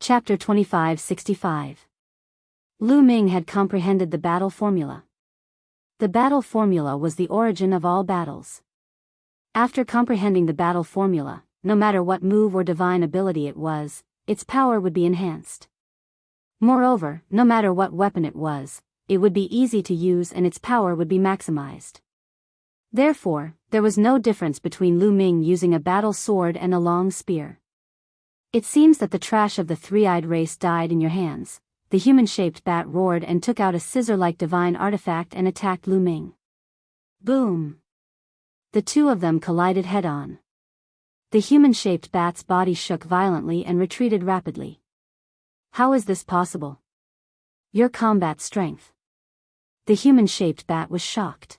Chapter 2565. Lu Ming had comprehended the battle formula. The battle formula was the origin of all battles. After comprehending the battle formula, no matter what move or divine ability it was, its power would be enhanced. Moreover, no matter what weapon it was, it would be easy to use and its power would be maximized. Therefore, there was no difference between Lu Ming using a battle sword and a long spear. It seems that the trash of the three-eyed race died in your hands. The human-shaped bat roared and took out a scissor-like divine artifact and attacked Lu Ming. Boom! The two of them collided head-on. The human-shaped bat's body shook violently and retreated rapidly. How is this possible? Your combat strength. The human-shaped bat was shocked.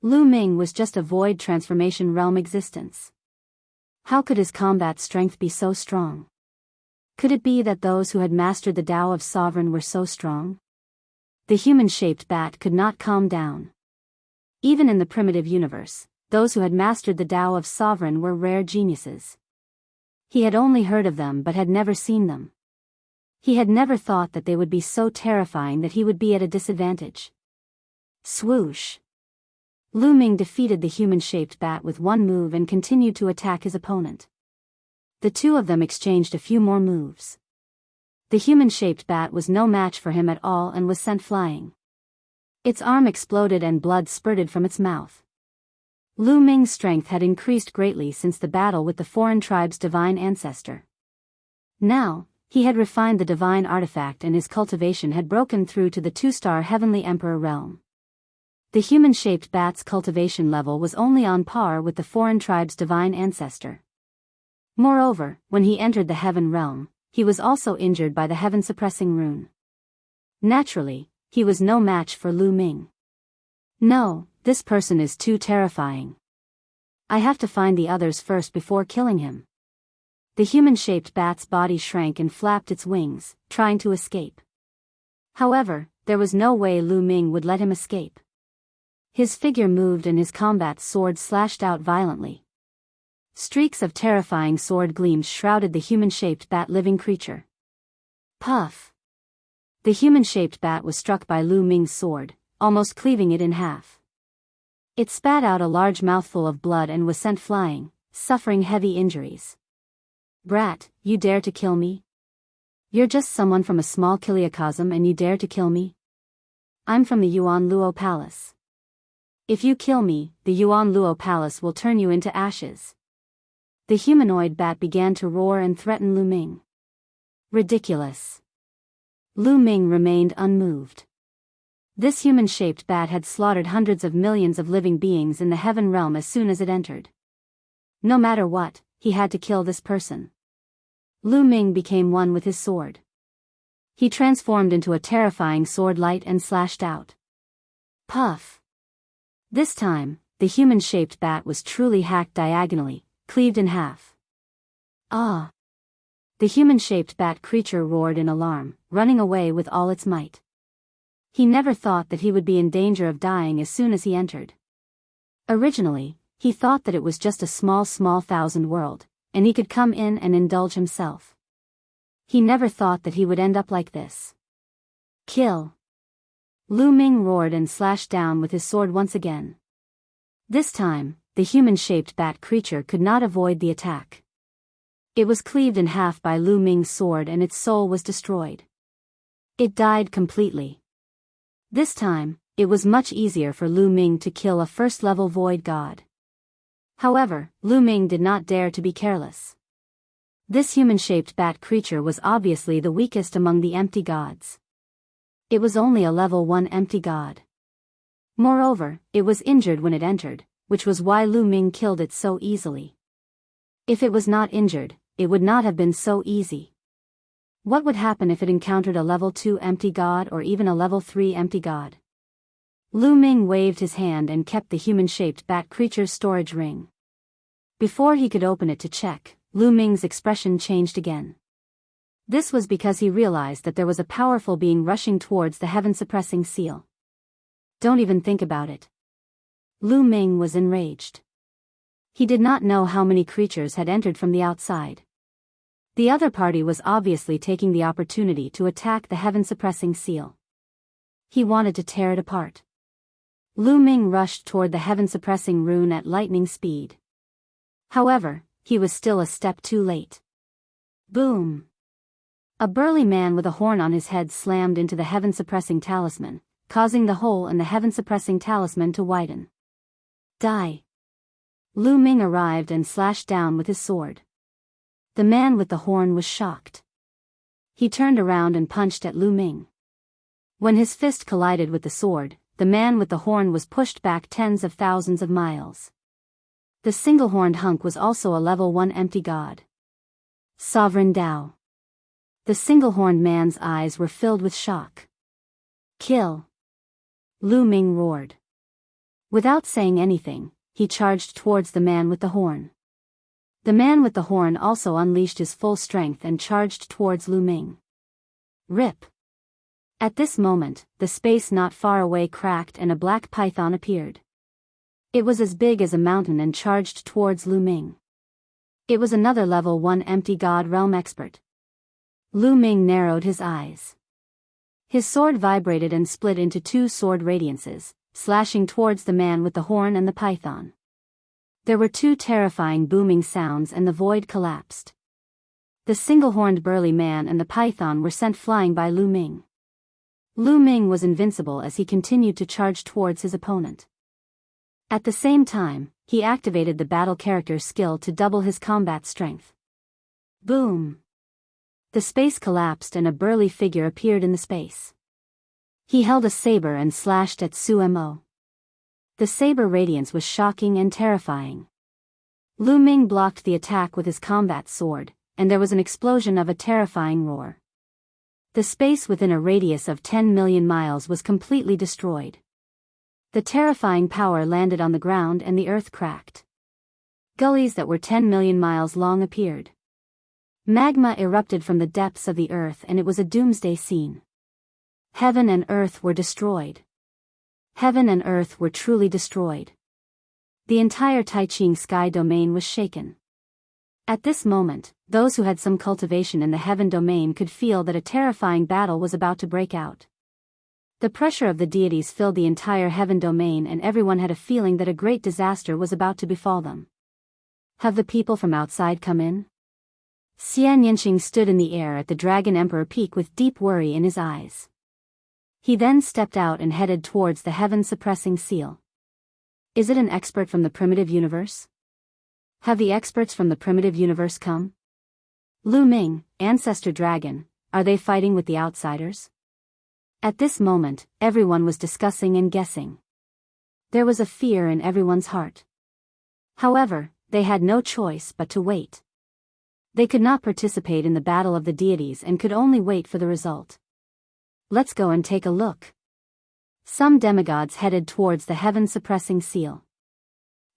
Lu Ming was just a void transformation realm existence. How could his combat strength be so strong? Could it be that those who had mastered the Tao of Sovereign were so strong? The human-shaped bat could not calm down. Even in the primitive universe, those who had mastered the Tao of Sovereign were rare geniuses. He had only heard of them but had never seen them. He had never thought that they would be so terrifying that he would be at a disadvantage. Swoosh! Lu Ming defeated the human-shaped bat with one move and continued to attack his opponent. The two of them exchanged a few more moves. The human-shaped bat was no match for him at all and was sent flying. Its arm exploded and blood spurted from its mouth. Lu Ming's strength had increased greatly since the battle with the foreign tribe's divine ancestor. Now, he had refined the divine artifact and his cultivation had broken through to the two-star Heavenly Emperor realm. The human-shaped bat's cultivation level was only on par with the foreign tribe's divine ancestor. Moreover, when he entered the heaven realm, he was also injured by the heaven-suppressing rune. Naturally, he was no match for Lu Ming. No, this person is too terrifying. I have to find the others first before killing him. The human-shaped bat's body shrank and flapped its wings, trying to escape. However, there was no way Lu Ming would let him escape. His figure moved and his combat sword slashed out violently. Streaks of terrifying sword gleams shrouded the human-shaped bat living creature. Puff! The human-shaped bat was struck by Lu Ming's sword, almost cleaving it in half. It spat out a large mouthful of blood and was sent flying, suffering heavy injuries. Brat, you dare to kill me? You're just someone from a small kiliacosm and you dare to kill me? I'm from the Yuan Luo Palace. If you kill me, the Yuan Luo Palace will turn you into ashes. The humanoid bat began to roar and threaten Lu Ming. Ridiculous. Lu Ming remained unmoved. This human-shaped bat had slaughtered hundreds of millions of living beings in the heaven realm as soon as it entered. No matter what, he had to kill this person. Lu Ming became one with his sword. He transformed into a terrifying sword light and slashed out. Puff! This time, the human-shaped bat was truly hacked diagonally, cleaved in half. Ah! The human-shaped bat creature roared in alarm, running away with all its might. He never thought that he would be in danger of dying as soon as he entered. Originally, he thought that it was just a small thousand world, and he could come in and indulge himself. He never thought that he would end up like this. Kill! Lu Ming roared and slashed down with his sword once again. This time, the human-shaped bat creature could not avoid the attack. It was cleaved in half by Lu Ming's sword and its soul was destroyed. It died completely. This time, it was much easier for Lu Ming to kill a first-level void god. However, Lu Ming did not dare to be careless. This human-shaped bat creature was obviously the weakest among the empty gods. It was only a level 1 empty god. Moreover, it was injured when it entered, which was why Lu Ming killed it so easily. If it was not injured, it would not have been so easy. What would happen if it encountered a level 2 empty god or even a level 3 empty god? Lu Ming waved his hand and kept the human-shaped bat creature's storage ring. Before he could open it to check, Lu Ming's expression changed again. This was because he realized that there was a powerful being rushing towards the heaven-suppressing seal. Don't even think about it. Lu Ming was enraged. He did not know how many creatures had entered from the outside. The other party was obviously taking the opportunity to attack the heaven-suppressing seal. He wanted to tear it apart. Lu Ming rushed toward the heaven-suppressing rune at lightning speed. However, he was still a step too late. Boom! A burly man with a horn on his head slammed into the heaven-suppressing talisman, causing the hole in the heaven-suppressing talisman to widen. Die! Lu Ming arrived and slashed down with his sword. The man with the horn was shocked. He turned around and punched at Lu Ming. When his fist collided with the sword, the man with the horn was pushed back tens of thousands of miles. The single-horned hunk was also a level 1 empty god. Sovereign Tao. The single-horned man's eyes were filled with shock. Kill! Lu Ming roared. Without saying anything, he charged towards the man with the horn. The man with the horn also unleashed his full strength and charged towards Lu Ming. Rip! At this moment, the space not far away cracked and a black python appeared. It was as big as a mountain and charged towards Lu Ming. It was another level 1 empty god realm expert. Lu Ming narrowed his eyes. His sword vibrated and split into 2 sword radiances, slashing towards the man with the horn and the python. There were 2 terrifying booming sounds and the void collapsed. The single-horned burly man and the python were sent flying by Lu Ming. Lu Ming was invincible as he continued to charge towards his opponent. At the same time, he activated the battle character skill to double his combat strength. Boom! The space collapsed and a burly figure appeared in the space. He held a saber and slashed at Su Mo. The saber radiance was shocking and terrifying. Lu Ming blocked the attack with his combat sword, and there was an explosion of a terrifying roar. The space within a radius of 10 million miles was completely destroyed. The terrifying power landed on the ground and the earth cracked. Gullies that were 10 million miles long appeared. Magma erupted from the depths of the earth and it was a doomsday scene. Heaven and earth were destroyed. Heaven and earth were truly destroyed. The entire Taiching sky domain was shaken. At this moment, those who had some cultivation in the heaven domain could feel that a terrifying battle was about to break out. The pressure of the deities filled the entire heaven domain and everyone had a feeling that a great disaster was about to befall them. Have the people from outside come in? Xian Yinqing stood in the air at the Dragon Emperor peak with deep worry in his eyes. He then stepped out and headed towards the heaven-suppressing seal. Is it an expert from the primitive universe? Have the experts from the primitive universe come? Lu Ming, Ancestor Dragon, are they fighting with the outsiders? At this moment, everyone was discussing and guessing. There was a fear in everyone's heart. However, they had no choice but to wait. They could not participate in the battle of the deities and could only wait for the result. Let's go and take a look. Some demigods headed towards the heaven-suppressing seal.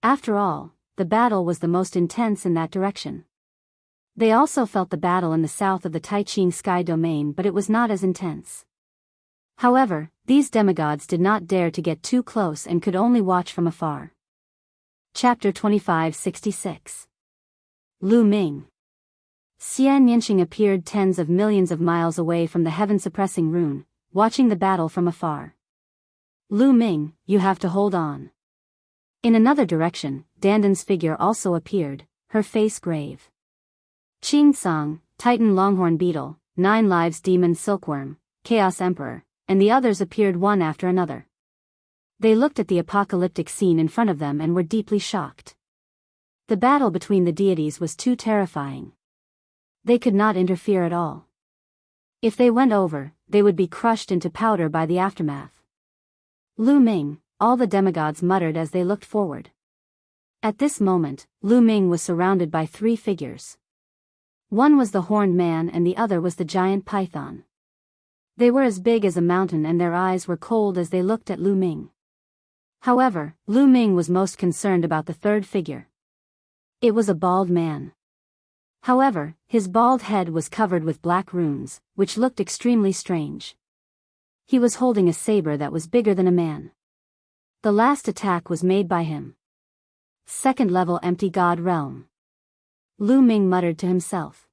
After all, the battle was the most intense in that direction. They also felt the battle in the south of the Taiching sky domain, but it was not as intense. However, these demigods did not dare to get too close and could only watch from afar. Chapter 2566. Lu Ming. Xian Yinqing appeared tens of millions of miles away from the heaven-suppressing rune, watching the battle from afar. Lu Ming, you have to hold on. In another direction, Dandan's figure also appeared, her face grave. Qing Tsang, Titan Longhorn Beetle, 9 Lives Demon Silkworm, Chaos Emperor, and the others appeared one after another. They looked at the apocalyptic scene in front of them and were deeply shocked. The battle between the deities was too terrifying. They could not interfere at all. If they went over, they would be crushed into powder by the aftermath. Lu Ming, all the demigods muttered as they looked forward. At this moment, Lu Ming was surrounded by 3 figures. One was the horned man and the other was the giant python. They were as big as a mountain and their eyes were cold as they looked at Lu Ming. However, Lu Ming was most concerned about the third figure. It was a bald man. However, his bald head was covered with black runes, which looked extremely strange. He was holding a saber that was bigger than a man. The last attack was made by him. Second level empty god realm. Lu Ming muttered to himself.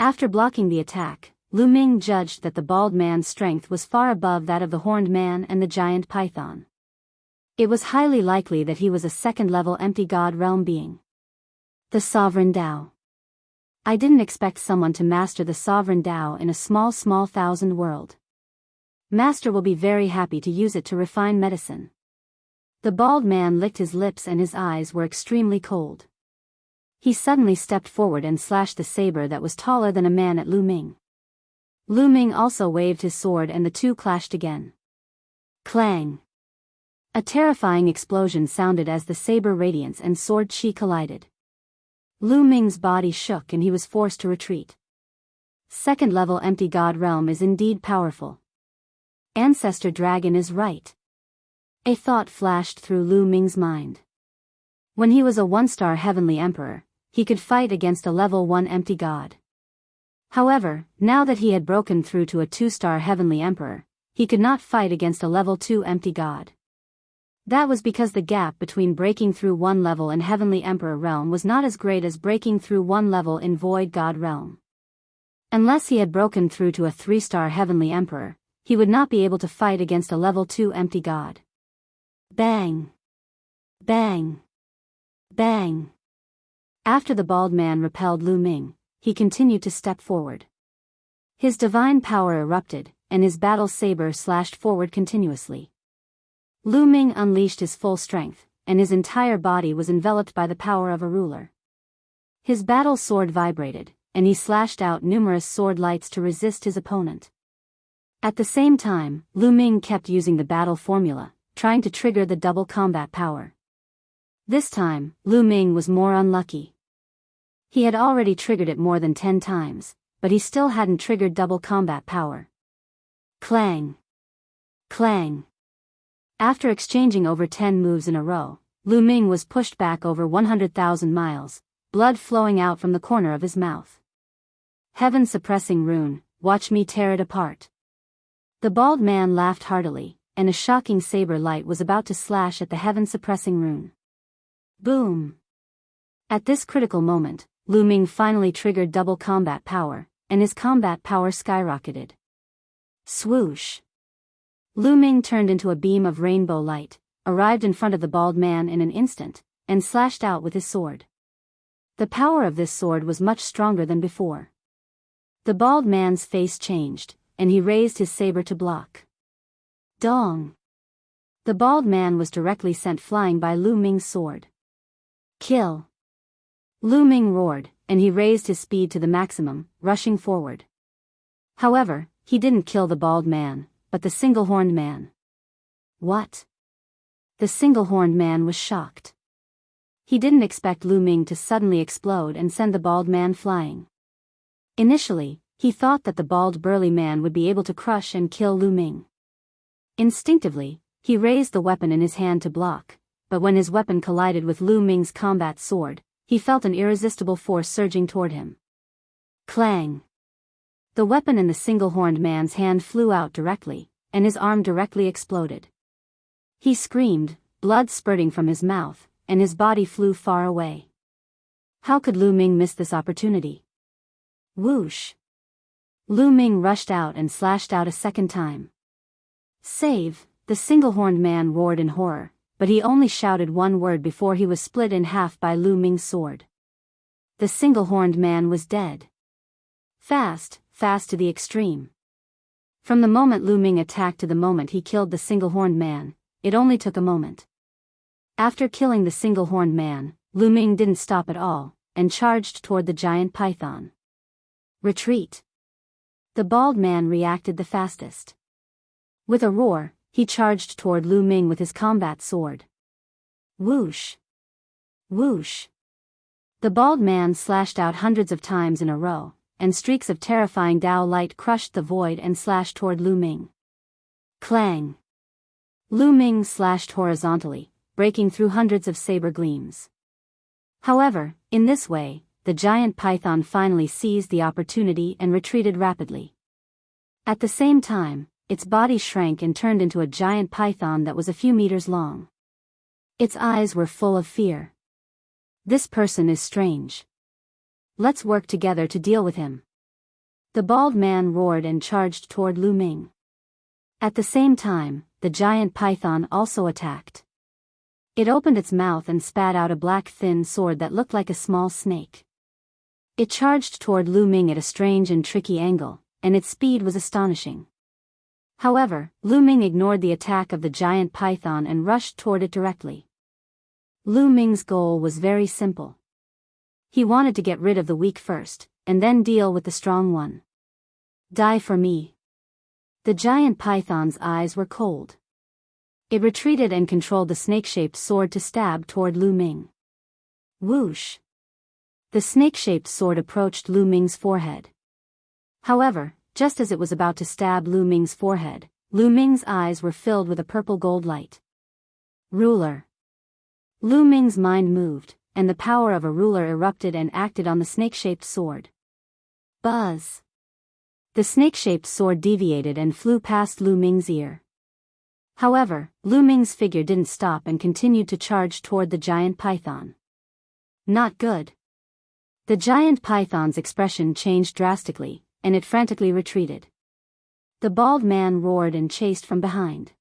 After blocking the attack, Lu Ming judged that the bald man's strength was far above that of the horned man and the giant python. It was highly likely that he was a second-level empty god realm being. The Sovereign Tao. I didn't expect someone to master the Sovereign Tao in a small thousand world. Master will be very happy to use it to refine medicine. The bald man licked his lips and his eyes were extremely cold. He suddenly stepped forward and slashed the saber that was taller than a man at Lu Ming. Lu Ming also waved his sword and the two clashed again. Clang! A terrifying explosion sounded as the saber radiance and sword chi collided. Lu Ming's body shook and he was forced to retreat. Second-level empty god realm is indeed powerful. Ancestor Dragon is right. A thought flashed through Lu Ming's mind. When he was a one-star heavenly emperor, he could fight against a level 1 empty god. However, now that he had broken through to a 2-star heavenly emperor, he could not fight against a level 2 empty god. That was because the gap between breaking through one level in heavenly emperor realm was not as great as breaking through one level in void god realm. Unless he had broken through to a 3-star heavenly emperor, he would not be able to fight against a level 2 empty god. Bang! Bang! Bang! After the bald man repelled Lu Ming, he continued to step forward. His divine power erupted, and his battle saber slashed forward continuously. Lu Ming unleashed his full strength, and his entire body was enveloped by the power of a ruler. His battle sword vibrated, and he slashed out numerous sword lights to resist his opponent. At the same time, Lu Ming kept using the battle formula, trying to trigger the double combat power. This time, Lu Ming was more unlucky. He had already triggered it more than 10 times, but he still hadn't triggered double combat power. Clang! Clang! After exchanging over 10 moves in a row, Lu Ming was pushed back over 100,000 miles, blood flowing out from the corner of his mouth. Heaven-suppressing rune, watch me tear it apart. The bald man laughed heartily, and a shocking saber light was about to slash at the heaven-suppressing rune. Boom! At this critical moment, Lu Ming finally triggered double combat power, and his combat power skyrocketed. Swoosh! Lu Ming turned into a beam of rainbow light, arrived in front of the bald man in an instant, and slashed out with his sword. The power of this sword was much stronger than before. The bald man's face changed, and he raised his saber to block. Dong! The bald man was directly sent flying by Lu Ming's sword. Kill! Lu Ming roared, and he raised his speed to the maximum, rushing forward. However, he didn't kill the bald man, but the single-horned man. What? The single-horned man was shocked. He didn't expect Lu Ming to suddenly explode and send the bald man flying. Initially, he thought that the bald burly man would be able to crush and kill Lu Ming. Instinctively, he raised the weapon in his hand to block, but when his weapon collided with Lu Ming's combat sword, he felt an irresistible force surging toward him. Clang! The weapon in the single-horned man's hand flew out directly, and his arm directly exploded. He screamed, blood spurting from his mouth, and his body flew far away. How could Lu Ming miss this opportunity? Whoosh! Lu Ming rushed out and slashed out a second time. Save! The single-horned man roared in horror, but he only shouted one word before he was split in half by Lu Ming's sword. The single-horned man was dead. Fast to the extreme. From the moment Lu Ming attacked to the moment he killed the single-horned man, it only took a moment. After killing the single-horned man, Lu Ming didn't stop at all, and charged toward the giant python. Retreat! The bald man reacted the fastest. With a roar, he charged toward Lu Ming with his combat sword. Whoosh! Whoosh! The bald man slashed out hundreds of times in a row, and streaks of terrifying Dao light crushed the void and slashed toward Lu Ming. Clang! Lu Ming slashed horizontally, breaking through hundreds of saber gleams. However, in this way, the giant python finally seized the opportunity and retreated rapidly. At the same time, its body shrank and turned into a giant python that was a few meters long. Its eyes were full of fear. This person is strange. Let's work together to deal with him. The bald man roared and charged toward Lu Ming. At the same time, the giant python also attacked. It opened its mouth and spat out a black thin sword that looked like a small snake. It charged toward Lu Ming at a strange and tricky angle, and its speed was astonishing. However, Lu Ming ignored the attack of the giant python and rushed toward it directly. Lu Ming's goal was very simple. He wanted to get rid of the weak first, and then deal with the strong one. Die for me. The giant python's eyes were cold. It retreated and controlled the snake-shaped sword to stab toward Lu Ming. Whoosh! The snake-shaped sword approached Lu Ming's forehead. However, just as it was about to stab Lu Ming's forehead, Lu Ming's eyes were filled with a purple gold light. Ruler. Lu Ming's mind moved, and the power of a ruler erupted and acted on the snake-shaped sword. Buzz! The snake-shaped sword deviated and flew past Lu Ming's ear. However, Lu Ming's figure didn't stop and continued to charge toward the giant python. Not good. The giant python's expression changed drastically, and it frantically retreated. The bald man roared and chased from behind.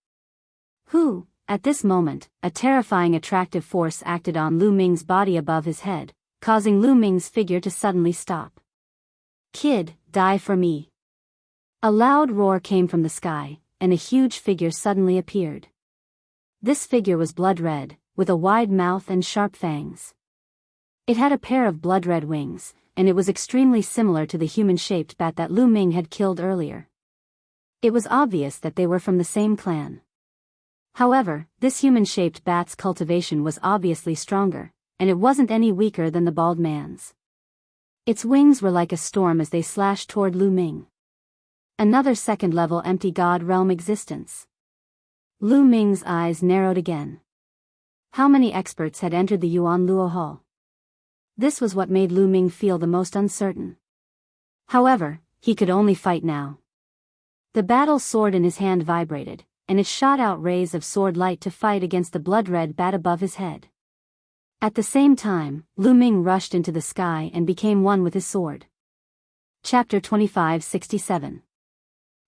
Who? At this moment, a terrifying attractive force acted on Lu Ming's body above his head, causing Lu Ming's figure to suddenly stop. Kid, die for me. A loud roar came from the sky, and a huge figure suddenly appeared. This figure was blood red, with a wide mouth and sharp fangs. It had a pair of blood red wings, and it was extremely similar to the human-shaped bat that Lu Ming had killed earlier. It was obvious that they were from the same clan. However, this human-shaped bat's cultivation was obviously stronger, and it wasn't any weaker than the bald man's. Its wings were like a storm as they slashed toward Lu Ming. Another second-level empty god realm existence. Lu Ming's eyes narrowed again. How many experts had entered the Yuan Luo Hall? This was what made Lu Ming feel the most uncertain. However, he could only fight now. The battle sword in his hand vibrated, and it shot out rays of sword light to fight against the blood-red bat above his head. At the same time, Lu Ming rushed into the sky and became one with his sword. Chapter 2567.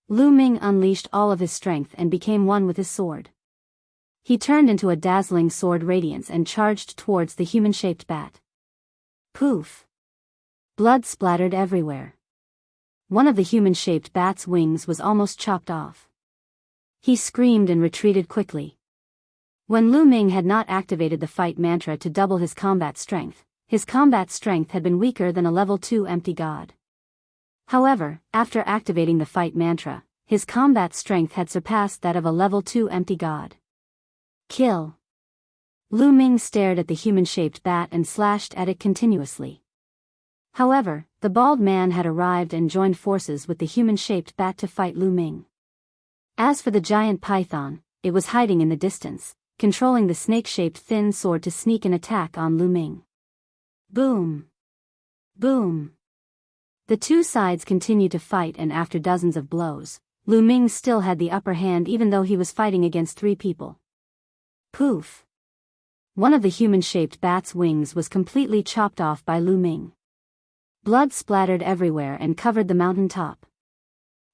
Lu Ming unleashed all of his strength and became one with his sword. He turned into a dazzling sword radiance and charged towards the human-shaped bat. Poof! Blood splattered everywhere. One of the human-shaped bat's wings was almost chopped off. He screamed and retreated quickly. When Lu Ming had not activated the fight mantra to double his combat strength had been weaker than a level 2 empty god. However, after activating the fight mantra, his combat strength had surpassed that of a level 2 empty god. Kill! Lu Ming stared at the human-shaped bat and slashed at it continuously. However, the bald man had arrived and joined forces with the human-shaped bat to fight Lu Ming. As for the giant python, it was hiding in the distance, controlling the snake-shaped thin sword to sneak an attack on Lu Ming. Boom! Boom! The two sides continued to fight, and after dozens of blows, Lu Ming still had the upper hand even though he was fighting against 3 people. Poof! One of the human-shaped bat's wings was completely chopped off by Lu Ming. Blood splattered everywhere and covered the mountain top.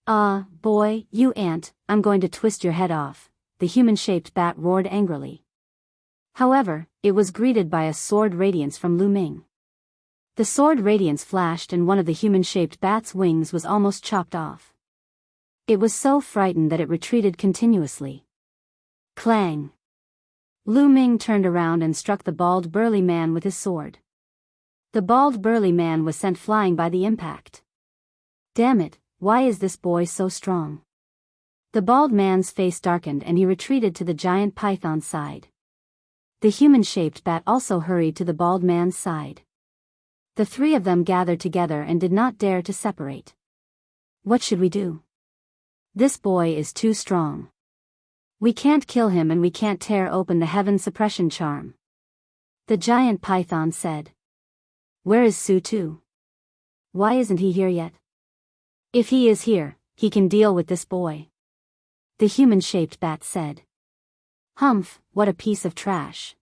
Boy, you ant, I'm going to twist your head off, the human-shaped bat roared angrily. However, it was greeted by a sword radiance from Lu Ming. The sword radiance flashed and one of the human-shaped bat's wings was almost chopped off. It was so frightened that it retreated continuously. Clang! Lu Ming turned around and struck the bald burly man with his sword. The bald burly man was sent flying by the impact. Damn it, why is this boy so strong? The bald man's face darkened and he retreated to the giant python's side. The human-shaped bat also hurried to the bald man's side. The 3 of them gathered together and did not dare to separate. What should we do? This boy is too strong. We can't kill him and we can't tear open the heaven suppression charm. The giant python said. Where is Su Tu? Why isn't he here yet? If he is here, he can deal with this boy. The human-shaped bat said. Humph, what a piece of trash.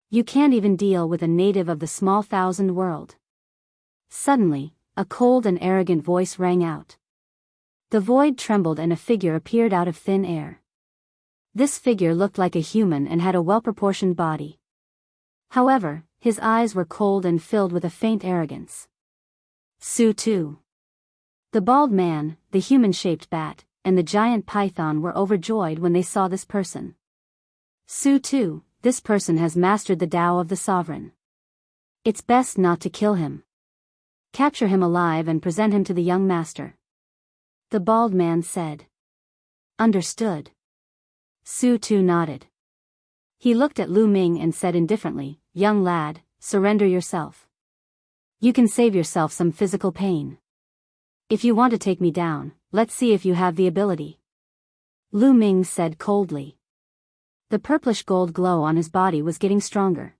You can't even deal with a native of the small thousand world. Suddenly, a cold and arrogant voice rang out. The void trembled and a figure appeared out of thin air. This figure looked like a human and had a well-proportioned body. However, his eyes were cold and filled with a faint arrogance. Su-tu. The bald man, the human-shaped bat, and the giant python were overjoyed when they saw this person. Su-tu, this person has mastered the Tao of the Sovereign. It's best not to kill him. Capture him alive and present him to the young master. The bald man said. Understood. Su-tu nodded. He looked at Lu Ming and said indifferently, Young lad, surrender yourself. You can save yourself some physical pain. If you want to take me down, let's see if you have the ability. Lu Ming said coldly. The purplish gold glow on his body was getting stronger.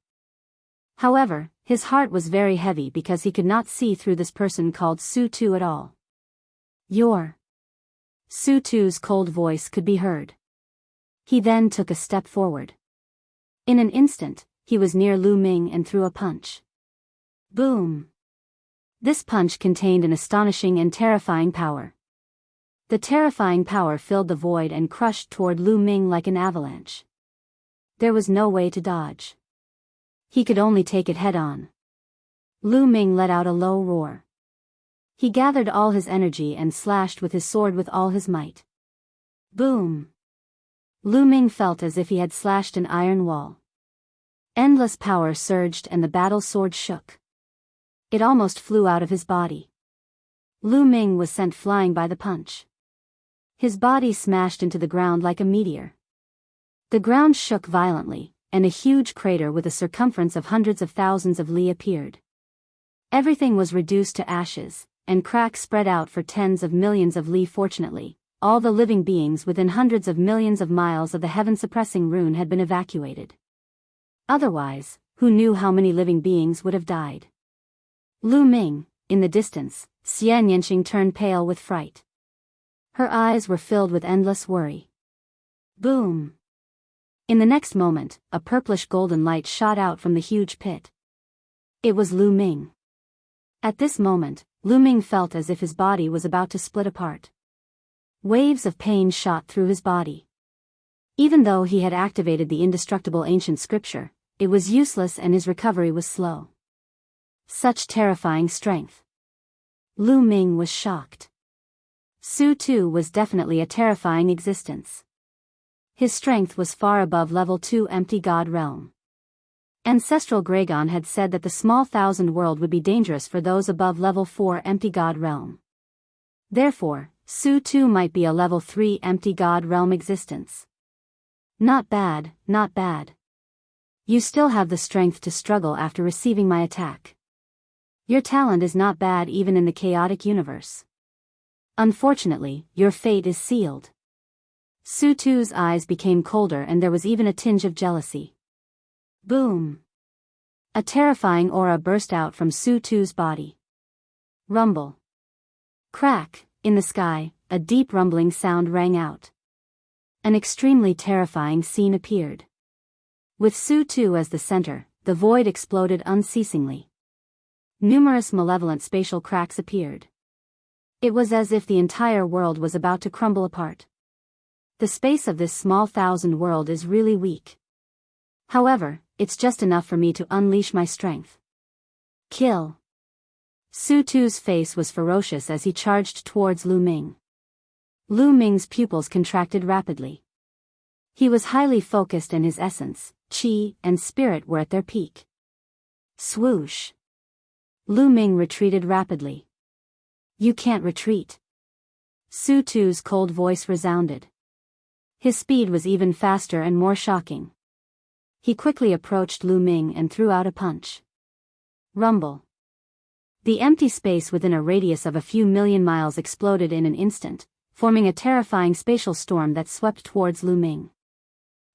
However, his heart was very heavy because he could not see through this person called Su-tu at all. You're. Su-tu's cold voice could be heard. He then took a step forward. In an instant, he was near Lu Ming and threw a punch. Boom! This punch contained an astonishing and terrifying power. The terrifying power filled the void and crushed toward Lu Ming like an avalanche. There was no way to dodge. He could only take it head-on. Lu Ming let out a low roar. He gathered all his energy and slashed with his sword with all his might. Boom! Lu Ming felt as if he had slashed an iron wall. Endless power surged and the battle sword shook. It almost flew out of his body. Lu Ming was sent flying by the punch. His body smashed into the ground like a meteor. The ground shook violently, and a huge crater with a circumference of hundreds of thousands of li appeared. Everything was reduced to ashes, and cracks spread out for tens of millions of li. Fortunately, all the living beings within hundreds of millions of miles of the heaven-suppressing rune had been evacuated. Otherwise, who knew how many living beings would have died? Lu Ming, in the distance, Xian Yanqing turned pale with fright. Her eyes were filled with endless worry. Boom! In the next moment, a purplish golden light shot out from the huge pit. It was Lu Ming. At this moment, Lu Ming felt as if his body was about to split apart. Waves of pain shot through his body. Even though he had activated the indestructible ancient scripture, it was useless and his recovery was slow. Such terrifying strength. Lu Ming was shocked. Su-tu was definitely a terrifying existence. His strength was far above level 2 empty god realm. Ancestral Gragon had said that the small thousand world would be dangerous for those above level 4 empty god realm. Therefore, Su-tu might be a level 3 empty god realm existence. Not bad, not bad. You still have the strength to struggle after receiving my attack. Your talent is not bad even in the chaotic universe. Unfortunately, your fate is sealed. Su-tu's eyes became colder and there was even a tinge of jealousy. Boom! A terrifying aura burst out from Su-tu's body. Rumble. Crack, in the sky, a deep rumbling sound rang out. An extremely terrifying scene appeared. With Su-tu as the center, the void exploded unceasingly. Numerous malevolent spatial cracks appeared. It was as if the entire world was about to crumble apart. The space of this small thousand world is really weak. However, it's just enough for me to unleash my strength. Kill. Su-tu's face was ferocious as he charged towards Lu Ming. Lu Ming's pupils contracted rapidly. He was highly focused and his essence, qi, and spirit were at their peak. Swoosh. Lu Ming retreated rapidly. You can't retreat. Su-tu's cold voice resounded. His speed was even faster and more shocking. He quickly approached Lu Ming and threw out a punch. Rumble. The empty space within a radius of a few million miles exploded in an instant, forming a terrifying spatial storm that swept towards Lu Ming.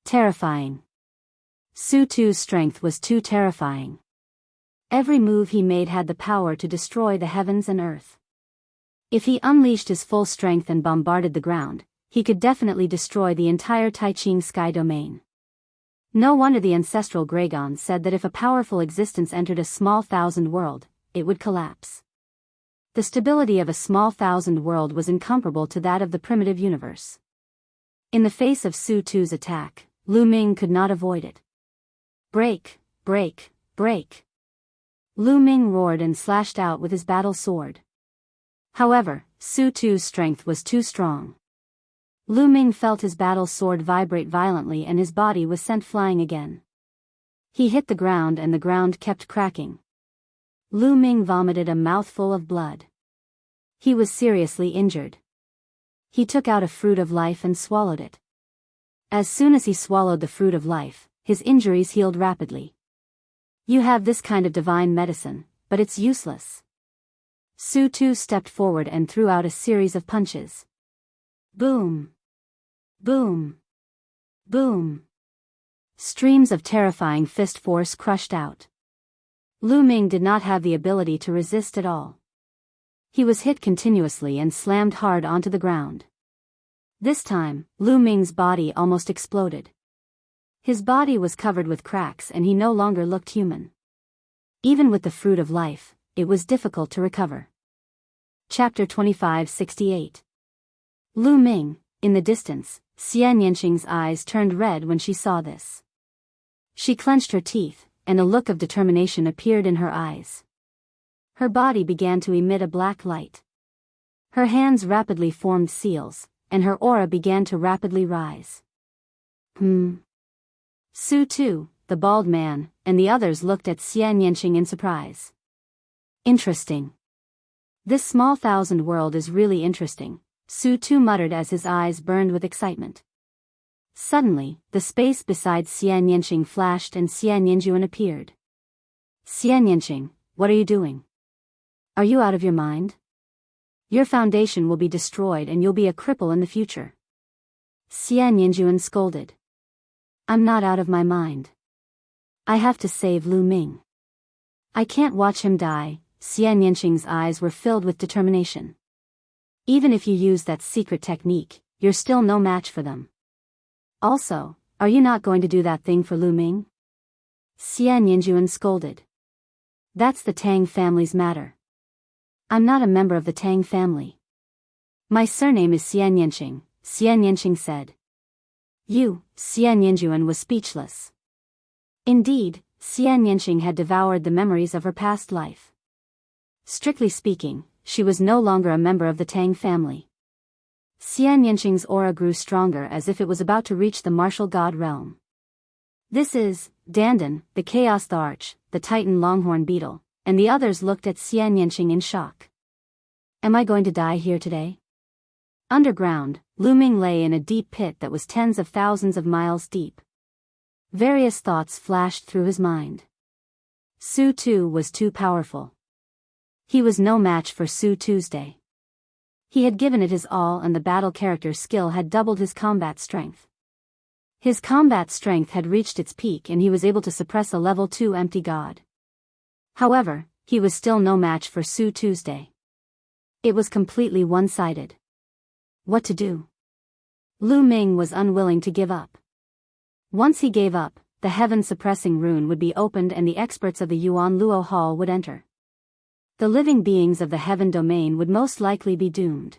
Terrifying. Su-tu's strength was too terrifying. Every move he made had the power to destroy the heavens and earth. If he unleashed his full strength and bombarded the ground, he could definitely destroy the entire Taiching sky domain. No wonder the ancestral Gragon said that if a powerful existence entered a small thousand world, it would collapse. The stability of a small thousand world was incomparable to that of the primitive universe. In the face of Su Tu's attack, Lu Ming could not avoid it. Break, break, break. Lu Ming roared and slashed out with his battle sword. However, Su Tu's strength was too strong. Lu Ming felt his battle sword vibrate violently and his body was sent flying again. He hit the ground and the ground kept cracking. Lu Ming vomited a mouthful of blood. He was seriously injured. He took out a fruit of life and swallowed it. As soon as he swallowed the fruit of life, his injuries healed rapidly. You have this kind of divine medicine, but it's useless. Su Tu stepped forward and threw out a series of punches. Boom! Boom! Boom! Streams of terrifying fist force crushed out. Lu Ming did not have the ability to resist at all. He was hit continuously and slammed hard onto the ground. This time, Lu Ming's body almost exploded. His body was covered with cracks and he no longer looked human. Even with the fruit of life, it was difficult to recover. Chapter 2568. Lu Ming, in the distance, Xian Yanqing's eyes turned red when she saw this. She clenched her teeth, and a look of determination appeared in her eyes. Her body began to emit a black light. Her hands rapidly formed seals, and her aura began to rapidly rise. Su Tu, the bald man, and the others looked at Xian Yanqing in surprise. Interesting. This small thousand world is really interesting, Su Tu muttered as his eyes burned with excitement. Suddenly, the space beside Xian Yanqing flashed and Xian Yanjuan appeared. Xian Yanqing, what are you doing? Are you out of your mind? Your foundation will be destroyed and you'll be a cripple in the future. Xian Yanjuan scolded. I'm not out of my mind. I have to save Lu Ming. I can't watch him die. Xian Yanqing's eyes were filled with determination. Even if you use that secret technique, you're still no match for them. Also, are you not going to do that thing for Lu Ming? Xian Yanjuan scolded. That's the Tang family's matter. I'm not a member of the Tang family. My surname is Xian Yanqing, Xian Yanqing said. Xian Yanjuan was speechless. Indeed, Xian Yanqing had devoured the memories of her past life. Strictly speaking, she was no longer a member of the Tang family. Xian Yanqing's aura grew stronger as if it was about to reach the martial god realm. This is Dandan, the Chaos the Arch, the Titan Longhorn Beetle, and the others looked at Xian Yanqing in shock. Am I going to die here today? Underground, Lu Ming lay in a deep pit that was tens of thousands of miles deep. Various thoughts flashed through his mind. Su Tu was too powerful. He was no match for Su Tuesday. He had given it his all and the battle character skill had doubled his combat strength. His combat strength had reached its peak and he was able to suppress a level 2 empty god. However, he was still no match for Su Tuesday. It was completely one-sided. What to do? Lu Ming was unwilling to give up. Once he gave up, the heaven-suppressing rune would be opened and the experts of the Yuan Luo Hall would enter. The living beings of the heaven domain would most likely be doomed.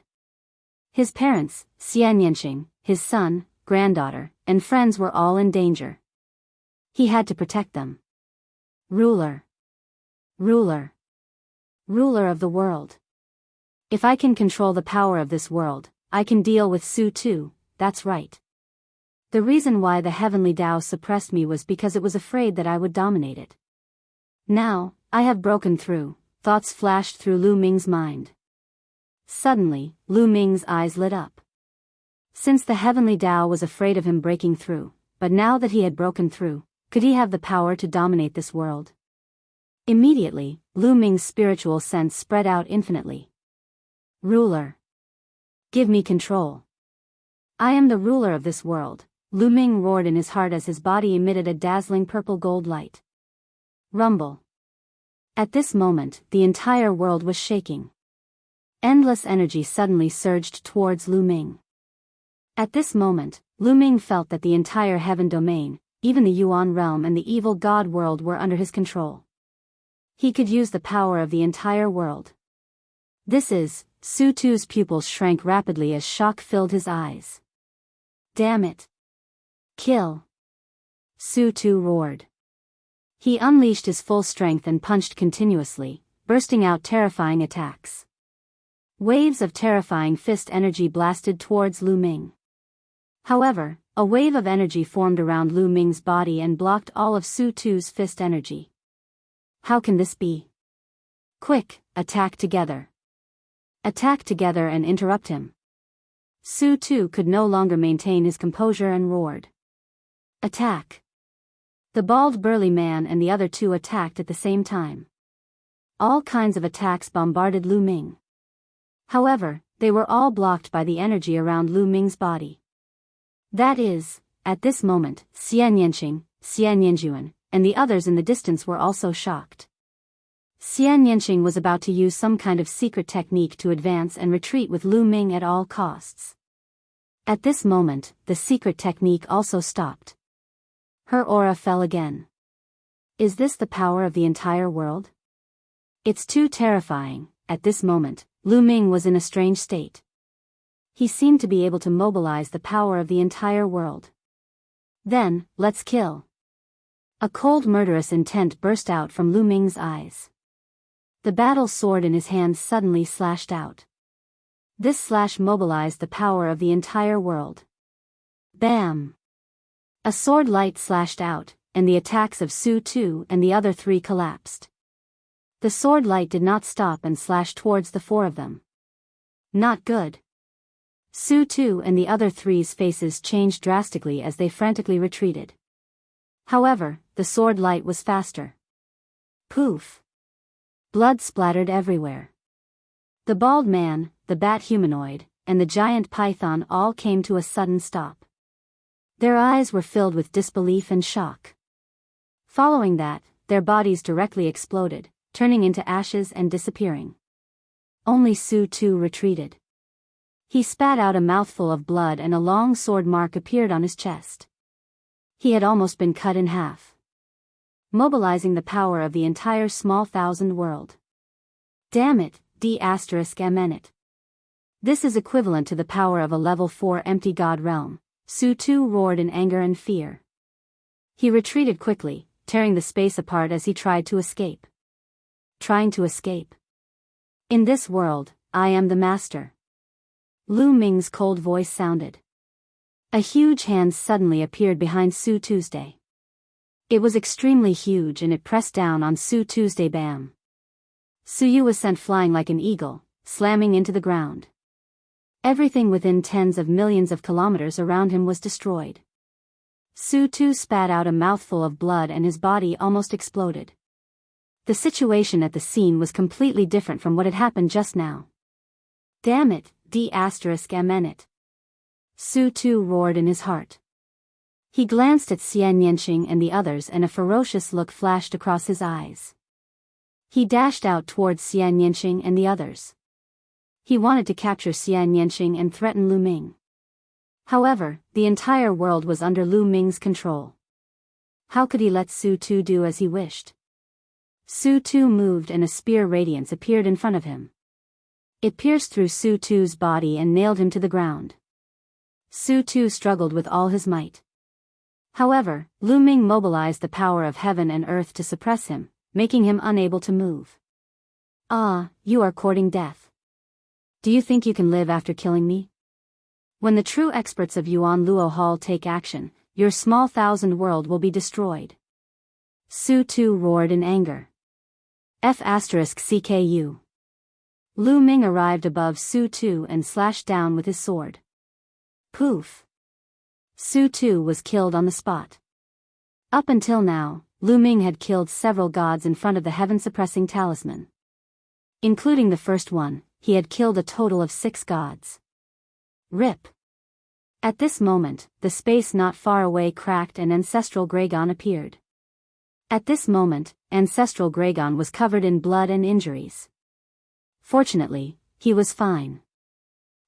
His parents, Xian Yanqing, his son, granddaughter, and friends were all in danger. He had to protect them. Ruler. Ruler. Ruler of the world. If I can control the power of this world, I can deal with Su Tu, that's right. The reason why the heavenly Tao suppressed me was because it was afraid that I would dominate it. Now, I have broken through, thoughts flashed through Lu Ming's mind. Suddenly, Lu Ming's eyes lit up. Since the heavenly Tao was afraid of him breaking through, but now that he had broken through, could he have the power to dominate this world? Immediately, Lu Ming's spiritual sense spread out infinitely. Ruler. Give me control. I am the ruler of this world, Lu Ming roared in his heart as his body emitted a dazzling purple gold light. Rumble. At this moment, the entire world was shaking. Endless energy suddenly surged towards Lu Ming. At this moment, Lu Ming felt that the entire heaven domain, even the Yuan realm and the evil god world were under his control. He could use the power of the entire world. Su Tu's pupils shrank rapidly as shock filled his eyes. Damn it! Kill! Su Tu roared. He unleashed his full strength and punched continuously, bursting out terrifying attacks. Waves of terrifying fist energy blasted towards Lu Ming. However, a wave of energy formed around Lu Ming's body and blocked all of Su Tu's fist energy. How can this be? Quick, attack together. Attack together and interrupt him. Su Tu could no longer maintain his composure and roared. Attack! The bald burly man and the other two attacked at the same time. All kinds of attacks bombarded Lu Ming. However, they were all blocked by the energy around Lu Ming's body. That is, at this moment, Xian Yanqing, Xian Yanjuan, and the others in the distance were also shocked. Xian Yanqing was about to use some kind of secret technique to advance and retreat with Lu Ming at all costs. At this moment, the secret technique also stopped. Her aura fell again. Is this the power of the entire world? It's too terrifying. At this moment, Lu Ming was in a strange state. He seemed to be able to mobilize the power of the entire world. Then, let's kill. A cold murderous intent burst out from Lu Ming's eyes. The battle sword in his hand suddenly slashed out. This slash mobilized the power of the entire world. Bam! A sword light slashed out, and the attacks of Su Tu and the other three collapsed. The sword light did not stop and slashed towards the four of them. Not good. Su Tu and the other three's faces changed drastically as they frantically retreated. However, the sword light was faster. Poof! Blood splattered everywhere. The bald man, the bat humanoid, and the giant python all came to a sudden stop. Their eyes were filled with disbelief and shock. Following that, their bodies directly exploded, turning into ashes and disappearing. Only Su Tu retreated. He spat out a mouthful of blood and a long sword mark appeared on his chest. He had almost been cut in half. Mobilizing the power of the entire small thousand world. Damn it, D*MN it. This is equivalent to the power of a level 4 empty god realm, Su Tu roared in anger and fear. He retreated quickly, tearing the space apart as he tried to escape. Trying to escape. In this world, I am the master. Lu Ming's cold voice sounded. A huge hand suddenly appeared behind Su Tuesday. It was extremely huge and it pressed down on Su Tuesday. Bam! Su Yu was sent flying like an eagle, slamming into the ground. Everything within tens of millions of kilometers around him was destroyed. Su Tu spat out a mouthful of blood and his body almost exploded. The situation at the scene was completely different from what had happened just now. Damn it, D*MN it. Su Tu roared in his heart. He glanced at Xian Yanqing and the others and a ferocious look flashed across his eyes. He dashed out towards Xian Yanqing and the others. He wanted to capture Xian Yanqing and threaten Lu Ming. However, the entire world was under Lu Ming's control. How could he let Su Tu do as he wished? Su Tu moved and a spear radiance appeared in front of him. It pierced through Su Tu's body and nailed him to the ground. Su Tu struggled with all his might. However, Lu Ming mobilized the power of heaven and earth to suppress him, making him unable to move. Ah, you are courting death. Do you think you can live after killing me? When the true experts of Yuan Luo Hall take action, your small thousand world will be destroyed. Su Tu roared in anger. F*CKU. Lu Ming arrived above Su Tu and slashed down with his sword. Poof. Su Tu was killed on the spot. Up until now, Lu Ming had killed several gods in front of the heaven-suppressing talisman. Including the first one, he had killed a total of 6 gods. RIP. At this moment, the space not far away cracked and Ancestral Gragon appeared. At this moment, Ancestral Gragon was covered in blood and injuries. Fortunately, he was fine.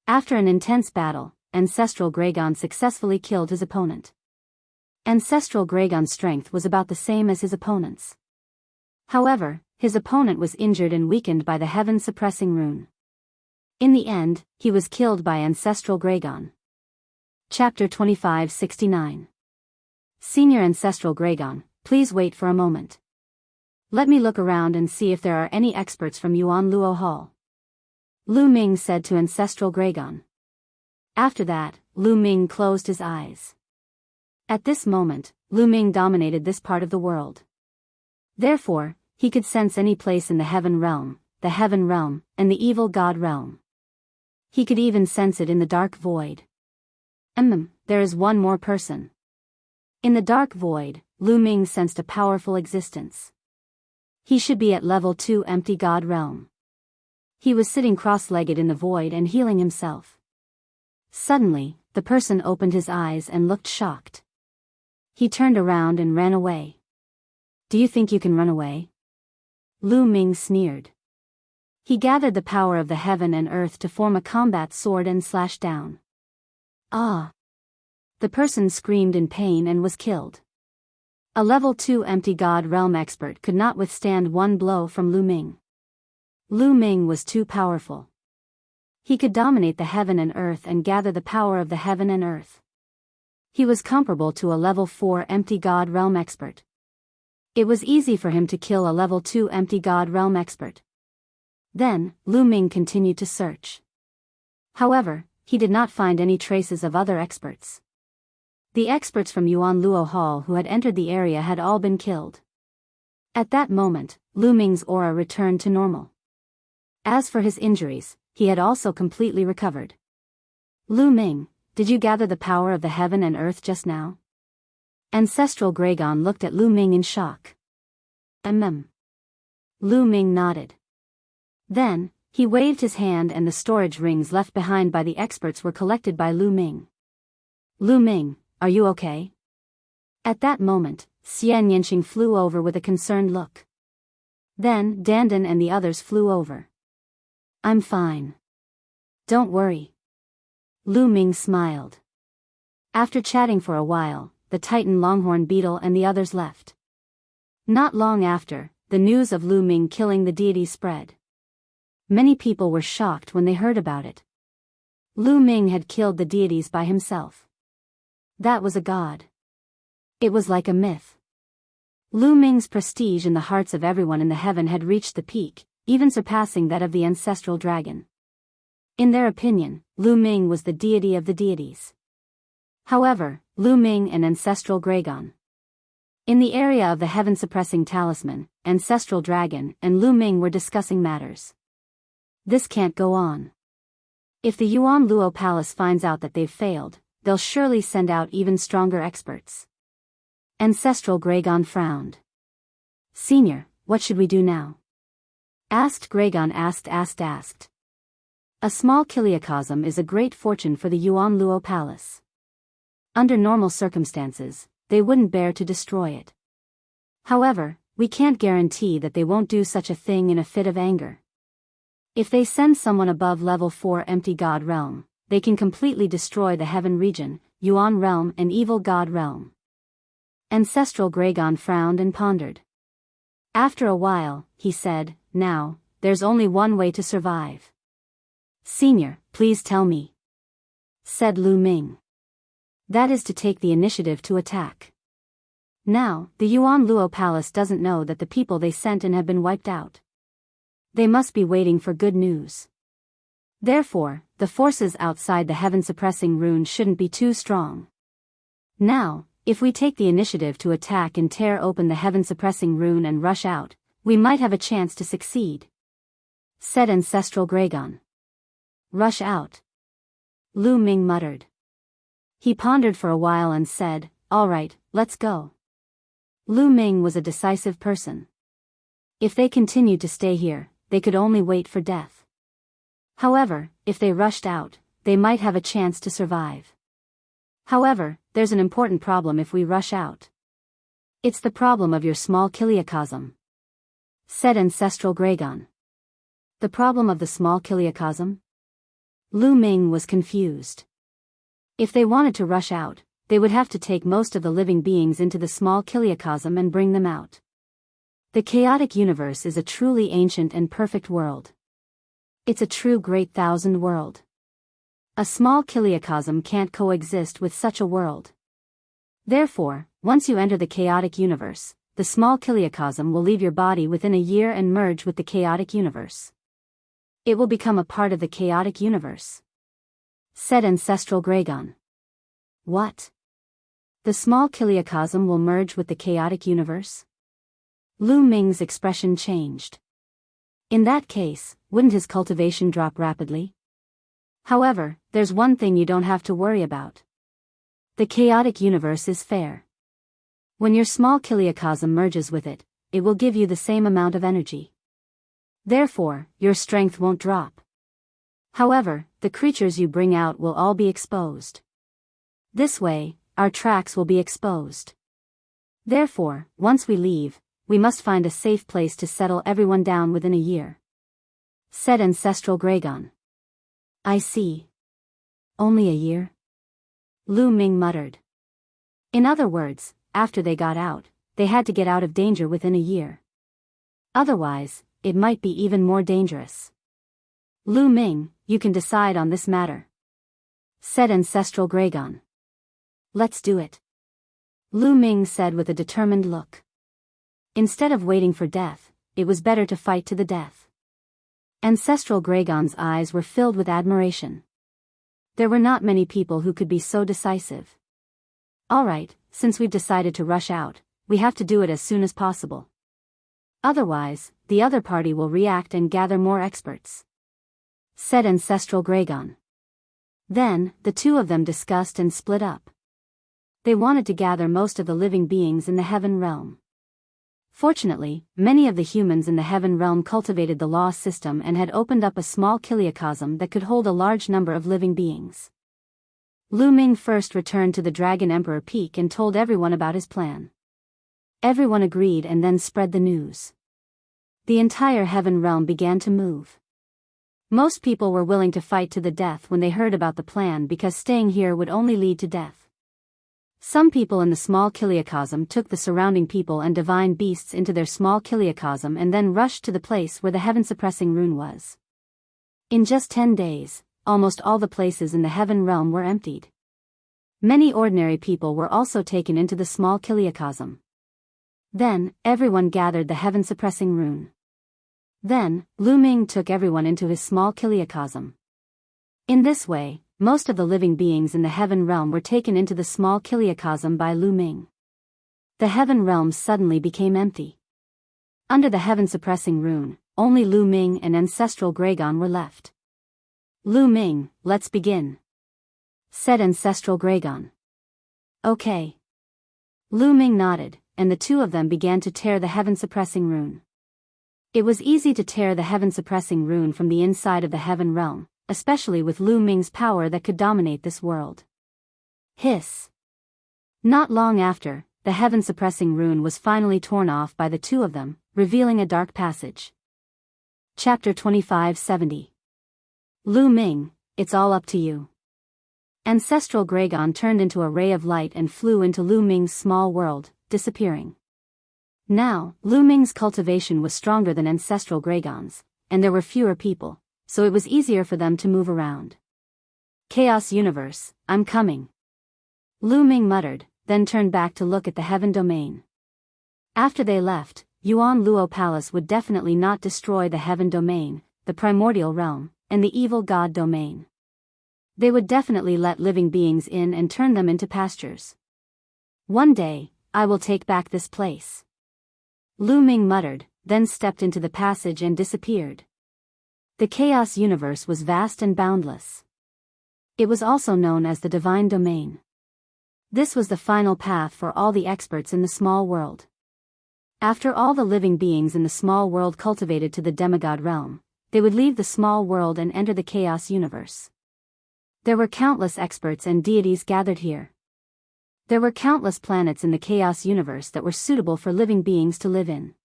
After an intense battle, Ancestral Gragon successfully killed his opponent. Ancestral Gragon's strength was about the same as his opponent's. However, his opponent was injured and weakened by the heaven-suppressing rune. In the end, he was killed by ancestral Gragon. Chapter 2569. Senior Ancestral Gragon, please wait for a moment. Let me look around and see if there are any experts from Yuan Luo Hall. Lu Ming said to Ancestral Gragon. After that, Lu Ming closed his eyes. At this moment, Lu Ming dominated this part of the world. Therefore, he could sense any place in the heaven realm, and the evil god realm. He could even sense it in the dark void. There is one more person. In the dark void, Lu Ming sensed a powerful existence. He should be at level 2 empty god realm. He was sitting cross-legged in the void and healing himself. Suddenly, the person opened his eyes and looked shocked. He turned around and ran away. Do you think you can run away? Lu Ming sneered. He gathered the power of the heaven and earth to form a combat sword and slashed down. Ah! The person screamed in pain and was killed. A level 2 empty god realm expert could not withstand one blow from Lu Ming. Lu Ming was too powerful. He could dominate the heaven and earth and gather the power of the heaven and earth. He was comparable to a level 4 empty god realm expert. It was easy for him to kill a level 2 empty god realm expert. Then, Lu Ming continued to search. However, he did not find any traces of other experts. The experts from Yuan Luo Hall who had entered the area had all been killed. At that moment, Lu Ming's aura returned to normal. As for his injuries, he had also completely recovered. Lu Ming, did you gather the power of the heaven and earth just now? Ancestral Gragon looked at Lu Ming in shock. Lu Ming nodded. Then, he waved his hand and the storage rings left behind by the experts were collected by Lu Ming. Lu Ming, are you okay? At that moment, Xian Yanqing flew over with a concerned look. Then, Dandan and the others flew over. I'm fine. Don't worry. Lu Ming smiled. After chatting for a while, the Titan Longhorn Beetle and the others left. Not long after, the news of Lu Ming killing the deity spread. Many people were shocked when they heard about it. Lu Ming had killed the deities by himself. That was a god. It was like a myth. Lu Ming's prestige in the hearts of everyone in the heaven had reached the peak, even surpassing that of the ancestral dragon. In their opinion, Lu Ming was the deity of the deities. However, Lu Ming and Ancestral Gragon. In the area of the heaven-suppressing talisman, Ancestral Dragon and Lu Ming were discussing matters. This can't go on. If the Yuan Luo Palace finds out that they've failed, they'll surely send out even stronger experts. Ancestral Gragon frowned. Senior, what should we do now? Asked Gragon asked. A small kiliacosm is a great fortune for the Yuan Luo Palace. Under normal circumstances, they wouldn't bear to destroy it. However, we can't guarantee that they won't do such a thing in a fit of anger. If they send someone above level 4 empty god realm, they can completely destroy the heaven region, Yuan realm and evil god realm. Ancestral Gragon frowned and pondered. After a while, he said, now, there's only one way to survive. Senior, please tell me. Said Lu Ming. That is to take the initiative to attack. Now, the Yuan Luo Palace doesn't know that the people they sent in have been wiped out. They must be waiting for good news. Therefore, the forces outside the heaven-suppressing rune shouldn't be too strong. Now, if we take the initiative to attack and tear open the heaven-suppressing rune and rush out, we might have a chance to succeed. Said Ancestral Gragon. Rush out. Lu Ming muttered. He pondered for a while and said, all right, let's go. Lu Ming was a decisive person. If they continued to stay here, they could only wait for death. However, if they rushed out, they might have a chance to survive. However, there's an important problem if we rush out. It's the problem of your small kiliacosm. Said Ancestral Gragon. The problem of the small kiliacosm? Lu Ming was confused. If they wanted to rush out, they would have to take most of the living beings into the small kiliacosm and bring them out. The chaotic universe is a truly ancient and perfect world. It's a true great thousand world. A small kiliacosm can't coexist with such a world. Therefore, once you enter the chaotic universe, the small kiliacosm will leave your body within a year and merge with the chaotic universe. It will become a part of the chaotic universe," said Ancestral Gragon. "What? The small kiliacosm will merge with the chaotic universe?" Lu Ming's expression changed. In that case, wouldn't his cultivation drop rapidly? However, there's one thing you don't have to worry about. The chaotic universe is fair. When your small kiliacosm merges with it, it will give you the same amount of energy. Therefore, your strength won't drop. However, the creatures you bring out will all be exposed. This way, our tracks will be exposed. Therefore, once we leave, we must find a safe place to settle everyone down within a year," said Ancestral Gragon. "I see. Only a year?" Lu Ming muttered. In other words, after they got out, they had to get out of danger within a year. Otherwise, it might be even more dangerous. "Lu Ming, you can decide on this matter," said Ancestral Gragon. "Let's do it," Lu Ming said with a determined look. Instead of waiting for death, it was better to fight to the death. Ancestral Gragon's eyes were filled with admiration. There were not many people who could be so decisive. "All right, since we've decided to rush out, we have to do it as soon as possible. Otherwise, the other party will react and gather more experts," said Ancestral Gragon. Then, the two of them discussed and split up. They wanted to gather most of the living beings in the heaven realm. Fortunately, many of the humans in the heaven realm cultivated the law system and had opened up a small kiliacosm that could hold a large number of living beings. Lu Ming first returned to the Dragon Emperor Peak and told everyone about his plan. Everyone agreed and then spread the news. The entire heaven realm began to move. Most people were willing to fight to the death when they heard about the plan because staying here would only lead to death. Some people in the small kiliacosm took the surrounding people and divine beasts into their small kiliacosm and then rushed to the place where the heaven-suppressing rune was. In just 10 days, almost all the places in the heaven realm were emptied. Many ordinary people were also taken into the small kiliacosm. Then, everyone gathered the heaven-suppressing rune. Then, Lu Ming took everyone into his small kiliacosm. In this way, most of the living beings in the heaven realm were taken into the small kiliacosm by Lu Ming. The heaven realm suddenly became empty. Under the heaven-suppressing rune, only Lu Ming and Ancestral Gragon were left. "Lu Ming, let's begin," said Ancestral Gragon. "Okay." Lu Ming nodded, and the two of them began to tear the heaven-suppressing rune. It was easy to tear the heaven-suppressing rune from the inside of the heaven realm, especially with Lu Ming's power that could dominate this world. Hiss. Not long after, the heaven-suppressing rune was finally torn off by the two of them, revealing a dark passage. Chapter 2570. Lu Ming, it's all up to you. Ancestral Gragon turned into a ray of light and flew into Lu Ming's small world, disappearing. Now, Lu Ming's cultivation was stronger than Ancestral Gragon's, and there were fewer people, so it was easier for them to move around. "Chaos Universe, I'm coming," Lu Ming muttered, then turned back to look at the heaven domain. After they left, Yuan Luo Palace would definitely not destroy the heaven domain, the primordial realm, and the evil god domain. They would definitely let living beings in and turn them into pastures. "One day, I will take back this place," Lu Ming muttered, then stepped into the passage and disappeared. The Chaos Universe was vast and boundless. It was also known as the Divine Domain. This was the final path for all the experts in the small world. After all the living beings in the small world cultivated to the demigod realm, they would leave the small world and enter the Chaos Universe. There were countless experts and deities gathered here. There were countless planets in the Chaos Universe that were suitable for living beings to live in.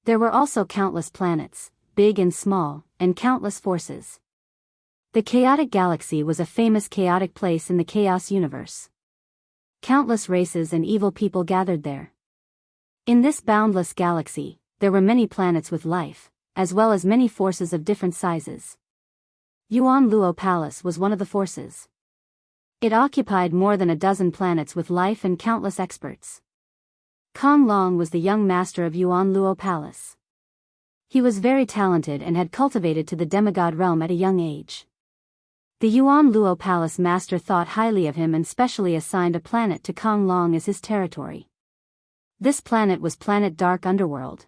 There were also countless planets, big and small, and countless forces. The Chaotic Galaxy was a famous chaotic place in the Chaos Universe. Countless races and evil people gathered there. In this boundless galaxy, there were many planets with life, as well as many forces of different sizes. Yuan Luo Palace was one of the forces. It occupied more than a dozen planets with life and countless experts. Kong Long was the young master of Yuan Luo Palace. He was very talented and had cultivated to the demigod realm at a young age. The Yuan Luo Palace master thought highly of him and specially assigned a planet to Kong Long as his territory. This planet was Planet Dark Underworld.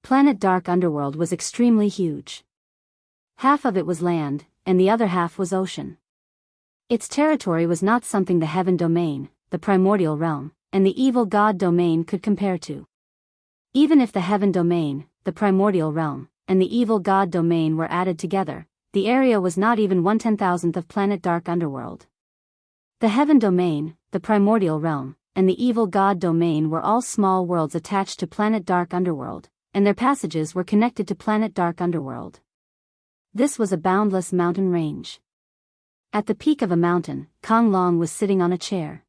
Planet Dark Underworld was extremely huge. Half of it was land, and the other half was ocean. Its territory was not something the Heaven Domain, the Primordial Realm, and the Evil God Domain could compare to. Even if the Heaven Domain, the Primordial Realm, and the Evil God Domain were added together, the area was not even 1/10,000th of Planet Dark Underworld. The Heaven Domain, the Primordial Realm, and the Evil God Domain were all small worlds attached to Planet Dark Underworld, and their passages were connected to Planet Dark Underworld. This was a boundless mountain range. At the peak of a mountain, Kong Long was sitting on a chair.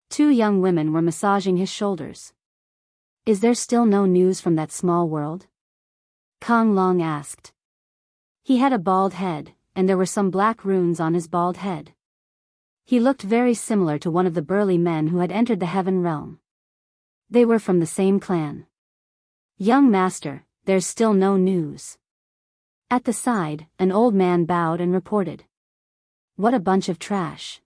Two young women were massaging his shoulders. "Is there still no news from that small world?" Kong Long asked. He had a bald head, and there were some black runes on his bald head. He looked very similar to one of the burly men who had entered the Heaven Realm. They were from the same clan. "Young master, there's still no news." At the side, an old man bowed and reported. "What a bunch of trash.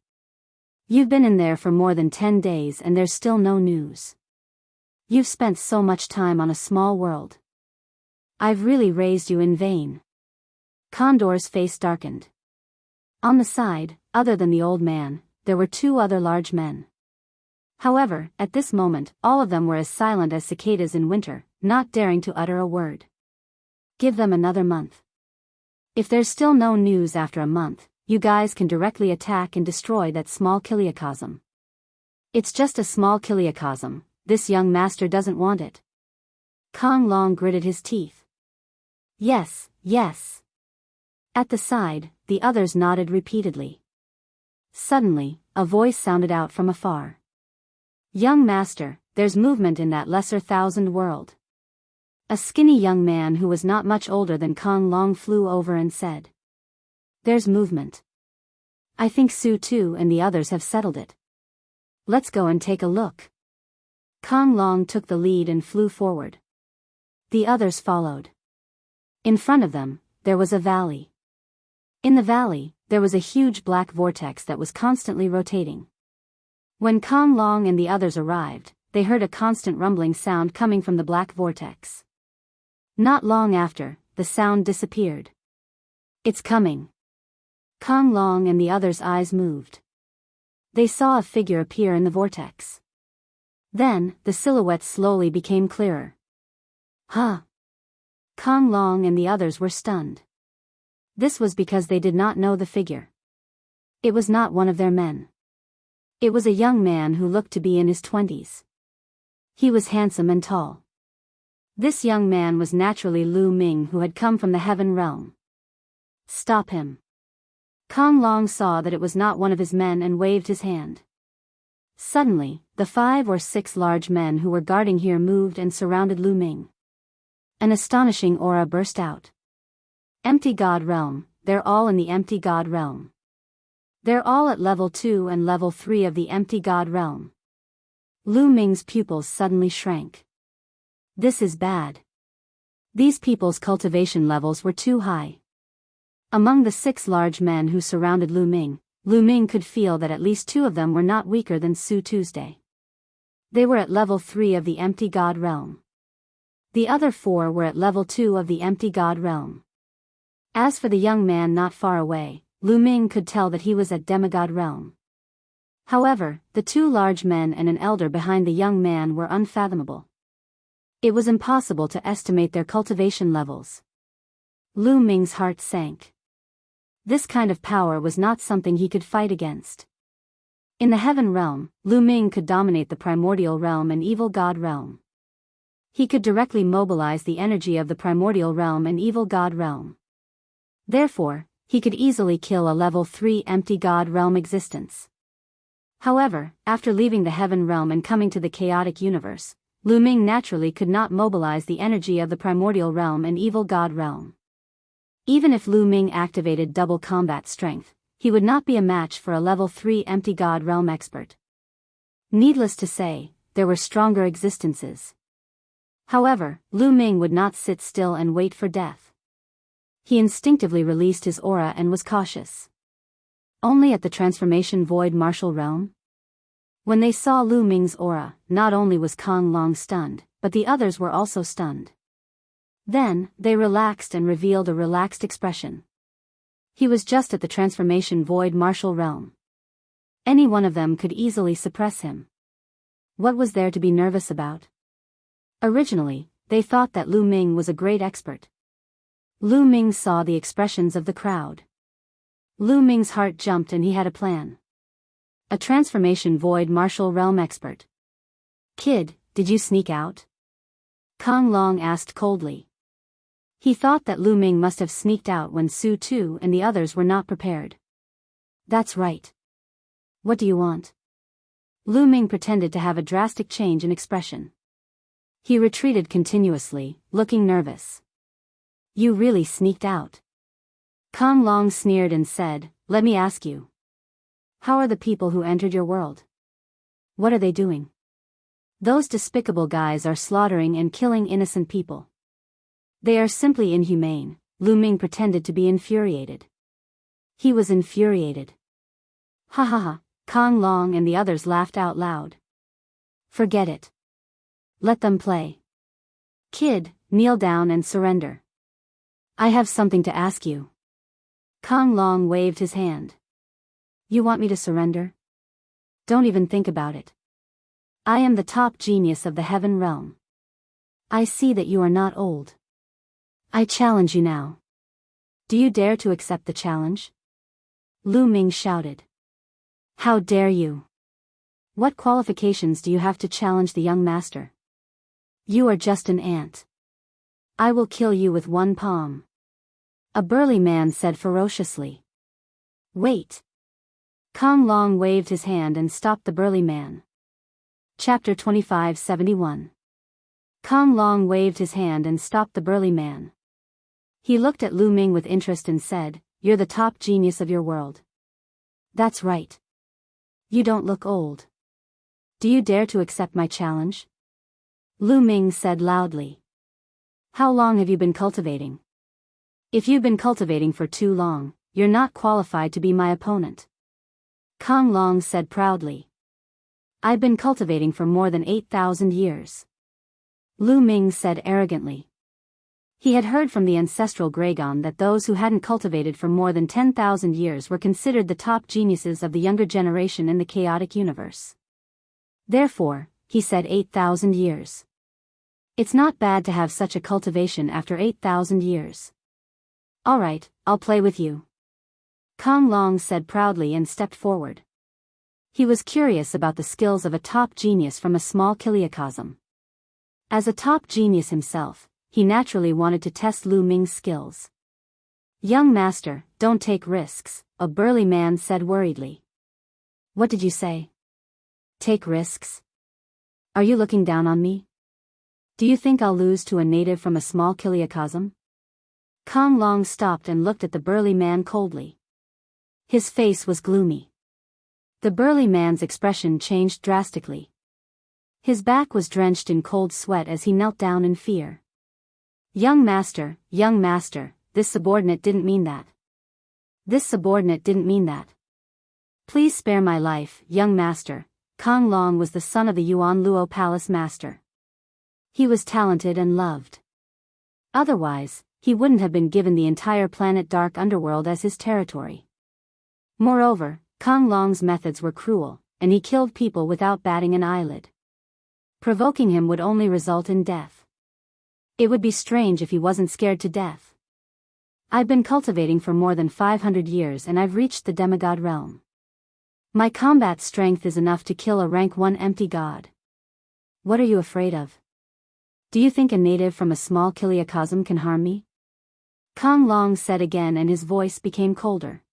You've been in there for more than 10 days and there's still no news. You've spent so much time on a small world. I've really raised you in vain." Condor's face darkened. On the side, other than the old man, there were two other large men. However, at this moment, all of them were as silent as cicadas in winter, not daring to utter a word. "Give them another month. If there's still no news after a month, you guys can directly attack and destroy that small kiliacosm. It's just a small kiliacosm, this young master doesn't want it." Kong Long gritted his teeth. "Yes, yes." At the side, the others nodded repeatedly. Suddenly, a voice sounded out from afar. "Young master, there's movement in that lesser thousand world." A skinny young man who was not much older than Kong Long flew over and said. "There's movement. I think Su Tu and the others have settled it. Let's go and take a look." Kong Long took the lead and flew forward. The others followed. In front of them, there was a valley. In the valley, there was a huge black vortex that was constantly rotating. When Kong Long and the others arrived, they heard a constant rumbling sound coming from the black vortex. Not long after, the sound disappeared. "It's coming." Kong Long and the others' eyes moved. They saw a figure appear in the vortex. Then, the silhouette slowly became clearer. "Huh!" Kong Long and the others were stunned. This was because they did not know the figure. It was not one of their men. It was a young man who looked to be in his 20s. He was handsome and tall. This young man was naturally Lu Ming, who had come from the Heaven Realm. "Stop him." Kong Long saw that it was not one of his men and waved his hand. Suddenly, the 5 or 6 large men who were guarding here moved and surrounded Lu Ming. An astonishing aura burst out. "Empty God Realm, they're all in the Empty God Realm. They're all at level 2 and level 3 of the Empty God Realm." Lu Ming's pupils suddenly shrank. This is bad. These people's cultivation levels were too high. Among the 6 large men who surrounded Lu Ming could feel that at least 2 of them were not weaker than Su Tuesday. They were at level 3 of the Empty God Realm. The other 4 were at level 2 of the Empty God Realm. As for the young man not far away, Lu Ming could tell that he was at Demigod Realm. However, the 2 large men and an elder behind the young man were unfathomable. It was impossible to estimate their cultivation levels. Lu Ming's heart sank. This kind of power was not something he could fight against. In the Heaven Realm, Lu Ming could dominate the Primordial Realm and Evil God Realm. He could directly mobilize the energy of the Primordial Realm and Evil God Realm. Therefore, he could easily kill a level 3 Empty God Realm existence. However, after leaving the Heaven Realm and coming to the chaotic universe, Lu Ming naturally could not mobilize the energy of the primordial realm and evil god realm. Even if Lu Ming activated double combat strength, he would not be a match for a level 3 empty god realm expert. Needless to say, there were stronger existences. However, Lu Ming would not sit still and wait for death. He instinctively released his aura and was cautious. Only at the transformation void martial realm? When they saw Lu Ming's aura, not only was Kong Long stunned, but the others were also stunned. Then, they relaxed and revealed a relaxed expression. He was just at the transformation void martial realm. Any one of them could easily suppress him. What was there to be nervous about? Originally, they thought that Lu Ming was a great expert. Lu Ming saw the expressions of the crowd. Lu Ming's heart jumped and he had a plan. A transformation void martial realm expert. Kid, did you sneak out? Kong Long asked coldly. He thought that Lu Ming must have sneaked out when Su Tu and the others were not prepared. That's right. What do you want? Lu Ming pretended to have a drastic change in expression. He retreated continuously, looking nervous. You really sneaked out. Kong Long sneered and said, let me ask you. How are the people who entered your world? What are they doing? Those despicable guys are slaughtering and killing innocent people. They are simply inhumane. Lu Ming pretended to be infuriated. He was infuriated. Ha ha ha, Kong Long and the others laughed out loud. Forget it. Let them play. Kid, kneel down and surrender. I have something to ask you. Kong Long waved his hand. You want me to surrender? Don't even think about it. I am the top genius of the heaven realm. I see that you are not old. I challenge you now. Do you dare to accept the challenge? Lu Ming shouted. How dare you? What qualifications do you have to challenge the young master? You are just an ant. I will kill you with one palm. A burly man said ferociously. Wait. Kong Long waved his hand and stopped the burly man. Chapter 2571. Kong Long waved his hand and stopped the burly man. He looked at Lu Ming with interest and said, You're the top genius of your world. That's right. You don't look old. Do you dare to accept my challenge? Lu Ming said loudly. How long have you been cultivating? If you've been cultivating for too long, you're not qualified to be my opponent. Kong Long said proudly. I've been cultivating for more than 8,000 years. Lu Ming said arrogantly. He had heard from the ancestral Gragon that those who hadn't cultivated for more than 10,000 years were considered the top geniuses of the younger generation in the chaotic universe. Therefore, he said 8,000 years. It's not bad to have such a cultivation after 8,000 years. Alright, I'll play with you. Kong Long said proudly and stepped forward. He was curious about the skills of a top genius from a small kiliacosm. As a top genius himself, he naturally wanted to test Lu Ming's skills. Young master, don't take risks, a burly man said worriedly. What did you say? Take risks? Are you looking down on me? Do you think I'll lose to a native from a small kiliacosm? Kong Long stopped and looked at the burly man coldly. His face was gloomy. The burly man's expression changed drastically. His back was drenched in cold sweat as he knelt down in fear. Young master, this subordinate didn't mean that. This subordinate didn't mean that. Please spare my life, young master. Kong Long was the son of the Yuan Luo Palace master. He was talented and loved. Otherwise, he wouldn't have been given the entire planet Dark Underworld as his territory. Moreover, Kong Long's methods were cruel, and he killed people without batting an eyelid. Provoking him would only result in death. It would be strange if he wasn't scared to death. I've been cultivating for more than 500 years and I've reached the demigod realm. My combat strength is enough to kill a rank 1 empty god. What are you afraid of? Do you think a native from a small kiliacosm can harm me? Kong Long said again and his voice became colder.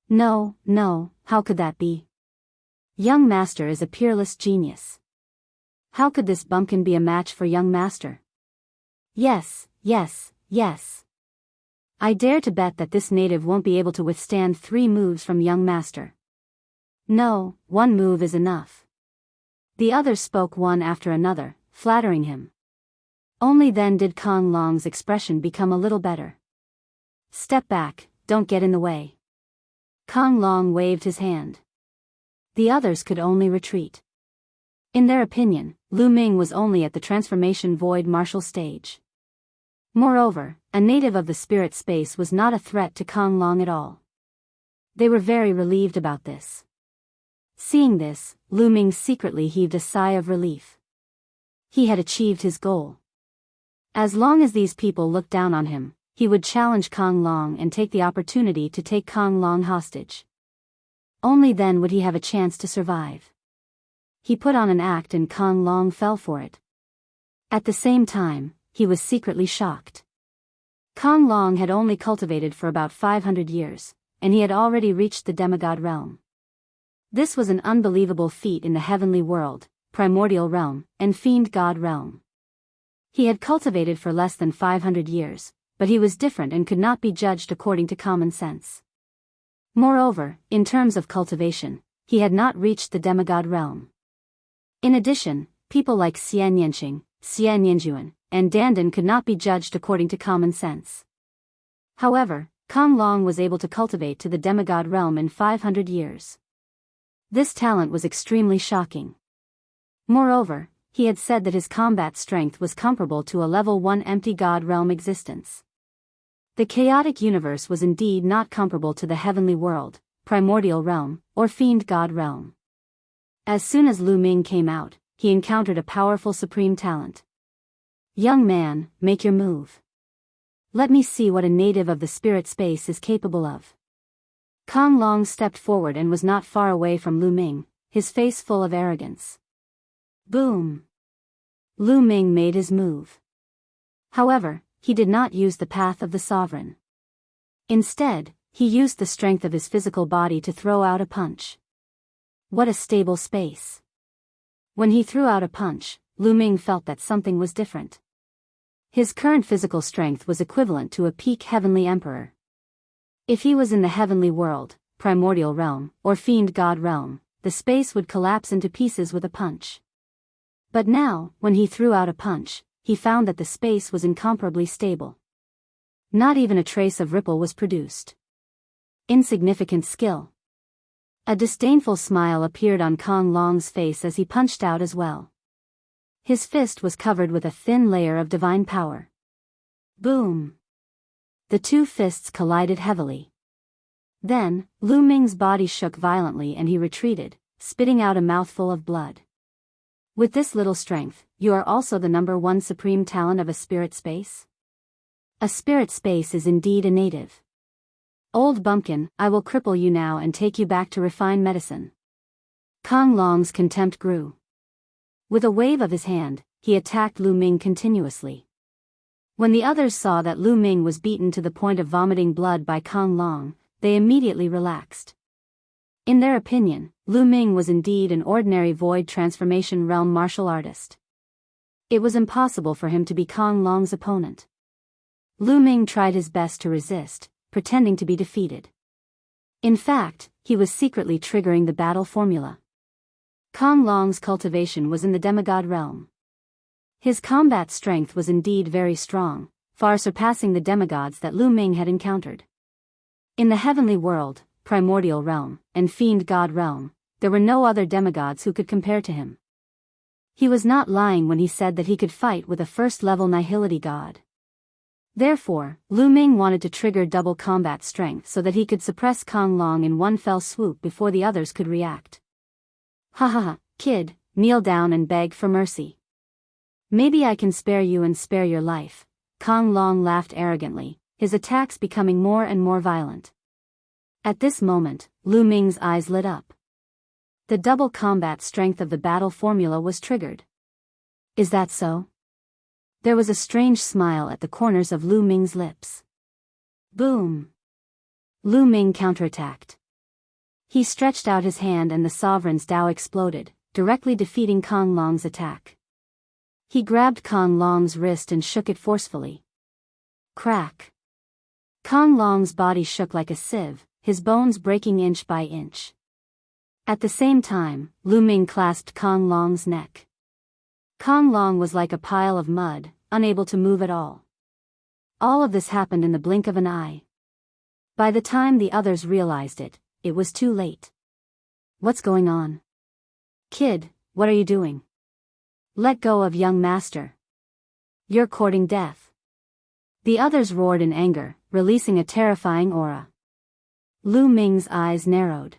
No, how could that be? Young master is a peerless genius. How could this bumpkin be a match for young master? Yes, yes, yes. I dare to bet that this native won't be able to withstand 3 moves from young master. No, 1 move is enough. The others spoke one after another, flattering him. Only then did Kong Long's expression become a little better. Step back, don't get in the way. Kong Long waved his hand. The others could only retreat. In their opinion, Lu Ming was only at the transformation void martial stage. Moreover, a native of the spirit space was not a threat to Kong Long at all. They were very relieved about this. Seeing this, Lu Ming secretly heaved a sigh of relief. He had achieved his goal. As long as these people looked down on him, he would challenge Kong Long and take the opportunity to take Kong Long hostage. Only then would he have a chance to survive. He put on an act and Kong Long fell for it. At the same time, he was secretly shocked. Kong Long had only cultivated for about 500 years, and he had already reached the demigod realm. This was an unbelievable feat in the heavenly world, primordial realm, and fiend god realm. He had cultivated for less than 500 years, but he was different and could not be judged according to common sense. Moreover, in terms of cultivation, he had not reached the demigod realm. In addition, people like Xian Yanqing, Xian Yanjuan, and Dandan could not be judged according to common sense. However, Kong Long was able to cultivate to the demigod realm in 500 years. This talent was extremely shocking. Moreover, he had said that his combat strength was comparable to a level 1 empty god realm existence. The chaotic universe was indeed not comparable to the heavenly world, primordial realm, or fiend god realm. As soon as Lu Ming came out, he encountered a powerful supreme talent. Young man, make your move. Let me see what a native of the spirit space is capable of. Kong Long stepped forward and was not far away from Lu Ming, his face full of arrogance. Boom! Lu Ming made his move. However, he did not use the path of the sovereign. Instead, he used the strength of his physical body to throw out a punch. What a stable space. When he threw out a punch, Lu Ming felt that something was different. His current physical strength was equivalent to a peak heavenly emperor. If he was in the heavenly world, primordial realm, or fiend god realm, the space would collapse into pieces with a punch. But now, when he threw out a punch, he found that the space was incomparably stable. Not even a trace of ripple was produced. Insignificant skill. A disdainful smile appeared on Kong Long's face as he punched out as well. His fist was covered with a thin layer of divine power. Boom! The 2 fists collided heavily. Then, Lu Ming's body shook violently and he retreated, spitting out a mouthful of blood. With this little strength, you are also the number 1 supreme talent of a spirit space? A spirit space is indeed a native. Old bumpkin, I will cripple you now and take you back to refined medicine. Kong Long's contempt grew. With a wave of his hand, he attacked Lu Ming continuously. When the others saw that Lu Ming was beaten to the point of vomiting blood by Kong Long, they immediately relaxed. In their opinion, Lu Ming was indeed an ordinary void transformation realm martial artist. It was impossible for him to be Kong Long's opponent. Lu Ming tried his best to resist, pretending to be defeated. In fact, he was secretly triggering the battle formula. Kong Long's cultivation was in the demigod realm. His combat strength was indeed very strong, far surpassing the demigods that Lu Ming had encountered. In the heavenly world, primordial realm, and fiend god realm, there were no other demigods who could compare to him. He was not lying when he said that he could fight with a first-level nihility god. Therefore, Lu Ming wanted to trigger double combat strength so that he could suppress Kong Long in one fell swoop before the others could react. Ha ha ha, kid, kneel down and beg for mercy. Maybe I can spare you and spare your life. Kong Long laughed arrogantly, his attacks becoming more and more violent. At this moment, Lu Ming's eyes lit up. The double combat strength of the battle formula was triggered. Is that so? There was a strange smile at the corners of Lu Ming's lips. Boom! Lu Ming counterattacked. He stretched out his hand and the sovereign's Dao exploded, directly defeating Kong Long's attack. He grabbed Kong Long's wrist and shook it forcefully. Crack. Kong Long's body shook like a sieve, his bones breaking inch by inch. At the same time, Lu Ming clasped Kong Long's neck. Kong Long was like a pile of mud, unable to move at all. All of this happened in the blink of an eye. By the time the others realized it, it was too late. What's going on? Kid, what are you doing? Let go of young master. You're courting death. The others roared in anger, releasing a terrifying aura. Lu Ming's eyes narrowed.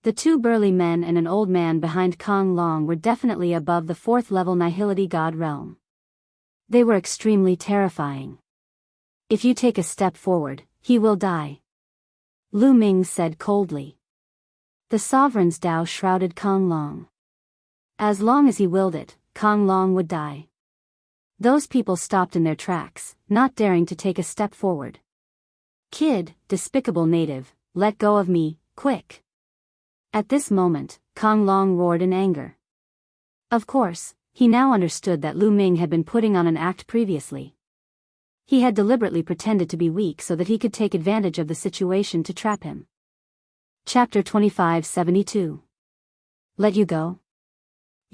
The two burly men and an old man behind Kong Long were definitely above the fourth-level Nihility God realm. They were extremely terrifying. If you take a step forward, he will die. Lu Ming said coldly. The sovereign's Tao shrouded Kong Long. As long as he willed it, Kong Long would die. Those people stopped in their tracks, not daring to take a step forward. Kid, despicable native, let go of me, quick. At this moment, Kong Long roared in anger. Of course, he now understood that Lu Ming had been putting on an act previously. He had deliberately pretended to be weak so that he could take advantage of the situation to trap him. Chapter 2572. Let you go?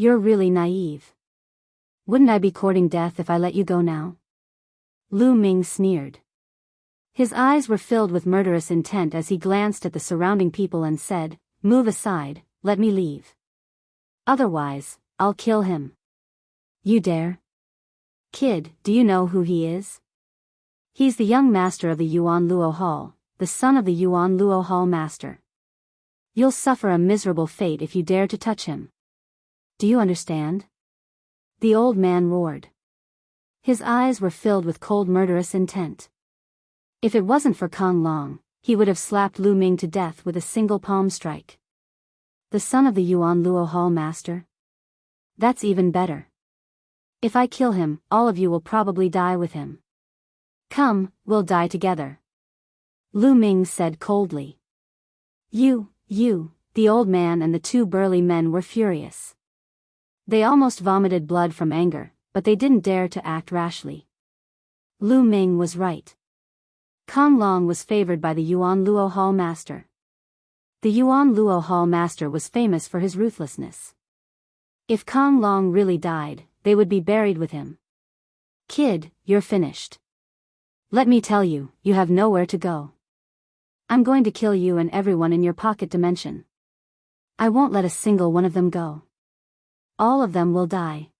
You're really naive. Wouldn't I be courting death if I let you go now? Lu Ming sneered. His eyes were filled with murderous intent as he glanced at the surrounding people and said, "Move aside, let me leave. Otherwise, I'll kill him." You dare? Kid, do you know who he is? He's the young master of the Yuan Luo Hall, the son of the Yuan Luo Hall master. You'll suffer a miserable fate if you dare to touch him. Do you understand? The old man roared. His eyes were filled with cold murderous intent. If it wasn't for Kong Long, he would have slapped Lu Ming to death with a single palm strike. The son of the Yuan Luo Hall master? That's even better. If I kill him, all of you will probably die with him. Come, we'll die together. Lu Ming said coldly. You, the old man and the two burly men were furious. They almost vomited blood from anger, but they didn't dare to act rashly. Lu Ming was right. Kong Long was favored by the Yuan Luo Hall master. The Yuan Luo Hall master was famous for his ruthlessness. If Kong Long really died, they would be buried with him. Kid, you're finished. Let me tell you, you have nowhere to go. I'm going to kill you and everyone in your pocket dimension. I won't let a single one of them go. All of them will die.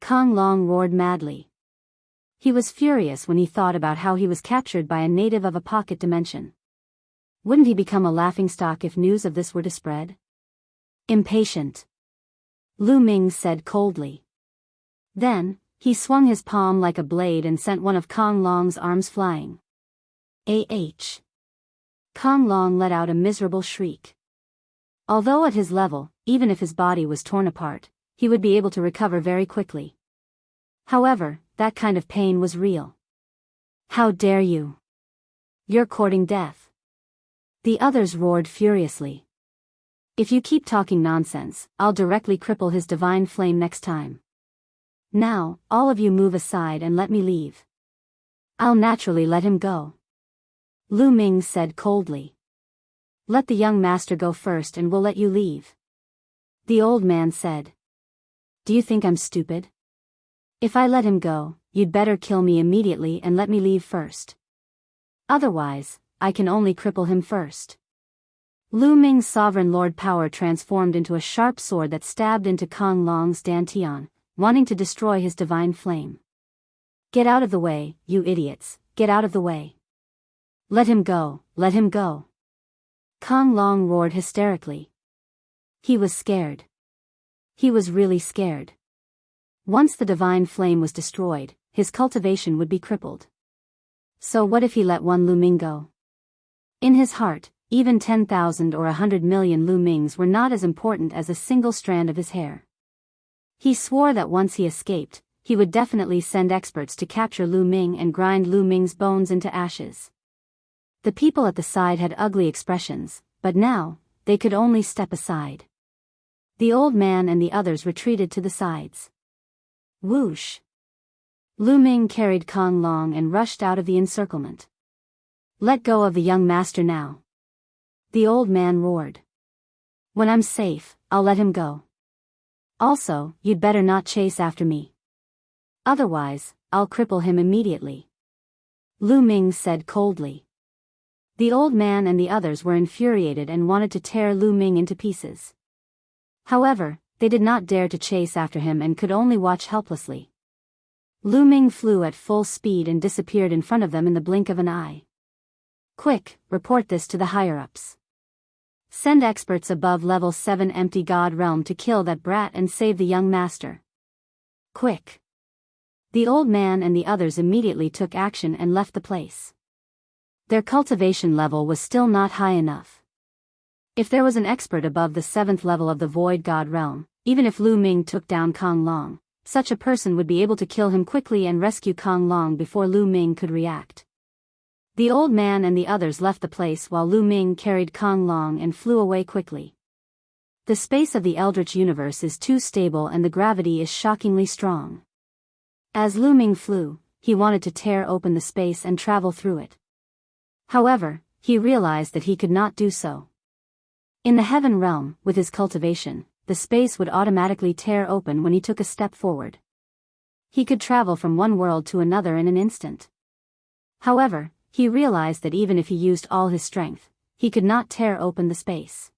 Kong Long roared madly. He was furious when he thought about how he was captured by a native of a pocket dimension. Wouldn't he become a laughingstock if news of this were to spread? Impatient. Lu Ming said coldly. Then, he swung his palm like a blade and sent one of Kong Long's arms flying. Ah! Kong Long let out a miserable shriek. Although at his level, even if his body was torn apart, he would be able to recover very quickly. However, that kind of pain was real. How dare you? You're courting death. The others roared furiously. If you keep talking nonsense, I'll directly cripple his divine flame next time. Now, all of you move aside and let me leave. I'll naturally let him go. Lu Ming said coldly. Let the young master go first and we'll let you leave. The old man said. Do you think I'm stupid? If I let him go, you'd better kill me immediately and let me leave first. Otherwise, I can only cripple him first. Lu Ming's sovereign lord power transformed into a sharp sword that stabbed into Kong Long's dantian, wanting to destroy his divine flame. Get out of the way, you idiots, get out of the way. Let him go, let him go. Kong Long roared hysterically. He was scared. He was really scared. Once the divine flame was destroyed, his cultivation would be crippled. So what if he let one Lu Ming go? In his heart, even 10,000 or 100 million Lu Mings were not as important as a single strand of his hair. He swore that once he escaped, he would definitely send experts to capture Lu Ming and grind Lu Ming's bones into ashes. The people at the side had ugly expressions, but now, they could only step aside. The old man and the others retreated to the sides. Whoosh! Lu Ming carried Kong Long and rushed out of the encirclement. Let go of the young master now. The old man roared. When I'm safe, I'll let him go. Also, you'd better not chase after me. Otherwise, I'll cripple him immediately. Lu Ming said coldly. The old man and the others were infuriated and wanted to tear Lu Ming into pieces. However, they did not dare to chase after him and could only watch helplessly. Lu Ming flew at full speed and disappeared in front of them in the blink of an eye. Quick, report this to the higher-ups. Send experts above level 7 empty god realm to kill that brat and save the young master. Quick. The old man and the others immediately took action and left the place. Their cultivation level was still not high enough. If there was an expert above the 7th level of the void god realm, even if Lu Ming took down Kong Long, such a person would be able to kill him quickly and rescue Kong Long before Lu Ming could react. The old man and the others left the place while Lu Ming carried Kong Long and flew away quickly. The space of the Eldritch universe is too stable and the gravity is shockingly strong. As Lu Ming flew, he wanted to tear open the space and travel through it. However, he realized that he could not do so. In the heaven realm, with his cultivation, the space would automatically tear open when he took a step forward. He could travel from one world to another in an instant. However, he realized that even if he used all his strength, he could not tear open the space.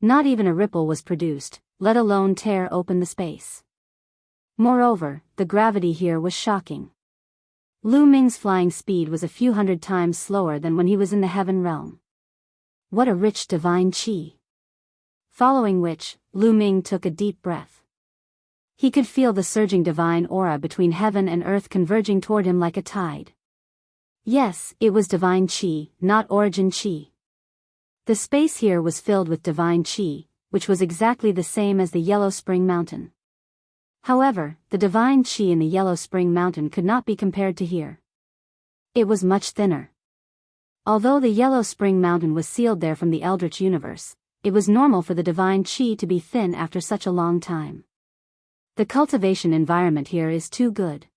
Not even a ripple was produced, let alone tear open the space. Moreover, the gravity here was shocking. Lu Ming's flying speed was a few hundred times slower than when he was in the heaven realm. What a rich divine qi! Following which, Lu Ming took a deep breath. He could feel the surging divine aura between heaven and earth converging toward him like a tide. Yes, it was divine qi, not origin qi. The space here was filled with divine qi, which was exactly the same as the Yellow Spring Mountain. However, the divine qi in the Yellow Spring Mountain could not be compared to here. It was much thinner. Although the Yellow Spring Mountain was sealed there from the Eldritch universe, it was normal for the divine qi to be thin after such a long time. The cultivation environment here is too good.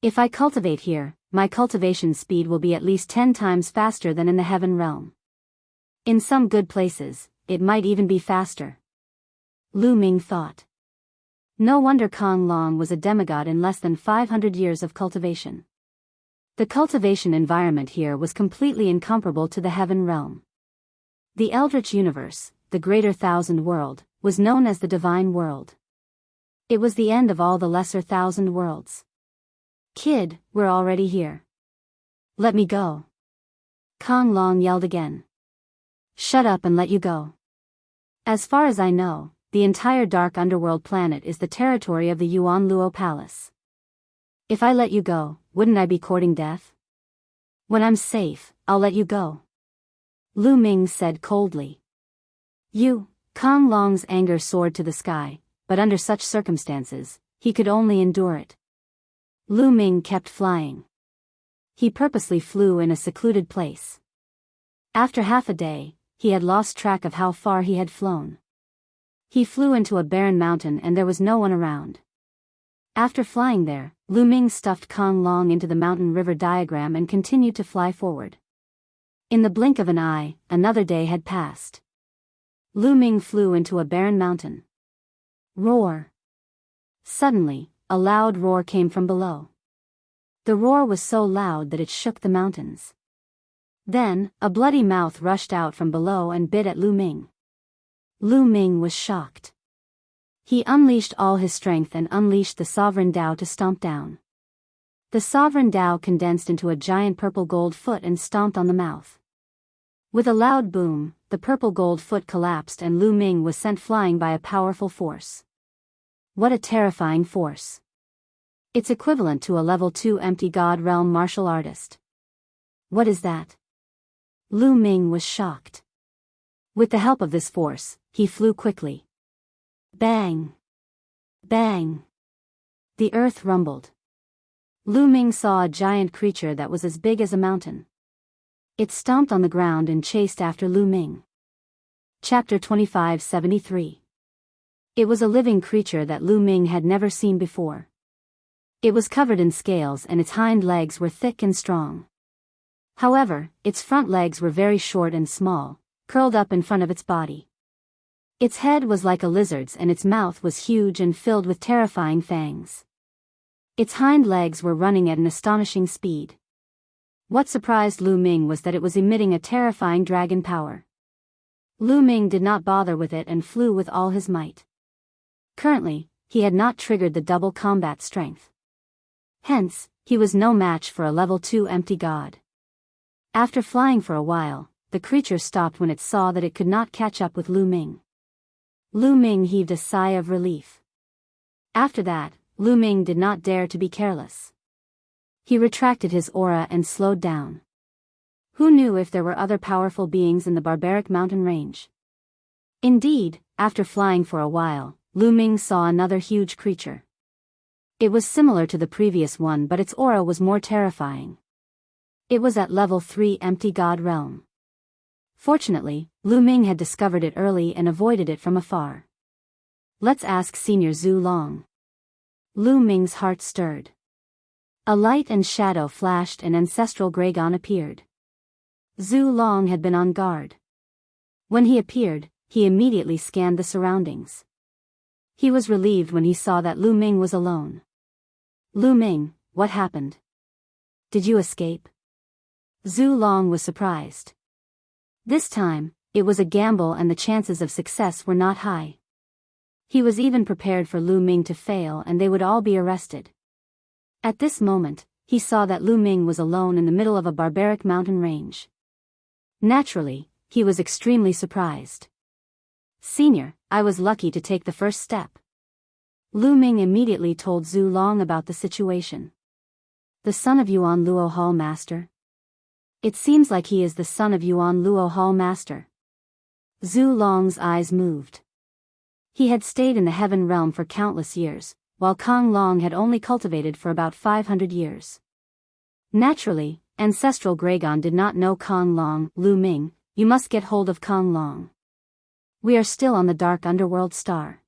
If I cultivate here, my cultivation speed will be at least 10 times faster than in the heaven realm. In some good places, it might even be faster. Lu Ming thought. No wonder Kong Long was a demigod in less than 500 years of cultivation. The cultivation environment here was completely incomparable to the heaven realm. The Eldritch universe, the greater thousand world, was known as the divine world. It was the end of all the lesser thousand worlds. Kid, we're already here. Let me go. Kong Long yelled again. Shut up and let you go. As far as I know, the entire dark underworld planet is the territory of the Yuan Luo Palace. If I let you go, wouldn't I be courting death? When I'm safe, I'll let you go. Lu Ming said coldly. Kong Long's anger soared to the sky, but under such circumstances, he could only endure it. Lu Ming kept flying. He purposely flew in a secluded place. After half a day, he had lost track of how far he had flown. He flew into a barren mountain and there was no one around. After flying there, Lu Ming stuffed Kong Long into the mountain river diagram and continued to fly forward. In the blink of an eye, another day had passed. Lu Ming flew into a barren mountain. Roar! Suddenly, a loud roar came from below. The roar was so loud that it shook the mountains. Then, a bloody mouth rushed out from below and bit at Lu Ming. Lu Ming was shocked. He unleashed all his strength and unleashed the Sovereign Tao to stomp down. The Sovereign Tao condensed into a giant purple gold foot and stomped on the mouth. With a loud boom, the purple gold foot collapsed and Lu Ming was sent flying by a powerful force. What a terrifying force. It's equivalent to a level 2 empty god realm martial artist. What is that? Lu Ming was shocked. With the help of this force, he flew quickly. Bang! Bang! The earth rumbled. Lu Ming saw a giant creature that was as big as a mountain. It stomped on the ground and chased after Lu Ming. Chapter 2573. It was a living creature that Lu Ming had never seen before. It was covered in scales and its hind legs were thick and strong. However, its front legs were very short and small, curled up in front of its body. Its head was like a lizard's and its mouth was huge and filled with terrifying fangs. Its hind legs were running at an astonishing speed. What surprised Lu Ming was that it was emitting a terrifying dragon power. Lu Ming did not bother with it and flew with all his might. Currently, he had not triggered the double combat strength. Hence, he was no match for a level 2 empty god. After flying for a while, the creature stopped when it saw that it could not catch up with Lu Ming. Lu Ming heaved a sigh of relief. After that, Lu Ming did not dare to be careless. He retracted his aura and slowed down. Who knew if there were other powerful beings in the barbaric mountain range? Indeed, after flying for a while, Lu Ming saw another huge creature. It was similar to the previous one, but its aura was more terrifying. It was at level 3 empty god realm. Fortunately, Lu Ming had discovered it early and avoided it from afar. Let's ask Senior Zhu Long. Lu Ming's heart stirred. A light and shadow flashed and ancestral Gragon appeared. Zhu Long had been on guard. When he appeared, he immediately scanned the surroundings. He was relieved when he saw that Lu Ming was alone. Lu Ming, what happened? Did you escape? Zhu Long was surprised. This time, it was a gamble and the chances of success were not high. He was even prepared for Lu Ming to fail and they would all be arrested. At this moment, he saw that Lu Ming was alone in the middle of a barbaric mountain range. Naturally, he was extremely surprised. Senior, I was lucky to take the first step. Lu Ming immediately told Zhu Long about the situation. The son of Yuan Luo Hall Master? It seems like he is the son of Yuan Luo Hall Master. Zhu Long's eyes moved. He had stayed in the heaven realm for countless years, while Kong Long had only cultivated for about 500 years. Naturally, ancestral Gragon did not know Kong Long. Lu Ming, you must get hold of Kong Long. We are still on the dark underworld star.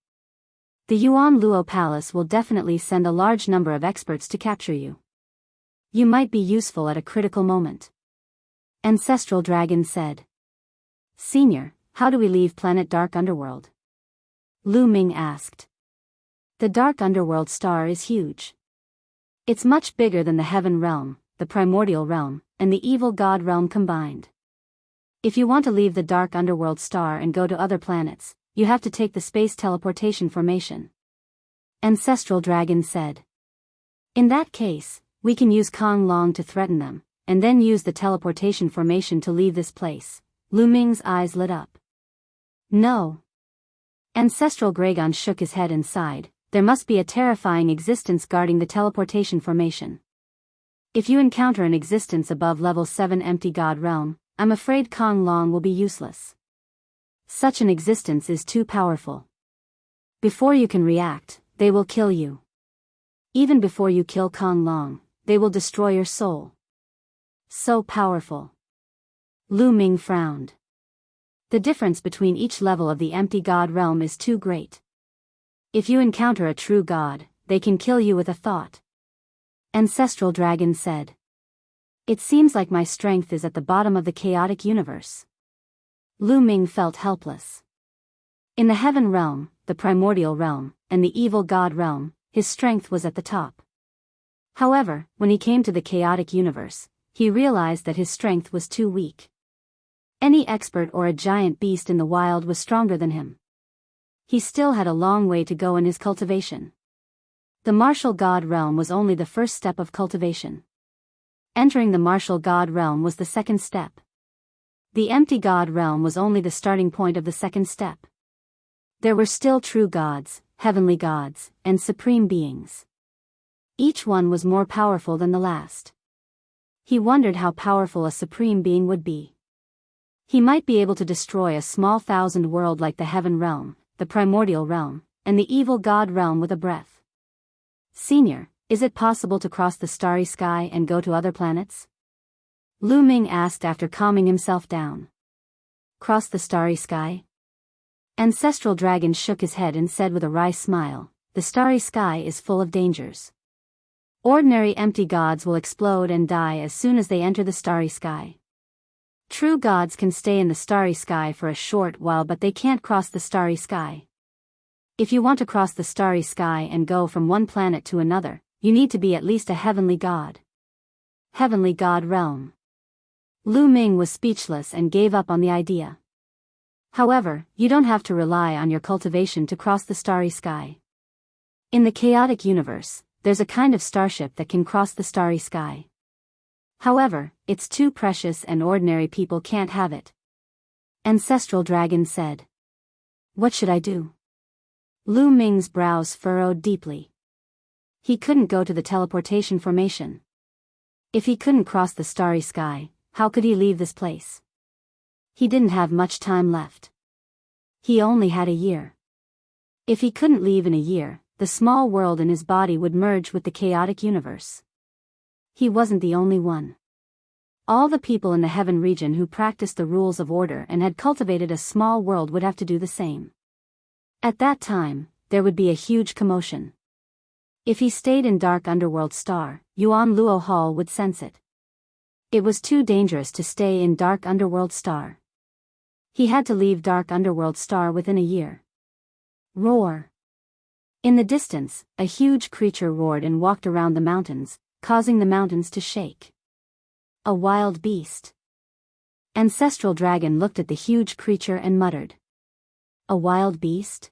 The Yuan Luo Palace will definitely send a large number of experts to capture you. You might be useful at a critical moment. Ancestral Dragon said. Senior, how do we leave planet Dark Underworld? Lu Ming asked. The Dark Underworld star is huge. It's much bigger than the Heaven Realm, the Primordial Realm, and the Evil God Realm combined. If you want to leave the Dark Underworld star and go to other planets, you have to take the space teleportation formation. Ancestral Dragon said. In that case, we can use Kong Long to threaten them, and then use the teleportation formation to leave this place. Lu Ming's eyes lit up. No. Ancestral Gragon shook his head and sighed. There must be a terrifying existence guarding the teleportation formation. If you encounter an existence above level 7 empty god realm, I'm afraid Kong Long will be useless. Such an existence is too powerful. Before you can react, they will kill you. Even before you kill Kong Long, they will destroy your soul. So powerful. Lu Ming frowned. The difference between each level of the empty god realm is too great. If you encounter a true god, they can kill you with a thought. Ancestral Dragon said. It seems like my strength is at the bottom of the chaotic universe. Lu Ming felt helpless. In the Heaven Realm, the Primordial Realm, and the Evil God Realm, his strength was at the top. However, when he came to the chaotic universe, he realized that his strength was too weak. Any expert or a giant beast in the wild was stronger than him. He still had a long way to go in his cultivation. The Martial God Realm was only the first step of cultivation. Entering the Martial God Realm was the second step. The Empty God Realm was only the starting point of the second step. There were still true gods, heavenly gods, and supreme beings. Each one was more powerful than the last. He wondered how powerful a supreme being would be. He might be able to destroy a small thousand world like the Heaven Realm, the Primordial Realm, and the Evil God Realm with a breath. Senior, is it possible to cross the starry sky and go to other planets? Lu Ming asked after calming himself down. Cross the starry sky? Ancestral Dragon shook his head and said with a wry smile, "The starry sky is full of dangers. Ordinary empty gods will explode and die as soon as they enter the starry sky. True gods can stay in the starry sky for a short while, but they can't cross the starry sky. If you want to cross the starry sky and go from one planet to another, you need to be at least a heavenly god." Heavenly god realm. Lu Ming was speechless and gave up on the idea. However, you don't have to rely on your cultivation to cross the starry sky. In the chaotic universe, there's a kind of starship that can cross the starry sky. However, it's too precious and ordinary people can't have it. Ancestral Dragon said. "What should I do?" Lu Ming's brows furrowed deeply. He couldn't go to the teleportation formation. If he couldn't cross the starry sky, how could he leave this place? He didn't have much time left. He only had a year. If he couldn't leave in a year, the small world in his body would merge with the chaotic universe. He wasn't the only one. All the people in the heaven region who practiced the rules of order and had cultivated a small world would have to do the same. At that time, there would be a huge commotion. If he stayed in Dark Underworld Star, Yuan Luo Hall would sense it. It was too dangerous to stay in Dark Underworld Star. He had to leave Dark Underworld Star within a year. Roar. In the distance, a huge creature roared and walked around the mountains, causing the mountains to shake. A wild beast. Ancestral Dragon looked at the huge creature and muttered. A wild beast?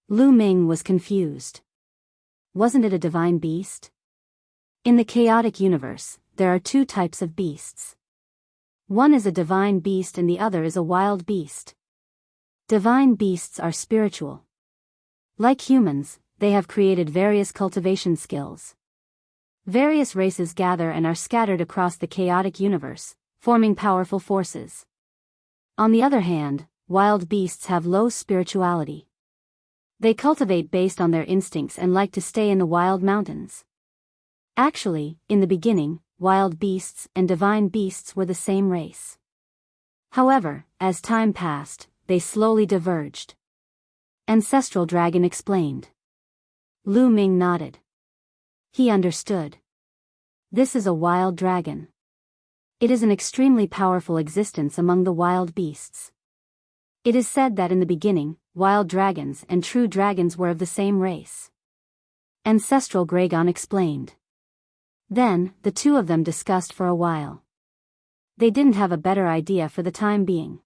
Lu Ming was confused. Wasn't it a divine beast? In the chaotic universe, there are two types of beasts. One is a divine beast and the other is a wild beast. Divine beasts are spiritual. Like humans, they have created various cultivation skills. Various races gather and are scattered across the chaotic universe, forming powerful forces. On the other hand, wild beasts have low spirituality. They cultivate based on their instincts and like to stay in the wild mountains. Actually, in the beginning, wild beasts and divine beasts were the same race. However, as time passed, they slowly diverged. Ancestral Dragon explained. Lu Ming nodded. He understood. This is a wild dragon. It is an extremely powerful existence among the wild beasts. It is said that in the beginning, wild dragons and true dragons were of the same race. Ancestral Dragon explained. Then, the two of them discussed for a while. They didn't have a better idea for the time being.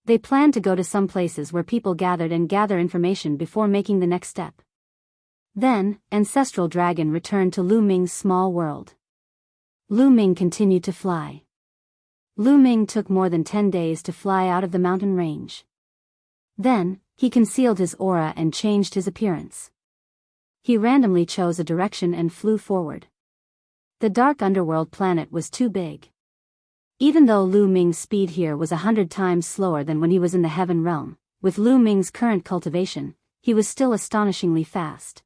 They planned to go to some places where people gathered and gather information before making the next step. Then, Ancestral Dragon returned to Lu Ming's small world. Lu Ming continued to fly. Lu Ming took more than 10 days to fly out of the mountain range. Then, he concealed his aura and changed his appearance. He randomly chose a direction and flew forward. The Dark Underworld planet was too big. Even though Lu Ming's speed here was 100 times slower than when he was in the Heaven Realm, with Lu Ming's current cultivation, he was still astonishingly fast.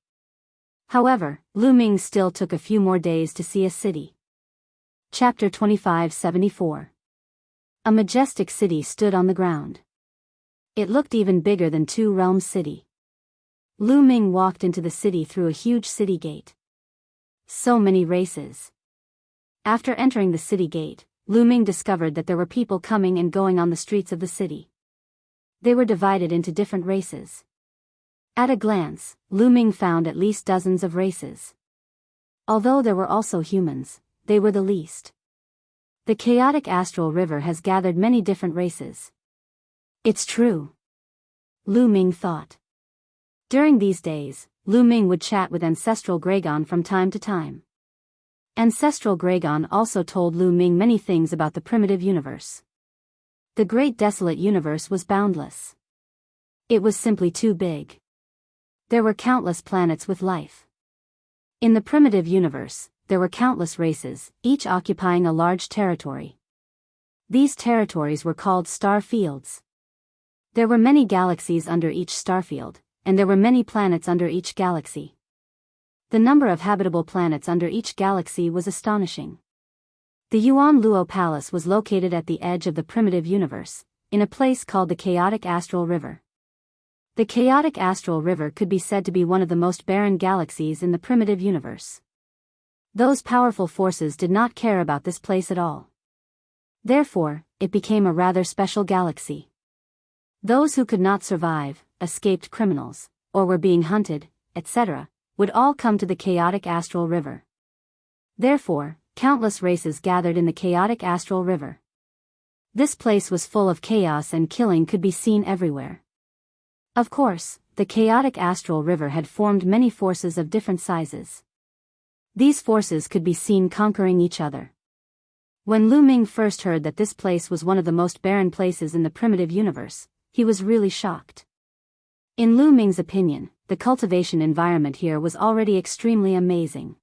However, Lu Ming still took a few more days to see a city. Chapter 2574. A majestic city stood on the ground. It looked even bigger than Two Realms City. Lu Ming walked into the city through a huge city gate. So many races. After entering the city gate, Lu Ming discovered that there were people coming and going on the streets of the city. They were divided into different races. At a glance, Lu Ming found at least dozens of races. Although there were also humans, they were the least. The chaotic astral river has gathered many different races. It's true. Lu Ming thought. During these days, Lu Ming would chat with Ancestral Dragon from time to time. Ancestral Dragon also told Lu Ming many things about the primitive universe. The great desolate universe was boundless. It was simply too big. There were countless planets with life. In the primitive universe, there were countless races, each occupying a large territory. These territories were called star fields. There were many galaxies under each starfield, and there were many planets under each galaxy. The number of habitable planets under each galaxy was astonishing. The Yuan Luo Palace was located at the edge of the primitive universe, in a place called the Chaotic Astral River. The chaotic astral river could be said to be one of the most barren galaxies in the primitive universe. Those powerful forces did not care about this place at all. Therefore, it became a rather special galaxy. Those who could not survive, escaped criminals, or were being hunted, etc., would all come to the chaotic astral river. Therefore, countless races gathered in the chaotic astral river. This place was full of chaos and killing could be seen everywhere. Of course, the chaotic astral river had formed many forces of different sizes. These forces could be seen conquering each other. When Lu Ming first heard that this place was one of the most barren places in the primitive universe, he was really shocked. In Lu Ming's opinion, the cultivation environment here was already extremely amazing.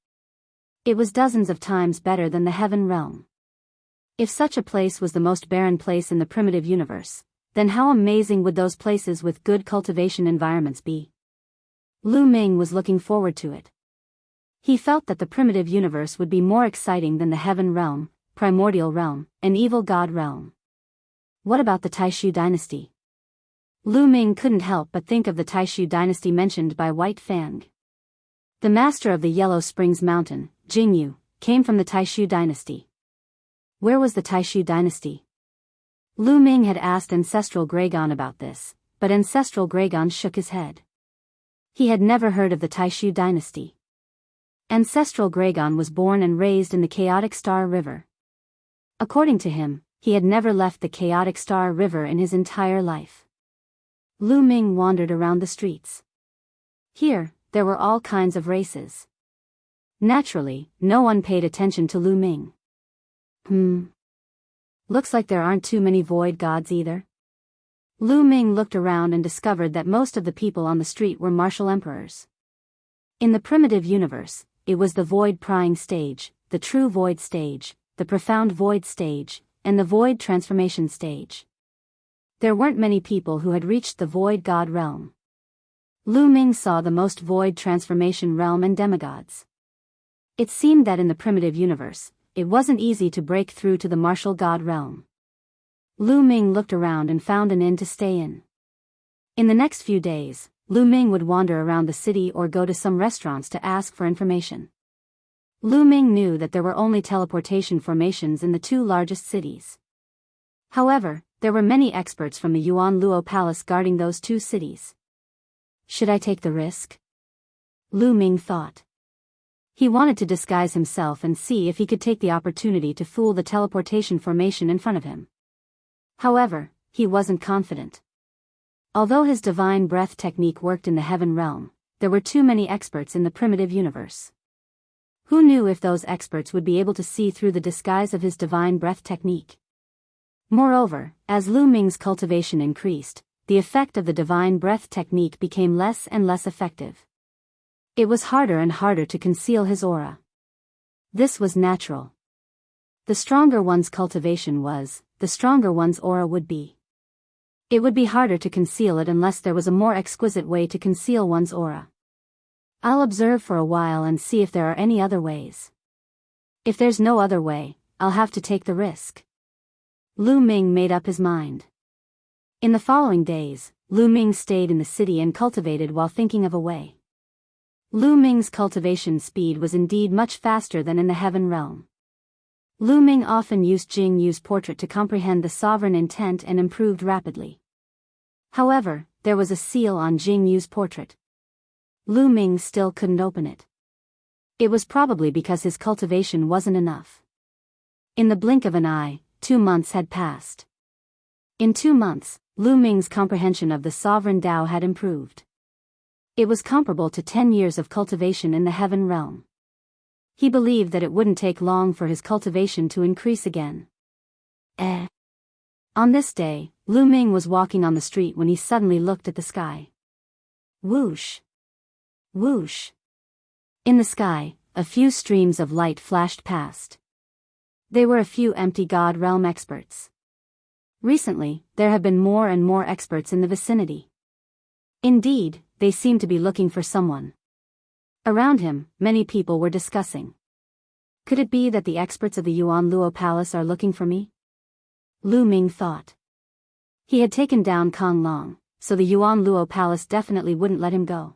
It was dozens of times better than the heaven realm. If such a place was the most barren place in the primitive universe, then how amazing would those places with good cultivation environments be? Lu Ming was looking forward to it. He felt that the primitive universe would be more exciting than the heaven realm, primordial realm, and evil god realm. What about the Taishu dynasty? Lu Ming couldn't help but think of the Taishu dynasty mentioned by White Fang. The master of the Yellow Springs Mountain, Jingyu, came from the Taishu dynasty. Where was the Taishu dynasty? Lu Ming had asked Ancestral Gregon about this, but Ancestral Gregon shook his head. He had never heard of the Taishu dynasty. Ancestral Gregon was born and raised in the Chaotic Star River. According to him, he had never left the Chaotic Star River in his entire life. Lu Ming wandered around the streets. Here, there were all kinds of races. Naturally, no one paid attention to Lu Ming. Looks like there aren't too many void gods either. Lu Ming looked around and discovered that most of the people on the street were martial emperors. In the primitive universe, it was the void prying stage, the true void stage, the profound void stage, and the void transformation stage. There weren't many people who had reached the void god realm. Lu Ming saw the most void transformation realm and demigods. It seemed that in the primitive universe, it wasn't easy to break through to the martial god realm. Lu Ming looked around and found an inn to stay in. In the next few days, Lu Ming would wander around the city or go to some restaurants to ask for information. Lu Ming knew that there were only teleportation formations in the two largest cities. However, there were many experts from the Yuan Luo Palace guarding those two cities. Should I take the risk? Lu Ming thought. He wanted to disguise himself and see if he could take the opportunity to fool the teleportation formation in front of him. However, he wasn't confident. Although his divine breath technique worked in the heaven realm, there were too many experts in the primitive universe. Who knew if those experts would be able to see through the disguise of his divine breath technique? Moreover, as Lu Ming's cultivation increased, the effect of the divine breath technique became less and less effective. It was harder and harder to conceal his aura. This was natural. The stronger one's cultivation was, the stronger one's aura would be. It would be harder to conceal it unless there was a more exquisite way to conceal one's aura. I'll observe for a while and see if there are any other ways. If there's no other way, I'll have to take the risk. Lu Ming made up his mind. In the following days, Lu Ming stayed in the city and cultivated while thinking of a way. Lu Ming's cultivation speed was indeed much faster than in the heaven realm. Lu Ming often used Jing Yu's portrait to comprehend the sovereign intent and improved rapidly. However, there was a seal on Jing Yu's portrait. Lu Ming still couldn't open it. It was probably because his cultivation wasn't enough. In the blink of an eye, 2 months had passed. In 2 months, Lu Ming's comprehension of the sovereign Tao had improved. It was comparable to 10 years of cultivation in the heaven realm. He believed that it wouldn't take long for his cultivation to increase again. On this day, Lu Ming was walking on the street when he suddenly looked at the sky. Whoosh! Whoosh! In the sky, a few streams of light flashed past. They were a few empty God realm experts. Recently, there have been more and more experts in the vicinity. Indeed, they seemed to be looking for someone. Around him, many people were discussing. Could it be that the experts of the Yuan Luo Palace are looking for me? Lu Ming thought. He had taken down Kong Long, so the Yuan Luo Palace definitely wouldn't let him go.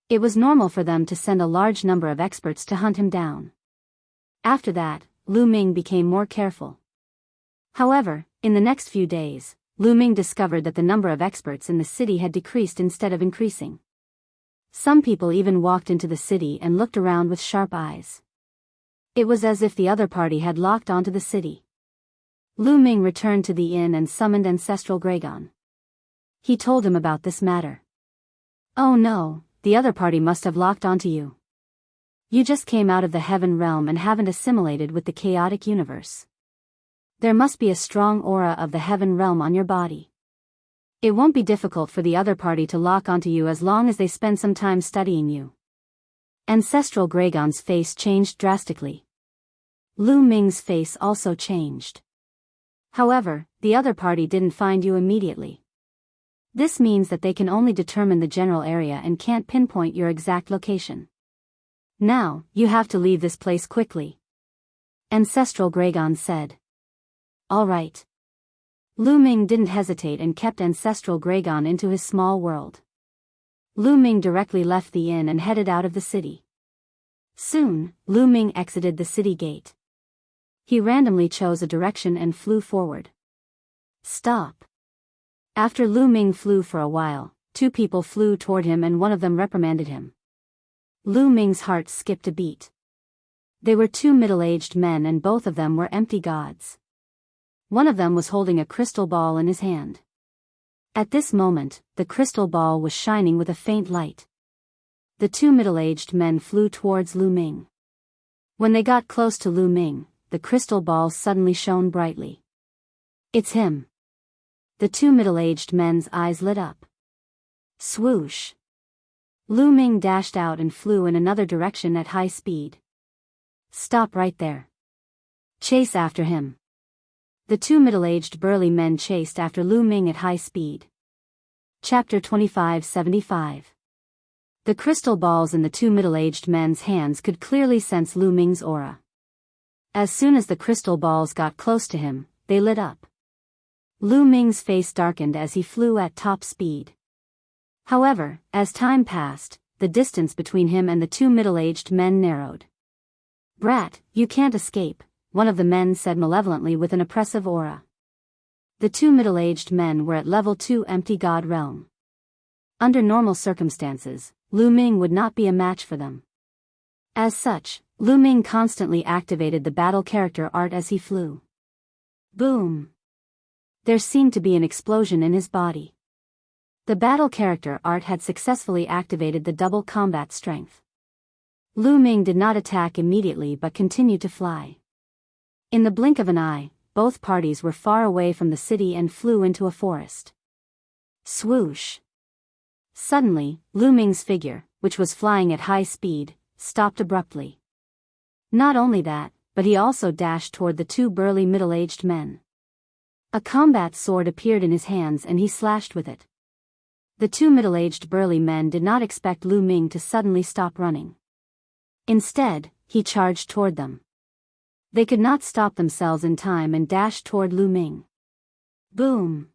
It was normal for them to send a large number of experts to hunt him down. After that, Lu Ming became more careful. However, in the next few days, Lu Ming discovered that the number of experts in the city had decreased instead of increasing. Some people even walked into the city and looked around with sharp eyes. It was as if the other party had locked onto the city. Lu Ming returned to the inn and summoned Ancestral Gragon. He told him about this matter. "Oh no, the other party must have locked onto you. You just came out of the heaven realm and haven't assimilated with the chaotic universe. There must be a strong aura of the heaven realm on your body. It won't be difficult for the other party to lock onto you as long as they spend some time studying you." Ancestral Gragon's face changed drastically. Lu Ming's face also changed. However, the other party didn't find you immediately. This means that they can only determine the general area and can't pinpoint your exact location. Now, you have to leave this place quickly. Ancestral Gragon said. All right. Lu Ming didn't hesitate and kept Ancestral Gragon into his small world. Lu Ming directly left the inn and headed out of the city. Soon, Lu Ming exited the city gate. He randomly chose a direction and flew forward. Stop. After Lu Ming flew for a while, two people flew toward him and one of them reprimanded him. Lu Ming's heart skipped a beat. They were two middle-aged men and both of them were empty gods. One of them was holding a crystal ball in his hand. At this moment, the crystal ball was shining with a faint light. The two middle-aged men flew towards Lu Ming. When they got close to Lu Ming, the crystal ball suddenly shone brightly. It's him. The two middle-aged men's eyes lit up. Swoosh. Lu Ming dashed out and flew in another direction at high speed. Stop right there. Chase after him. The two middle-aged burly men chased after Lu Ming at high speed. Chapter 2575. The crystal balls in the two middle-aged men's hands could clearly sense Lu Ming's aura. As soon as the crystal balls got close to him, they lit up. Lu Ming's face darkened as he flew at top speed. However, as time passed, the distance between him and the two middle-aged men narrowed. Brat, you can't escape, one of the men said malevolently with an oppressive aura. The two middle-aged men were at level 2 empty god realm. Under normal circumstances, Lu Ming would not be a match for them. As such, Lu Ming constantly activated the battle character art as he flew. Boom! There seemed to be an explosion in his body. The battle character art had successfully activated the double combat strength. Lu Ming did not attack immediately but continued to fly. In the blink of an eye, both parties were far away from the city and flew into a forest. Swoosh! Suddenly, Lu Ming's figure, which was flying at high speed, stopped abruptly. Not only that, but he also dashed toward the two burly middle-aged men. A combat sword appeared in his hands and he slashed with it. The two middle-aged burly men did not expect Lu Ming to suddenly stop running. Instead, he charged toward them. They could not stop themselves in time and dashed toward Lu Ming. Boom!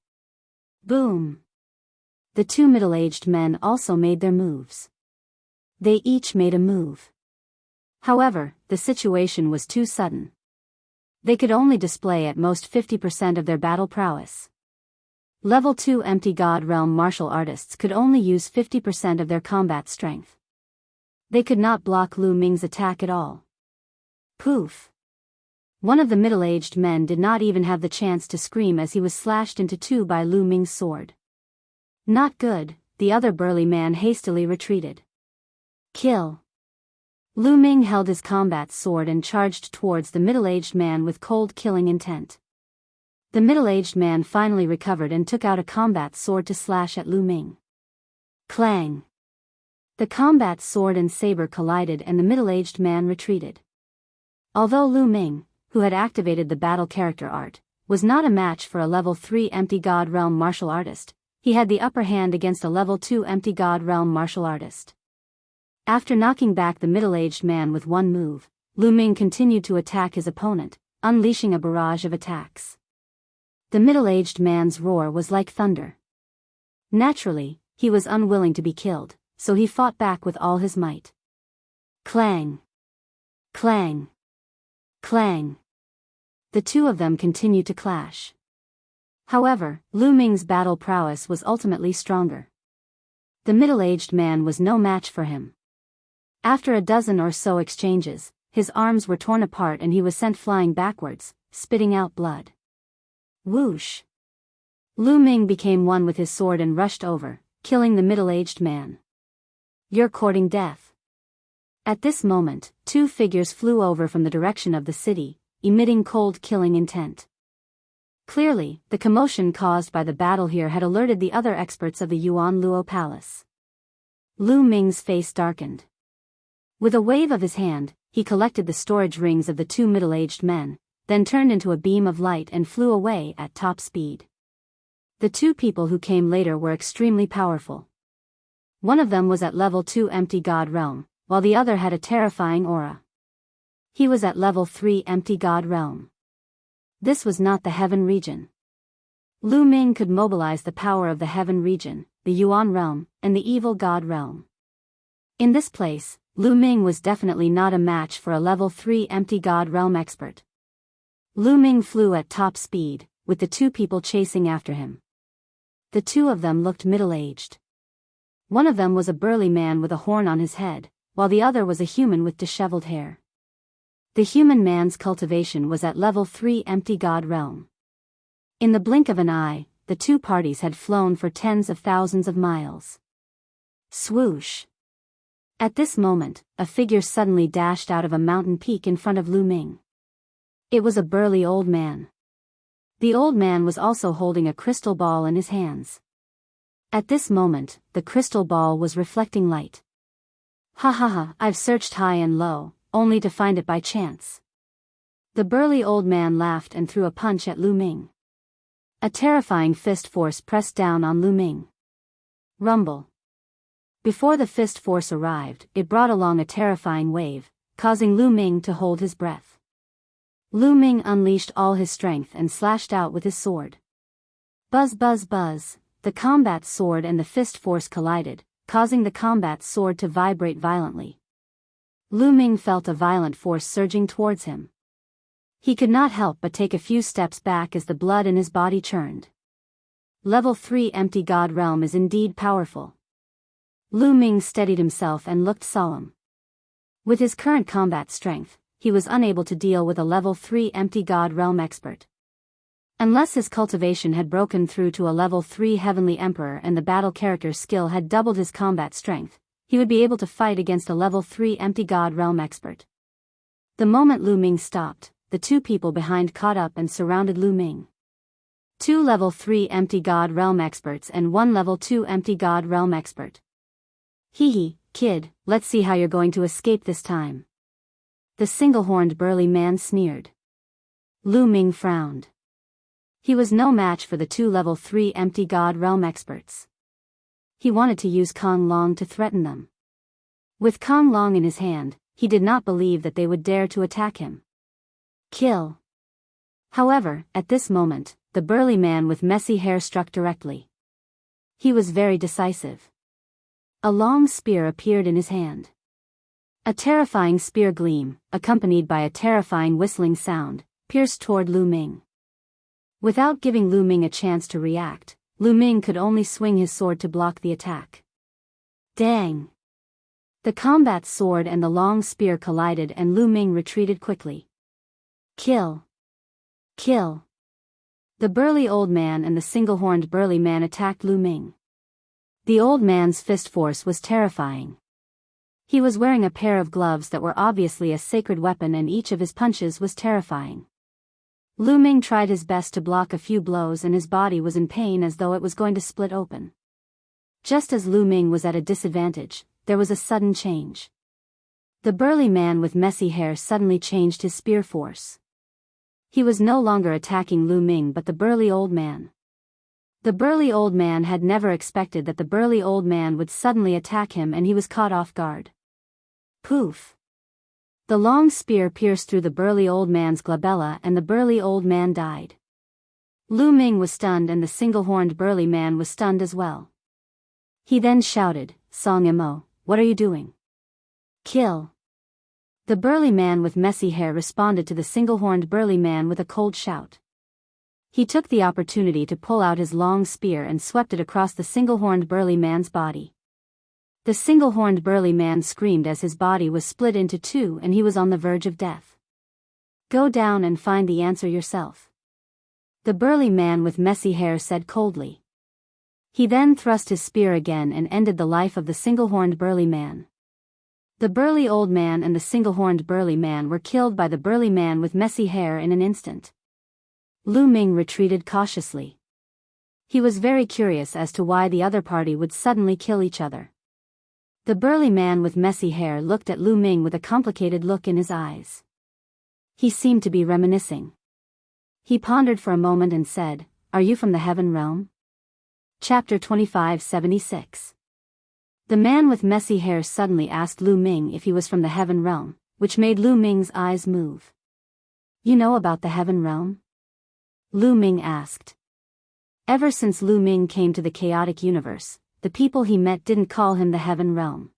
Boom! The two middle-aged men also made their moves. They each made a move. However, the situation was too sudden. They could only display at most 50% of their battle prowess. Level 2 empty god realm martial artists could only use 50% of their combat strength. They could not block Lu Ming's attack at all. Poof! One of the middle-aged men did not even have the chance to scream as he was slashed into two by Lu Ming's sword. Not good, the other burly man hastily retreated. Kill! Lu Ming held his combat sword and charged towards the middle-aged man with cold killing intent. The middle-aged man finally recovered and took out a combat sword to slash at Lu Ming. Clang! The combat sword and saber collided and the middle-aged man retreated. Although Lu Ming, who had activated the battle character art, was not a match for a level 3 empty god realm martial artist, he had the upper hand against a level 2 empty god realm martial artist. After knocking back the middle-aged man with one move, Lu Ming continued to attack his opponent, unleashing a barrage of attacks. The middle-aged man's roar was like thunder. Naturally, he was unwilling to be killed, so he fought back with all his might. Clang! Clang! Clang! The two of them continued to clash. However, Lu Ming's battle prowess was ultimately stronger. The middle-aged man was no match for him. After a dozen or so exchanges, his arms were torn apart and he was sent flying backwards, spitting out blood. Whoosh! Lu Ming became one with his sword and rushed over, killing the middle-aged man. You're courting death. At this moment, two figures flew over from the direction of the city, emitting cold killing intent. Clearly, the commotion caused by the battle here had alerted the other experts of the Yuan Luo Palace. Lu Ming's face darkened. With a wave of his hand, he collected the storage rings of the two middle-aged men, then turned into a beam of light and flew away at top speed. The two people who came later were extremely powerful. One of them was at level 2 Empty God Realm, while the other had a terrifying aura. He was at level 3 Empty God Realm. This was not the Heaven region. Lu Ming could mobilize the power of the Heaven region, the Yuan realm, and the Evil God realm. In this place, Lu Ming was definitely not a match for a level 3 Empty God realm expert. Lu Ming flew at top speed, with the two people chasing after him. The two of them looked middle-aged. One of them was a burly man with a horn on his head, while the other was a human with disheveled hair. The human man's cultivation was at level 3 Empty God realm. In the blink of an eye, the two parties had flown for tens of thousands of miles. Swoosh! At this moment, a figure suddenly dashed out of a mountain peak in front of Lu Ming. It was a burly old man. The old man was also holding a crystal ball in his hands. At this moment, the crystal ball was reflecting light. Ha ha ha, I've searched high and low, only to find it by chance. The burly old man laughed and threw a punch at Lu Ming. A terrifying fist force pressed down on Lu Ming. Rumble. Before the fist force arrived, it brought along a terrifying wave, causing Lu Ming to hold his breath. Lu Ming unleashed all his strength and slashed out with his sword. Buzz buzz buzz, the combat sword and the fist force collided, causing the combat sword to vibrate violently. Lu Ming felt a violent force surging towards him. He could not help but take a few steps back as the blood in his body churned. Level 3 Empty God Realm is indeed powerful. Lu Ming steadied himself and looked solemn. With his current combat strength, he was unable to deal with a level 3 Empty God Realm expert. Unless his cultivation had broken through to a level 3 Heavenly Emperor and the battle character skill had doubled his combat strength, he would be able to fight against a level 3 Empty God Realm expert. The moment Lu Ming stopped, the two people behind caught up and surrounded Lu Ming. Two level 3 Empty God Realm experts and one level 2 Empty God Realm expert. Hee hee, kid, let's see how you're going to escape this time. The single-horned burly man sneered. Lu Ming frowned. He was no match for the two level 3 Empty God Realm experts. He wanted to use Kong Long to threaten them. With Kong Long in his hand, he did not believe that they would dare to attack him. Kill. However, at this moment, the burly man with messy hair struck directly. He was very decisive. A long spear appeared in his hand. A terrifying spear gleam, accompanied by a terrifying whistling sound, pierced toward Lu Ming. Without giving Lu Ming a chance to react, Lu Ming could only swing his sword to block the attack. Dang! The combat sword and the long spear collided and Lu Ming retreated quickly. Kill! Kill! The burly old man and the single-horned burly man attacked Lu Ming. The old man's fist force was terrifying. He was wearing a pair of gloves that were obviously a sacred weapon and each of his punches was terrifying. Lu Ming tried his best to block a few blows and his body was in pain as though it was going to split open. Just as Lu Ming was at a disadvantage, there was a sudden change. The burly man with messy hair suddenly changed his spear force. He was no longer attacking Lu Ming but the burly old man. The burly old man had never expected that the burly old man would suddenly attack him and he was caught off guard. Poof! The long spear pierced through the burly old man's glabella and the burly old man died. Lu Ming was stunned and the single-horned burly man was stunned as well. He then shouted, Song Mo, what are you doing? Kill. The burly man with messy hair responded to the single-horned burly man with a cold shout. He took the opportunity to pull out his long spear and swept it across the single-horned burly man's body. The single-horned burly man screamed as his body was split into two and he was on the verge of death. Go down and find the answer yourself. The burly man with messy hair said coldly. He then thrust his spear again and ended the life of the single-horned burly man. The burly old man and the single-horned burly man were killed by the burly man with messy hair in an instant. Lu Ming retreated cautiously. He was very curious as to why the other party would suddenly kill each other. The burly man with messy hair looked at Lu Ming with a complicated look in his eyes. He seemed to be reminiscing. He pondered for a moment and said, Are you from the heaven realm? Chapter 2576. The man with messy hair suddenly asked Lu Ming if he was from the heaven realm, which made Lu Ming's eyes move. You know about the heaven realm? Lu Ming asked. Ever since Lu Ming came to the chaotic universe, the people he met didn't call him the heaven realm.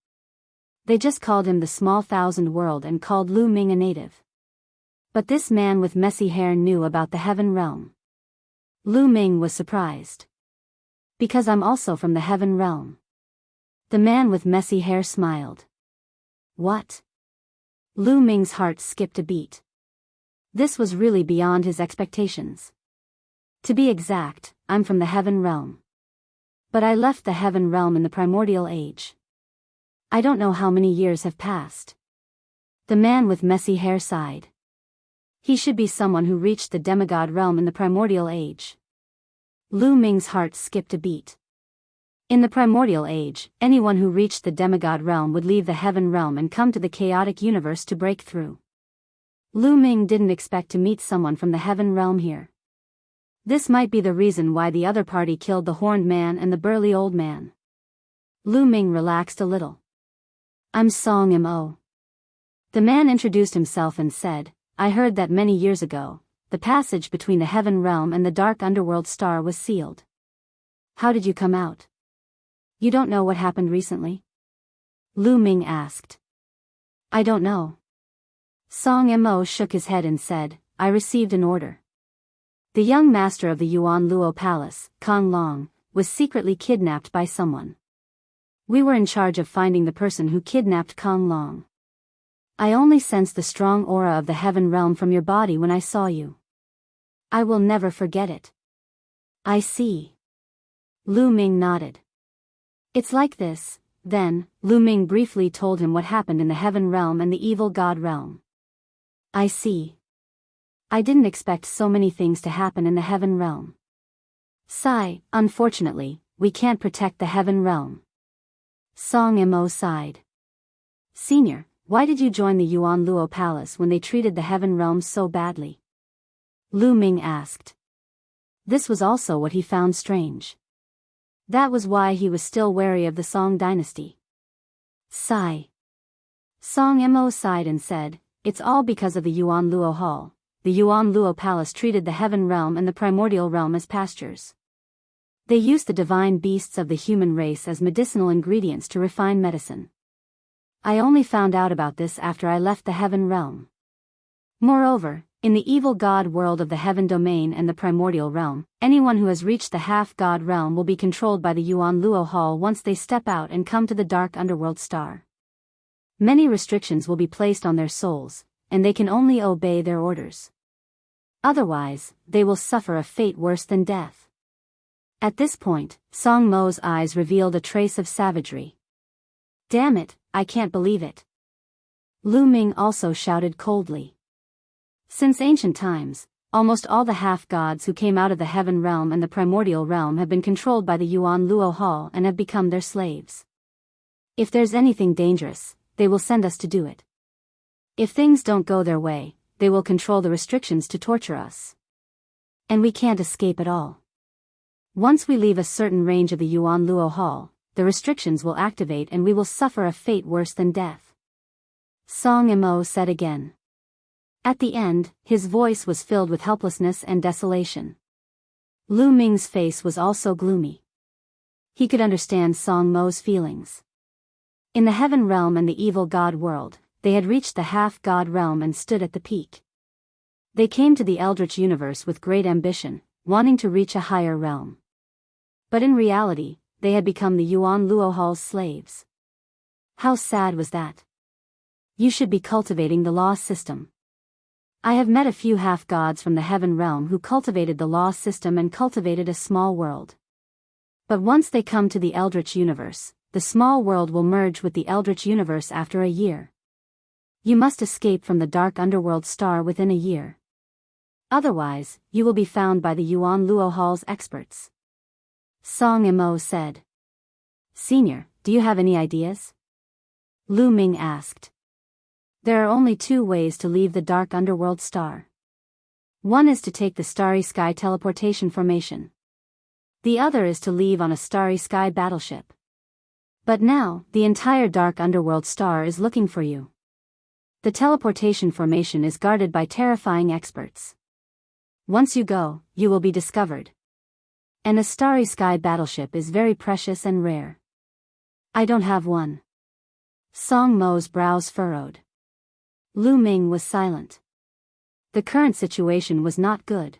They just called him the small thousand world and called Lu Ming a native. But this man with messy hair knew about the heaven realm. Lu Ming was surprised. Because I'm also from the heaven realm. The man with messy hair smiled. What? Lu Ming's heart skipped a beat. This was really beyond his expectations. To be exact, I'm from the heaven realm. But I left the heaven realm in the primordial age. I don't know how many years have passed. The man with messy hair sighed. He should be someone who reached the demigod realm in the primordial age. Lu Ming's heart skipped a beat. In the primordial age, anyone who reached the demigod realm would leave the heaven realm and come to the chaotic universe to break through. Lu Ming didn't expect to meet someone from the heaven realm here. This might be the reason why the other party killed the horned man and the burly old man. Lu Ming relaxed a little. I'm Song Mo. The man introduced himself and said, I heard that many years ago, the passage between the heaven realm and the dark underworld star was sealed. How did you come out? You don't know what happened recently? Lu Ming asked. I don't know. Song Mo shook his head and said, I received an order. The young master of the Yuan Luo Palace, Kong Long, was secretly kidnapped by someone. We were in charge of finding the person who kidnapped Kong Long. I only sensed the strong aura of the heaven realm from your body when I saw you. I will never forget it. I see. Lu Ming nodded. It's like this. Then, Lu Ming briefly told him what happened in the heaven realm and the evil god realm. I see. I didn't expect so many things to happen in the heaven realm. Sigh, unfortunately, we can't protect the heaven realm. Song Mo sighed. Senior, why did you join the Yuan Luo Palace when they treated the heaven realm so badly? Lu Ming asked. This was also what he found strange. That was why he was still wary of the Song dynasty. Sigh. Song Mo sighed and said, It's all because of the Yuan Luo Hall. The Yuan Luo Palace treated the heaven realm and the primordial realm as pastures. They used the divine beasts of the human race as medicinal ingredients to refine medicine. I only found out about this after I left the heaven realm. Moreover, in the evil god world of the heaven domain and the primordial realm, anyone who has reached the half-god realm will be controlled by the Yuan Luo Hall once they step out and come to the dark underworld star. Many restrictions will be placed on their souls, and they can only obey their orders. Otherwise, they will suffer a fate worse than death. At this point, Song Mo's eyes revealed a trace of savagery. Damn it, I can't believe it. Lu Ming also shouted coldly. Since ancient times, almost all the half-gods who came out of the heaven realm and the primordial realm have been controlled by the Yuan Luo Hall and have become their slaves. If there's anything dangerous, they will send us to do it. If things don't go their way, they will control the restrictions to torture us. And we can't escape at all. Once we leave a certain range of the Yuan Luo Hall, the restrictions will activate and we will suffer a fate worse than death. Song Mo said again. At the end, his voice was filled with helplessness and desolation. Lu Ming's face was also gloomy. He could understand Song Mo's feelings. In the heaven realm and the evil god world, they had reached the half-god realm and stood at the peak. They came to the eldritch universe with great ambition, wanting to reach a higher realm. But in reality, they had become the Yuan Luohal's slaves. How sad was that? You should be cultivating the law system. I have met a few half-gods from the heaven realm who cultivated the law system and cultivated a small world. But once they come to the eldritch universe, the small world will merge with the eldritch universe after a year. You must escape from the dark underworld star within a year. Otherwise, you will be found by the Yuan Luohal's experts. Song Mo said. Senior, do you have any ideas? Lu Ming asked. There are only two ways to leave the dark underworld star. One is to take the Starry Sky teleportation formation. The other is to leave on a Starry Sky battleship. But now, the entire dark underworld star is looking for you. The teleportation formation is guarded by terrifying experts. Once you go, you will be discovered. And a Starry Sky battleship is very precious and rare. I don't have one. Song Mo's brows furrowed. Lu Ming was silent. The current situation was not good.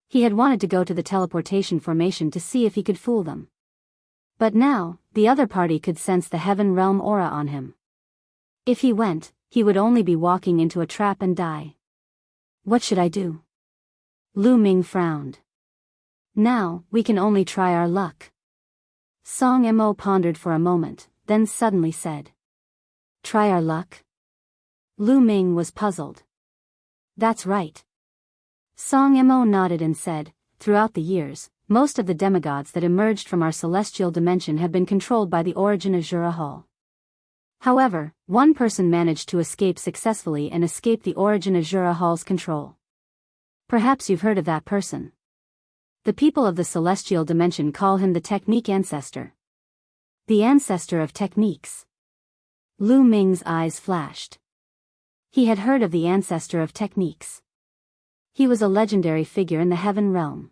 He had wanted to go to the teleportation formation to see if he could fool them. But now, the other party could sense the heaven realm aura on him. If he went, he would only be walking into a trap and die. What should I do? Lu Ming frowned. Now, we can only try our luck. Song Mo pondered for a moment, then suddenly said. Try our luck? Lu Ming was puzzled. That's right. Song Mo nodded and said, throughout the years, most of the demigods that emerged from our celestial dimension have been controlled by the origin of Jurahal. However, one person managed to escape successfully and escape the origin of Jurahal's control. Perhaps you've heard of that person. The people of the celestial dimension call him the Technique Ancestor. The Ancestor of Techniques. Lu Ming's eyes flashed. He had heard of the Ancestor of Techniques. He was a legendary figure in the heaven realm.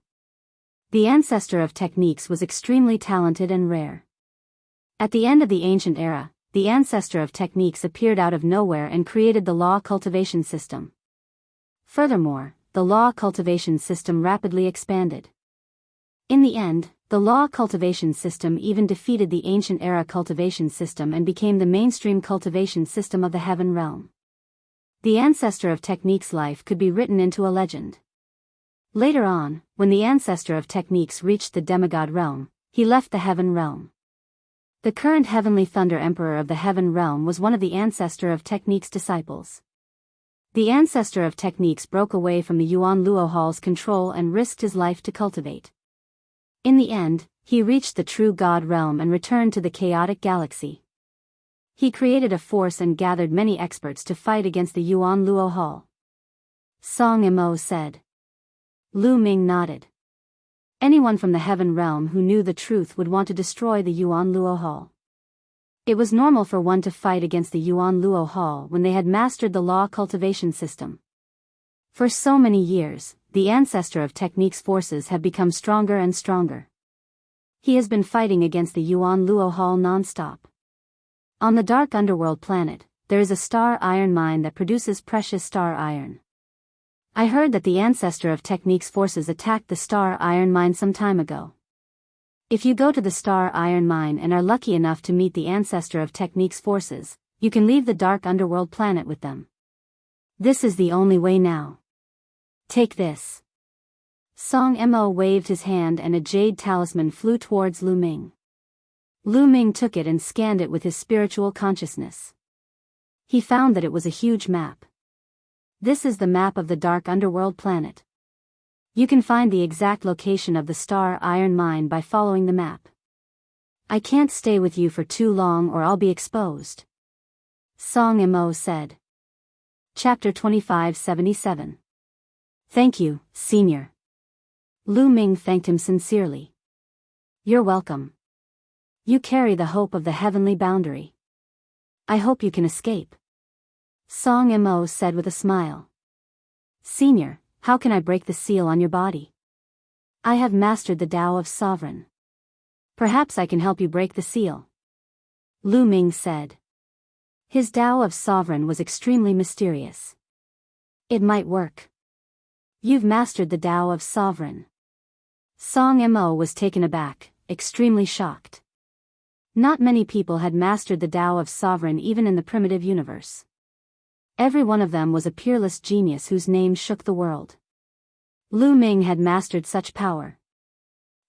The Ancestor of Techniques was extremely talented and rare. At the end of the ancient era, the Ancestor of Techniques appeared out of nowhere and created the law cultivation system. Furthermore, the law cultivation system rapidly expanded. In the end, the law cultivation system even defeated the ancient era cultivation system and became the mainstream cultivation system of the heaven realm. The Ancestor of Techniques' life could be written into a legend. Later on, when the Ancestor of Techniques reached the demigod realm, he left the heaven realm. The current Heavenly Thunder Emperor of the heaven realm was one of the Ancestor of Techniques' disciples. The Ancestor of Techniques broke away from the Yuan Luohal's control and risked his life to cultivate. In the end, he reached the true God realm and returned to the chaotic galaxy. He created a force and gathered many experts to fight against the Yuan Luohal. Song Mo said. Lu Ming nodded. Anyone from the heaven realm who knew the truth would want to destroy the Yuan Luohal. It was normal for one to fight against the Yuan Luohal when they had mastered the law cultivation system. For so many years, the Ancestor of Techniques' forces have become stronger and stronger. He has been fighting against the Yuan Luohal non-stop. On the dark underworld planet, there is a star iron mine that produces precious star iron. I heard that the Ancestor of Techniques' forces attacked the star iron mine some time ago. If you go to the star iron mine and are lucky enough to meet the Ancestor of Techniques' forces, you can leave the dark underworld planet with them. This is the only way now. Take this. Song Mo waved his hand and a jade talisman flew towards Lu Ming. Lu Ming took it and scanned it with his spiritual consciousness. He found that it was a huge map. This is the map of the dark underworld planet. You can find the exact location of the star iron mine by following the map. I can't stay with you for too long or I'll be exposed. Song Mo said. Chapter 2577. Thank you, Senior. Lu Ming thanked him sincerely. You're welcome. You carry the hope of the heavenly boundary. I hope you can escape. Song Mo said with a smile. Senior, how can I break the seal on your body? I have mastered the Tao of Sovereign. Perhaps I can help you break the seal. Lu Ming said. His Tao of Sovereign was extremely mysterious. It might work. You've mastered the Tao of Sovereign. Song Mo was taken aback, extremely shocked. Not many people had mastered the Tao of Sovereign even in the primitive universe. Every one of them was a peerless genius whose name shook the world. Lu Ming had mastered such power.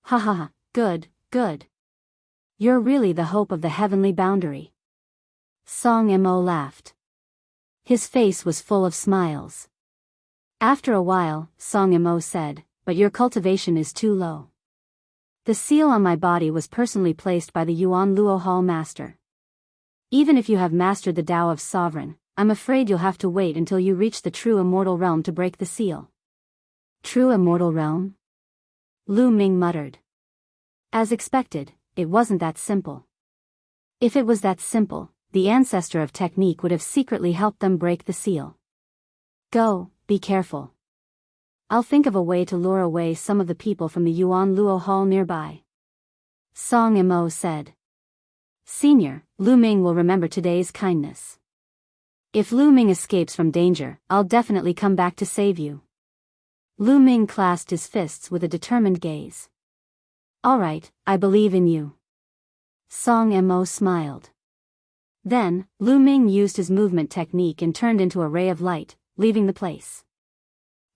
Ha ha ha, good, good. You're really the hope of the heavenly boundary. Song Mo laughed. His face was full of smiles. After a while, Song Mo said, but your cultivation is too low. The seal on my body was personally placed by the Yuan Luo Hall master. Even if you have mastered the Tao of Sovereign, I'm afraid you'll have to wait until you reach the true immortal realm to break the seal. True immortal realm? Lu Ming muttered. As expected, it wasn't that simple. If it was that simple, the ancestor of technique would have secretly helped them break the seal. Go, be careful. I'll think of a way to lure away some of the people from the Yuan Luo Hall nearby. Song Mo said. Senior, Lu Ming will remember today's kindness. If Lu Ming escapes from danger, I'll definitely come back to save you. Lu Ming clasped his fists with a determined gaze. All right, I believe in you. Song Mo smiled. Then, Lu Ming used his movement technique and turned into a ray of light, leaving the place.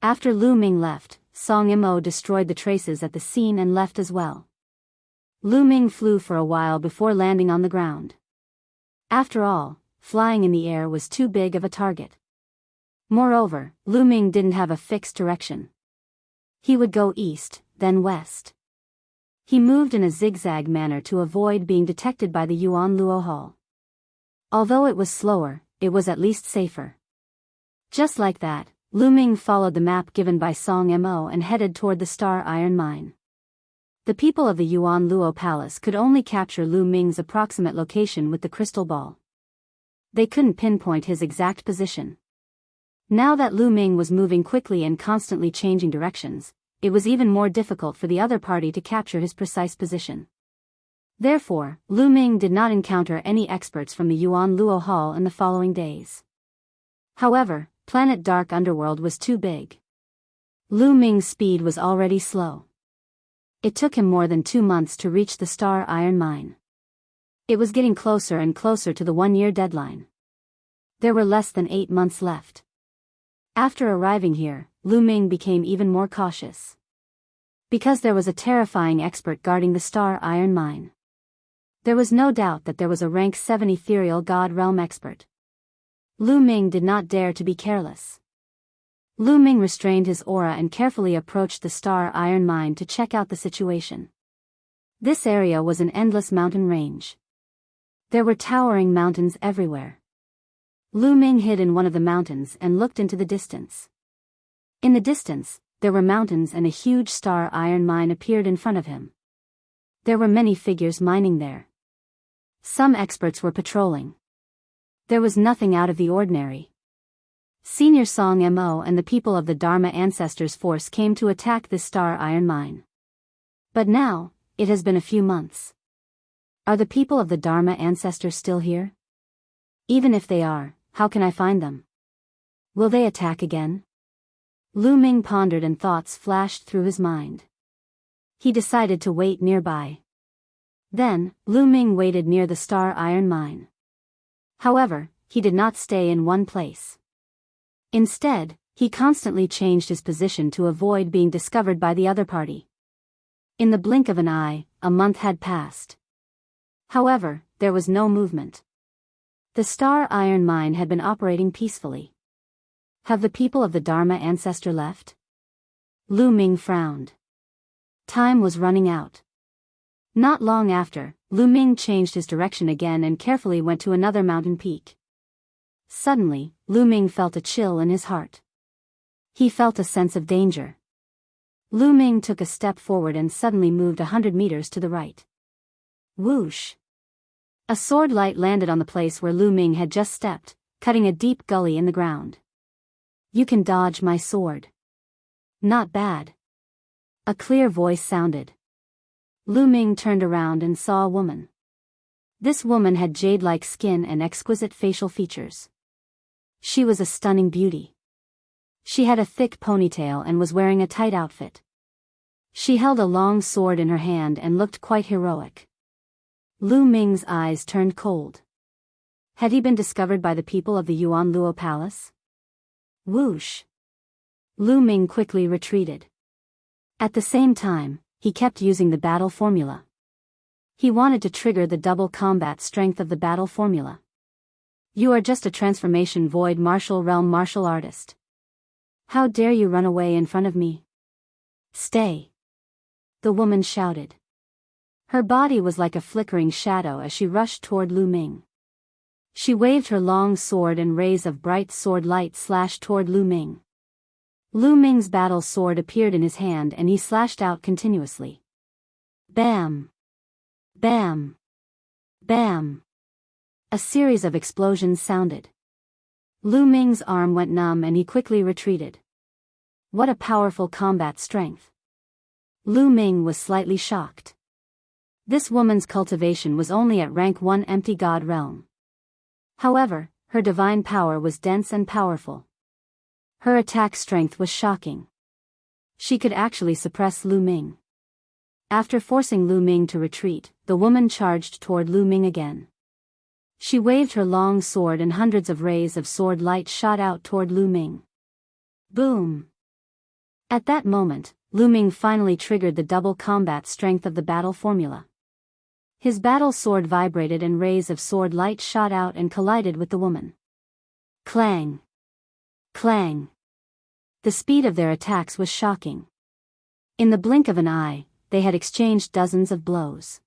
After Lu Ming left, Song Mo destroyed the traces at the scene and left as well. Lu Ming flew for a while before landing on the ground. After all, flying in the air was too big of a target. Moreover, Lu Ming didn't have a fixed direction. He would go east, then west. He moved in a zigzag manner to avoid being detected by the Yuan Luo Hall. Although it was slower, it was at least safer. Just like that, Lu Ming followed the map given by Song Mo and headed toward the Star Iron Mine. The people of the Yuan Luo Palace could only capture Lu Ming's approximate location with the crystal ball. They couldn't pinpoint his exact position. Now that Lu Ming was moving quickly and constantly changing directions, it was even more difficult for the other party to capture his precise position. Therefore, Lu Ming did not encounter any experts from the Yuan Luo Hall in the following days. However, Planet Dark Underworld was too big. Lu Ming's speed was already slow. It took him more than 2 months to reach the Star Iron Mine. It was getting closer and closer to the 1-year deadline. There were less than 8 months left. After arriving here, Lu Ming became even more cautious. Because there was a terrifying expert guarding the Star Iron Mine. There was no doubt that there was a rank 7 ethereal god realm expert. Lu Ming did not dare to be careless. Lu Ming restrained his aura and carefully approached the Star Iron Mine to check out the situation. This area was an endless mountain range. There were towering mountains everywhere. Lu Ming hid in one of the mountains and looked into the distance. In the distance, there were mountains and a huge Star Iron Mine appeared in front of him. There were many figures mining there. Some experts were patrolling. There was nothing out of the ordinary. Senior Song Mo and the people of the Dharma Ancestors Force came to attack this Star Iron Mine. But now, it has been a few months. Are the people of the Dharma Ancestors still here? Even if they are, how can I find them? Will they attack again? Lu Ming pondered and thoughts flashed through his mind. He decided to wait nearby. Then, Lu Ming waited near the Star Iron Mine. However, he did not stay in one place. Instead, he constantly changed his position to avoid being discovered by the other party. In the blink of an eye, a month had passed. However, there was no movement. The Star Iron Mine had been operating peacefully. Have the people of the Dharma Ancestor left? Lu Ming frowned. Time was running out. Not long after, Lu Ming changed his direction again and carefully went to another mountain peak. Suddenly, Lu Ming felt a chill in his heart. He felt a sense of danger. Lu Ming took a step forward and suddenly moved 100 meters to the right. Whoosh! A sword light landed on the place where Lu Ming had just stepped, cutting a deep gully in the ground. You can dodge my sword. Not bad. A clear voice sounded. Lu Ming turned around and saw a woman. This woman had jade-like skin and exquisite facial features. She was a stunning beauty. She had a thick ponytail and was wearing a tight outfit. She held a long sword in her hand and looked quite heroic. Lu Ming's eyes turned cold. Had he been discovered by the people of the Yuan Luo Palace? Whoosh! Lu Ming quickly retreated. At the same time, he kept using the battle formula. He wanted to trigger the double combat strength of the battle formula. You are just a transformation void martial realm martial artist. How dare you run away in front of me? Stay! The woman shouted. Her body was like a flickering shadow as she rushed toward Lu Ming. She waved her long sword and rays of bright sword light slashed toward Lu Ming. Lu Ming's battle sword appeared in his hand and he slashed out continuously. Bam! Bam! Bam! A series of explosions sounded. Lu Ming's arm went numb and he quickly retreated. What a powerful combat strength! Lu Ming was slightly shocked. This woman's cultivation was only at rank 1 empty god realm. However, her divine power was dense and powerful. Her attack strength was shocking. She could actually suppress Lu Ming. After forcing Lu Ming to retreat, the woman charged toward Lu Ming again. She waved her long sword and hundreds of rays of sword light shot out toward Lu Ming. Boom! At that moment, Lu Ming finally triggered the double combat strength of the battle formula. His battle sword vibrated and rays of sword light shot out and collided with the woman. Clang! Clang! The speed of their attacks was shocking. In the blink of an eye, they had exchanged dozens of blows.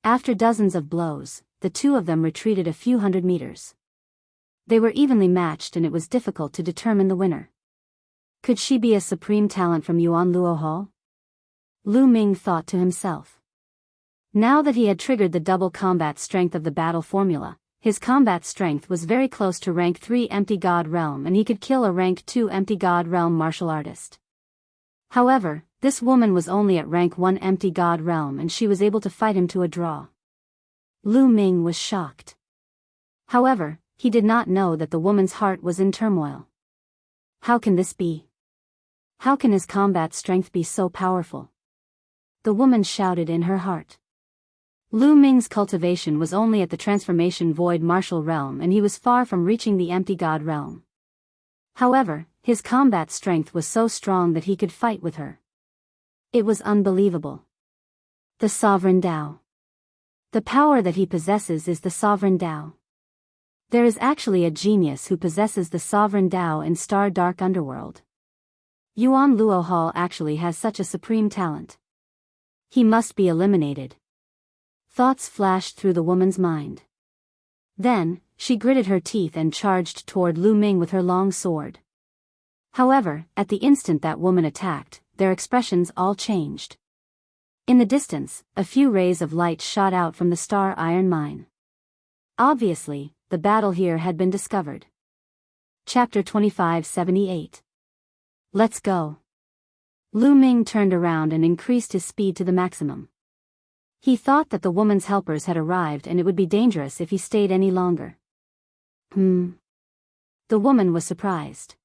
After dozens of blows, the two of them retreated a few hundred meters. They were evenly matched and it was difficult to determine the winner. Could she be a supreme talent from Yuan Luo Hall? Lu Ming thought to himself. Now that he had triggered the double combat strength of the battle formula, his combat strength was very close to rank 3 empty god realm and he could kill a rank 2 empty god realm martial artist. However, this woman was only at rank 1 empty god realm and she was able to fight him to a draw. Lu Ming was shocked. However, he did not know that the woman's heart was in turmoil. How can this be? How can his combat strength be so powerful? The woman shouted in her heart. Lu Ming's cultivation was only at the transformation void martial realm and he was far from reaching the empty god realm. However, his combat strength was so strong that he could fight with her. It was unbelievable. The Sovereign Tao. The power that he possesses is the Sovereign Tao. There is actually a genius who possesses the Sovereign Tao in Star Dark Underworld. Yuan Luo Hall actually has such a supreme talent. He must be eliminated. Thoughts flashed through the woman's mind. Then, she gritted her teeth and charged toward Lu Ming with her long sword. However, at the instant that woman attacked, their expressions all changed. In the distance, a few rays of light shot out from the star iron mine. Obviously, the battle here had been discovered. Chapter 2578. Let's go. Lu Ming turned around and increased his speed to the maximum. He thought that the woman's helpers had arrived and it would be dangerous if he stayed any longer. The woman was surprised.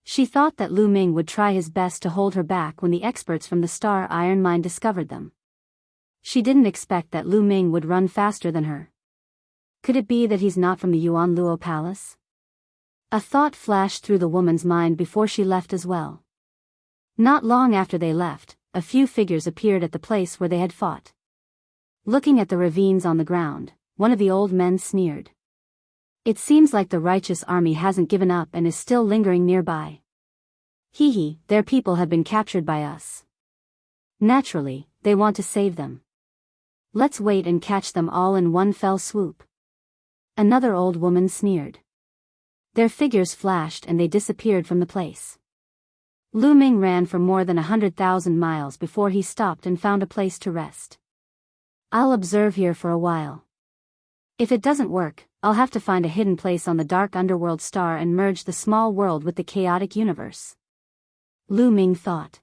She thought that Lu Ming would try his best to hold her back when the experts from the Star Iron Mine discovered them. She didn't expect that Lu Ming would run faster than her. Could it be that he's not from the Yuan Luo Palace? A thought flashed through the woman's mind before she left as well. Not long after they left, a few figures appeared at the place where they had fought. Looking at the ravines on the ground, one of the old men sneered. It seems like the righteous army hasn't given up and is still lingering nearby. Hee, their people have been captured by us. Naturally, they want to save them. Let's wait and catch them all in one fell swoop. Another old woman sneered. Their figures flashed and they disappeared from the place. Lu Ming ran for more than 100,000 miles before he stopped and found a place to rest. I'll observe here for a while. If it doesn't work, I'll have to find a hidden place on the dark underworld star and merge the small world with the chaotic universe. Lu Ming thought.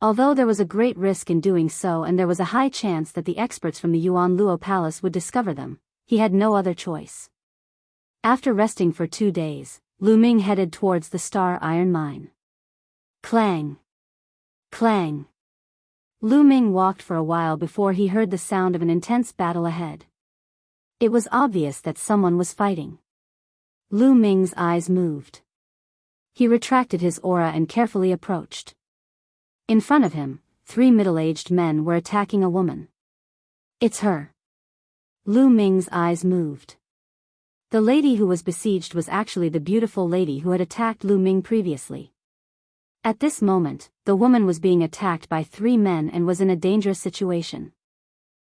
Although there was a great risk in doing so and there was a high chance that the experts from the Yuan Luo Palace would discover them, he had no other choice. After resting for 2 days, Lu Ming headed towards the Star Iron Mine. Clang! Clang! Lu Ming walked for a while before he heard the sound of an intense battle ahead. It was obvious that someone was fighting. Lu Ming's eyes moved. He retracted his aura and carefully approached. In front of him, 3 middle-aged men were attacking a woman. It's her. Lu Ming's eyes moved. The lady who was besieged was actually the beautiful lady who had attacked Lu Ming previously. At this moment, the woman was being attacked by 3 men and was in a dangerous situation.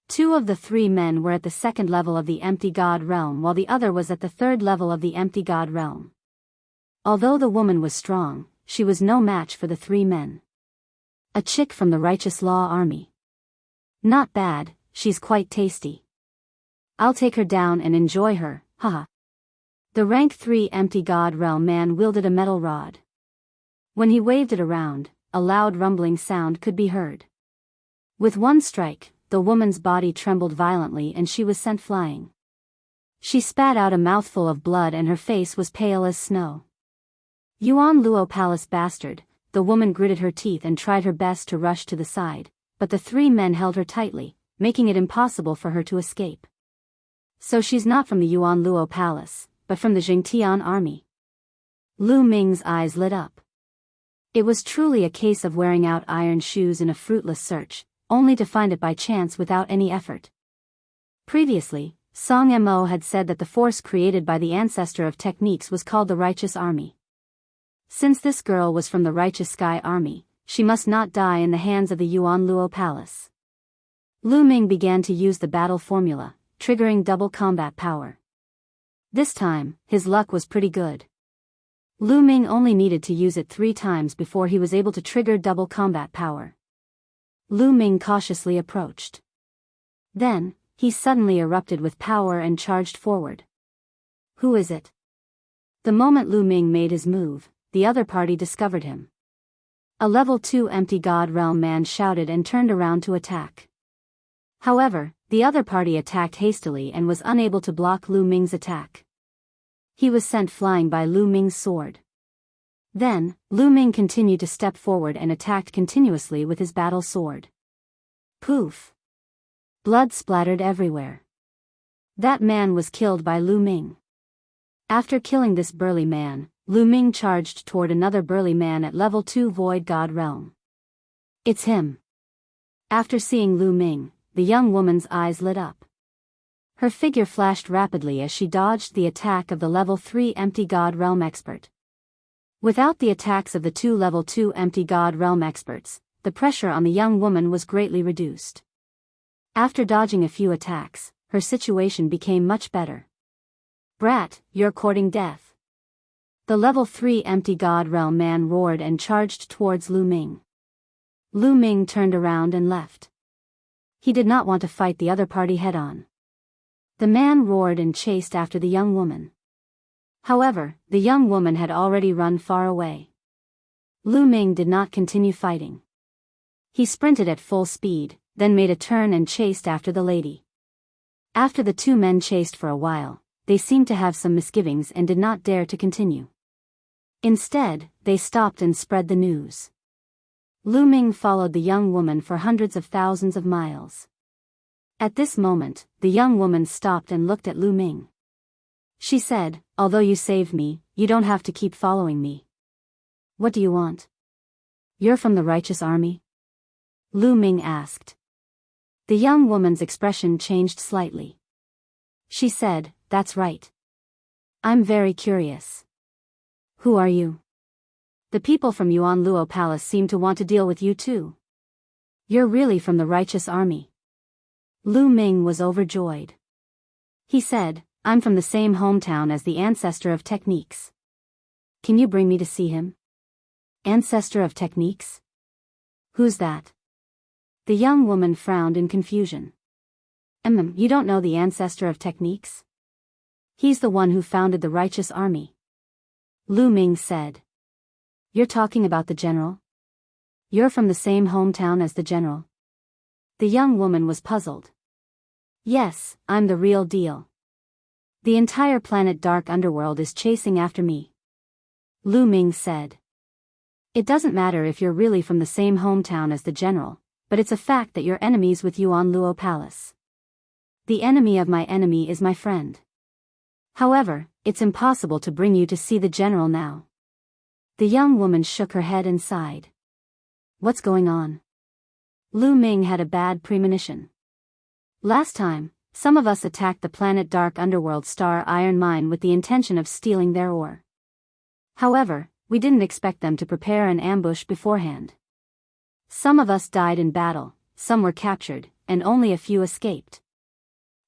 2 of the 3 men were at the 2nd level of the Empty God Realm while the other was at the 3rd level of the Empty God Realm. Although the woman was strong, she was no match for the 3 men. A chick from the Righteous Law Army. Not bad, she's quite tasty. I'll take her down and enjoy her, haha. The rank 3 Empty God Realm man wielded a metal rod. When he waved it around, a loud rumbling sound could be heard. With one strike, the woman's body trembled violently and she was sent flying. She spat out a mouthful of blood and her face was pale as snow. Yuan Luo Palace bastard, the woman gritted her teeth and tried her best to rush to the side, but the 3 men held her tightly, making it impossible for her to escape. So she's not from the Yuan Luo Palace, but from the Jingtian army. Lu Ming's eyes lit up. It was truly a case of wearing out iron shoes in a fruitless search, only to find it by chance without any effort. Previously, Song Mo had said that the force created by the ancestor of techniques was called the Righteous Army. Since this girl was from the Righteous Sky Army, she must not die in the hands of the Yuan Luo Palace. Lu Ming began to use the battle formula, triggering double combat power. This time, his luck was pretty good. Lu Ming only needed to use it 3 times before he was able to trigger double combat power. Lu Ming cautiously approached. Then, he suddenly erupted with power and charged forward. Who is it? The moment Lu Ming made his move, the other party discovered him. A level 2 Empty God Realm man shouted and turned around to attack. However, the other party attacked hastily and was unable to block Lu Ming's attack. He was sent flying by Lu Ming's sword. Then, Lu Ming continued to step forward and attacked continuously with his battle sword. Poof! Blood splattered everywhere. That man was killed by Lu Ming. After killing this burly man, Lu Ming charged toward another burly man at level 2 Void God Realm. It's him. After seeing Lu Ming, the young woman's eyes lit up. Her figure flashed rapidly as she dodged the attack of the level 3 Empty God Realm expert. Without the attacks of the 2 level 2 Empty God Realm experts, the pressure on the young woman was greatly reduced. After dodging a few attacks, her situation became much better. Brat, you're courting death. The level 3 Empty God Realm man roared and charged towards Lu Ming. Lu Ming turned around and left. He did not want to fight the other party head-on. The man roared and chased after the young woman. However, the young woman had already run far away. Lu Ming did not continue fighting. He sprinted at full speed, then made a turn and chased after the lady. After the 2 men chased for a while, they seemed to have some misgivings and did not dare to continue. Instead, they stopped and spread the news. Lu Ming followed the young woman for hundreds of thousands of miles. At this moment, the young woman stopped and looked at Lu Ming. She said, "Although you saved me, you don't have to keep following me. What do you want? You're from the Righteous Army?" Lu Ming asked. The young woman's expression changed slightly. She said, "That's right. I'm very curious. Who are you? The people from Yuan Luo Palace seem to want to deal with you too. You're really from the Righteous Army." Lu Ming was overjoyed. He said, "I'm from the same hometown as the ancestor of techniques. Can you bring me to see him?" Ancestor of techniques? Who's that? The young woman frowned in confusion. You don't know the ancestor of techniques? He's the one who founded the Righteous Army." Lu Ming said. "You're talking about the general?" You're from the same hometown as the general? The young woman was puzzled. Yes, I'm the real deal. The entire planet Dark Underworld is chasing after me. Lu Ming said. It doesn't matter if you're really from the same hometown as the general, but it's a fact that you're enemies with Yuan Luo Palace. The enemy of my enemy is my friend. However, it's impossible to bring you to see the general now. The young woman shook her head and sighed. What's going on? Lu Ming had a bad premonition. Last time, some of us attacked the planet Dark Underworld star iron mine with the intention of stealing their ore. However, we didn't expect them to prepare an ambush beforehand. Some of us died in battle, some were captured, and only a few escaped.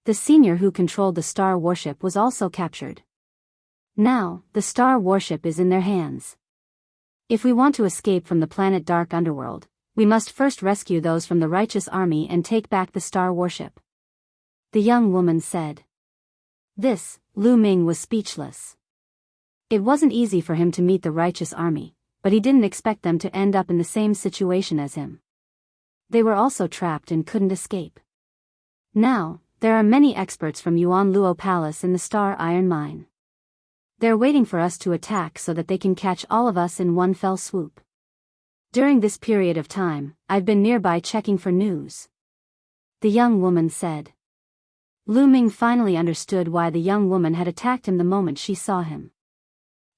The senior who controlled the star warship was also captured. Now, the star warship is in their hands. If we want to escape from the planet Dark Underworld, we must first rescue those from the righteous army and take back the star warship. The young woman said. Lu Ming was speechless. It wasn't easy for him to meet the righteous army, but he didn't expect them to end up in the same situation as him. They were also trapped and couldn't escape. Now, there are many experts from Yuan Luo Palace in the star iron mine. They're waiting for us to attack so that they can catch all of us in one fell swoop. During this period of time, I've been nearby checking for news. The young woman said. Lu Ming finally understood why the young woman had attacked him the moment she saw him.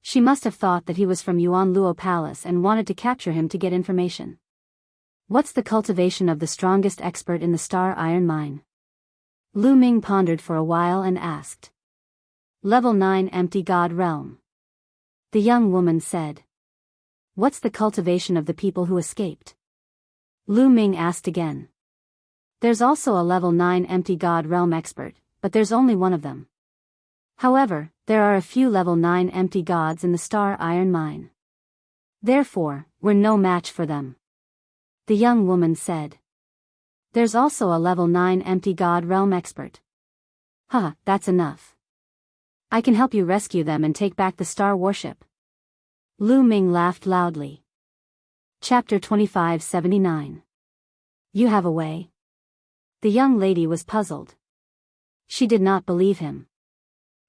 She must have thought that he was from Yuan Luo Palace and wanted to capture him to get information. What's the cultivation of the strongest expert in the star iron mine? Lu Ming pondered for a while and asked. Level 9 Empty God Realm. The young woman said. What's the cultivation of the people who escaped? Lu Ming asked again. There's also a level 9 Empty God Realm expert, but there's only one of them. However, there are a few level 9 empty gods in the star iron mine. Therefore, we're no match for them. The young woman said. There's also a level 9 empty god realm expert. That's enough. I can help you rescue them and take back the star warship. Lu Ming laughed loudly. Chapter 2579. You have a way? The young lady was puzzled. She did not believe him.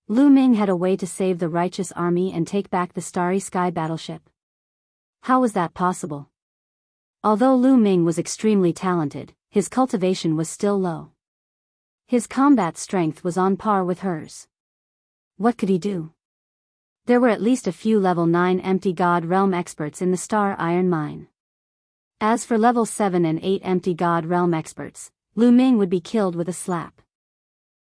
Lu Ming had a way to save the righteous army and take back the Starry Sky battleship. How was that possible? Although Lu Ming was extremely talented, his cultivation was still low. His combat strength was on par with hers. What could he do? There were at least a few level 9 empty god realm experts in the star iron mine. As for level 7 and 8 empty god realm experts, Lu Ming would be killed with a slap.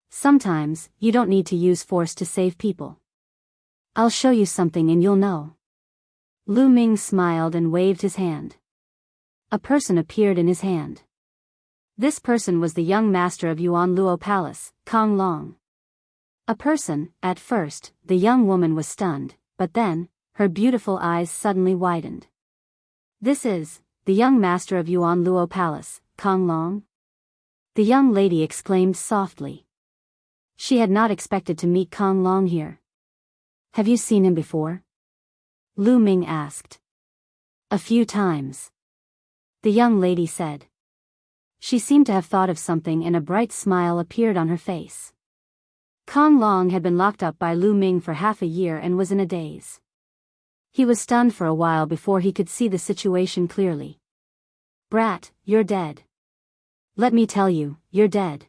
Sometimes, you don't need to use force to save people. I'll show you something and you'll know. Lu Ming smiled and waved his hand. A person appeared in his hand. This person was the young master of Yuan Luo Palace, Kong Long. At first, the young woman was stunned, but then, her beautiful eyes suddenly widened. This is, the young master of Yuan Luo Palace, Kong Long? The young lady exclaimed softly. She had not expected to meet Kong Long here. Have you seen him before? Lu Ming asked. A few times. The young lady said. She seemed to have thought of something and a bright smile appeared on her face. Kong Long had been locked up by Lu Ming for half a year and was in a daze. He was stunned for a while before he could see the situation clearly. Brat, you're dead. Let me tell you, you're dead.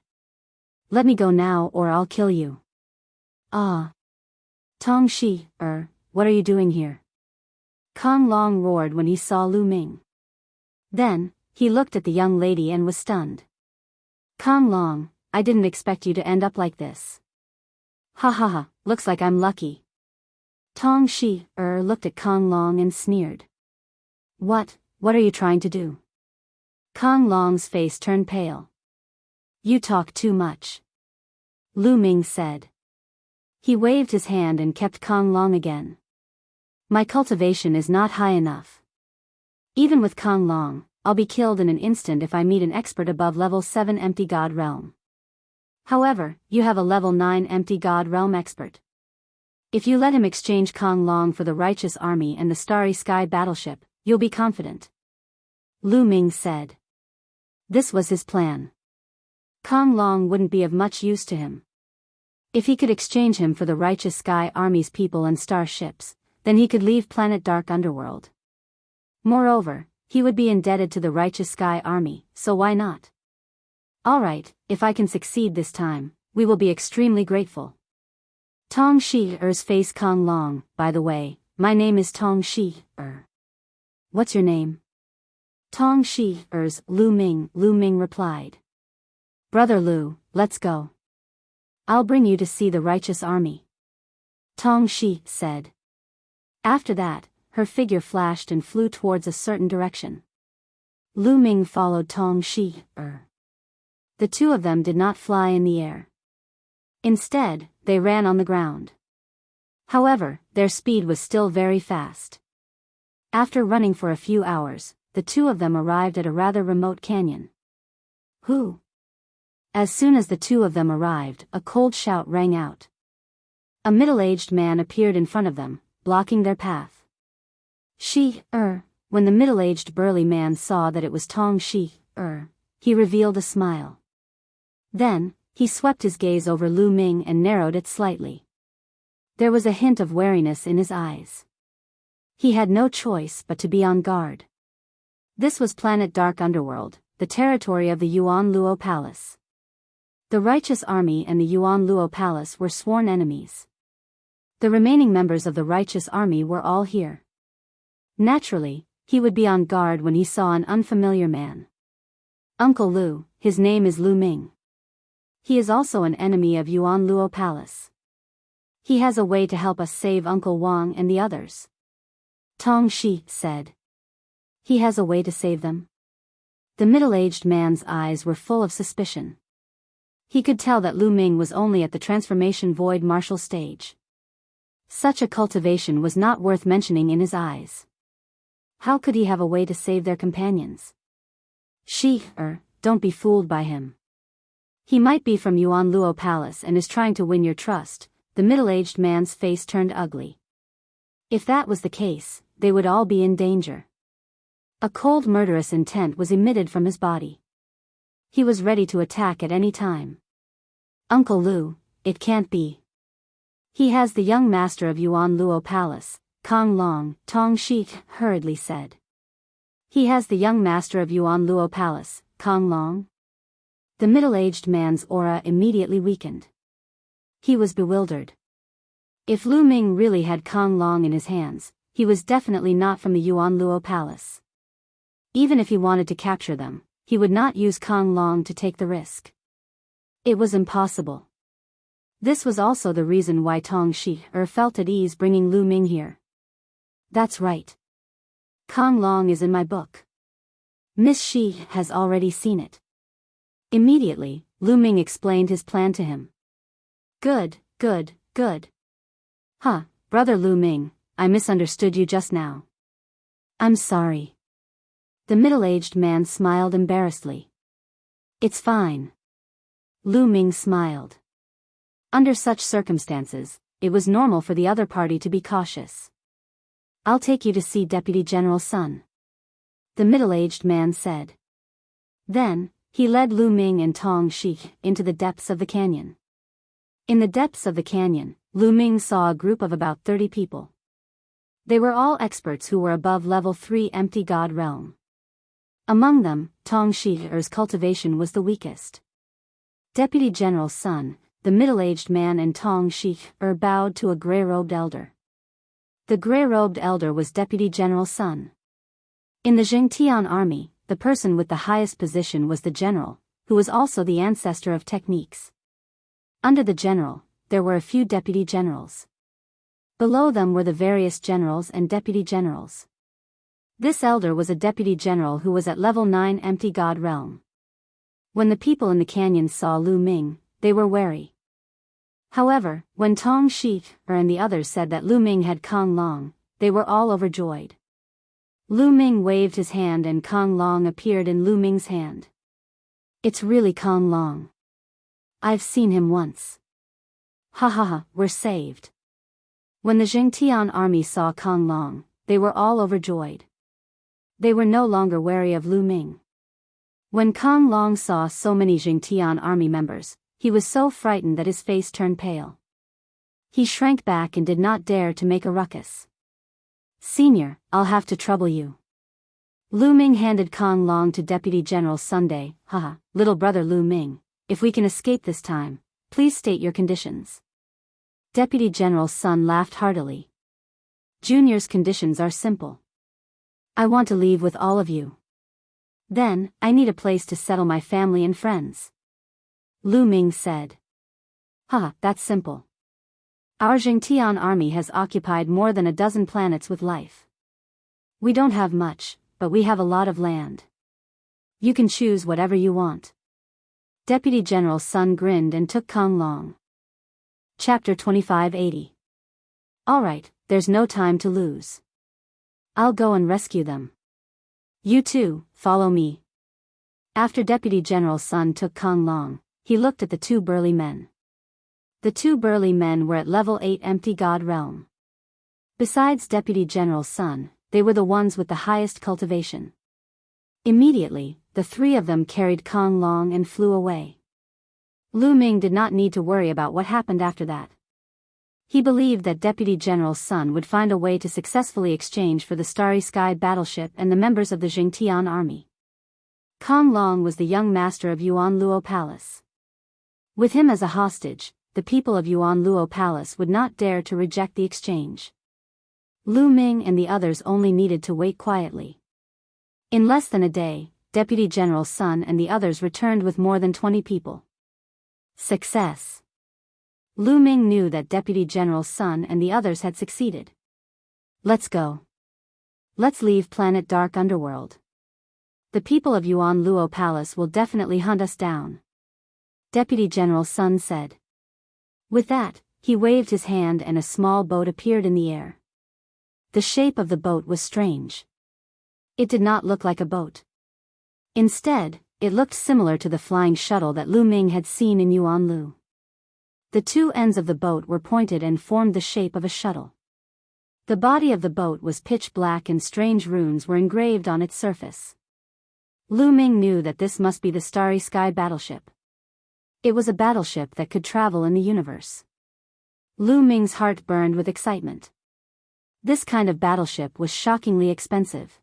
Let me go now or I'll kill you. Tong Shi, what are you doing here? Kong Long roared when he saw Lu Ming. Then, he looked at the young lady and was stunned. Kong Long, I didn't expect you to end up like this. Looks like I'm lucky. Tong Shi, looked at Kong Long and sneered. What are you trying to do? Kong Long's face turned pale. You talk too much. Lu Ming said. He waved his hand and kept Kong Long again. My cultivation is not high enough. Even with Kong Long, I'll be killed in an instant if I meet an expert above level 7 empty god realm. However, you have a level 9 empty god realm expert. If you let him exchange Kong Long for the righteous army and the Starry Sky battleship, you'll be confident. Lu Ming said. This was his plan. Kong Long wouldn't be of much use to him. If he could exchange him for the righteous Sky Army's people and starships, then he could leave planet Dark Underworld. Moreover, he would be indebted to the righteous Sky Army, so why not? Alright, if I can succeed this time, we will be extremely grateful. Tong Shi-er's face. Kong Long, by the way, my name is Tong Shi-er. What's your name? Tong Shi-er's Lu Ming replied. Brother Lu, let's go. I'll bring you to see the righteous army. Tong Shi said. After that, her figure flashed and flew towards a certain direction. Lu Ming followed Tong Shi-er. The two of them did not fly in the air. Instead, they ran on the ground. However, their speed was still very fast. After running for a few hours, the two of them arrived at a rather remote canyon. Who? As soon as the two of them arrived, a cold shout rang out. A middle-aged man appeared in front of them, blocking their path. When the middle-aged burly man saw that it was Tong Shi-er, he revealed a smile. Then, he swept his gaze over Lu Ming and narrowed it slightly. There was a hint of wariness in his eyes. He had no choice but to be on guard. This was planet Dark Underworld, the territory of the Yuan Luo Palace. The Righteous Army and the Yuan Luo Palace were sworn enemies. The remaining members of the Righteous Army were all here. Naturally, he would be on guard when he saw an unfamiliar man. Uncle Lu, his name is Lu Ming. He is also an enemy of Yuan Luo Palace. He has a way to help us save Uncle Wang and the others. Tong Shi said. He has a way to save them? The middle-aged man's eyes were full of suspicion. He could tell that Lu Ming was only at the transformation void martial stage. Such a cultivation was not worth mentioning in his eyes. How could he have a way to save their companions? Don't be fooled by him. He might be from Yuan Luo Palace and is trying to win your trust. The middle-aged man's face turned ugly. If that was the case, they would all be in danger. A cold murderous intent was emitted from his body. He was ready to attack at any time. Uncle Lu, it can't be. He has the young master of Yuan Luo Palace, Kong Long, Tong Shi hurriedly said. He has the young master of Yuan Luo Palace, Kong Long? The middle-aged man's aura immediately weakened. He was bewildered. If Lu Ming really had Kong Long in his hands, he was definitely not from the Yuan Luo Palace. Even if he wanted to capture them, he would not use Kong Long to take the risk. It was impossible. This was also the reason why Tong Shi-er felt at ease bringing Lu Ming here. That's right. Kong Long is in my book. Miss Shi has already seen it. Immediately, Lu Ming explained his plan to him. Good. Brother Lu Ming, I misunderstood you just now. I'm sorry. The middle-aged man smiled embarrassedly. It's fine. Lu Ming smiled. Under such circumstances, it was normal for the other party to be cautious. I'll take you to see Deputy General Sun. The middle-aged man said. Then, he led Lu Ming and Tong Shi into the depths of the canyon. In the depths of the canyon, Lu Ming saw a group of about 30 people. They were all experts who were above level 3 empty god realm. Among them, Tong Shi-er's cultivation was the weakest. Deputy General Sun, the middle-aged man and Tong Shi-er bowed to a grey-robed elder. The grey-robed elder was Deputy General Sun. In the Jingtian army, the person with the highest position was the general, who was also the ancestor of techniques. Under the general, there were a few deputy generals. Below them were the various generals and deputy generals. This elder was a deputy general who was at level 9 empty god realm. When the people in the canyon saw Lu Ming, they were wary. However, when Tong Shi-er and the others said that Lu Ming had Kong Long, they were all overjoyed. Lu Ming waved his hand and Kong Long appeared in Lu Ming's hand. It's really Kong Long. I've seen him once. We're saved. When the Jingtian army saw Kong Long, they were all overjoyed. They were no longer wary of Lu Ming. When Kong Long saw so many Jingtian army members, he was so frightened that his face turned pale. He shrank back and did not dare to make a ruckus. "Senior, I'll have to trouble you." Lu Ming handed Kong Long to Deputy General Sunday. "Haha, little brother Lu Ming, if we can escape this time, please state your conditions." Deputy General Sun laughed heartily. "Junior's conditions are simple. I want to leave with all of you. Then, I need a place to settle my family and friends." Lu Ming said. "Haha, that's simple. Our Jingtian army has occupied more than a dozen planets with life. We don't have much, but we have a lot of land. You can choose whatever you want." Deputy General Sun grinned and took Kong Long. Chapter 2580. "Alright, there's no time to lose. I'll go and rescue them. You two, follow me." After Deputy General Sun took Kong Long, he looked at the two burly men. The two burly men were at level 8 Empty God Realm. Besides Deputy General Sun, they were the ones with the highest cultivation. Immediately, the three of them carried Kong Long and flew away. Lu Ming did not need to worry about what happened after that. He believed that Deputy General Sun would find a way to successfully exchange for the Starry Sky battleship and the members of the Jingtian army. Kong Long was the young master of Yuan Luo Palace. With him as a hostage, the people of Yuan Luo Palace would not dare to reject the exchange. Lu Ming and the others only needed to wait quietly. In less than a day, Deputy General Sun and the others returned with more than 20 people. Success. Lu Ming knew that Deputy General Sun and the others had succeeded. "Let's go. Let's leave planet Dark Underworld. The people of Yuan Luo Palace will definitely hunt us down," Deputy General Sun said. With that, he waved his hand and a small boat appeared in the air. The shape of the boat was strange. It did not look like a boat. Instead, it looked similar to the flying shuttle that Lu Ming had seen in Yuan Lu. The two ends of the boat were pointed and formed the shape of a shuttle. The body of the boat was pitch black and strange runes were engraved on its surface. Lu Ming knew that this must be the Starry Sky battleship. It was a battleship that could travel in the universe. Lu Ming's heart burned with excitement. This kind of battleship was shockingly expensive.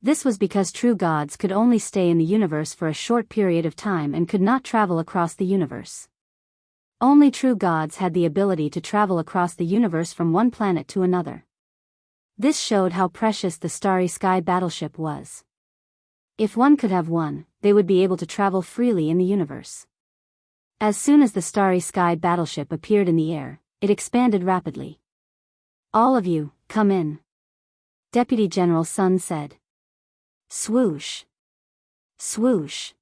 This was because true gods could only stay in the universe for a short period of time and could not travel across the universe. Only true gods had the ability to travel across the universe from one planet to another. This showed how precious the Starry Sky battleship was. If one could have one, they would be able to travel freely in the universe. As soon as the Starry Sky battleship appeared in the air, it expanded rapidly. "All of you, come in," Deputy General Sun said. Swoosh. Swoosh.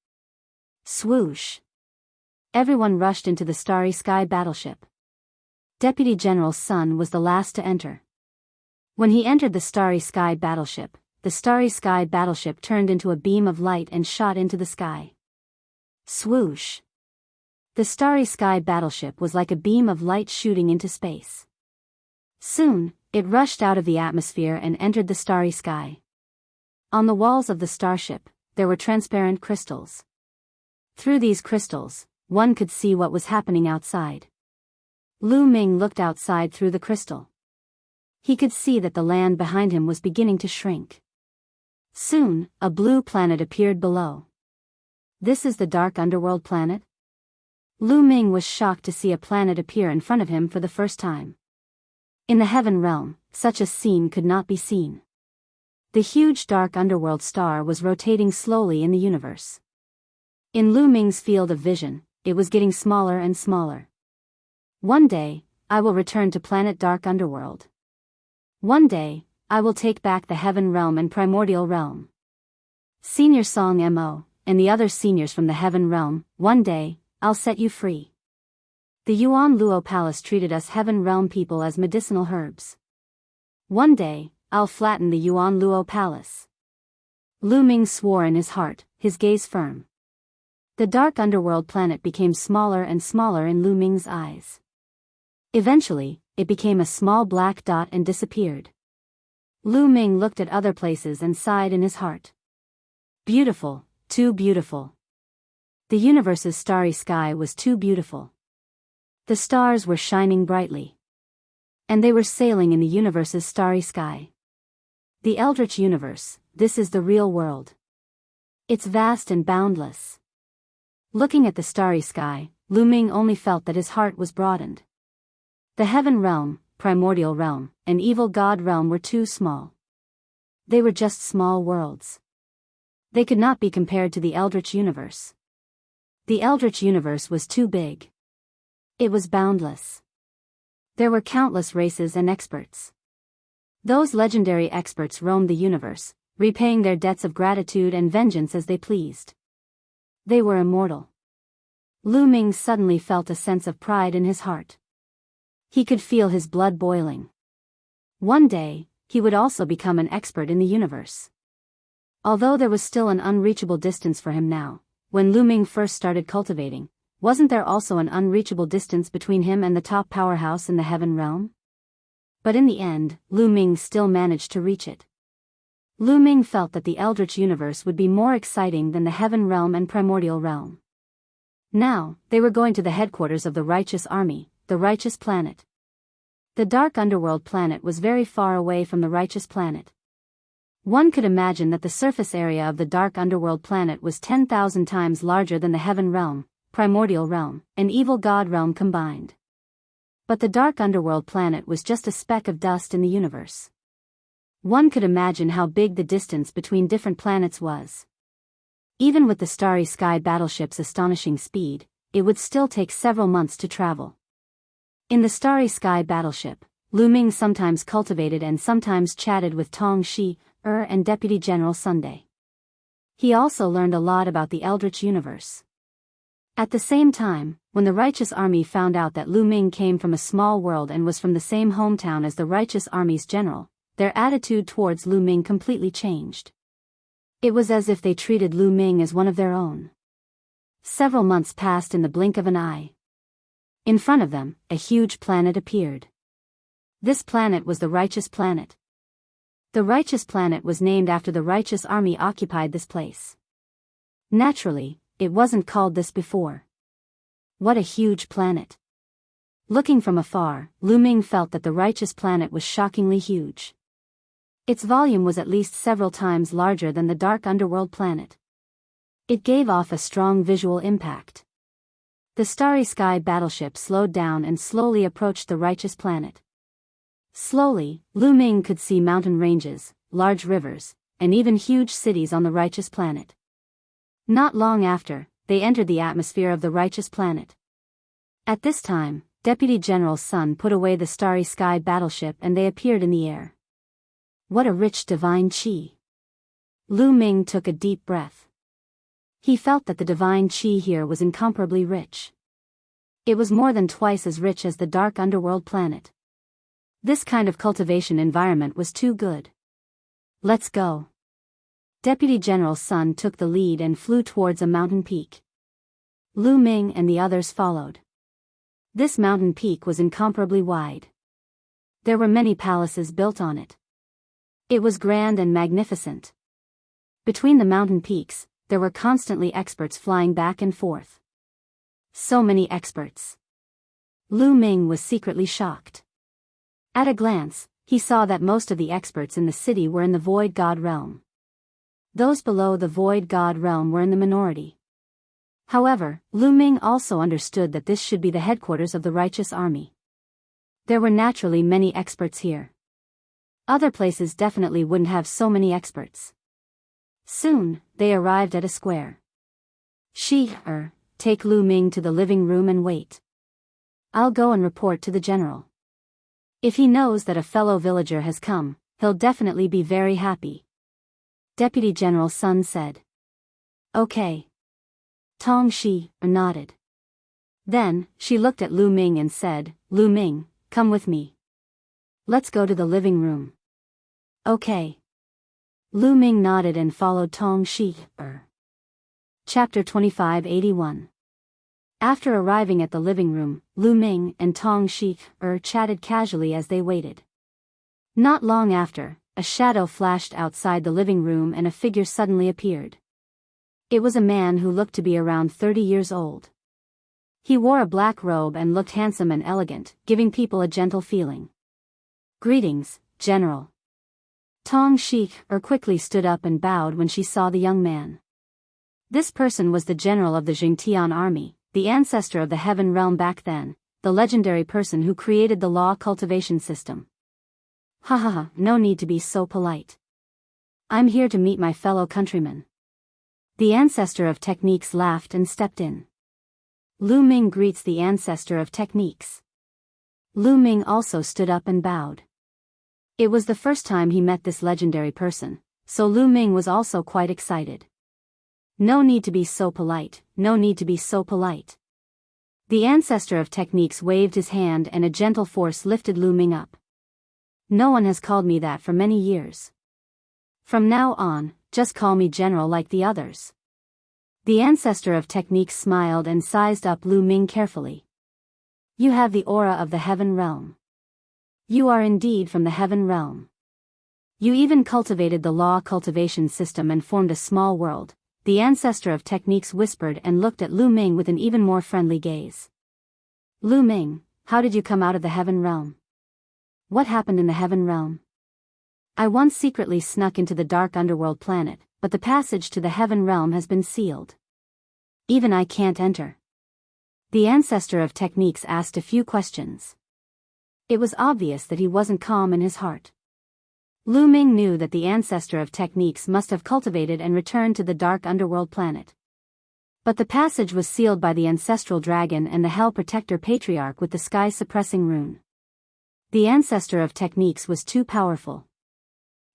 Swoosh. Everyone rushed into the Starry Sky battleship. Deputy General Sun was the last to enter. When he entered the Starry Sky battleship, the Starry Sky battleship turned into a beam of light and shot into the sky. Swoosh. The Starry Sky battleship was like a beam of light shooting into space. Soon, it rushed out of the atmosphere and entered the starry sky. On the walls of the starship, there were transparent crystals. Through these crystals, one could see what was happening outside. Lu Ming looked outside through the crystal. He could see that the land behind him was beginning to shrink. Soon, a blue planet appeared below. "This is the Dark Underworld planet?" Lu Ming was shocked to see a planet appear in front of him for the first time. In the heaven realm, such a scene could not be seen. The huge dark underworld star was rotating slowly in the universe. In Lu Ming's field of vision, it was getting smaller and smaller. "One day, I will return to planet Dark Underworld. One day, I will take back the heaven realm and primordial realm. Senior Song Mo, and the other seniors from the heaven realm, one day, I'll set you free. The Yuan Luo Palace treated us heaven realm people as medicinal herbs. One day, I'll flatten the Yuan Luo Palace." Lu Ming swore in his heart, his gaze firm. The dark underworld planet became smaller and smaller in Lu Ming's eyes. Eventually, it became a small black dot and disappeared. Lu Ming looked at other places and sighed in his heart. Beautiful, too beautiful. The universe's starry sky was too beautiful. The stars were shining brightly. And they were sailing in the universe's starry sky. The Eldritch universe, this is the real world. It's vast and boundless. Looking at the starry sky, Lu Ming only felt that his heart was broadened. The heaven realm, primordial realm, and evil god realm were too small. They were just small worlds. They could not be compared to the Eldritch universe. The Eldritch universe was too big. It was boundless. There were countless races and experts. Those legendary experts roamed the universe, repaying their debts of gratitude and vengeance as they pleased. They were immortal. Lu Ming suddenly felt a sense of pride in his heart. He could feel his blood boiling. One day, he would also become an expert in the universe. Although there was still an unreachable distance for him now, when Lu Ming first started cultivating, wasn't there also an unreachable distance between him and the top powerhouse in the heaven realm? But in the end, Lu Ming still managed to reach it. Lu Ming felt that the Eldritch universe would be more exciting than the heaven realm and primordial realm. Now, they were going to the headquarters of the righteous army, the righteous planet. The dark underworld planet was very far away from the righteous planet. One could imagine that the surface area of the dark underworld planet was 10,000 times larger than the heaven realm, primordial realm, and evil god realm combined. But the dark underworld planet was just a speck of dust in the universe. One could imagine how big the distance between different planets was. Even with the starry sky battleship's astonishing speed, it would still take several months to travel. In the starry sky battleship, Lu Ming sometimes cultivated and sometimes chatted with Tong Shi, and Deputy General Sunday. He also learned a lot about the Eldritch universe. At the same time, when the righteous army found out that Lu Ming came from a small world and was from the same hometown as the righteous army's general, their attitude towards Lu Ming completely changed. It was as if they treated Lu Ming as one of their own. Several months passed in the blink of an eye. In front of them, a huge planet appeared. This planet was the righteous planet. The righteous planet was named after the righteous army occupied this place. Naturally, it wasn't called this before. What a huge planet. Looking from afar, Lu Ming felt that the righteous planet was shockingly huge. Its volume was at least several times larger than the dark underworld planet. It gave off a strong visual impact. The starry sky battleship slowed down and slowly approached the righteous planet. Slowly, Lu Ming could see mountain ranges, large rivers, and even huge cities on the righteous planet. Not long after, they entered the atmosphere of the righteous planet. At this time, Deputy General Sun put away the starry sky battleship and they appeared in the air. What a rich divine qi! Lu Ming took a deep breath. He felt that the divine qi here was incomparably rich. It was more than twice as rich as the dark underworld planet. This kind of cultivation environment was too good. Let's go. Deputy General Sun took the lead and flew towards a mountain peak. Lu Ming and the others followed. This mountain peak was incomparably wide. There were many palaces built on it. It was grand and magnificent. Between the mountain peaks, there were constantly experts flying back and forth. So many experts. Lu Ming was secretly shocked. At a glance, he saw that most of the experts in the city were in the Void God realm. Those below the Void God realm were in the minority. However, Lu Ming also understood that this should be the headquarters of the righteous army. There were naturally many experts here. Other places definitely wouldn't have so many experts. Soon, they arrived at a square. Take Lu Ming to the living room and wait. I'll go and report to the general. If he knows that a fellow villager has come, he'll definitely be very happy. Deputy General Sun said. Okay. Tong Shi nodded. Then, she looked at Lu Ming and said, Lu Ming, come with me. Let's go to the living room. Okay. Lu Ming nodded and followed Tong Shi. Chapter 2581. After arriving at the living room, Lu Ming and Tong Shi chatted casually as they waited. Not long after, a shadow flashed outside the living room and a figure suddenly appeared. It was a man who looked to be around 30 years old. He wore a black robe and looked handsome and elegant, giving people a gentle feeling. "Greetings, General." Tong Shi-er quickly stood up and bowed when she saw the young man. This person was the general of the Jingtian army, the ancestor of the Heaven Realm back then, the legendary person who created the law cultivation system. "Ha ha ha, no need to be so polite. I'm here to meet my fellow countrymen." The ancestor of techniques laughed and stepped in. Lu Ming greets the ancestor of techniques. Lu Ming also stood up and bowed. It was the first time he met this legendary person, so Lu Ming was also quite excited. "No need to be so polite, no need to be so polite." The ancestor of techniques waved his hand and a gentle force lifted Lu Ming up. "No one has called me that for many years. From now on, just call me General like the others." The ancestor of techniques smiled and sized up Lu Ming carefully. "You have the aura of the Heaven Realm. You are indeed from the Heaven Realm. You even cultivated the law cultivation system and formed a small world," the ancestor of techniques whispered and looked at Lu Ming with an even more friendly gaze. "Lu Ming, how did you come out of the Heaven Realm? What happened in the Heaven Realm?" "I once secretly snuck into the dark underworld planet, but the passage to the Heaven Realm has been sealed. Even I can't enter." The ancestor of techniques asked a few questions. It was obvious that he wasn't calm in his heart. Lu Ming knew that the ancestor of techniques must have cultivated and returned to the dark underworld planet. But the passage was sealed by the ancestral dragon and the Hell Protector Patriarch with the sky-suppressing rune. The ancestor of techniques was too powerful.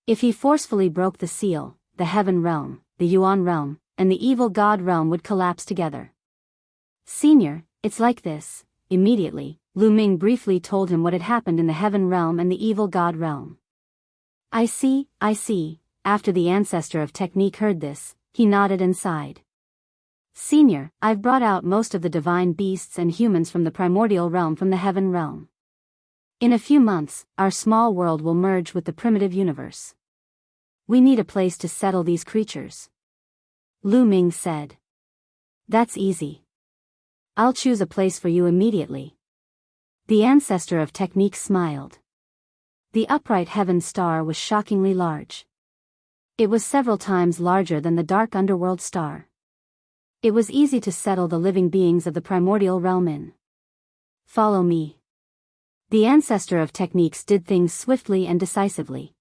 If he forcefully broke the seal, the Heaven Realm, the Yuan Realm, and the Evil God Realm would collapse together. "Senior, it's like this." Immediately, Lu Ming briefly told him what had happened in the Heaven Realm and the Evil God Realm. I see. After the ancestor of technique heard this, he nodded and sighed. "Senior, I've brought out most of the divine beasts and humans from the primordial realm from the Heaven Realm. In a few months, our small world will merge with the primitive universe. We need a place to settle these creatures." Lu Ming said. "That's easy. I'll choose a place for you immediately." The ancestor of technique smiled. The upright heaven star was shockingly large. It was several times larger than the dark underworld star. It was easy to settle the living beings of the primordial realm in. "Follow me." The ancestor of techniques did things swiftly and decisively.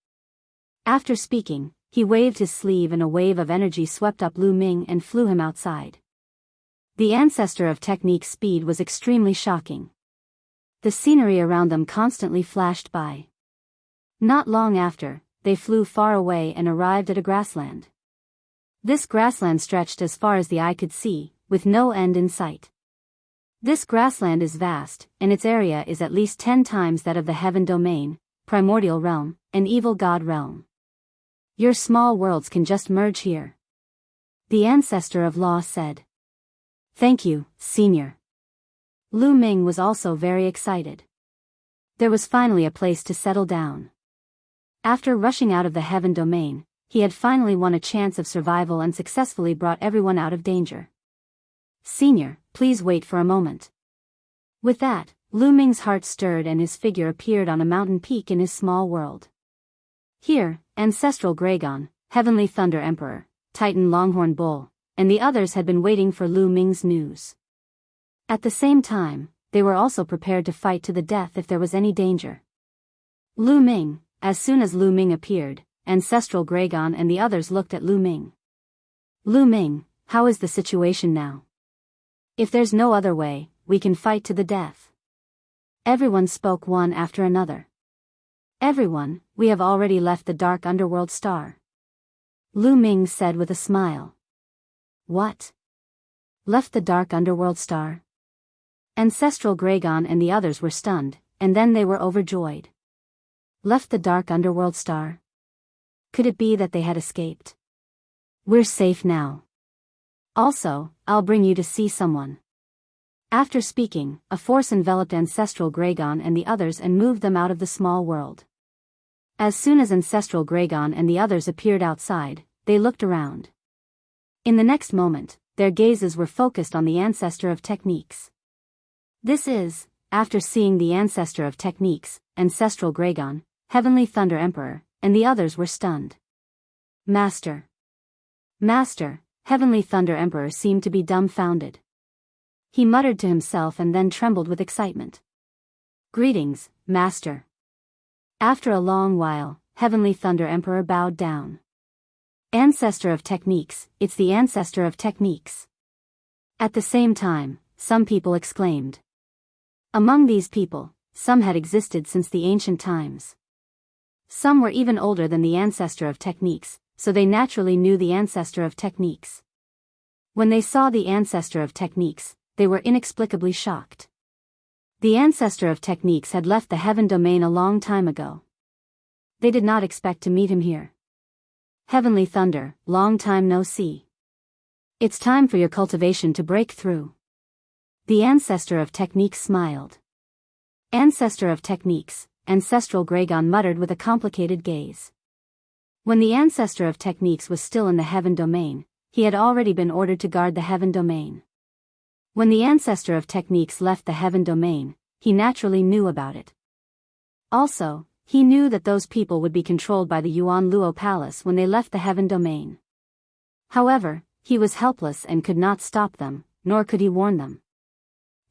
After speaking, he waved his sleeve and a wave of energy swept up Lu Ming and flew him outside. The ancestor of technique's speed was extremely shocking. The scenery around them constantly flashed by. Not long after, they flew far away and arrived at a grassland. This grassland stretched as far as the eye could see, with no end in sight. This grassland is vast, and its area is at least 10 times that of the Heaven Domain, Primordial Realm, and Evil God Realm. Your small worlds can just merge here. The ancestor of law said. "Thank you, Senior." Lu Ming was also very excited. There was finally a place to settle down. After rushing out of the Heaven Domain, he had finally won a chance of survival and successfully brought everyone out of danger. "Senior, please wait for a moment." With that, Lu Ming's heart stirred and his figure appeared on a mountain peak in his small world. Here, Ancestral Gragon, Heavenly Thunder Emperor, Titan Longhorn Bull, and the others had been waiting for Lu Ming's news. At the same time, they were also prepared to fight to the death if there was any danger. Lu Ming, as soon as Lu Ming appeared, Ancestral Gragon and the others looked at Lu Ming. "Lu Ming, how is the situation now? If there's no other way, we can fight to the death." Everyone spoke one after another. "Everyone, we have already left the dark underworld star." Lu Ming said with a smile. "What? Left the dark underworld star?" Ancestral Gragon and the others were stunned, and then they were overjoyed. Left the dark underworld star? Could it be that they had escaped? "We're safe now. Also, I'll bring you to see someone." After speaking, a force enveloped Ancestral Gragon and the others and moved them out of the small world. As soon as Ancestral Gragon and the others appeared outside, they looked around. In the next moment, their gazes were focused on the Ancestor of Techniques. This is, after seeing the Ancestor of Techniques, Ancestral Gragon, Heavenly Thunder Emperor, and the others were stunned. Master! Master! Heavenly Thunder Emperor seemed to be dumbfounded. He muttered to himself and then trembled with excitement. Greetings, Master. After a long while, Heavenly Thunder Emperor bowed down. Ancestor of Techniques, it's the Ancestor of Techniques. At the same time, some people exclaimed. Among these people, some had existed since the ancient times. Some were even older than the Ancestor of Techniques, so they naturally knew the Ancestor of Techniques. When they saw the Ancestor of Techniques, they were inexplicably shocked. The Ancestor of Techniques had left the Heaven Domain a long time ago. They did not expect to meet him here. Heavenly Thunder, long time no see. It's time for your cultivation to break through. The Ancestor of Techniques smiled. Ancestor of Techniques, Ancestral Gragon muttered with a complicated gaze. When the Ancestor of Techniques was still in the Heaven Domain, he had already been ordered to guard the Heaven Domain. When the Ancestor of Techniques left the Heaven Domain, he naturally knew about it. Also, he knew that those people would be controlled by the Yuan Luo Palace when they left the Heaven Domain. However, he was helpless and could not stop them, nor could he warn them.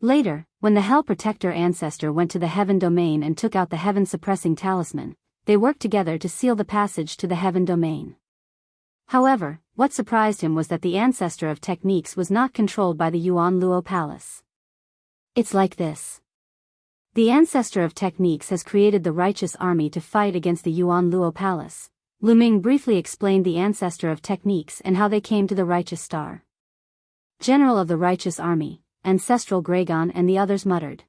Later, when the Hell Protector Ancestor went to the Heaven Domain and took out the Heaven Suppressing Talisman, they worked together to seal the passage to the Heaven Domain. However, what surprised him was that the Ancestor of Techniques was not controlled by the Yuan Luo Palace. It's like this. The Ancestor of Techniques has created the Righteous Army to fight against the Yuan Luo Palace. Lu Ming briefly explained the Ancestor of Techniques and how they came to the Righteous Star. General of the Righteous Army, Ancestral Gragon and the others muttered.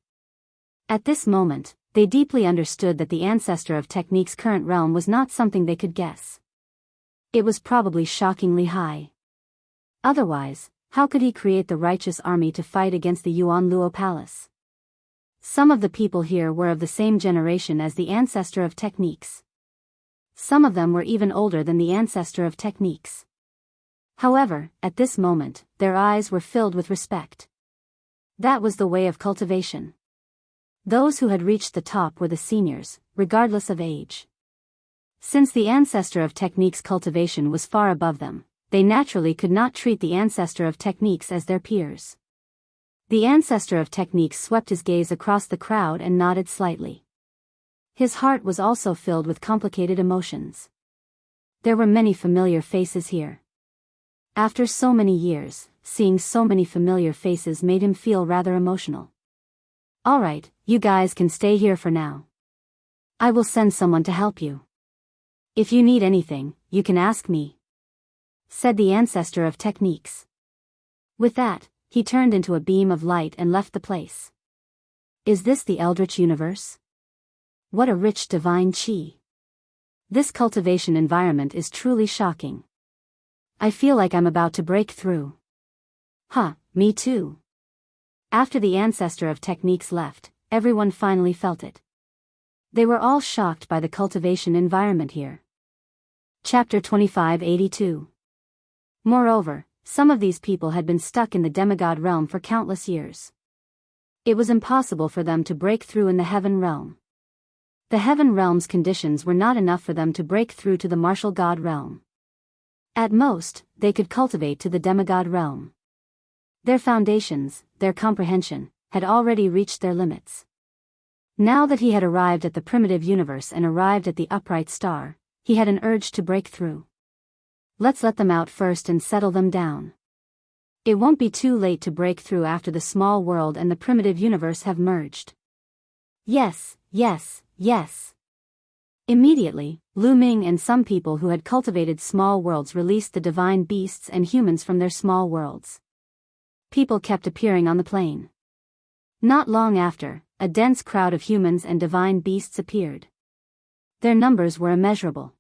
At this moment, they deeply understood that the Ancestor of Techniques' current realm was not something they could guess. It was probably shockingly high. Otherwise, how could he create the Righteous Army to fight against the Yuan Luo Palace? Some of the people here were of the same generation as the Ancestor of Techniques. Some of them were even older than the Ancestor of Techniques. However, at this moment, their eyes were filled with respect. That was the way of cultivation. Those who had reached the top were the seniors, regardless of age. Since the Ancestor of Techniques' cultivation was far above them, they naturally could not treat the Ancestor of Techniques as their peers. The Ancestor of Techniques swept his gaze across the crowd and nodded slightly. His heart was also filled with complicated emotions. There were many familiar faces here. After so many years, seeing so many familiar faces made him feel rather emotional. Alright, you guys can stay here for now. I will send someone to help you. If you need anything, you can ask me, said the Ancestor of Techniques. With that, he turned into a beam of light and left the place. Is this the Eldritch universe? What a rich divine chi. This cultivation environment is truly shocking. I feel like I'm about to break through. Huh, me too. After the Ancestor of Techniques left, everyone finally felt it. They were all shocked by the cultivation environment here. Chapter 2582. Moreover, some of these people had been stuck in the demigod realm for countless years. It was impossible for them to break through in the heaven realm. The heaven realm's conditions were not enough for them to break through to the martial god realm. At most, they could cultivate to the demigod realm. Their foundations, their comprehension, had already reached their limits. Now that he had arrived at the primitive universe and arrived at the upright star, he had an urge to break through. Let's let them out first and settle them down. It won't be too late to break through after the small world and the primitive universe have merged. Yes, yes, yes. Immediately, Lu Ming and some people who had cultivated small worlds released the divine beasts and humans from their small worlds. People kept appearing on the plain. Not long after, a dense crowd of humans and divine beasts appeared. Their numbers were immeasurable.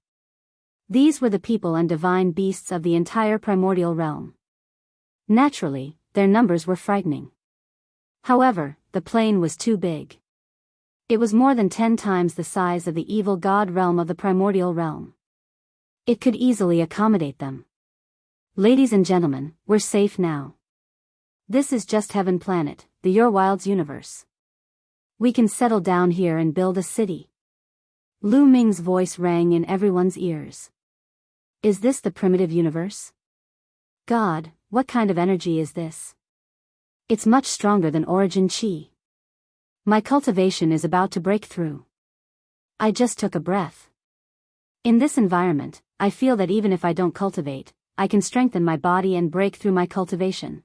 These were the people and divine beasts of the entire primordial realm. Naturally, their numbers were frightening. However, the plain was too big. It was more than 10 times the size of the evil god realm of the primordial realm. It could easily accommodate them. Ladies and gentlemen, we're safe now. This is just Heaven Planet, the Your Wilds universe. We can settle down here and build a city. Lu Ming's voice rang in everyone's ears. Is this the primitive universe? God, what kind of energy is this? It's much stronger than origin chi. My cultivation is about to break through. I just took a breath. In this environment, I feel that even if I don't cultivate, I can strengthen my body and break through my cultivation.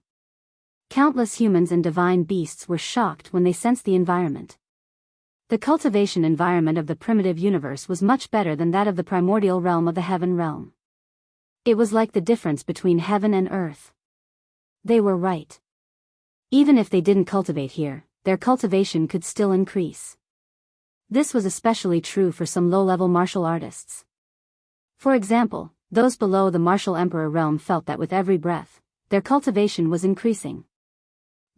Countless humans and divine beasts were shocked when they sensed the environment. The cultivation environment of the primitive universe was much better than that of the primordial realm of the heaven realm. It was like the difference between heaven and earth. They were right. Even if they didn't cultivate here, their cultivation could still increase. This was especially true for some low-level martial artists. For example, those below the martial emperor realm felt that with every breath, their cultivation was increasing.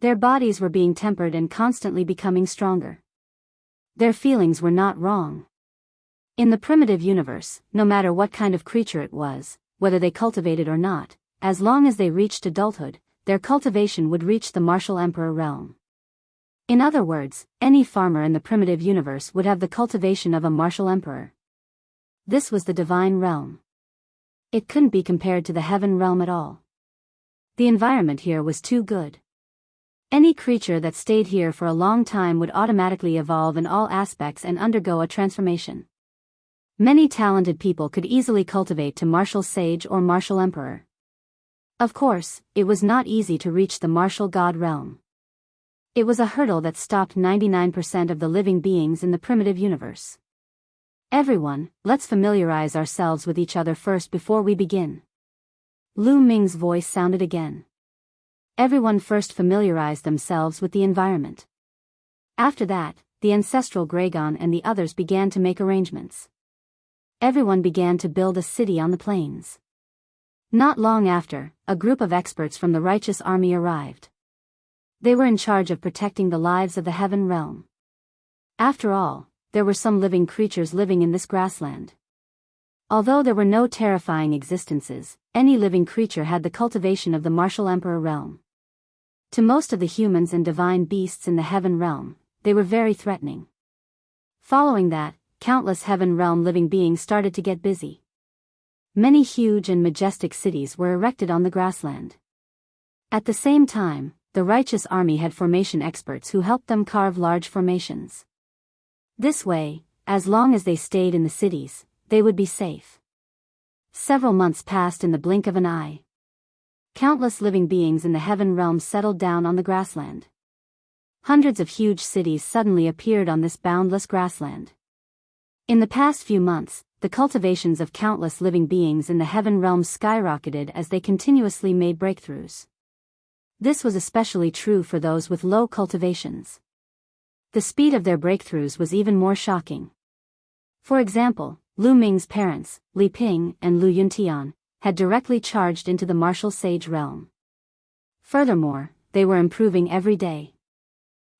Their bodies were being tempered and constantly becoming stronger. Their feelings were not wrong. In the primitive universe, no matter what kind of creature it was, whether they cultivated or not, as long as they reached adulthood, their cultivation would reach the martial emperor realm. In other words, any farmer in the primitive universe would have the cultivation of a martial emperor. This was the divine realm. It couldn't be compared to the heaven realm at all. The environment here was too good. Any creature that stayed here for a long time would automatically evolve in all aspects and undergo a transformation. Many talented people could easily cultivate to martial sage or martial emperor. Of course, it was not easy to reach the martial god realm. It was a hurdle that stopped 99% of the living beings in the primitive universe. Everyone, let's familiarize ourselves with each other first before we begin. Lu Ming's voice sounded again. Everyone first familiarized themselves with the environment. After that, the ancestral Gragon and the others began to make arrangements. Everyone began to build a city on the plains. Not long after, a group of experts from the righteous army arrived. They were in charge of protecting the lives of the heaven realm. After all, there were some living creatures living in this grassland. Although there were no terrifying existences, any living creature had the cultivation of the martial emperor realm. To most of the humans and divine beasts in the heaven realm, they were very threatening. Following that, countless heaven realm living beings started to get busy. Many huge and majestic cities were erected on the grassland. At the same time, the righteous army had formation experts who helped them carve large formations. This way, as long as they stayed in the cities, they would be safe. Several months passed in the blink of an eye. Countless living beings in the heaven realm settled down on the grassland. Hundreds of huge cities suddenly appeared on this boundless grassland. In the past few months, the cultivations of countless living beings in the heaven realm skyrocketed as they continuously made breakthroughs. This was especially true for those with low cultivations. The speed of their breakthroughs was even more shocking. For example, Lu Ming's parents, Li Ping and Lu Yuntian, had directly charged into the martial sage realm. Furthermore, they were improving every day.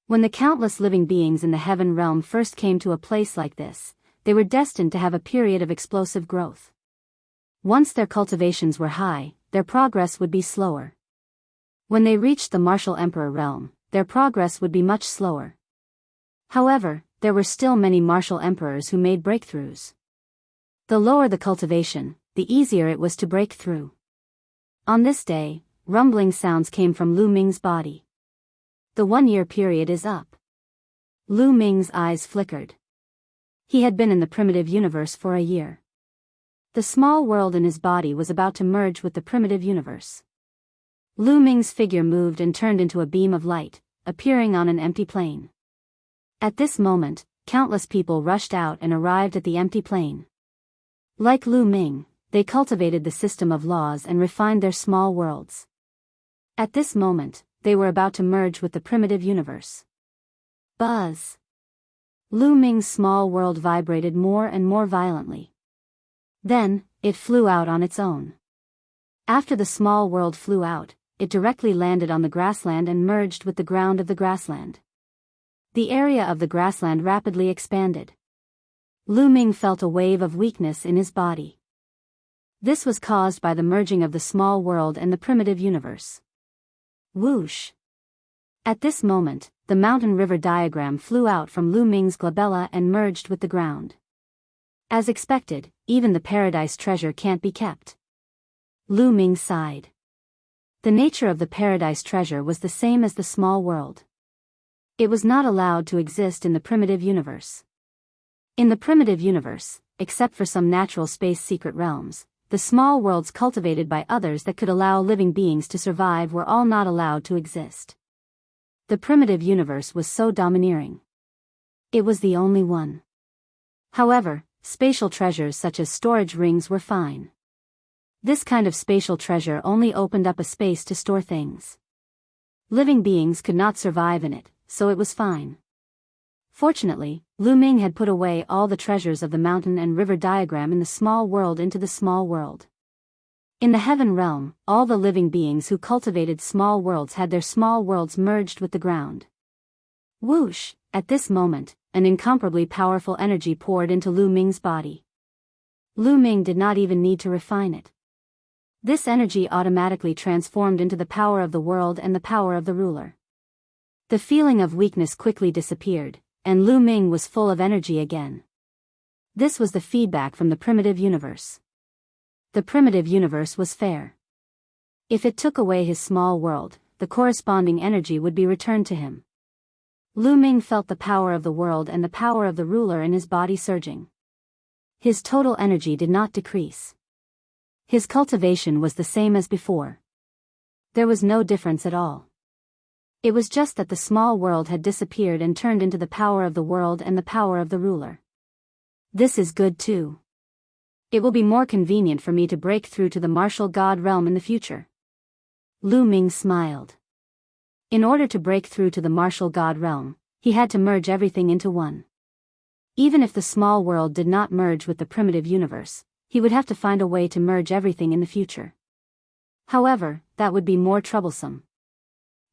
When the countless living beings in the heaven realm first came to a place like this, they were destined to have a period of explosive growth. Once their cultivations were high, their progress would be slower. When they reached the martial emperor realm, their progress would be much slower. However, there were still many martial emperors who made breakthroughs. The lower the cultivation, the easier it was to break through. On this day, rumbling sounds came from Lu Ming's body. The 1-year period is up. Lu Ming's eyes flickered. He had been in the primitive universe for a year. The small world in his body was about to merge with the primitive universe. Lu Ming's figure moved and turned into a beam of light, appearing on an empty plain. At this moment, countless people rushed out and arrived at the empty plain. Like Lu Ming, they cultivated the system of laws and refined their small worlds. At this moment, they were about to merge with the primitive universe. Buzz! Lu Ming's small world vibrated more and more violently. Then, it flew out on its own. After the small world flew out, it directly landed on the grassland and merged with the ground of the grassland. The area of the grassland rapidly expanded. Lu Ming felt a wave of weakness in his body. This was caused by the merging of the small world and the primitive universe. Whoosh! At this moment, the mountain-river diagram flew out from Lu Ming's glabella and merged with the ground. As expected, even the paradise treasure can't be kept. Lu Ming sighed. The nature of the paradise treasure was the same as the small world. It was not allowed to exist in the primitive universe. In the primitive universe, except for some natural space secret realms, the small worlds cultivated by others that could allow living beings to survive were all not allowed to exist. The primitive universe was so domineering. It was the only one. However, spatial treasures such as storage rings were fine. This kind of spatial treasure only opened up a space to store things. Living beings could not survive in it, so it was fine. Fortunately, Lu Ming had put away all the treasures of the mountain and river diagram in the small world into the small world. In the heaven realm, all the living beings who cultivated small worlds had their small worlds merged with the ground. Whoosh! At this moment, an incomparably powerful energy poured into Lu Ming's body. Lu Ming did not even need to refine it. This energy automatically transformed into the power of the world and the power of the ruler. The feeling of weakness quickly disappeared, and Lu Ming was full of energy again. This was the feedback from the primitive universe. The primitive universe was fair. If it took away his small world, the corresponding energy would be returned to him. Lu Ming felt the power of the world and the power of the ruler in his body surging. His total energy did not decrease. His cultivation was the same as before. There was no difference at all. It was just that the small world had disappeared and turned into the power of the world and the power of the ruler. This is good too. It will be more convenient for me to break through to the martial god realm in the future. Lu Ming smiled. In order to break through to the martial god realm, he had to merge everything into one. Even if the small world did not merge with the primitive universe, he would have to find a way to merge everything in the future. However, that would be more troublesome.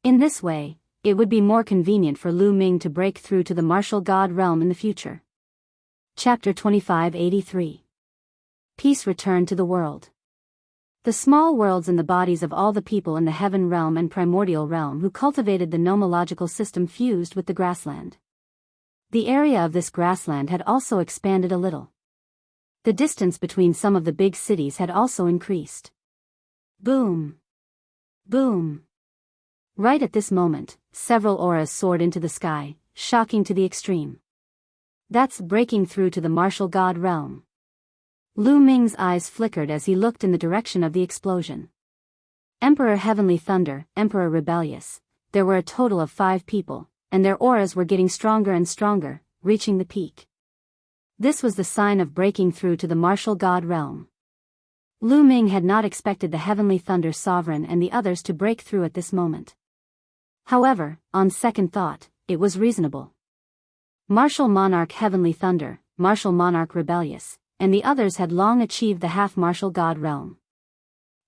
In this way, it would be more convenient for Lu Ming to break through to the martial god realm in the future. Chapter 2583. Peace returned to the world. The small worlds and the bodies of all the people in the heaven realm and primordial realm who cultivated the nomological system fused with the grassland. The area of this grassland had also expanded a little. The distance between some of the big cities had also increased. Boom! Boom! Right at this moment, several auras soared into the sky, shocking to the extreme. That's breaking through to the martial god realm. Lu Ming's eyes flickered as he looked in the direction of the explosion. Emperor Heavenly Thunder, Emperor Rebellious, there were a total of 5 people, and their auras were getting stronger and stronger, reaching the peak. This was the sign of breaking through to the martial god realm. Lu Ming had not expected the Heavenly Thunder Sovereign and the others to break through at this moment. However, on second thought, it was reasonable. Martial Monarch Heavenly Thunder, Martial Monarch Rebellious, and the others had long achieved the half-martial god realm.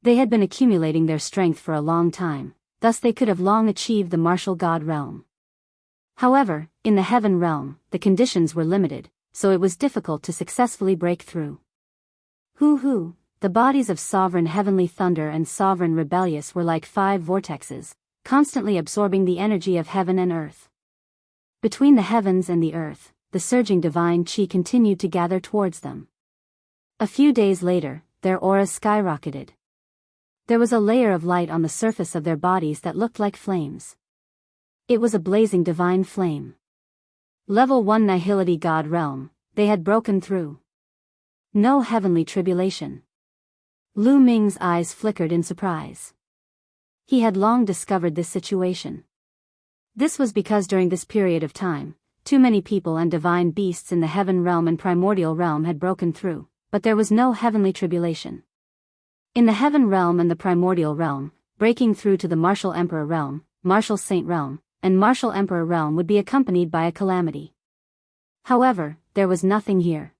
They had been accumulating their strength for a long time, thus they could have long achieved the martial god realm. However, in the heaven realm, the conditions were limited, so it was difficult to successfully break through. Hoo-hoo, the bodies of Sovereign Heavenly Thunder and Sovereign Rebellious were like 5 vortexes, constantly absorbing the energy of heaven and earth. Between the heavens and the earth, the surging divine chi continued to gather towards them. A few days later, their auras skyrocketed. There was a layer of light on the surface of their bodies that looked like flames. It was a blazing divine flame. Level 1 Nihility God Realm, they had broken through. No heavenly tribulation. Lu Ming's eyes flickered in surprise. He had long discovered this situation. This was because during this period of time, too many people and divine beasts in the heaven realm and primordial realm had broken through, but there was no heavenly tribulation. In the heaven realm and the primordial realm, breaking through to the martial emperor realm, martial saint realm, and martial emperor realm would be accompanied by a calamity. However, there was nothing here.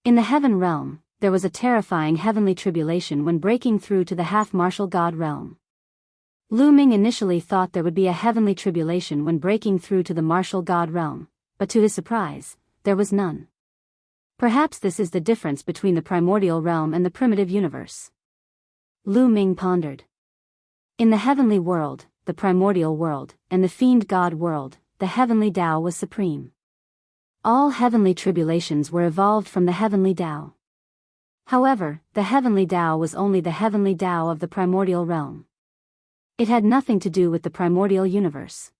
In the heaven realm, there was a terrifying heavenly tribulation when breaking through to the half-martial god realm. Lu Ming initially thought there would be a heavenly tribulation when breaking through to the martial god realm, but to his surprise, there was none. Perhaps this is the difference between the primordial realm and the primitive universe. Lu Ming pondered. In the heavenly world, the primordial world, and the fiend god world, the heavenly Tao was supreme. All heavenly tribulations were evolved from the heavenly Tao. However, the heavenly Tao was only the heavenly Tao of the primordial realm. It had nothing to do with the primordial universe.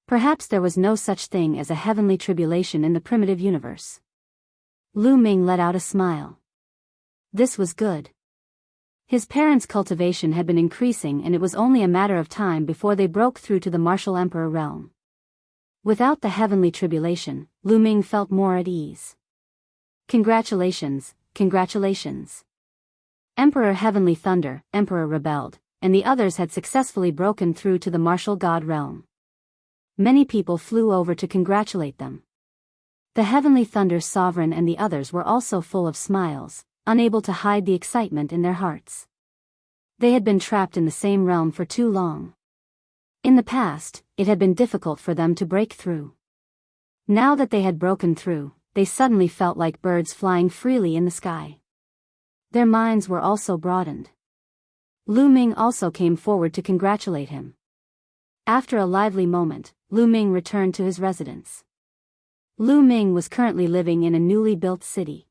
Perhaps there was no such thing as a heavenly tribulation in the primitive universe. Lu Ming let out a smile. This was good. His parents' cultivation had been increasing, and it was only a matter of time before they broke through to the martial emperor realm. Without the heavenly tribulation, Lu Ming felt more at ease. Congratulations, congratulations. Emperor Heavenly Thunder, Emperor rebelled, and the others had successfully broken through to the martial god realm. Many people flew over to congratulate them. The Heavenly Thunder's sovereign and the others were also full of smiles, unable to hide the excitement in their hearts. They had been trapped in the same realm for too long. In the past, it had been difficult for them to break through. Now that they had broken through, they suddenly felt like birds flying freely in the sky. Their minds were also broadened. Lu Ming also came forward to congratulate him. After a lively moment, Lu Ming returned to his residence. Lu Ming was currently living in a newly built city.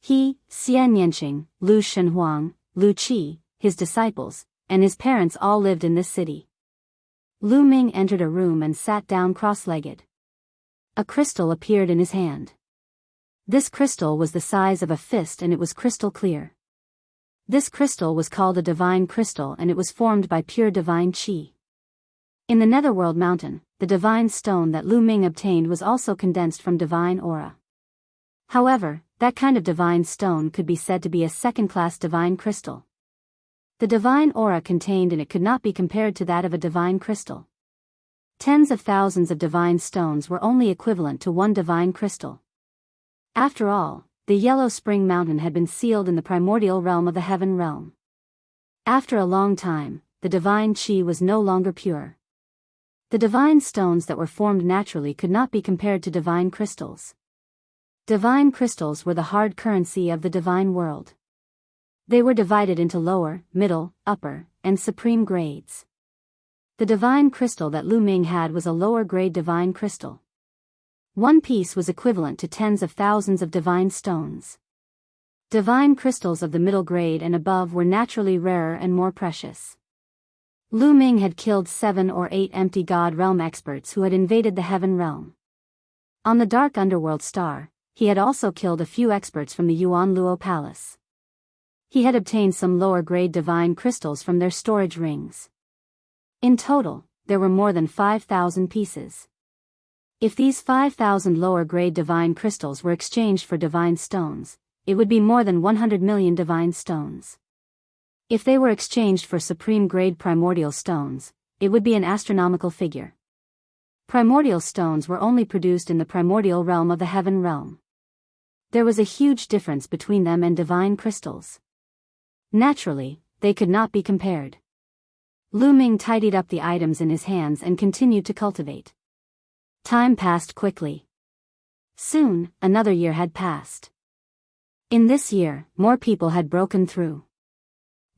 He, Xian Yanqing, Lu Shenhuang, Lu Qi, his disciples, and his parents all lived in this city. Lu Ming entered a room and sat down cross-legged. A crystal appeared in his hand. This crystal was the size of a fist and it was crystal clear. This crystal was called a divine crystal and it was formed by pure divine qi. In the Netherworld Mountain, the divine stone that Lu Ming obtained was also condensed from divine aura. However, that kind of divine stone could be said to be a second-class divine crystal. The divine aura contained in it could not be compared to that of a divine crystal. Tens of thousands of divine stones were only equivalent to one divine crystal. After all, the Yellow Spring Mountain had been sealed in the primordial realm of the heaven realm. After a long time, the divine qi was no longer pure. The divine stones that were formed naturally could not be compared to divine crystals. Divine crystals were the hard currency of the divine world. They were divided into lower, middle, upper, and supreme grades. The divine crystal that Lu Ming had was a lower grade divine crystal. One piece was equivalent to tens of thousands of divine stones. Divine crystals of the middle grade and above were naturally rarer and more precious. Lu Ming had killed 7 or 8 empty god realm experts who had invaded the heaven realm. On the dark underworld star, he had also killed a few experts from the Yuan Luo Palace. He had obtained some lower grade divine crystals from their storage rings. In total, there were more than 5,000 pieces. If these 5,000 lower grade divine crystals were exchanged for divine stones, it would be more than 100 million divine stones. If they were exchanged for supreme grade primordial stones, it would be an astronomical figure. Primordial stones were only produced in the primordial realm of the heaven realm. There was a huge difference between them and divine crystals. Naturally, they could not be compared. Lu Ming tidied up the items in his hands and continued to cultivate. Time passed quickly. Soon, another year had passed. In this year, more people had broken through.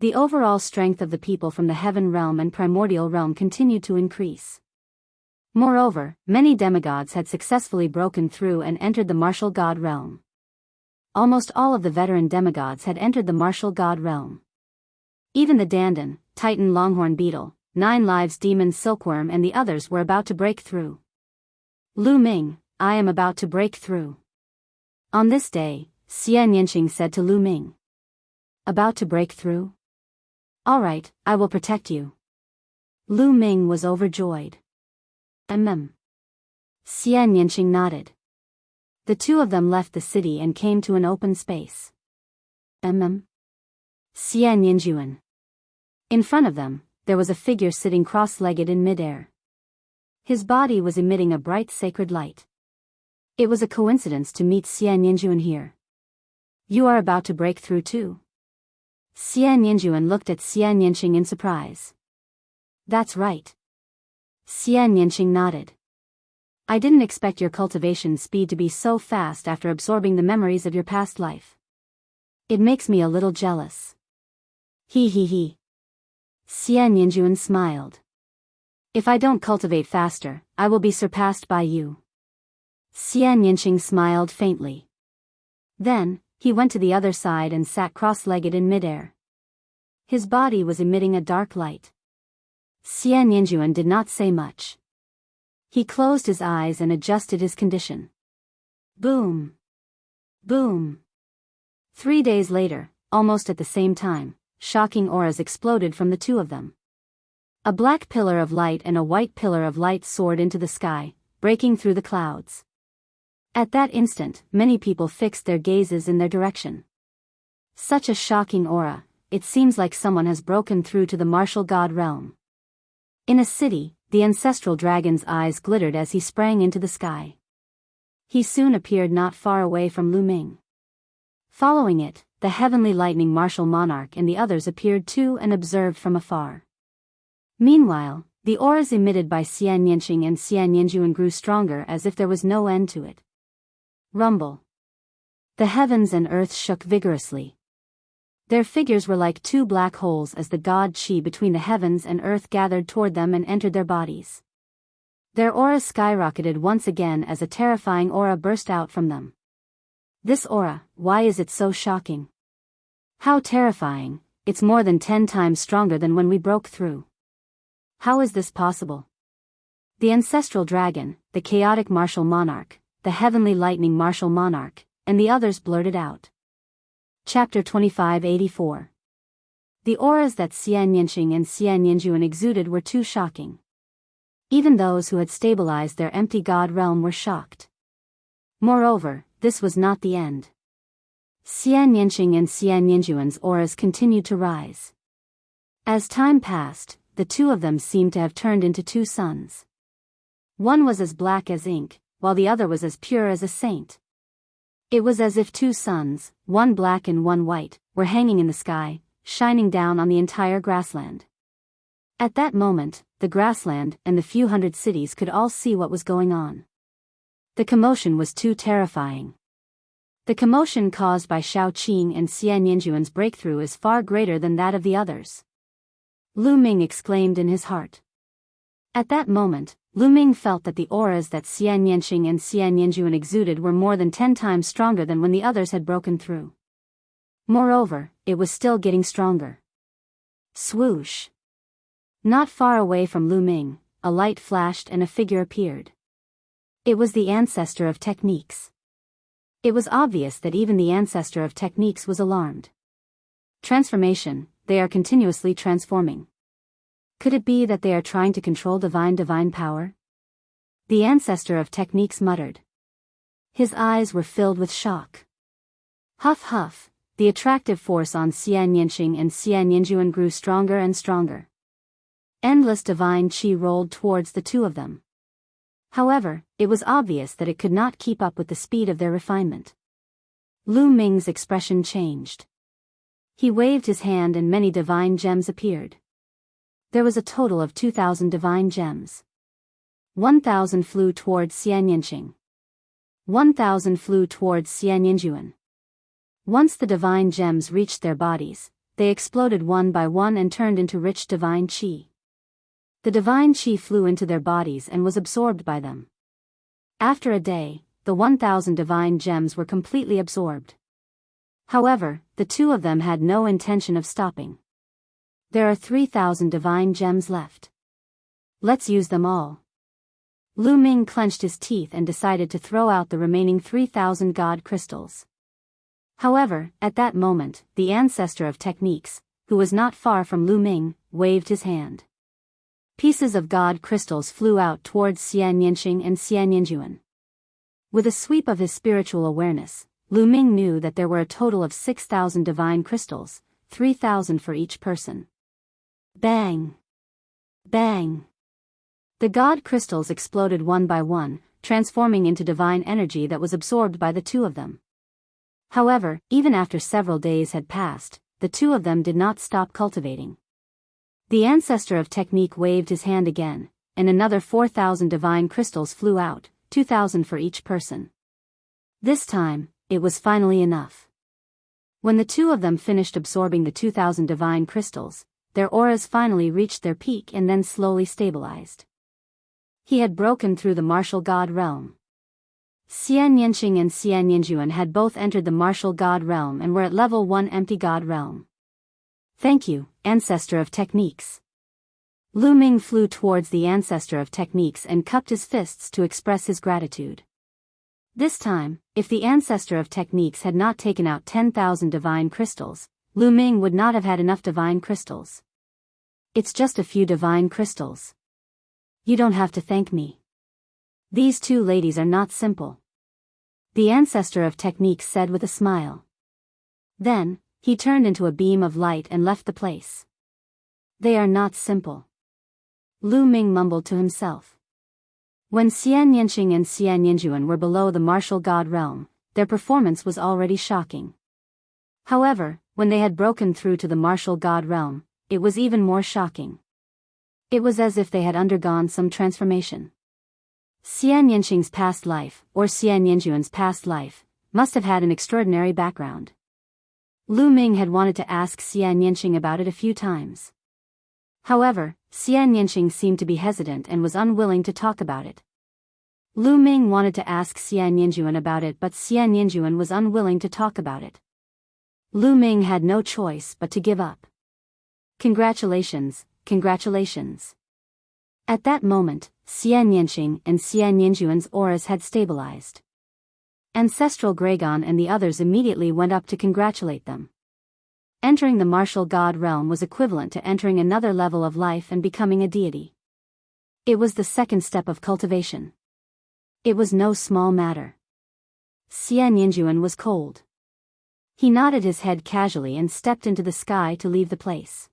The overall strength of the people from the heaven realm and primordial realm continued to increase. Moreover, many demigods had successfully broken through and entered the martial god realm. Almost all of the veteran demigods had entered the martial god realm. Even the Dandan, Titan Longhorn Beetle, 9 Lives Demon Silkworm and the others were about to break through. Lu Ming, I am about to break through. On this day, Xian Yanqing said to Lu Ming. About to break through? All right, I will protect you. Lu Ming was overjoyed. Xian Yanqing nodded. The two of them left the city and came to an open space. Xian Yanjuan. In front of them, there was a figure sitting cross-legged in midair. His body was emitting a bright sacred light. It was a coincidence to meet Xian Yanjuan here. You are about to break through too? Xian Yanjuan looked at Xian Yanqing in surprise. That's right. Xianyinxing nodded. I didn't expect your cultivation speed to be so fast after absorbing the memories of your past life. It makes me a little jealous. He. Xianyinjuan smiled. If I don't cultivate faster, I will be surpassed by you. Xianyinxing smiled faintly. Then, he went to the other side and sat cross-legged in midair. His body was emitting a dark light. Xianyinjuan did not say much. He closed his eyes and adjusted his condition. Boom! Boom! 3 days later, almost at the same time, shocking auras exploded from the two of them. A black pillar of light and a white pillar of light soared into the sky, breaking through the clouds. At that instant, many people fixed their gazes in their direction. Such a shocking aura, it seems like someone has broken through to the martial god realm. In a city, the ancestral dragon's eyes glittered as he sprang into the sky. He soon appeared not far away from Lu Ming. Following it, the heavenly lightning martial monarch and the others appeared too and observed from afar. Meanwhile, the auras emitted by Xianyinxing and Xianyinjuan grew stronger as if there was no end to it. Rumble. The heavens and earth shook vigorously. Their figures were like two black holes as the god Qi between the heavens and earth gathered toward them and entered their bodies. Their auras skyrocketed once again as a terrifying aura burst out from them. This aura, why is it so shocking? How terrifying, it's more than 10 times stronger than when we broke through. How is this possible? The ancestral dragon, the chaotic martial monarch, the heavenly lightning martial monarch, and the others blurted out. Chapter 2584. The auras that Xianyinxing and Xianyinjuan exuded were too shocking. Even those who had stabilized their empty god realm were shocked. Moreover, this was not the end. Xianyinxing and Xianyinjuan's auras continued to rise. As time passed, the two of them seemed to have turned into two suns. One was as black as ink, while the other was as pure as a saint. It was as if two suns, one black and one white, were hanging in the sky, shining down on the entire grassland. At that moment, the grassland and the few hundred cities could all see what was going on. The commotion was too terrifying. The commotion caused by Shaoqing and Xianyinjuan's breakthrough is far greater than that of the others. Lu Ming exclaimed in his heart. At that moment, Lu Ming felt that the auras that Xianyinxing and Xianyinjuan exuded were more than 10 times stronger than when the others had broken through. Moreover, it was still getting stronger. Swoosh! Not far away from Lu Ming, a light flashed and a figure appeared. It was the ancestor of techniques. It was obvious that even the ancestor of techniques was alarmed. Transformation, they are continuously transforming. Could it be that they are trying to control divine power? The ancestor of techniques muttered. His eyes were filled with shock. Huff huff, the attractive force on Xianyinxing and Xianyinjuan grew stronger and stronger. Endless divine qi rolled towards the two of them. However, it was obvious that it could not keep up with the speed of their refinement. Lu Ming's expression changed. He waved his hand and many divine gems appeared. There was a total of 2,000 divine gems. 1,000 flew towards Xianyinxing. 1,000 flew towards Xianyinjuan. Once the divine gems reached their bodies, they exploded one by one and turned into rich divine qi. The divine qi flew into their bodies and was absorbed by them. After a day, the 1,000 divine gems were completely absorbed. However, the two of them had no intention of stopping. There are 3,000 divine gems left. Let's use them all. Lu Ming clenched his teeth and decided to throw out the remaining 3,000 god crystals. However, at that moment, the ancestor of techniques, who was not far from Lu Ming, waved his hand. Pieces of god crystals flew out towards Xianyinxing and Xianyinjuan. With a sweep of his spiritual awareness, Lu Ming knew that there were a total of 6,000 divine crystals, 3,000 for each person. Bang! Bang! The god crystals exploded one by one, transforming into divine energy that was absorbed by the two of them. However, even after several days had passed, the two of them did not stop cultivating. The ancestor of technique waved his hand again, and another 4,000 divine crystals flew out, 2,000 for each person. This time, it was finally enough. When the two of them finished absorbing the 2,000 divine crystals, their auras finally reached their peak and then slowly stabilized. He had broken through the martial god realm. Enchanting and Enchanting had both entered the martial god realm and were at level 1 empty god realm. Thank you, ancestor of techniques. Lu Ming flew towards the ancestor of techniques and cupped his fists to express his gratitude. This time, if the ancestor of techniques had not taken out 10,000 divine crystals, Lu Ming would not have had enough divine crystals. It's just a few divine crystals. You don't have to thank me. These two ladies are not simple. The ancestor of techniques said with a smile. Then, he turned into a beam of light and left the place. They are not simple. Lu Ming mumbled to himself. When Enchanting and Enchanting were below the martial god realm, their performance was already shocking. However, when they had broken through to the martial god realm, it was even more shocking. It was as if they had undergone some transformation. Enchanting's past life, or Enchanting's past life, must have had an extraordinary background. Lu Ming had wanted to ask Enchanting about it a few times. However, Enchanting seemed to be hesitant and was unwilling to talk about it. Lu Ming wanted to ask Enchanting about it, but Enchanting was unwilling to talk about it. Lu Ming had no choice but to give up. Congratulations, congratulations. At that moment, Enchanting and Enchanting's auras had stabilized. Ancestral Gragon and the others immediately went up to congratulate them. Entering the martial god realm was equivalent to entering another level of life and becoming a deity. It was the second step of cultivation. It was no small matter. Enchanting was cold. He nodded his head casually and stepped into the sky to leave the place.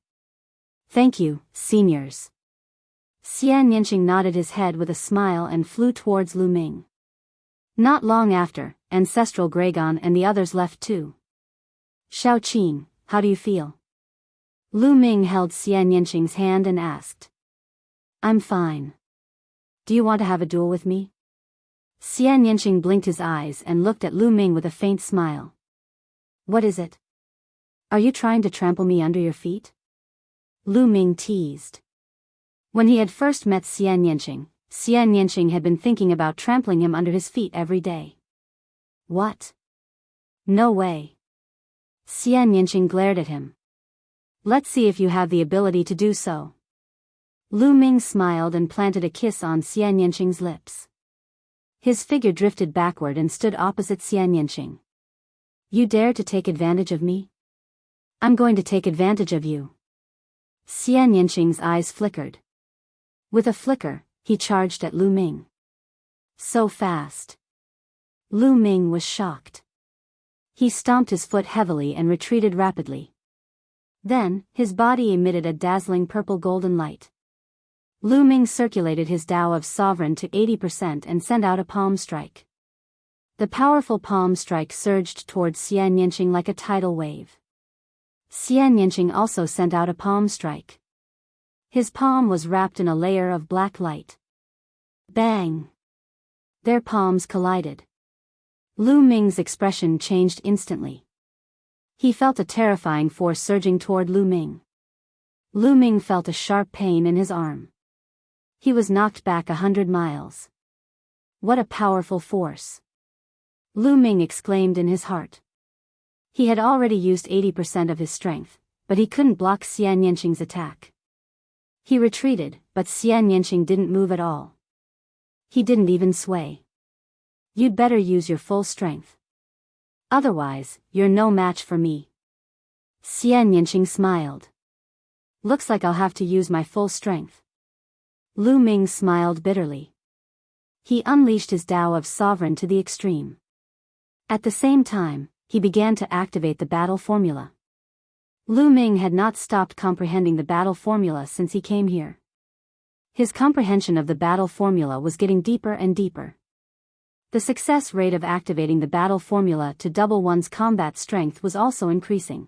Thank you, seniors. Enchanting nodded his head with a smile and flew towards Lu Ming. Not long after, Ancestral Gragon and the others left too. Shao Qing, how do you feel? Lu Ming held Enchanting's hand and asked. I'm fine. Do you want to have a duel with me? Enchanting blinked his eyes and looked at Lu Ming with a faint smile. What is it? Are you trying to trample me under your feet? Lu Ming teased. When he had first met Enchanting had been thinking about trampling him under his feet every day. What? No way. Enchanting glared at him. Let's see if you have the ability to do so. Lu Ming smiled and planted a kiss on Enchanting's lips. His figure drifted backward and stood opposite Enchanting. You dare to take advantage of me? I'm going to take advantage of you. Enchanting's eyes flickered. With a flicker, he charged at Lu Ming. So fast. Lu Ming was shocked. He stomped his foot heavily and retreated rapidly. Then, his body emitted a dazzling purple-golden light. Lu Ming circulated his Tao of Sovereign to 80% and sent out a palm strike. The powerful palm strike surged towards Enchanting like a tidal wave. Enchanting also sent out a palm strike. His palm was wrapped in a layer of black light. Bang! Their palms collided. Lu Ming's expression changed instantly. He felt a terrifying force surging toward Lu Ming. Lu Ming felt a sharp pain in his arm. He was knocked back 100 miles. What a powerful force! Lu Ming exclaimed in his heart. He had already used 80% of his strength, but he couldn't block Enchanting's attack. He retreated, but Enchanting didn't move at all. He didn't even sway. You'd better use your full strength. Otherwise, you're no match for me. Enchanting smiled. Looks like I'll have to use my full strength. Lu Ming smiled bitterly. He unleashed his Tao of Sovereign to the extreme. At the same time, he began to activate the battle formula. Lu Ming had not stopped comprehending the battle formula since he came here. His comprehension of the battle formula was getting deeper and deeper. The success rate of activating the battle formula to double one's combat strength was also increasing.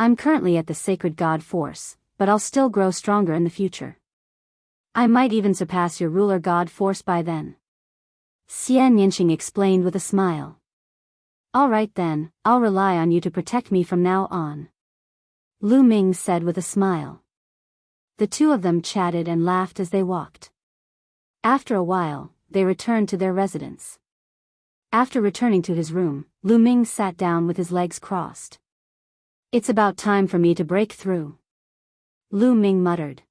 I'm currently at the sacred god force, but I'll still grow stronger in the future. I might even surpass your ruler god force by then. Enchanting explained with a smile. Alright then, I'll rely on you to protect me from now on. Lu Ming said with a smile. The two of them chatted and laughed as they walked. After a while, they returned to their residence. After returning to his room, Lu Ming sat down with his legs crossed. It's about time for me to break through. Lu Ming muttered.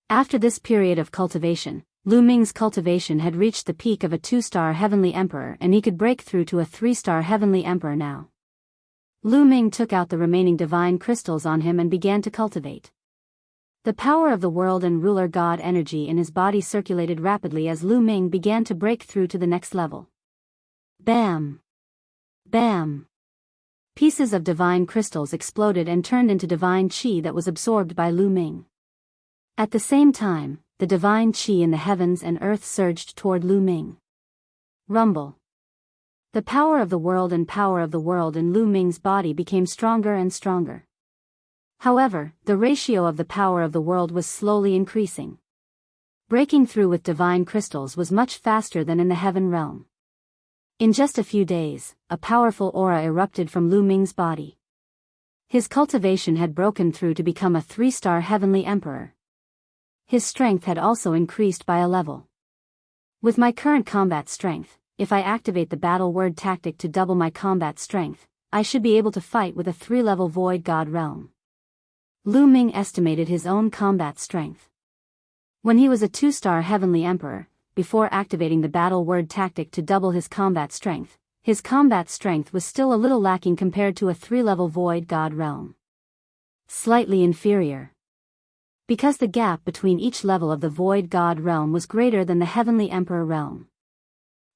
After this period of cultivation, Lu Ming's cultivation had reached the peak of a 2-star Heavenly Emperor and he could break through to a 3-star Heavenly Emperor now. Lu Ming took out the remaining divine crystals on him and began to cultivate. The power of the world and ruler god energy in his body circulated rapidly as Lu Ming began to break through to the next level. Bam! Bam! Pieces of divine crystals exploded and turned into divine qi that was absorbed by Lu Ming. At the same time, the divine qi in the heavens and earth surged toward Lu Ming. Rumble. The power of the world and power of the world in Lu Ming's body became stronger and stronger. However, the ratio of the power of the world was slowly increasing. Breaking through with divine crystals was much faster than in the heaven realm. In just a few days, a powerful aura erupted from Lu Ming's body. His cultivation had broken through to become a 3-star Heavenly Emperor. His strength had also increased by a level. With my current combat strength, if I activate the battle word tactic to double my combat strength, I should be able to fight with a 3-level void god realm. Lu Ming estimated his own combat strength. When he was a 2-star Heavenly Emperor, before activating the battle word tactic to double his combat strength was still a little lacking compared to a 3-level void god realm. Slightly inferior. Because the gap between each level of the void god realm was greater than the Heavenly Emperor realm.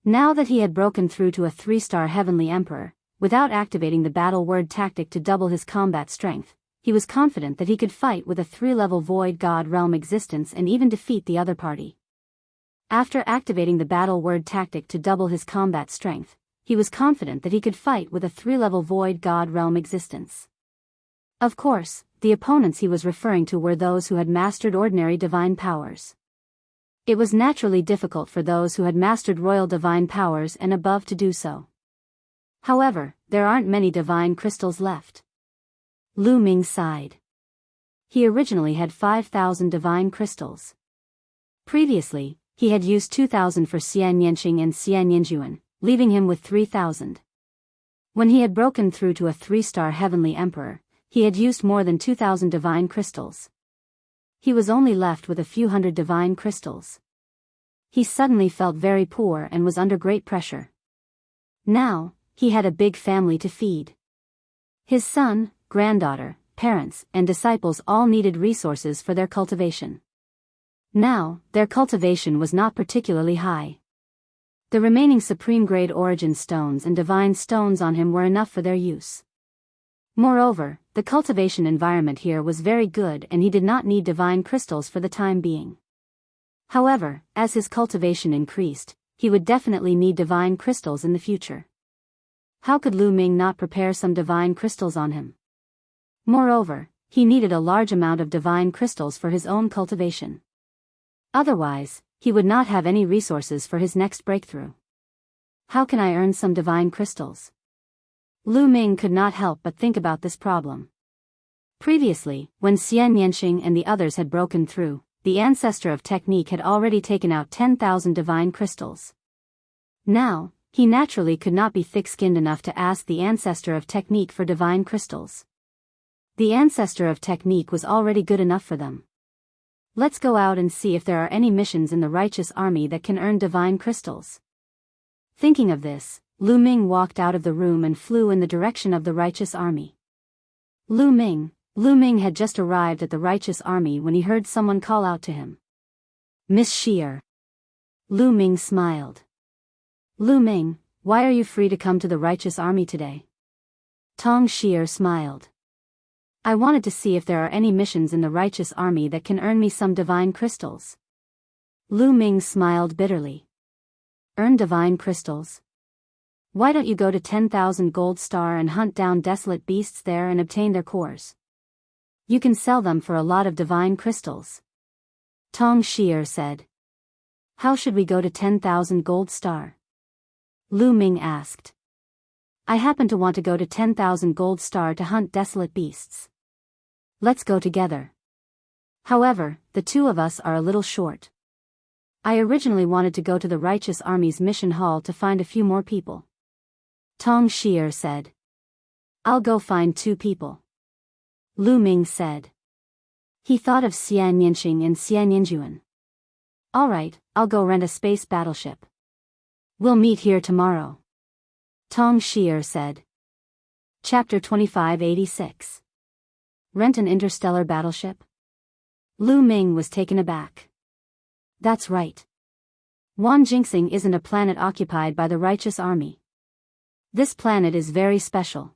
Now that he had broken through to a 3-star Heavenly Emperor, without activating the battle word tactic to double his combat strength, he was confident that he could fight with a 3-level void god realm existence and even defeat the other party. After activating the battle word tactic to double his combat strength, he was confident that he could fight with a 3-level void god realm existence. Of course, the opponents he was referring to were those who had mastered ordinary divine powers. It was naturally difficult for those who had mastered royal divine powers and above to do so. However, there aren't many divine crystals left. Lu Ming sighed. He originally had 5,000 divine crystals. Previously, he had used 2,000 for Enchanting and Enchanting, leaving him with 3,000. When he had broken through to a 3-star Heavenly Emperor, he had used more than 2,000 divine crystals. He was only left with a few hundred divine crystals. He suddenly felt very poor and was under great pressure. Now, he had a big family to feed. His son, granddaughter, parents, and disciples all needed resources for their cultivation. Now, their cultivation was not particularly high. The remaining supreme-grade origin stones and divine stones on him were enough for their use. Moreover, the cultivation environment here was very good and he did not need divine crystals for the time being. However, as his cultivation increased, he would definitely need divine crystals in the future. How could Lu Ming not prepare some divine crystals on him? Moreover, he needed a large amount of divine crystals for his own cultivation. Otherwise, he would not have any resources for his next breakthrough. How can I earn some divine crystals? Lu Ming could not help but think about this problem. Previously, when Enchanting and the others had broken through, the ancestor of technique had already taken out 10,000 divine crystals. Now, he naturally could not be thick-skinned enough to ask the ancestor of technique for divine crystals. The ancestor of technique was already good enough for them. Let's go out and see if there are any missions in the righteous army that can earn divine crystals. Thinking of this, Lu Ming walked out of the room and flew in the direction of the righteous army. Lu Ming had just arrived at the righteous army when he heard someone call out to him. Miss Shear. Lu Ming smiled. Lu Ming, why are you free to come to the righteous army today? Tong Shear smiled. I wanted to see if there are any missions in the righteous army that can earn me some divine crystals. Lu Ming smiled bitterly. Earn divine crystals? Why don't you go to 10,000 Gold Star and hunt down desolate beasts there and obtain their cores? You can sell them for a lot of divine crystals. Tong Shi said. How should we go to 10,000 Gold Star? Lu Ming asked. I happen to want to go to 10,000 Gold Star to hunt desolate beasts. Let's go together. However, the two of us are a little short. I originally wanted to go to the Righteous Army's mission hall to find a few more people. Tong Shi said. I'll go find 2 people. Lu Ming said. He thought of Xian Yinxing and Xian Yinjuan. Alright, I'll go rent a space battleship. We'll meet here tomorrow. Tong Shi said. Chapter 2586. Rent an interstellar battleship? Lu Ming was taken aback. That's right. Wanjingxing isn't a planet occupied by the Righteous Army. This planet is very special.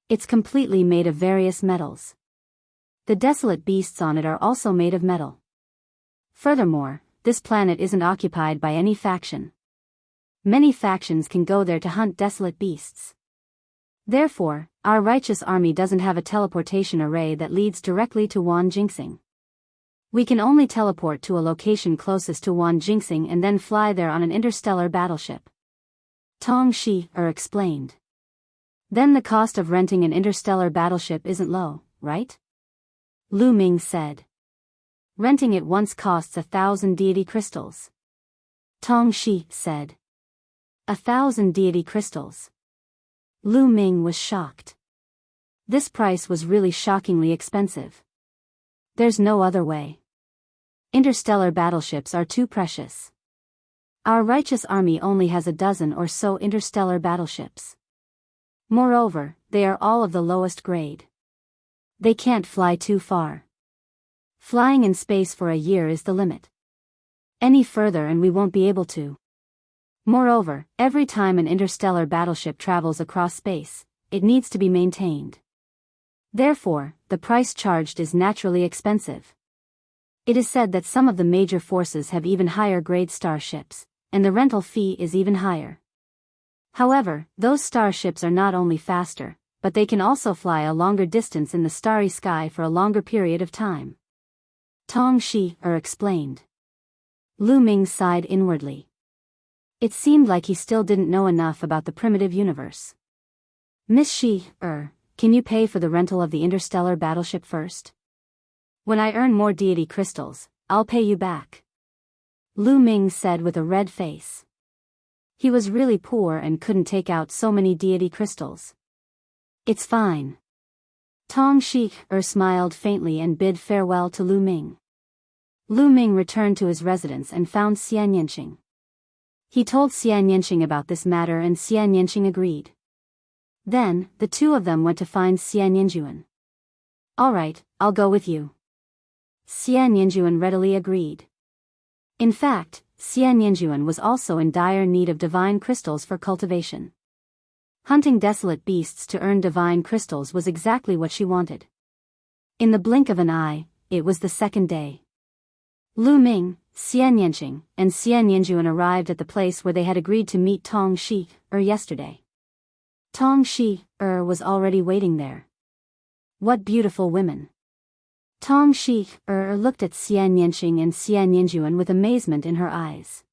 It's completely made of various metals. The desolate beasts on it are also made of metal. Furthermore, this planet isn't occupied by any faction. Many factions can go there to hunt desolate beasts. Therefore, our Righteous Army doesn't have a teleportation array that leads directly to Wanjingxing. We can only teleport to a location closest to Wanjingxing and then fly there on an interstellar battleship. Tong Shi explained. Then the cost of renting an interstellar battleship isn't low, right? Lu Ming said. Renting it once costs 1,000 deity crystals. Tong Shi said. 1,000 deity crystals. Lu Ming was shocked. This price was really shockingly expensive. There's no other way. Interstellar battleships are too precious. Our Righteous Army only has a dozen or so interstellar battleships. Moreover, they are all of the lowest grade. They can't fly too far. Flying in space for a year is the limit. Any further and we won't be able to. Moreover, every time an interstellar battleship travels across space, it needs to be maintained. Therefore, the price charged is naturally expensive. It is said that some of the major forces have even higher grade starships, and the rental fee is even higher. However, those starships are not only faster, but they can also fly a longer distance in the starry sky for a longer period of time. Tong Shi explained. Lu Ming sighed inwardly. It seemed like he still didn't know enough about the primitive universe. Miss Shi, can you pay for the rental of the interstellar battleship first? When I earn more deity crystals, I'll pay you back. Lu Ming said with a red face. He was really poor and couldn't take out so many deity crystals. It's fine. Tong Shi smiled faintly and bid farewell to Lu Ming. Lu Ming returned to his residence and found Xian Yinxing. He told Xian Yinxing about this matter and Xian Yinxing agreed. Then, the two of them went to find Xian Yinjuan. Alright, I'll go with you. Xian Yinjuan readily agreed. In fact, Xian Yinjuan was also in dire need of divine crystals for cultivation. Hunting desolate beasts to earn divine crystals was exactly what she wanted. In the blink of an eye, it was the second day. Lu Ming, Xian Yinxing, and Xian Yinjuan arrived at the place where they had agreed to meet Tong Shi yesterday. Tong Shi was already waiting there. What beautiful women! Tong Shi looked at Xian Yinxing and Xian Yinjuan with amazement in her eyes.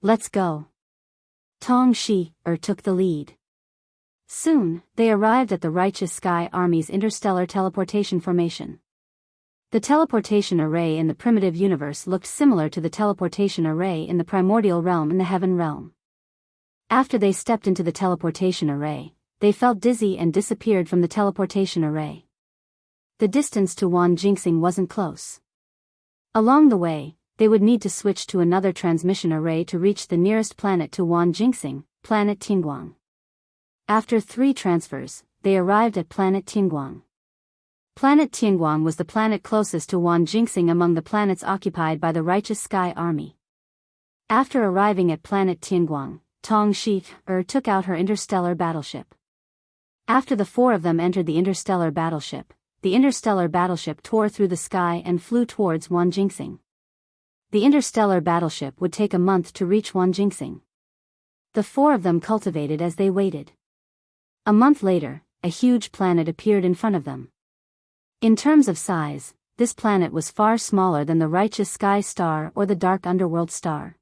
Let's go. Tong Shi took the lead. Soon, they arrived at the Righteous Sky Army's interstellar teleportation formation. The teleportation array in the primitive universe looked similar to the teleportation array in the primordial realm and the heaven realm. After they stepped into the teleportation array, they felt dizzy and disappeared from the teleportation array. The distance to Wanjingxing wasn't close. Along the way, they would need to switch to another transmission array to reach the nearest planet to Wanjingxing, planet Tingguang. After 3 transfers, they arrived at planet Tingguang. Planet Tingguang was the planet closest to Wanjingxing among the planets occupied by the Righteous Sky Army. After arriving at planet Tingguang, Tong Shi took out her interstellar battleship. After the 4 of them entered the interstellar battleship tore through the sky and flew towards Wanjingxing. The interstellar battleship would take a month to reach Wanjingxing. The four of them cultivated as they waited. A month later, a huge planet appeared in front of them. In terms of size, this planet was far smaller than the righteous sky star or the dark underworld star.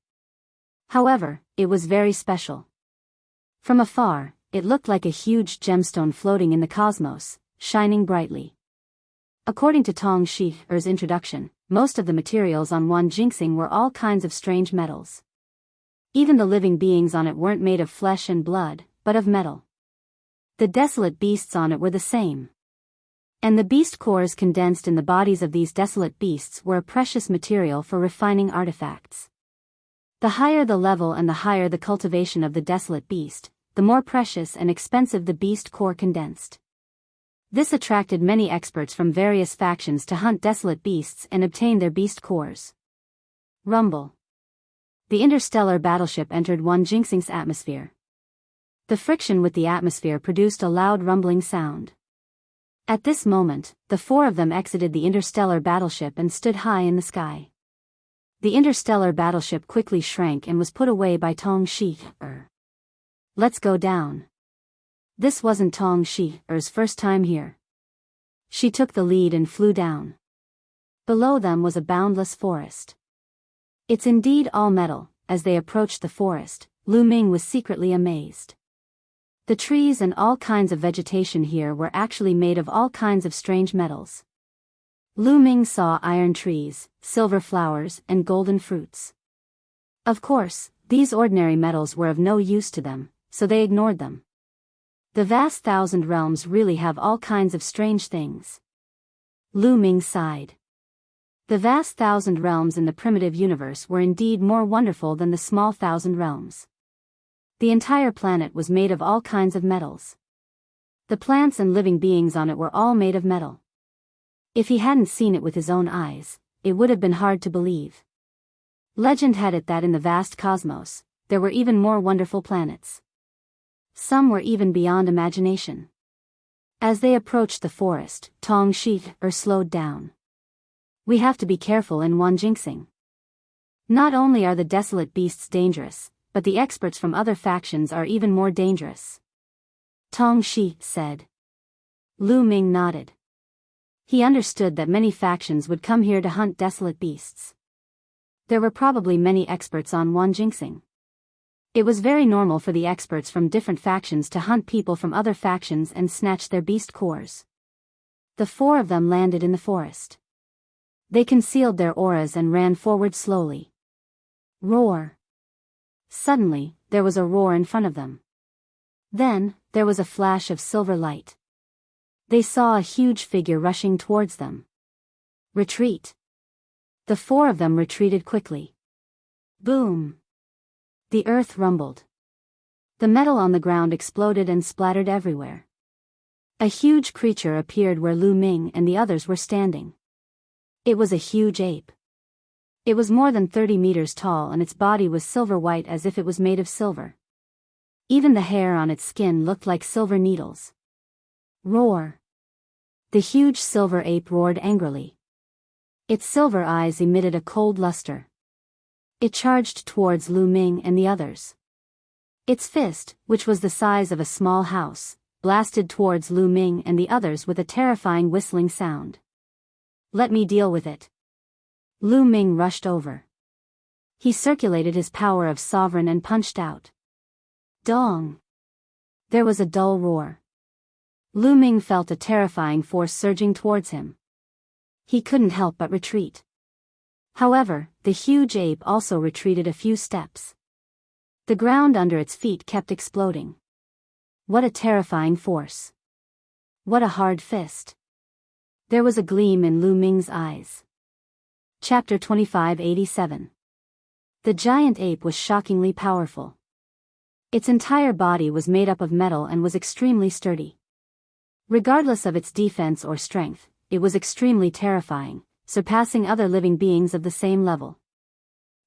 However, it was very special. From afar, it looked like a huge gemstone floating in the cosmos, shining brightly. According to Tong Shi'er's introduction, most of the materials on Wanjingxing were all kinds of strange metals. Even the living beings on it weren't made of flesh and blood, but of metal. The desolate beasts on it were the same. And the beast cores condensed in the bodies of these desolate beasts were a precious material for refining artifacts. The higher the level and the higher the cultivation of the desolate beast, the more precious and expensive the beast core condensed. This attracted many experts from various factions to hunt desolate beasts and obtain their beast cores. Rumble. The interstellar battleship entered Wanjingxing's atmosphere. The friction with the atmosphere produced a loud rumbling sound. At this moment, the four of them exited the interstellar battleship and stood high in the sky. The interstellar battleship quickly shrank and was put away by Tong Shi'er. Let's go down. This wasn't Tong Shi'er's first time here. She took the lead and flew down. Below them was a boundless forest. It's indeed all metal. As they approached the forest, Lu Ming was secretly amazed. The trees and all kinds of vegetation here were actually made of all kinds of strange metals. Lu Ming saw iron trees, silver flowers, and golden fruits. Of course, these ordinary metals were of no use to them, so they ignored them. The vast thousand realms really have all kinds of strange things. Lu Ming sighed. The vast thousand realms in the primitive universe were indeed more wonderful than the small thousand realms. The entire planet was made of all kinds of metals. The plants and living beings on it were all made of metal. If he hadn't seen it with his own eyes, it would have been hard to believe. Legend had it that in the vast cosmos, there were even more wonderful planets. Some were even beyond imagination. As they approached the forest, Tong Shi'er slowed down. We have to be careful in Wanjingxing. Not only are the desolate beasts dangerous, but the experts from other factions are even more dangerous. Tong Shi said. Lu Ming nodded. He understood that many factions would come here to hunt desolate beasts. There were probably many experts on Wanjingxing. It was very normal for the experts from different factions to hunt people from other factions and snatch their beast cores. The four of them landed in the forest. They concealed their auras and ran forward slowly. Roar. Suddenly, there was a roar in front of them. Then, there was a flash of silver light. They saw a huge figure rushing towards them. Retreat. The four of them retreated quickly. Boom. The earth rumbled. The metal on the ground exploded and splattered everywhere. A huge creature appeared where Lu Ming and the others were standing. It was a huge ape. It was more than 30 meters tall and its body was silver white as if it was made of silver. Even the hair on its skin looked like silver needles. Roar. The huge silver ape roared angrily. Its silver eyes emitted a cold luster. It charged towards Lu Ming and the others. Its fist, which was the size of a small house, blasted towards Lu Ming and the others with a terrifying whistling sound. Let me deal with it. Lu Ming rushed over. He circulated his power of sovereign and punched out. Dong! There was a dull roar. Lu Ming felt a terrifying force surging towards him. He couldn't help but retreat. However, the huge ape also retreated a few steps. The ground under its feet kept exploding. What a terrifying force. What a hard fist. There was a gleam in Lu Ming's eyes. Chapter 2587. The giant ape was shockingly powerful. Its entire body was made up of metal and was extremely sturdy. Regardless of its defense or strength, it was extremely terrifying, surpassing other living beings of the same level.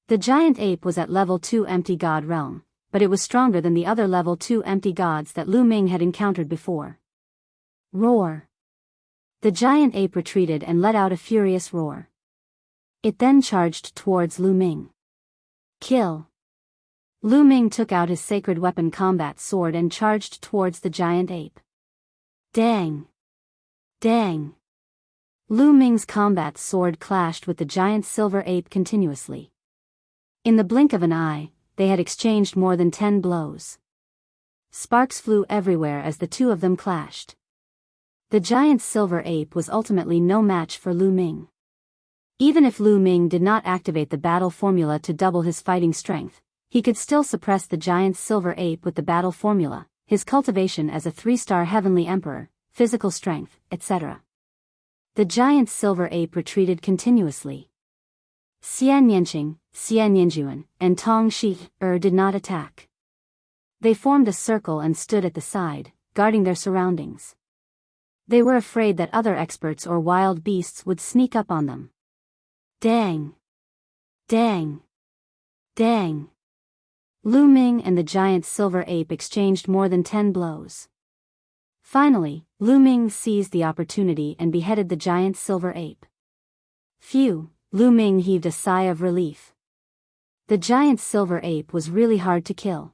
The giant ape was at level 2 empty god realm, but it was stronger than the other level 2 empty gods that Lu Ming had encountered before. Roar. The giant ape retreated and let out a furious roar. It then charged towards Lu Ming. Kill. Lu Ming took out his sacred weapon combat sword and charged towards the giant ape. Dang! Dang! Lu Ming's combat sword clashed with the giant silver ape continuously. In the blink of an eye, they had exchanged more than 10 blows. Sparks flew everywhere as the two of them clashed. The giant silver ape was ultimately no match for Lu Ming. Even if Lu Ming did not activate the battle formula to double his fighting strength, he could still suppress the giant silver ape with the battle formula, his cultivation as a 3-star heavenly emperor, physical strength, etc. The giant silver ape retreated continuously. Xian Yanqing, Xian Yanjuan, and Tong Shi did not attack. They formed a circle and stood at the side, guarding their surroundings. They were afraid that other experts or wild beasts would sneak up on them. Dang! Dang! Dang! Lu Ming and the giant silver ape exchanged more than 10 blows. Finally, Lu Ming seized the opportunity and beheaded the giant silver ape. Phew! Lu Ming heaved a sigh of relief. The giant silver ape was really hard to kill.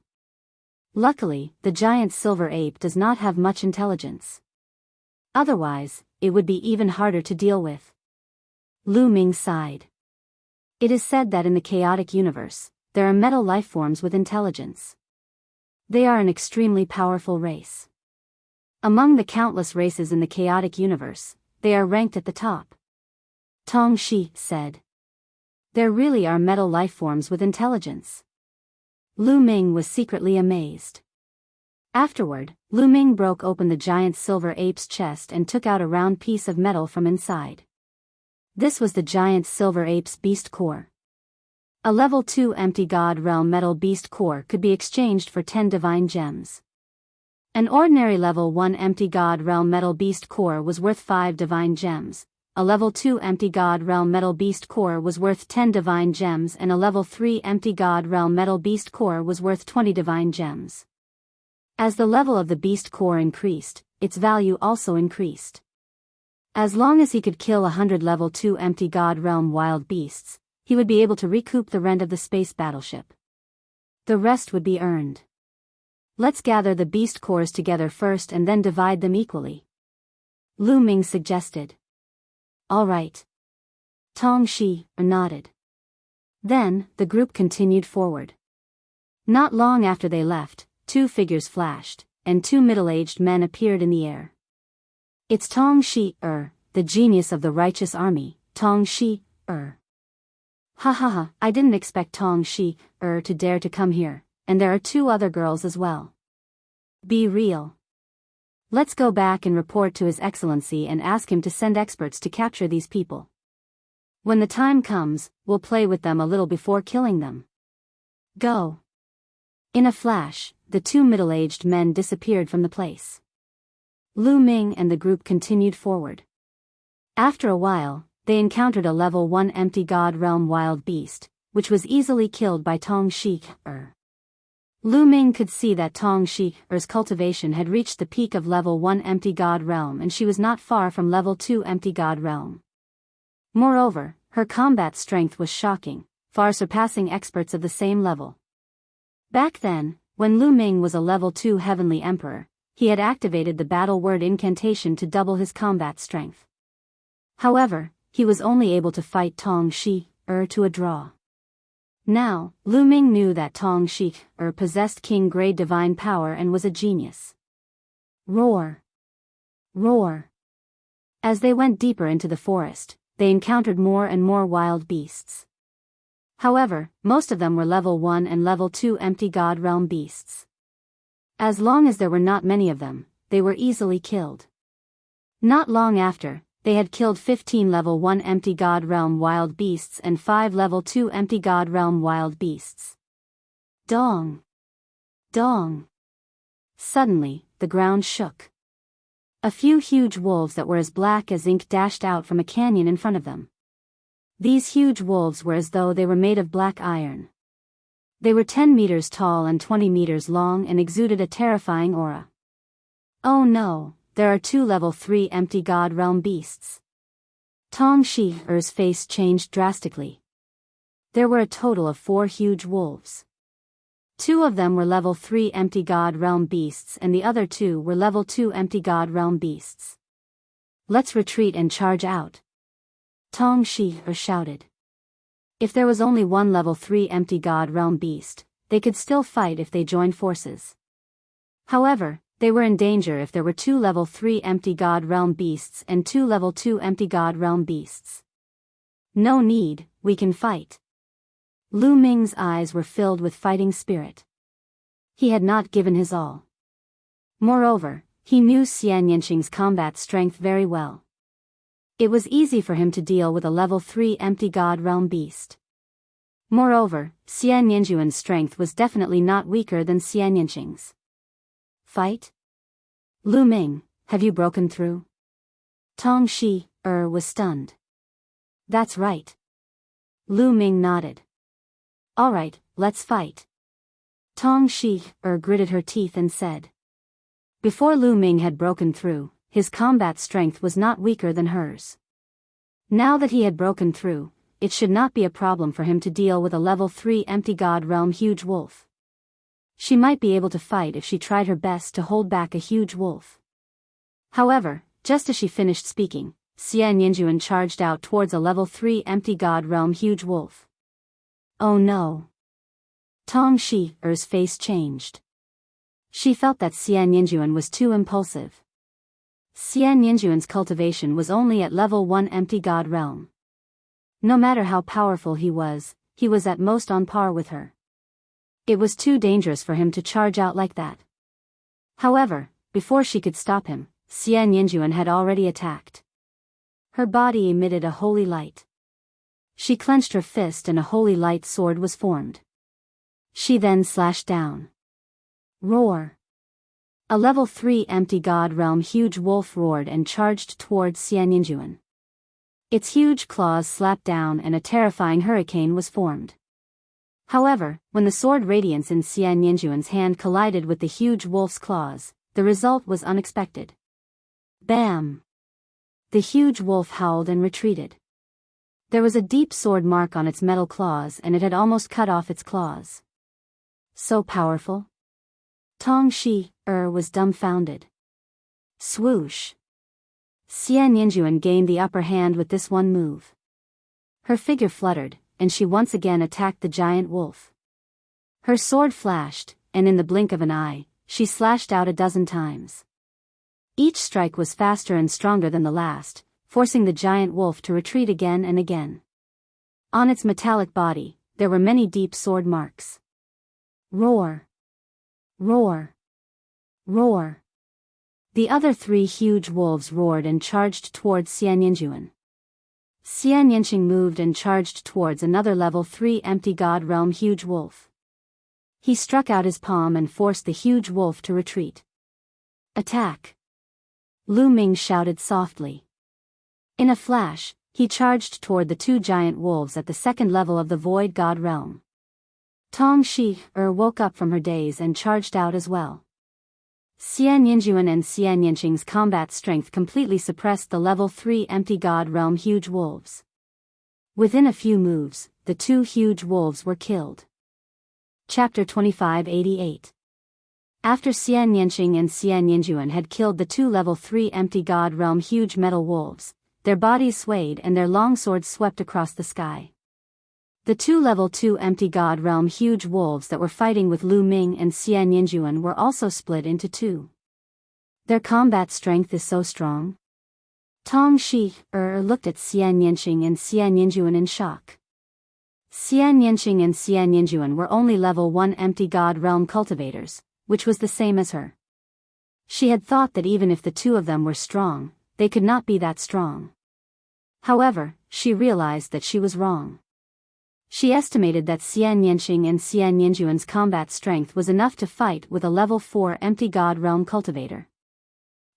Luckily, the giant silver ape does not have much intelligence. Otherwise, it would be even harder to deal with. Lu Ming sighed. It is said that in the chaotic universe, there are metal lifeforms with intelligence. They are an extremely powerful race. Among the countless races in the chaotic universe, they are ranked at the top. Tong Shi said. There really are metal lifeforms with intelligence. Lu Ming was secretly amazed. Afterward, Lu Ming broke open the giant silver ape's chest and took out a round piece of metal from inside. This was the giant silver ape's beast core. A level 2 empty god realm metal beast core could be exchanged for 10 divine gems. An ordinary level 1 empty god realm metal beast core was worth 5 divine gems, a level 2 empty god realm metal beast core was worth 10 divine gems, and a level 3 empty god realm metal beast core was worth 20 divine gems. As the level of the beast core increased, its value also increased. As long as he could kill 100 level 2 empty god realm wild beasts, he would be able to recoup the rent of the space battleship. The rest would be earned. Let's gather the beast cores together first and then divide them equally. Lu Ming suggested. All right. Tong Shi nodded. Then, the group continued forward. Not long after they left, 2 figures flashed, and 2 middle-aged men appeared in the air. It's Tong Shi, the genius of the righteous army, Tong Shi, Ha ha ha, I didn't expect Tong Shi, to dare to come here, and there are 2 other girls as well. Be real. Let's go back and report to His Excellency and ask him to send experts to capture these people. When the time comes, we'll play with them a little before killing them. Go. In a flash, the 2 middle-aged men disappeared from the place. Lu Ming and the group continued forward. After a while, they encountered a level 1 empty god realm wild beast, which was easily killed by Tong Shi. Lu Ming could see that Tong Shi's cultivation had reached the peak of level 1 empty god realm, and she was not far from level 2 empty god realm. Moreover, her combat strength was shocking, far surpassing experts of the same level. Back then, when Lu Ming was a level 2 heavenly emperor, he had activated the battle word incantation to double his combat strength. However, he was only able to fight Tong Shi to a draw. Now, Lu Ming knew that Tong Shi possessed king-grade divine power and was a genius. Roar! Roar! As they went deeper into the forest, they encountered more and more wild beasts. However, most of them were level 1 and level 2 empty god realm beasts. As long as there were not many of them, they were easily killed. Not long after, they had killed 15 level 1 empty god realm wild beasts and 5 level 2 empty god realm wild beasts. Dong! Dong! Suddenly, the ground shook. A few huge wolves that were as black as ink dashed out from a canyon in front of them. These huge wolves were as though they were made of black iron. They were 10 meters tall and 20 meters long and exuded a terrifying aura. Oh no, there are 2 level 3 empty god realm beasts. Tong Shi's face changed drastically. There were a total of 4 huge wolves. 2 of them were level 3 empty god realm beasts and the other 2 were level 2 empty god realm beasts. Let's retreat and charge out. Tong Shi shouted. If there was only one level 3 empty god realm beast, they could still fight if they joined forces. However, they were in danger if there were 2 level 3 empty god realm beasts and 2 level 2 empty god realm beasts. No need, we can fight. Lu Ming's eyes were filled with fighting spirit. He had not given his all. Moreover, he knew Xian Yanqing's combat strength very well. It was easy for him to deal with a level 3 empty god realm beast. Moreover, Xian Yanjuan's strength was definitely not weaker than Xian Yanqing's. Fight? Lu Ming, have you broken through? Tong Shi was stunned. That's right. Lu Ming nodded. All right, let's fight. Tong Shi gritted her teeth and said. Before Lu Ming had broken through, his combat strength was not weaker than hers. Now that he had broken through, it should not be a problem for him to deal with a level 3 empty god realm huge wolf. She might be able to fight if she tried her best to hold back a huge wolf. However, just as she finished speaking, Xian Yanjuan charged out towards a level 3 empty god realm huge wolf. Oh no. Tong Shi's face changed. She felt that Xian Yanjuan was too impulsive. Xian Yanjuan's cultivation was only at level 1 empty god realm. No matter how powerful he was at most on par with her. It was too dangerous for him to charge out like that. However, before she could stop him, Xian Yanjuan had already attacked. Her body emitted a holy light. She clenched her fist and a holy light sword was formed. She then slashed down. Roar! A level 3 empty god realm huge wolf roared and charged towards Xian Yanjuan. Its huge claws slapped down and a terrifying hurricane was formed. However, when the sword radiance in Xian Yanjuan's hand collided with the huge wolf's claws, the result was unexpected. Bam! The huge wolf howled and retreated. There was a deep sword mark on its metal claws and it had almost cut off its claws. So powerful? Tong Shi was dumbfounded. Swoosh! Xian Yanjuan gained the upper hand with this one move. Her figure fluttered, and she once again attacked the giant wolf. Her sword flashed, and in the blink of an eye, she slashed out 12 times. Each strike was faster and stronger than the last, forcing the giant wolf to retreat again and again. On its metallic body, there were many deep sword marks. Roar! Roar! Roar! The other 3 huge wolves roared and charged towards Xian Yanjuan. Xian Yanqing moved and charged towards another level 3 empty god realm huge wolf. He struck out his palm and forced the huge wolf to retreat. Attack! Lu Ming shouted softly. In a flash, he charged toward the 2 giant wolves at the second level of the void god realm. Tong Shi woke up from her daze and charged out as well. Xian Yanjuan and Xian Yanqing's combat strength completely suppressed the level 3 empty god realm huge wolves. Within a few moves, the 2 huge wolves were killed. Chapter 2588. After Xian Yanqing and Xian Yanjuan had killed the 2 level 3 empty god realm huge metal wolves, their bodies swayed and their long swords swept across the sky. The 2 level 2 empty god realm huge wolves that were fighting with Lu Ming and Xian Yanjuan were also split into 2. Their combat strength is so strong. Tong Shi looked at Xian Yanqing and Xian Yanjuan in shock. Xian Yanqing and Xian Yanjuan were only level 1 empty god realm cultivators, which was the same as her. She had thought that even if the 2 of them were strong, they could not be that strong. However, she realized that she was wrong. She estimated that Xian Yanqing and Xian Yanjuan's combat strength was enough to fight with a level 4 empty god realm cultivator.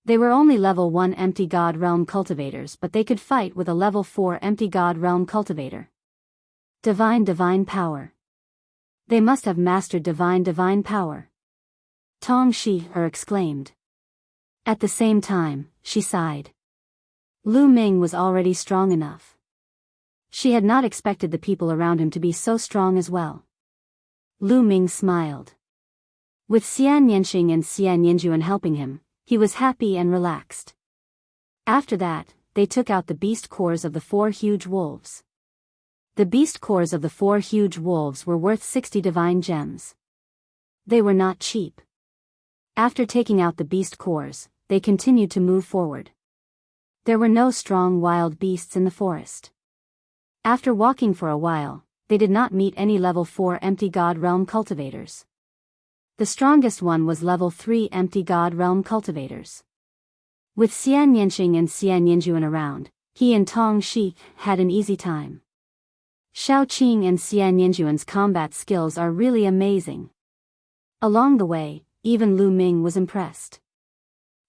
They were only level 1 empty god realm cultivators, but they could fight with a level 4 empty god realm cultivator. Divine power. They must have mastered divine power. Tong Shi exclaimed. At the same time, she sighed. Lu Ming was already strong enough. She had not expected the people around him to be so strong as well. Lu Ming smiled. With Xian Yanxing and Xian Yanjuan helping him, he was happy and relaxed. After that, they took out the beast cores of the 4 huge wolves. The beast cores of the 4 huge wolves were worth 60 divine gems. They were not cheap. After taking out the beast cores, they continued to move forward. There were no strong wild beasts in the forest. After walking for a while, they did not meet any level 4 empty god realm cultivators. The strongest one was level 3 empty god realm cultivators. With Xian Yanxing and Xian Yanjuan around, he and Tong Shi had an easy time. Xiao Qing and Xian Yanjuan's combat skills are really amazing. Along the way, even Lu Ming was impressed.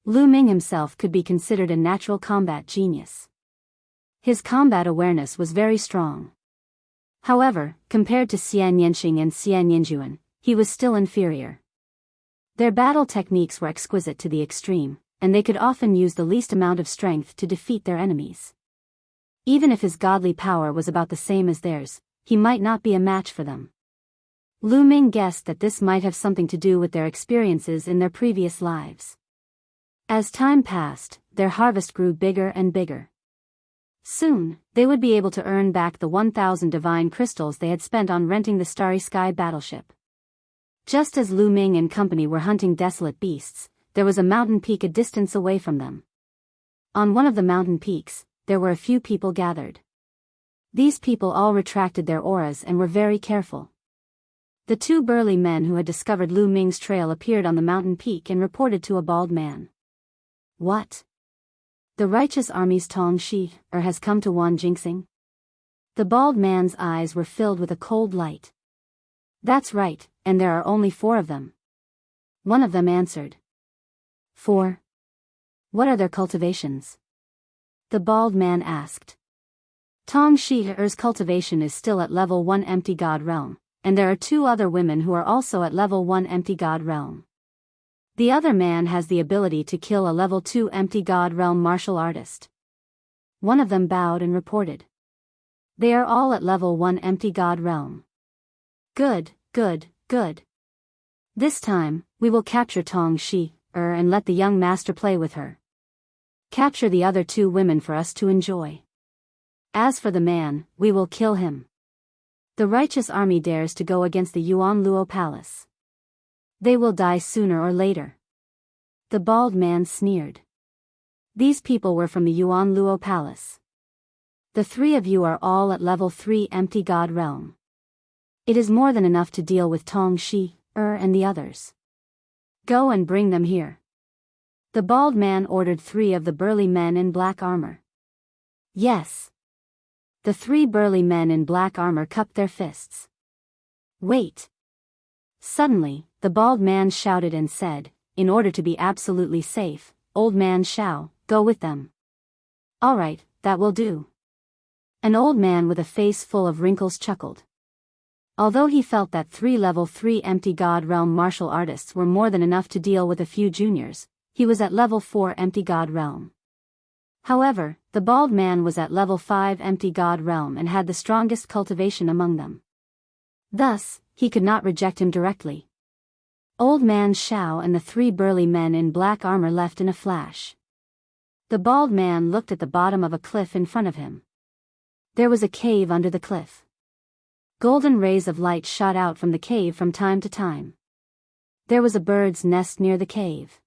Lu Ming himself could be considered a natural combat genius. His combat awareness was very strong. However, compared to Xian Yanxing and Xian Yanjuan, he was still inferior. Their battle techniques were exquisite to the extreme, and they could often use the least amount of strength to defeat their enemies. Even if his godly power was about the same as theirs, he might not be a match for them. Lu Ming guessed that this might have something to do with their experiences in their previous lives. As time passed, their harvest grew bigger and bigger. Soon, they would be able to earn back the 1,000 divine crystals they had spent on renting the Starry Sky battleship. Just as Lu Ming and company were hunting desolate beasts, there was a mountain peak a distance away from them. On one of the mountain peaks, there were a few people gathered. These people all retracted their auras and were very careful. The 2 burly men who had discovered Lu Ming's trail appeared on the mountain peak and reported to a bald man. What? The righteous army's Tong Shi has come to Wanjingxing? The bald man's eyes were filled with a cold light. That's right, and there are only 4 of them. One of them answered. 4. What are their cultivations? The bald man asked. Tong Shi's cultivation is still at level 1 empty god realm, and there are 2 other women who are also at level 1 empty god realm. The other man has the ability to kill a level 2 empty god realm martial artist. One of them bowed and reported. They are all at level 1 empty god realm. Good, good, good. This time, we will capture Tong Shi and let the young master play with her. Capture the other 2 women for us to enjoy. As for the man, we will kill him. The righteous army dares to go against the Yuan Luo Palace. They will die sooner or later. The bald man sneered. These people were from the Yuan Luo Palace. The 3 of you are all at level 3 empty god realm. It is more than enough to deal with Tong Shi and the others. Go and bring them here. The bald man ordered 3 of the burly men in black armor. Yes. The 3 burly men in black armor cupped their fists. Wait. Suddenly, the bald man shouted and said, in order to be absolutely safe, Old Man Shao, go with them. All right, that will do. An old man with a face full of wrinkles chuckled. Although he felt that 3 level 3 empty god realm martial artists were more than enough to deal with a few juniors, he was at level 4 empty god realm. However, the bald man was at level 5 empty god realm and had the strongest cultivation among them. Thus, he could not reject him directly. Old Man Shao and the 3 burly men in black armor left in a flash. The bald man looked at the bottom of a cliff in front of him. There was a cave under the cliff. Golden rays of light shot out from the cave from time to time. There was a bird's nest near the cave.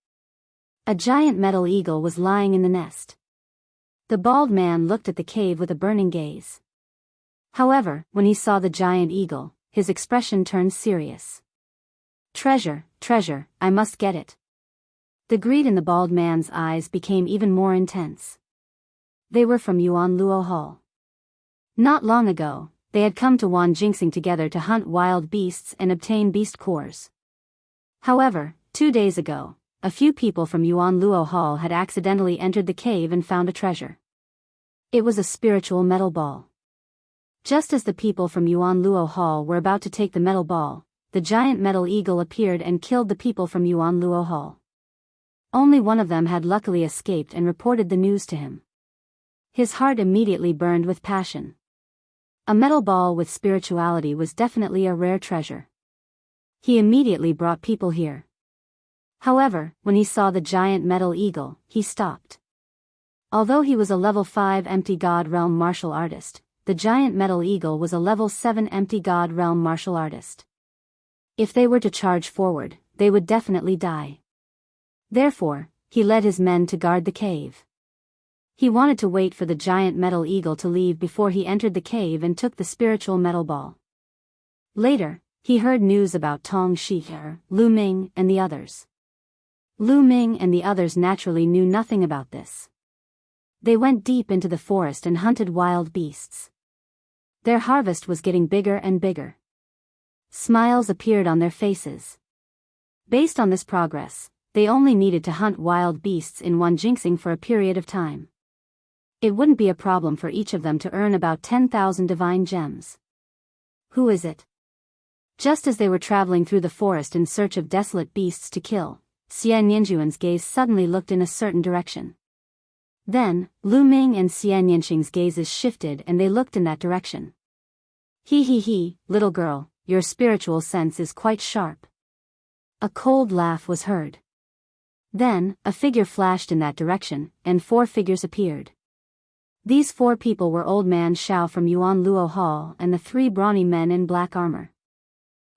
A giant metal eagle was lying in the nest. The bald man looked at the cave with a burning gaze. However, when he saw the giant eagle, his expression turned serious. Treasure, treasure, I must get it. The greed in the bald man's eyes became even more intense. They were from Yuan Luo Hall. Not long ago, they had come to Wanjingxing together to hunt wild beasts and obtain beast cores. However, 2 days ago, a few people from Yuan Luo Hall had accidentally entered the cave and found a treasure. It was a spiritual metal ball. Just as the people from Yuan Luo Hall were about to take the metal ball, the giant metal eagle appeared and killed the people from Yuan Luo Hall. Only one of them had luckily escaped and reported the news to him. His heart immediately burned with passion. A metal ball with spirituality was definitely a rare treasure. He immediately brought people here. However, when he saw the giant metal eagle, he stopped. Although he was a level 5 empty god realm martial artist, the giant metal eagle was a level 7 empty god realm martial artist. If they were to charge forward, they would definitely die. Therefore, he led his men to guard the cave. He wanted to wait for the giant metal eagle to leave before he entered the cave and took the spiritual metal ball. Later, he heard news about Tong Shi'er, Lu Ming, and the others. Lu Ming and the others naturally knew nothing about this. They went deep into the forest and hunted wild beasts. Their harvest was getting bigger and bigger. Smiles appeared on their faces. Based on this progress, they only needed to hunt wild beasts in one jinxing for a period of time. It wouldn't be a problem for each of them to earn about 10,000 divine gems. Who is it? Just as they were traveling through the forest in search of desolate beasts to kill, Xian Yinjuan's gaze suddenly looked in a certain direction. Then, Lu Ming and Xian Yinxing's gazes shifted and they looked in that direction. He, little girl, your spiritual sense is quite sharp. A cold laugh was heard. Then, a figure flashed in that direction, and 4 figures appeared. These 4 people were Old Man Shao from Yuan Luo Hall and the 3 brawny men in black armor.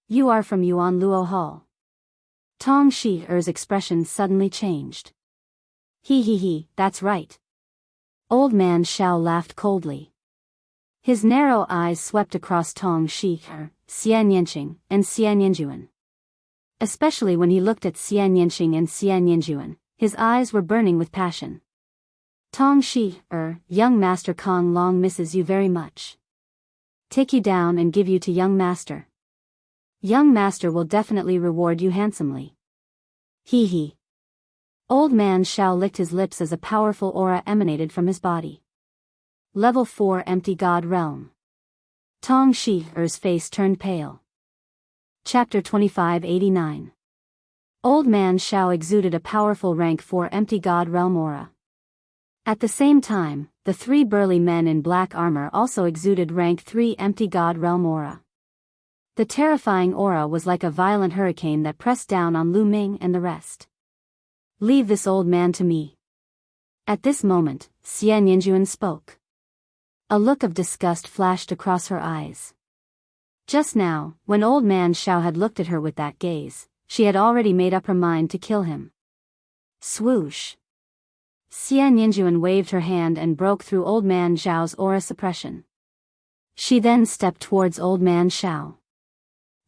You are from Yuan Luo Hall. Tong Shi'er's expression suddenly changed. He, that's right. Old Man Shao laughed coldly. His narrow eyes swept across Tong Shi'er, Xian Yinxing, and Xian Yinjuan. Especially when he looked at Xian Yinxing and Xian Yinjuan, his eyes were burning with passion. Tong Shi'er, young Master Kong Long misses you very much. Take you down and give you to young Master. Young Master will definitely reward you handsomely. He. Old Man Shao licked his lips as a powerful aura emanated from his body. Level 4 Empty God Realm. Tong Shi'er's face turned pale. Chapter 2589. Old Man Shao exuded a powerful rank 4 Empty God Realm aura. At the same time, the 3 burly men in black armor also exuded rank 3 Empty God Realm aura. The terrifying aura was like a violent hurricane that pressed down on Lu Ming and the rest. Leave this old man to me. At this moment, Xian Yinjuan spoke. A look of disgust flashed across her eyes. Just now, when Old Man Shao had looked at her with that gaze, she had already made up her mind to kill him. Swoosh. Xian Yinjuan waved her hand and broke through Old Man Zhao's aura suppression. She then stepped towards Old Man Shao.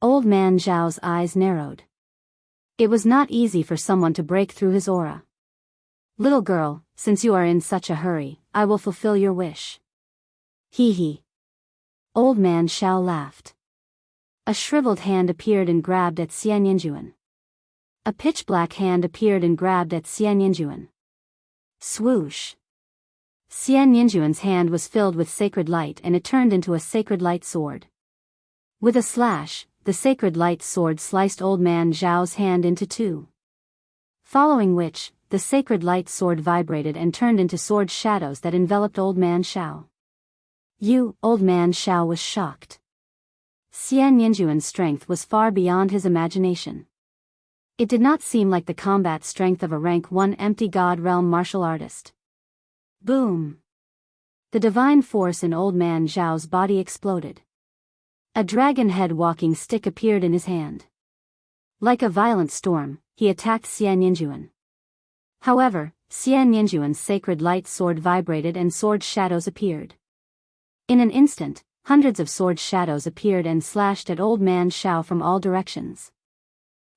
Old Man Zhao's eyes narrowed. It was not easy for someone to break through his aura. Little girl, since you are in such a hurry, I will fulfill your wish. He. Old Man Shao laughed. A shriveled hand appeared and grabbed at Xian Yinjuan. A pitch-black hand appeared and grabbed at Xian Yinjuan. Swoosh. Xian Yinjuan's hand was filled with sacred light and it turned into a sacred light sword. With a slash, the sacred light sword sliced Old Man Zhao's hand into 2. Following which, the sacred light sword vibrated and turned into sword shadows that enveloped Old Man Shao. Old Man Shao was shocked. Xian Yinjuan's strength was far beyond his imagination. It did not seem like the combat strength of a rank 1 Empty God Realm martial artist. Boom! The divine force in Old Man Zhao's body exploded. A dragon head walking stick appeared in his hand. Like a violent storm, he attacked Xian Yinjuan. However, Xian Yinjuan's sacred light sword vibrated and sword shadows appeared. In an instant, hundreds of sword shadows appeared and slashed at Old Man Shao from all directions.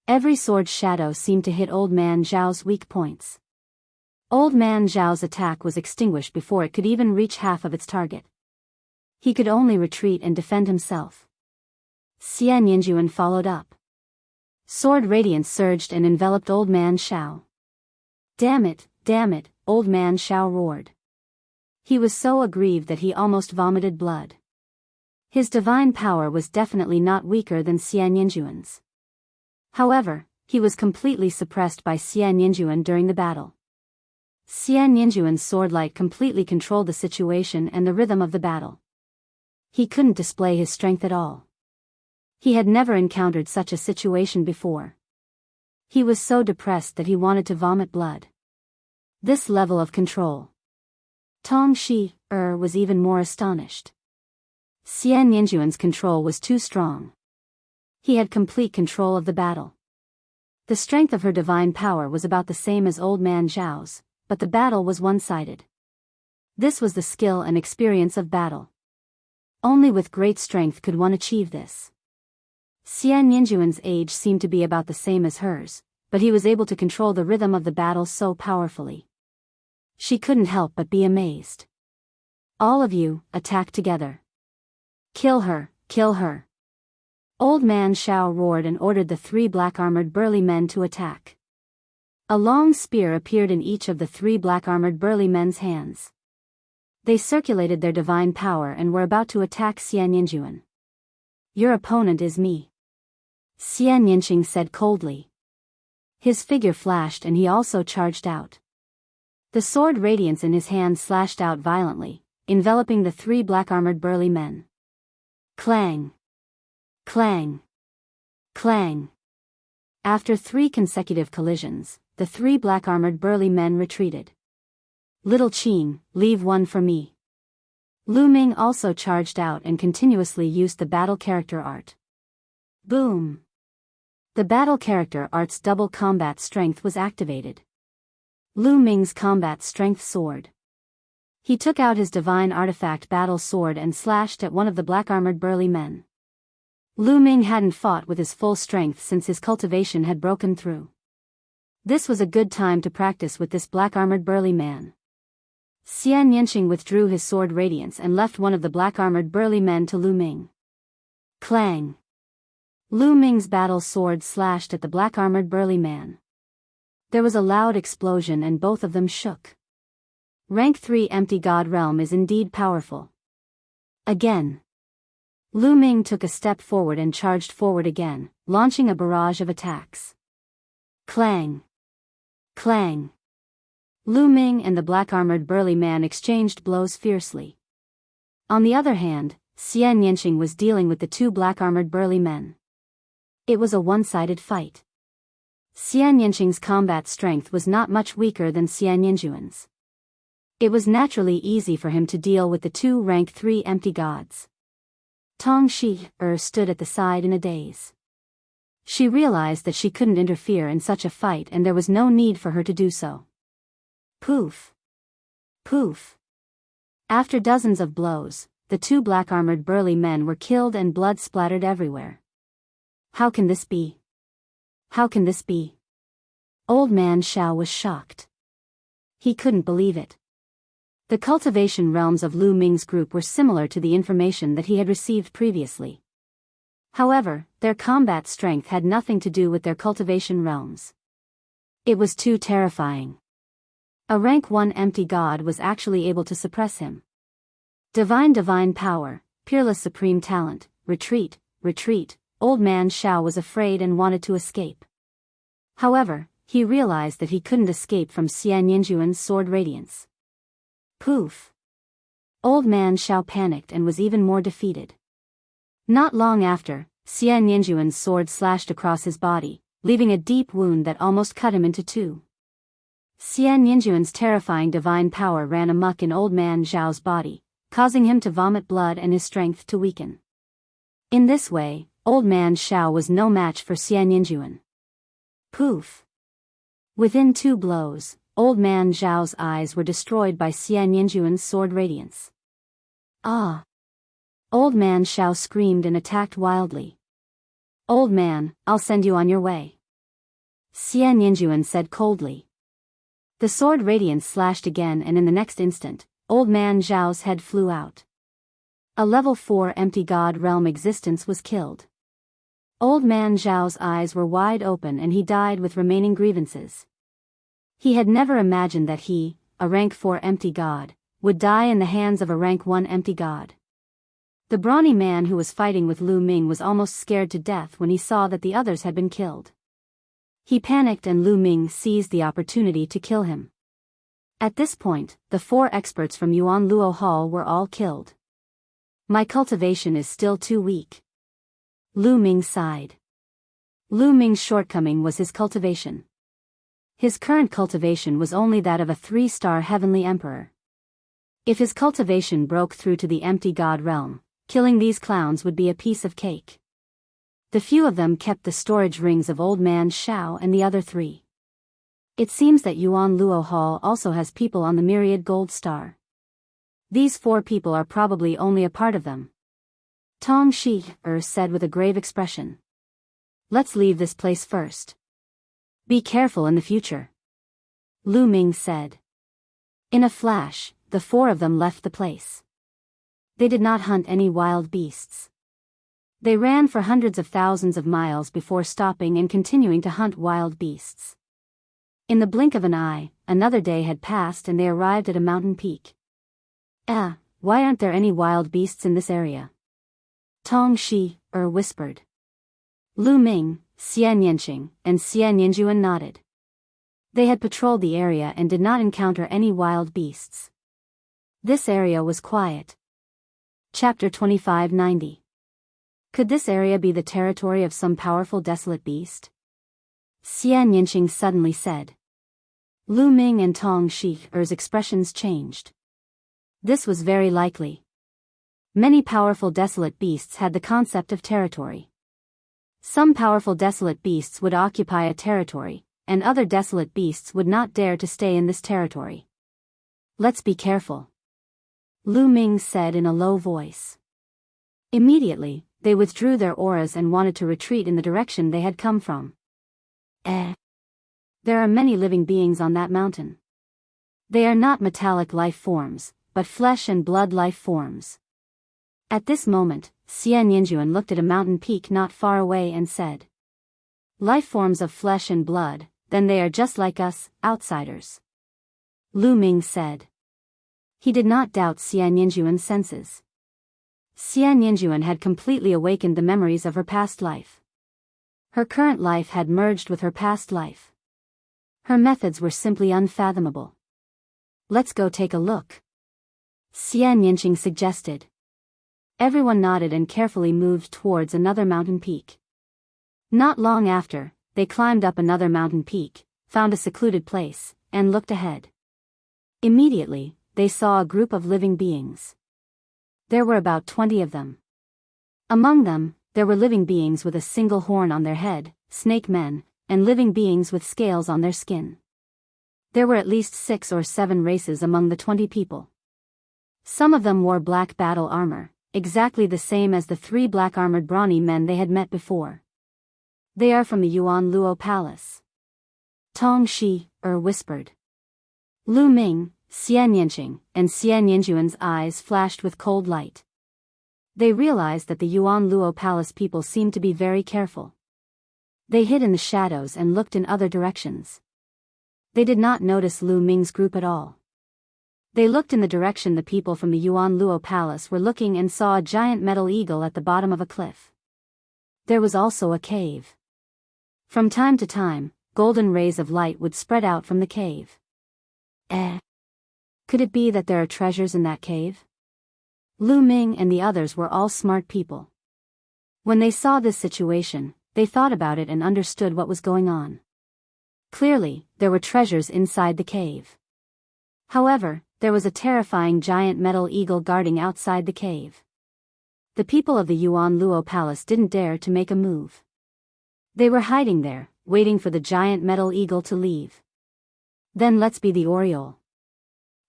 Every sword shadow seemed to hit Old Man Zhao's weak points. Old Man Zhao's attack was extinguished before it could even reach half of its target. He could only retreat and defend himself. Xian Yinjuan followed up. Sword radiance surged and enveloped Old Man Shao. Damn it, Old Man Shao roared. He was so aggrieved that he almost vomited blood. His divine power was definitely not weaker than Xian Yinjuan's. However, he was completely suppressed by Xian Yinjuan during the battle. Xian Yinjuan's sword light completely controlled the situation and the rhythm of the battle. He couldn't display his strength at all. He had never encountered such a situation before. He was so depressed that he wanted to vomit blood. This level of control. Tong Shi-er was even more astonished. Xian Yinjuan's control was too strong. He had complete control of the battle. The strength of her divine power was about the same as Old Man Zhao's, but the battle was one-sided. This was the skill and experience of battle. Only with great strength could one achieve this. Xian Yinjuan's age seemed to be about the same as hers, but he was able to control the rhythm of the battle so powerfully. She couldn't help but be amazed. All of you, attack together. Kill her, kill her. Old Man Zhao roared and ordered the 3 black-armored burly men to attack. A long spear appeared in each of the 3 black-armored burly men's hands. They circulated their divine power and were about to attack Xian Yinjuan. Your opponent is me. Xian Yinqing said coldly. His figure flashed and he also charged out. The sword radiance in his hand slashed out violently, enveloping the 3 black-armored burly men. Clang! Clang! Clang! After 3 consecutive collisions, the 3 black-armored burly men retreated. Little Qing, leave one for me. Lu Ming also charged out and continuously used the battle character art. Boom! The battle character art's double combat strength was activated. Lu Ming's combat strength soared. He took out his divine artifact battle sword and slashed at one of the black-armored burly men. Lu Ming hadn't fought with his full strength since his cultivation had broken through. This was a good time to practice with this black-armored burly man. Xian Yinqing withdrew his sword radiance and left one of the black-armored burly men to Lu Ming. Clang! Lu Ming's battle sword slashed at the black-armored burly man. There was a loud explosion and both of them shook. Rank 3 Empty God Realm is indeed powerful. Again. Lu Ming took a step forward and charged forward again, launching a barrage of attacks. Clang! Clang! Lu Ming and the black-armored burly man exchanged blows fiercely. On the other hand, Xian Yinqing was dealing with the 2 black-armored burly men. It was a one-sided fight. Xian Yinqing's combat strength was not much weaker than Xian Yinjuan's. It was naturally easy for him to deal with the 2 rank 3 empty gods. Tong Shi-er stood at the side in a daze. She realized that she couldn't interfere in such a fight and there was no need for her to do so. Poof! Poof! After dozens of blows, the 2 black-armored burly men were killed and blood splattered everywhere. How can this be? How can this be? Old Man Zhao was shocked. He couldn't believe it. The cultivation realms of Lu Ming's group were similar to the information that he had received previously. However, their combat strength had nothing to do with their cultivation realms. It was too terrifying. A rank 1 empty god was actually able to suppress him. Divine power, peerless supreme talent, retreat, retreat. Old Man Zhao was afraid and wanted to escape. However, he realized that he couldn't escape from Xian Yinjuan's sword radiance. Poof! Old Man Zhao panicked and was even more defeated. Not long after, Xian Yinjuan's sword slashed across his body, leaving a deep wound that almost cut him into 2. Xian Yinjuan's terrifying divine power ran amok in Old Man Zhao's body, causing him to vomit blood and his strength to weaken. In this way, Old Man Zhao was no match for Xian Yinjuan. Poof! Within 2 blows, Old Man Zhao's eyes were destroyed by Xian Yinjuan's sword radiance. Ah! Old Man Zhao screamed and attacked wildly. Old man, I'll send you on your way. Xian Yinjuan said coldly. The sword radiance slashed again and in the next instant, Old Man Zhao's head flew out. A level 4 empty god realm existence was killed. Old Man Zhao's eyes were wide open and he died with remaining grievances. He had never imagined that he, a rank 4 empty god, would die in the hands of a rank 1 empty god. The brawny man who was fighting with Lu Ming was almost scared to death when he saw that the others had been killed. He panicked and Lu Ming seized the opportunity to kill him. At this point, the 4 experts from Yuan Luo Hall were all killed. My cultivation is still too weak. Lu Ming sighed. Lu Ming's shortcoming was his cultivation. His current cultivation was only that of a 3-star heavenly emperor. If his cultivation broke through to the empty god realm, killing these clowns would be a piece of cake. The few of them kept the storage rings of Old Man Shao and the other 3. It seems that Yuan Luo Hall also has people on the myriad gold star. These 4 people are probably only a part of them. Tong Shi-er said with a grave expression. Let's leave this place first. Be careful in the future. Lu Ming said. In a flash, the 4 of them left the place. They did not hunt any wild beasts. They ran for hundreds of thousands of miles before stopping and continuing to hunt wild beasts. In the blink of an eye, another day had passed and they arrived at a mountain peak. Why aren't there any wild beasts in this area? Tong Shi-er whispered. Lu Ming, Xian Yanqing, and Xian Yinjuan nodded. They had patrolled the area and did not encounter any wild beasts. This area was quiet. Chapter 2590. Could this area be the territory of some powerful desolate beast? Xian Yinqing suddenly said. Lu Ming and Tong Shi-er's expressions changed. This was very likely. Many powerful desolate beasts had the concept of territory. Some powerful desolate beasts would occupy a territory, and other desolate beasts would not dare to stay in this territory. Let's be careful. Lu Ming said in a low voice. Immediately, they withdrew their auras and wanted to retreat in the direction they had come from. There are many living beings on that mountain. They are not metallic life forms, but flesh and blood life forms. At this moment, Xian Yinjuan looked at a mountain peak not far away and said. Life forms of flesh and blood, then they are just like us, outsiders. Lu Ming said. He did not doubt Xian Yinjuan's senses. Xian Yinjuan had completely awakened the memories of her past life. Her current life had merged with her past life. Her methods were simply unfathomable. Let's go take a look. Xian Yinqing suggested. Everyone nodded and carefully moved towards another mountain peak. Not long after, they climbed up another mountain peak, found a secluded place, and looked ahead. Immediately, they saw a group of living beings. There were about 20 of them. Among them, there were living beings with a single horn on their head, snake men, and living beings with scales on their skin. There were at least 6 or 7 races among the 20 people. Some of them wore black battle armor, exactly the same as the 3 black-armored brawny men they had met before. They are from the Yuan Luo Palace. Tong Shi-er whispered. Lu Ming, Xian Yanqing, and Xian Yinjuan's eyes flashed with cold light. They realized that the Yuan Luo Palace people seemed to be very careful. They hid in the shadows and looked in other directions. They did not notice Lu Ming's group at all. They looked in the direction the people from the Yuan Luo Palace were looking and saw a giant metal eagle at the bottom of a cliff. There was also a cave. From time to time, golden rays of light would spread out from the cave. Could it be that there are treasures in that cave? Lu Ming and the others were all smart people. When they saw this situation, they thought about it and understood what was going on. Clearly, there were treasures inside the cave. However, there was a terrifying giant metal eagle guarding outside the cave. The people of the Yuan Luo Palace didn't dare to make a move. They were hiding there, waiting for the giant metal eagle to leave. Then let's be the Oriole.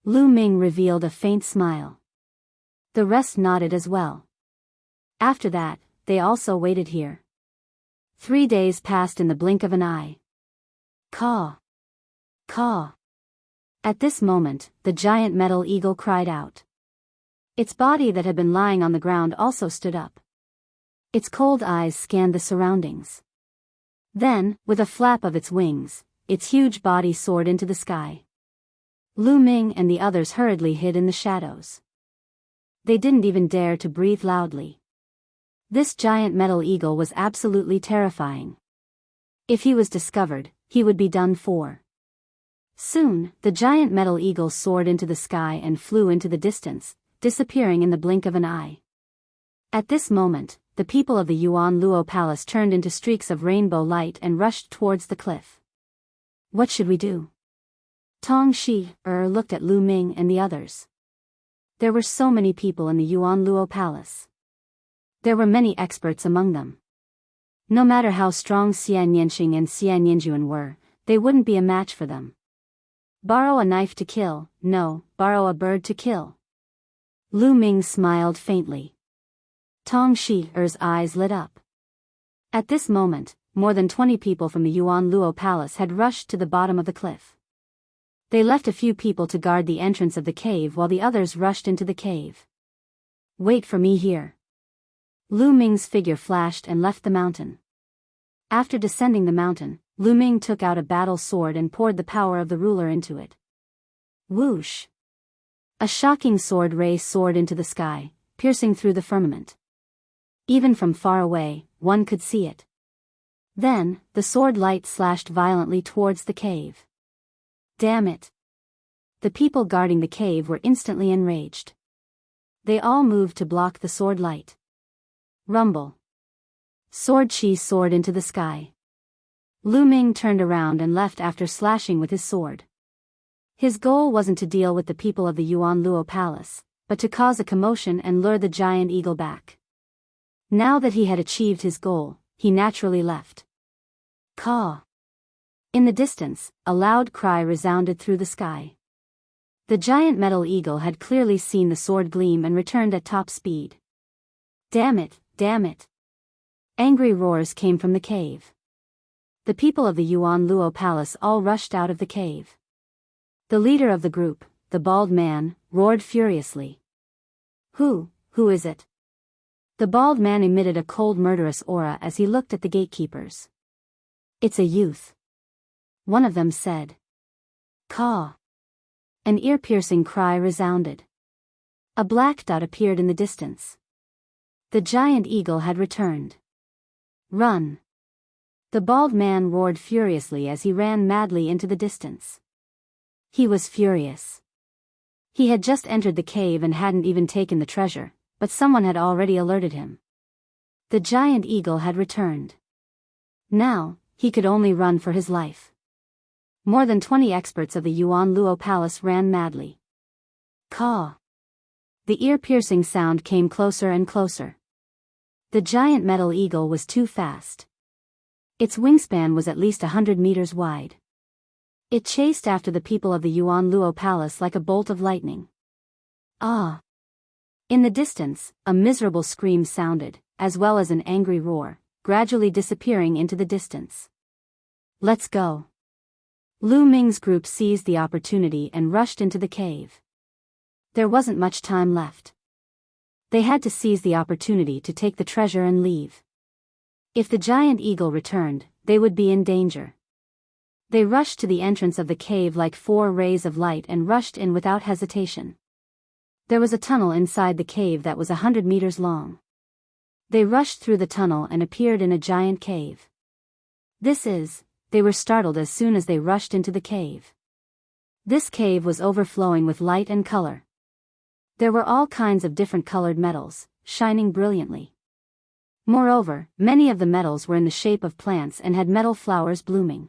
Lu Ming revealed a faint smile. The rest nodded as well. After that, they also waited here. 3 days passed in the blink of an eye. Caw! Caw! At this moment, the giant metal eagle cried out. Its body that had been lying on the ground also stood up. Its cold eyes scanned the surroundings. Then, with a flap of its wings, its huge body soared into the sky. Lu Ming and the others hurriedly hid in the shadows. They didn't even dare to breathe loudly. This giant metal eagle was absolutely terrifying. If he was discovered, he would be done for. Soon, the giant metal eagle soared into the sky and flew into the distance, disappearing in the blink of an eye. At this moment, the people of the Yuan Luo Palace turned into streaks of rainbow light and rushed towards the cliff. What should we do? Tong Shi-er looked at Lu Ming and the others. There were so many people in the Yuan Luo Palace. There were many experts among them. No matter how strong Xian Yanxing and Xian Yanjuan were, they wouldn't be a match for them. Borrow a knife to kill, no, borrow a bird to kill. Lu Ming smiled faintly. Tong Shi-er's eyes lit up. At this moment, more than 20 people from the Yuan Luo Palace had rushed to the bottom of the cliff. They left a few people to guard the entrance of the cave while the others rushed into the cave. Wait for me here. Lu Ming's figure flashed and left the mountain. After descending the mountain, Lu Ming took out a battle sword and poured the power of the ruler into it. Whoosh! A shocking sword ray soared into the sky, piercing through the firmament. Even from far away, one could see it. Then, the sword light slashed violently towards the cave. Damn it! The people guarding the cave were instantly enraged. They all moved to block the sword light. Rumble. Sword chi soared into the sky. Lu Ming turned around and left after slashing with his sword. His goal wasn't to deal with the people of the Yuan Luo Palace, but to cause a commotion and lure the giant eagle back. Now that he had achieved his goal, he naturally left. Caw! In the distance, a loud cry resounded through the sky. The giant metal eagle had clearly seen the sword gleam and returned at top speed. Damn it, damn it! Angry roars came from the cave. The people of the Yuan Luo Palace all rushed out of the cave. The leader of the group, the bald man, roared furiously. Who is it? The bald man emitted a cold murderous aura as he looked at the gatekeepers. It's a youth. One of them said. Caw! An ear-piercing cry resounded. A black dot appeared in the distance. The giant eagle had returned. Run! The bald man roared furiously as he ran madly into the distance. He was furious. He had just entered the cave and hadn't even taken the treasure, but someone had already alerted him. The giant eagle had returned. Now, he could only run for his life. More than 20 experts of the Yuan Luo Palace ran madly. Caw! The ear-piercing sound came closer and closer. The giant metal eagle was too fast. Its wingspan was at least 100 meters wide. It chased after the people of the Yuan Luo Palace like a bolt of lightning. Ah! In the distance, a miserable scream sounded, as well as an angry roar, gradually disappearing into the distance. Let's go! Lu Ming's group seized the opportunity and rushed into the cave. There wasn't much time left. They had to seize the opportunity to take the treasure and leave. If the giant eagle returned, they would be in danger. They rushed to the entrance of the cave like 4 rays of light and rushed in without hesitation. There was a tunnel inside the cave that was 100 meters long. They rushed through the tunnel and appeared in a giant cave. They were startled as soon as they rushed into the cave. This cave was overflowing with light and color. There were all kinds of different colored metals, shining brilliantly. Moreover, many of the metals were in the shape of plants and had metal flowers blooming.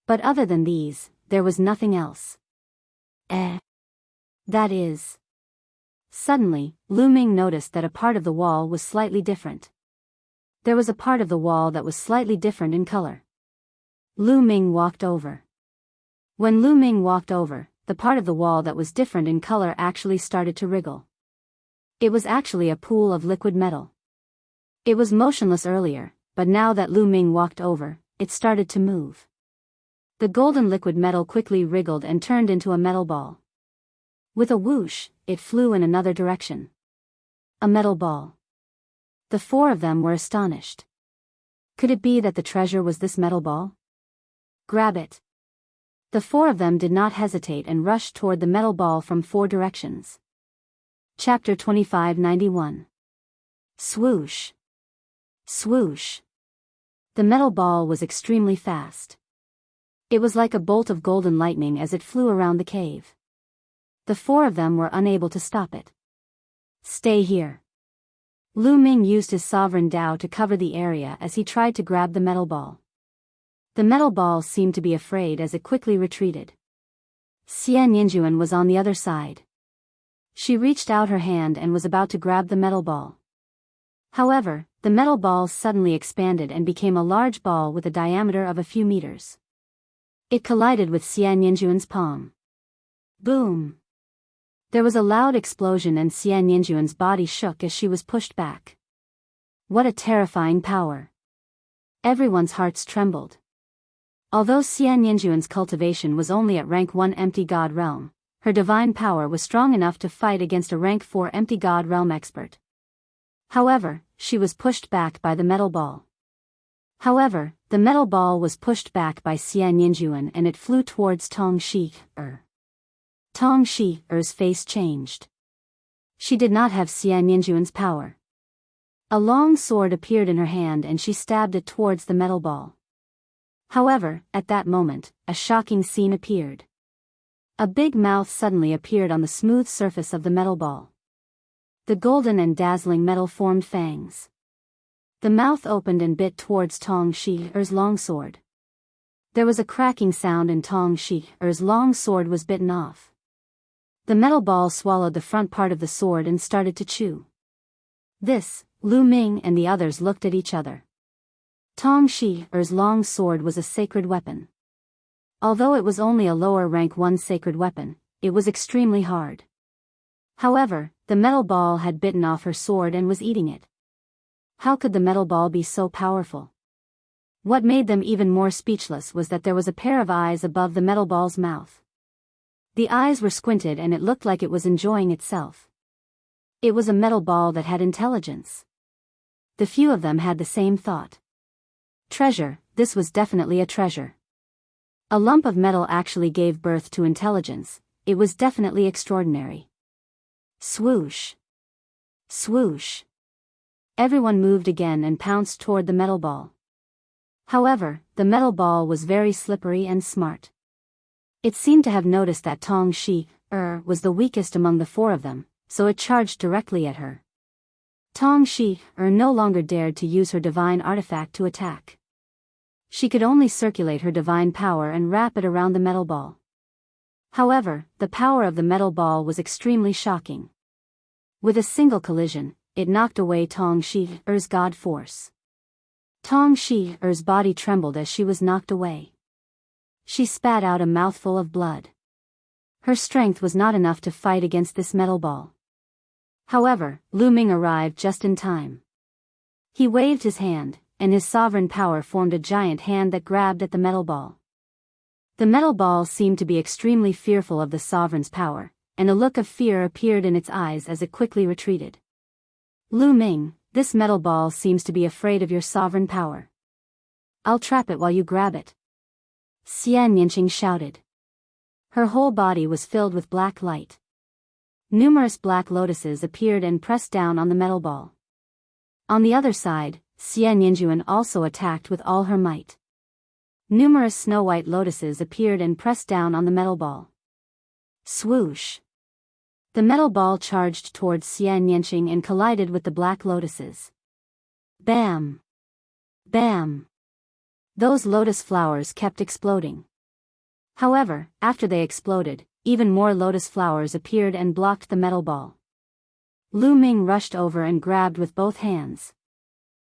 But other than these, there was nothing else. That is. Suddenly, Lu Ming noticed that a part of the wall was slightly different. There was a part of the wall that was slightly different in color. Lu Ming walked over. When Lu Ming walked over, the part of the wall that was different in color actually started to wriggle. It was actually a pool of liquid metal. It was motionless earlier, but now that Lu Ming walked over, it started to move. The golden liquid metal quickly wriggled and turned into a metal ball. With a whoosh, it flew in another direction. A metal ball. The 4 of them were astonished. Could it be that the treasure was this metal ball? Grab it. The 4 of them did not hesitate and rushed toward the metal ball from 4 directions. Chapter 2591. Swoosh. Swoosh. The metal ball was extremely fast. It was like a bolt of golden lightning as it flew around the cave. The 4 of them were unable to stop it. Stay here. Lu Ming used his sovereign Dao to cover the area as he tried to grab the metal ball. The metal ball seemed to be afraid as it quickly retreated. Xian Yinjuan was on the other side. She reached out her hand and was about to grab the metal ball. However, the metal ball suddenly expanded and became a large ball with a diameter of a few meters. It collided with Xian Yinjuan's palm. Boom! There was a loud explosion and Xian Yinjuan's body shook as she was pushed back. What a terrifying power! Everyone's hearts trembled. Although Xian Yinjuan's cultivation was only at rank 1 empty god realm, her divine power was strong enough to fight against a rank 4 empty god realm expert. However, she was pushed back by the metal ball. The metal ball was pushed back by Xian Yinjuan and it flew towards Tong Shi-er. Tong Shi-er's face changed. She did not have Xian Yinjuan's power. A long sword appeared in her hand and she stabbed it towards the metal ball. However, at that moment, a shocking scene appeared. A big mouth suddenly appeared on the smooth surface of the metal ball. The golden and dazzling metal formed fangs. The mouth opened and bit towards Tong Shi-er's long sword. There was a cracking sound and Tong Shi-er's long sword was bitten off. The metal ball swallowed the front part of the sword and started to chew. This, Lu Ming and the others looked at each other. Tong Shi-er's long sword was a sacred weapon. Although it was only a lower rank 1 sacred weapon, it was extremely hard. However, the metal ball had bitten off her sword and was eating it. How could the metal ball be so powerful? What made them even more speechless was that there was a pair of eyes above the metal ball's mouth. The eyes were squinted and it looked like it was enjoying itself. It was a metal ball that had intelligence. The few of them had the same thought. Treasure, this was definitely a treasure. A lump of metal actually gave birth to intelligence, it was definitely extraordinary. Swoosh! Swoosh! Everyone moved again and pounced toward the metal ball. However, the metal ball was very slippery and smart. It seemed to have noticed that Tong Shi-er was the weakest among the 4 of them, so it charged directly at her. Tong Shi-er no longer dared to use her divine artifact to attack. She could only circulate her divine power and wrap it around the metal ball. However, the power of the metal ball was extremely shocking. With a single collision, it knocked away Tong Shi-er's god force. Tong Shi-er's body trembled as she was knocked away. She spat out a mouthful of blood. Her strength was not enough to fight against this metal ball. However, Lu Ming arrived just in time. He waved his hand, and his sovereign power formed a giant hand that grabbed at the metal ball. The metal ball seemed to be extremely fearful of the sovereign's power, and a look of fear appeared in its eyes as it quickly retreated. Lu Ming, this metal ball seems to be afraid of your sovereign power. I'll trap it while you grab it. Xian Yinqing shouted. Her whole body was filled with black light. Numerous black lotuses appeared and pressed down on the metal ball. On the other side, Xian Yinjuan also attacked with all her might. Numerous snow-white lotuses appeared and pressed down on the metal ball. Swoosh! The metal ball charged towards Xian Yinqing and collided with the black lotuses. Bam! Bam! Those lotus flowers kept exploding. However, after they exploded, even more lotus flowers appeared and blocked the metal ball. Lu Ming rushed over and grabbed with both hands.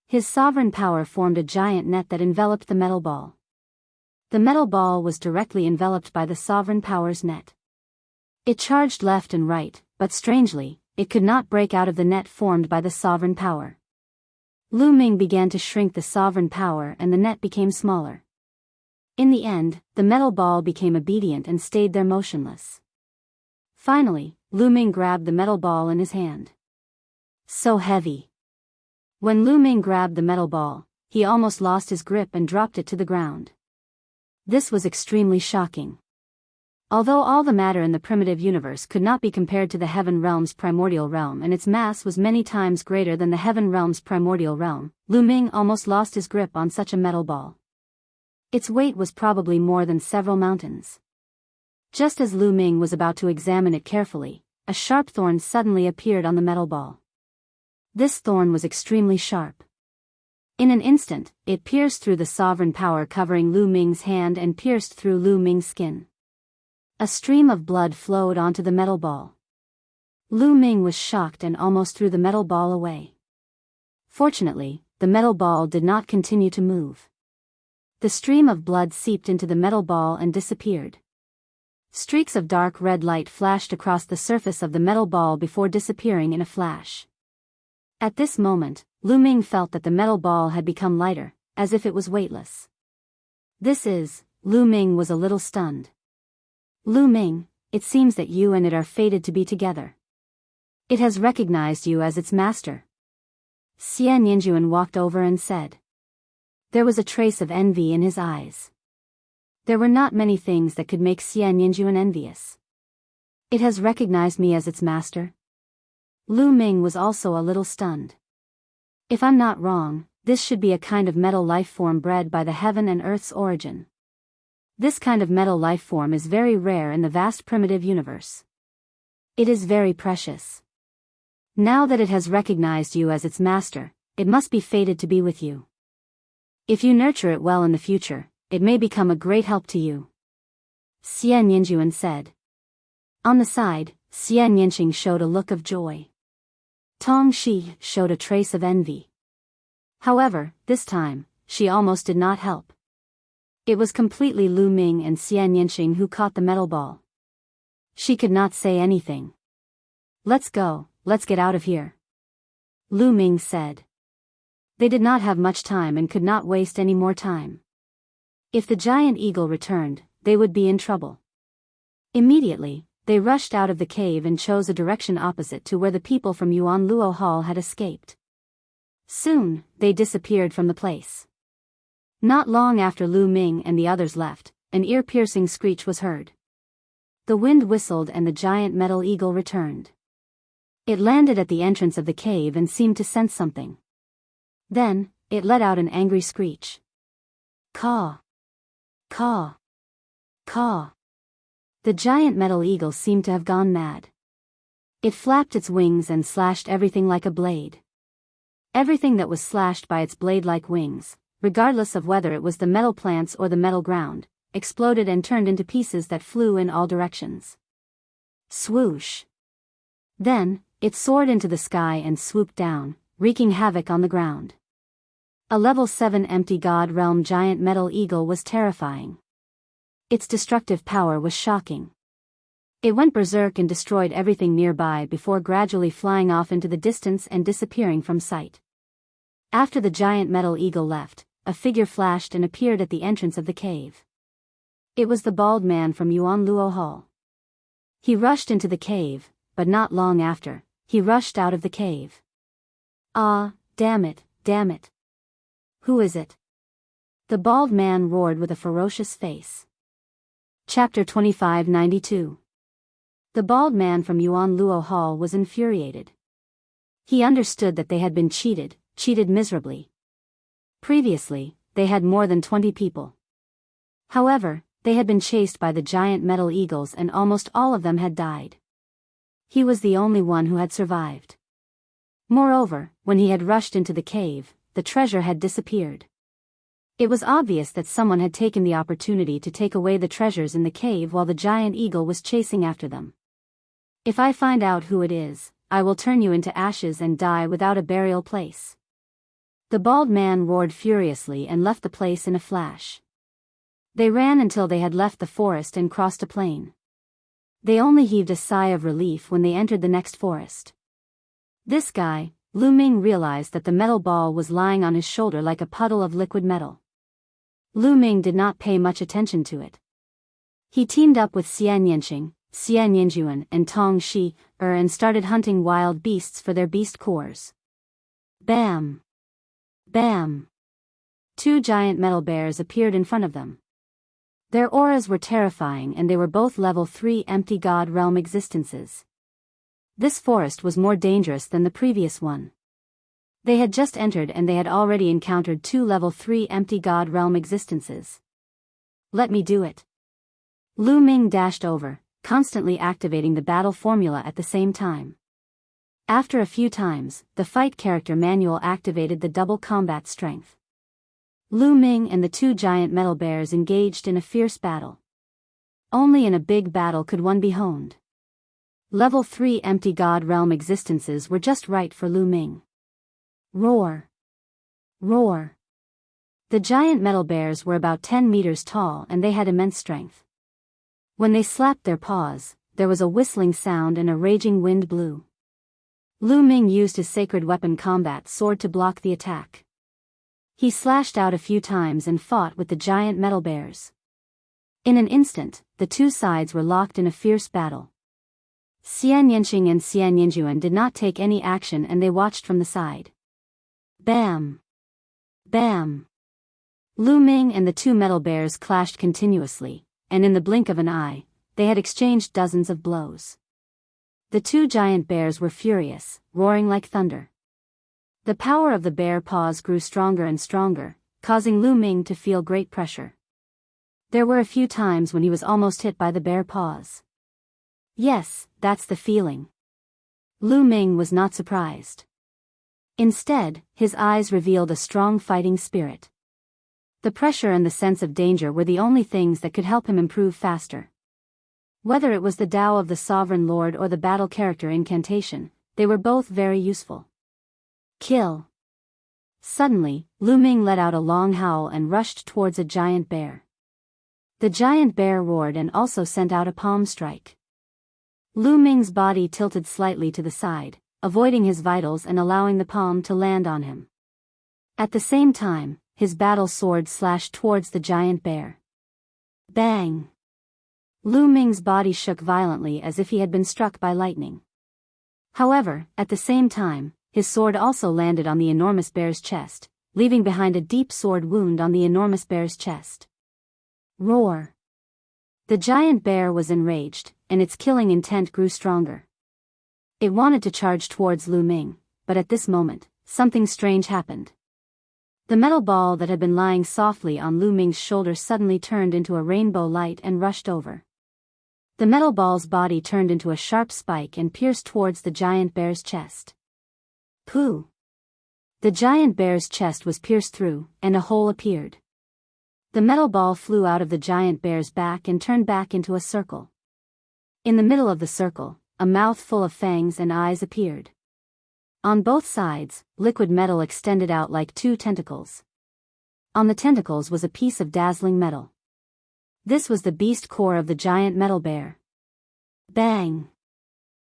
His sovereign power formed a giant net that enveloped the metal ball. The metal ball was directly enveloped by the sovereign power's net. It charged left and right, but strangely, it could not break out of the net formed by the sovereign power. Lu Ming began to shrink the sovereign power and the net became smaller. In the end, the metal ball became obedient and stayed there motionless. Finally, Lu Ming grabbed the metal ball in his hand. So heavy. When Lu Ming grabbed the metal ball, he almost lost his grip and dropped it to the ground. This was extremely shocking. Although all the matter in the primitive universe could not be compared to the heaven realm's primordial realm and its mass was many times greater than the heaven realm's primordial realm, Lu Ming almost lost his grip on such a metal ball. Its weight was probably more than several mountains. Just as Lu Ming was about to examine it carefully, a sharp thorn suddenly appeared on the metal ball. This thorn was extremely sharp. In an instant, it pierced through the sovereign power covering Lu Ming's hand and pierced through Lu Ming's skin. A stream of blood flowed onto the metal ball. Lu Ming was shocked and almost threw the metal ball away. Fortunately, the metal ball did not continue to move. The stream of blood seeped into the metal ball and disappeared. Streaks of dark red light flashed across the surface of the metal ball before disappearing in a flash. At this moment, Lu Ming felt that the metal ball had become lighter, as if it was weightless. Lu Ming was a little stunned. Lu Ming, it seems that you and it are fated to be together. It has recognized you as its master. Xian Yinjuan walked over and said. There was a trace of envy in his eyes. There were not many things that could make Xian Yinjuan envious. It has recognized me as its master. Lu Ming was also a little stunned. If I'm not wrong, this should be a kind of metal life form bred by the heaven and earth's origin. This kind of metal life form is very rare in the vast primitive universe. It is very precious. Now that it has recognized you as its master, it must be fated to be with you. If you nurture it well in the future, it may become a great help to you. Xian Yinjuan said. On the side, Xian Yinqing showed a look of joy. Tong Shi showed a trace of envy. However, this time, she almost did not help. It was completely Lu Ming and Xian Yinqing who caught the metal ball. She could not say anything. Let's go, let's get out of here. Lu Ming said. They did not have much time and could not waste any more time. If the giant eagle returned, they would be in trouble. Immediately, they rushed out of the cave and chose a direction opposite to where the people from Yuan Luo Hall had escaped. Soon, they disappeared from the place. Not long after Lu Ming and the others left, an ear-piercing screech was heard. The wind whistled and the giant metal eagle returned. It landed at the entrance of the cave and seemed to sense something. Then, it let out an angry screech. Caw! Caw! Caw! The giant metal eagle seemed to have gone mad. It flapped its wings and slashed everything like a blade. Everything that was slashed by its blade-like wings, regardless of whether it was the metal plants or the metal ground, exploded and turned into pieces that flew in all directions. Swoosh! Then, it soared into the sky and swooped down, wreaking havoc on the ground. A level 7 empty God Realm giant metal eagle was terrifying. Its destructive power was shocking. It went berserk and destroyed everything nearby before gradually flying off into the distance and disappearing from sight. After the giant metal eagle left, a figure flashed and appeared at the entrance of the cave. It was the bald man from Yuan Luo Hall. He rushed into the cave, but not long after, he rushed out of the cave. Ah, damn it, damn it. Who is it? The bald man roared with a ferocious face. Chapter 2592. The bald man from Yuan Luo Hall was infuriated. He understood that they had been cheated miserably. Previously, they had more than 20 people. However, they had been chased by the giant metal eagles and almost all of them had died. He was the only one who had survived. Moreover, when he had rushed into the cave, the treasure had disappeared. It was obvious that someone had taken the opportunity to take away the treasures in the cave while the giant eagle was chasing after them. If I find out who it is, I will turn you into ashes and die without a burial place. The bald man roared furiously and left the place in a flash. They ran until they had left the forest and crossed a plain. They only heaved a sigh of relief when they entered the next forest. This guy, Lu Ming, realized that the metal ball was lying on his shoulder like a puddle of liquid metal. Lu Ming did not pay much attention to it. He teamed up with Xian Yinqing, Xian Yinjuan and Tong Shi and started hunting wild beasts for their beast cores. Bam! Bam! 2 giant metal bears appeared in front of them. Their auras were terrifying and they were both level 3 empty God Realm existences. This forest was more dangerous than the previous one. They had just entered and they had already encountered 2 level 3 empty God Realm existences. Let me do it. Lu Ming dashed over, constantly activating the battle formula at the same time. After a few times, the fight character manual activated the double combat strength. Lu Ming and the two giant metal bears engaged in a fierce battle. Only in a big battle could one be honed. Level 3 empty god realm existences were just right for Lu Ming. Roar! Roar! The giant metal bears were about 10 meters tall and they had immense strength. When they slapped their paws, there was a whistling sound and a raging wind blew. Lu Ming used his sacred weapon combat sword to block the attack. He slashed out a few times and fought with the giant metal bears. In an instant, the two sides were locked in a fierce battle. Xian Yanqing and Xian Yinjuan did not take any action and they watched from the side. Bam! Bam! Lu Ming and the two metal bears clashed continuously, and in the blink of an eye, they had exchanged dozens of blows. The two giant bears were furious, roaring like thunder. The power of the bear paws grew stronger and stronger, causing Lu Ming to feel great pressure. There were a few times when he was almost hit by the bear paws. Yes, that's the feeling. Lu Ming was not surprised. Instead, his eyes revealed a strong fighting spirit. The pressure and the sense of danger were the only things that could help him improve faster. Whether it was the Tao of the Sovereign Lord or the battle character incantation, they were both very useful. Kill! Suddenly, Lu Ming let out a long howl and rushed towards a giant bear. The giant bear roared and also sent out a palm strike. Lu Ming's body tilted slightly to the side, avoiding his vitals and allowing the palm to land on him. At the same time, his battle sword slashed towards the giant bear. Bang! Lu Ming's body shook violently as if he had been struck by lightning. However, at the same time, his sword also landed on the enormous bear's chest, leaving behind a deep sword wound on the enormous bear's chest. Roar! The giant bear was enraged, and its killing intent grew stronger. It wanted to charge towards Lu Ming, but at this moment, something strange happened. The metal ball that had been lying softly on Lu Ming's shoulder suddenly turned into a rainbow light and rushed over. The metal ball's body turned into a sharp spike and pierced towards the giant bear's chest. Pooh! The giant bear's chest was pierced through, and a hole appeared. The metal ball flew out of the giant bear's back and turned back into a circle. In the middle of the circle, a mouth full of fangs and eyes appeared. On both sides, liquid metal extended out like two tentacles. On the tentacles was a piece of dazzling metal. This was the beast core of the giant metal bear. Bang!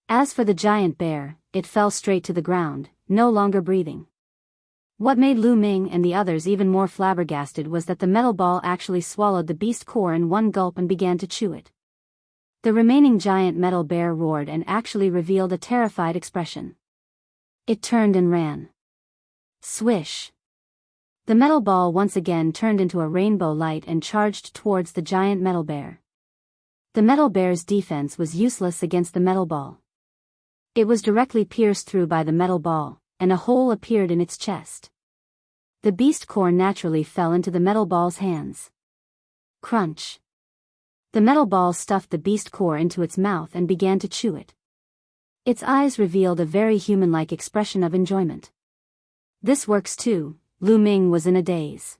As for the giant bear, it fell straight to the ground, no longer breathing. What made Lu Ming and the others even more flabbergasted was that the metal ball actually swallowed the beast core in one gulp and began to chew it. The remaining giant metal bear roared and actually revealed a terrified expression. It turned and ran. Swish! The metal ball once again turned into a rainbow light and charged towards the giant metal bear. The metal bear's defense was useless against the metal ball. It was directly pierced through by the metal ball, and a hole appeared in its chest. The beast core naturally fell into the metal ball's hands. Crunch! The metal ball stuffed the beast core into its mouth and began to chew it. Its eyes revealed a very human-like expression of enjoyment. This works too. Lu Ming was in a daze.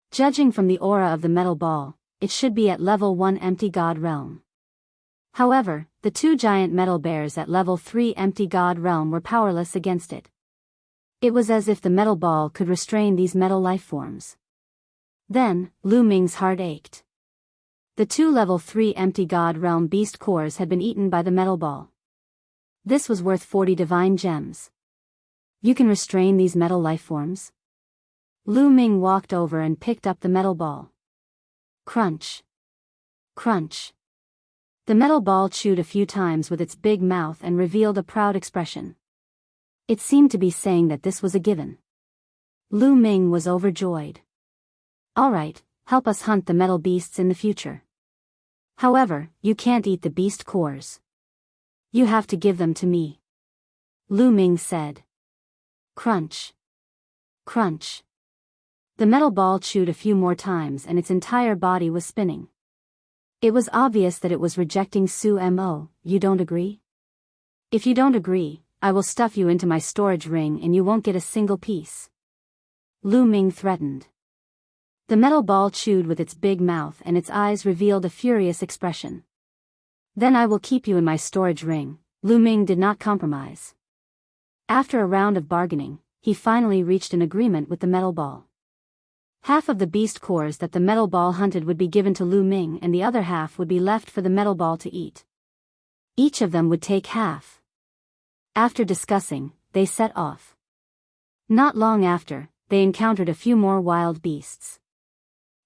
Judging from the aura of the metal ball, it should be at level 1 empty god realm. However, the two giant metal bears at level 3 empty god realm were powerless against it. It was as if the metal ball could restrain these metal life forms. Then, Lu Ming's heart ached. The two level 3 empty god realm beast cores had been eaten by the metal ball. This was worth 40 divine gems. You can restrain these metal life forms? Lu Ming walked over and picked up the metal ball. Crunch! Crunch! The metal ball chewed a few times with its big mouth and revealed a proud expression. It seemed to be saying that this was a given. Lu Ming was overjoyed. Alright, help us hunt the metal beasts in the future. However, you can't eat the beast cores. You have to give them to me. Lu Ming said. Crunch! Crunch! The metal ball chewed a few more times and its entire body was spinning. It was obvious that it was rejecting Su Mo. You don't agree? If you don't agree, I will stuff you into my storage ring and you won't get a single piece," Lu Ming threatened. The metal ball chewed with its big mouth and its eyes revealed a furious expression. "Then I will keep you in my storage ring," Lu Ming did not compromise. After a round of bargaining, he finally reached an agreement with the metal ball. Half of the beast cores that the metal ball hunted would be given to Lu Ming and the other half would be left for the metal ball to eat. Each of them would take half. After discussing, they set off. Not long after, they encountered a few more wild beasts.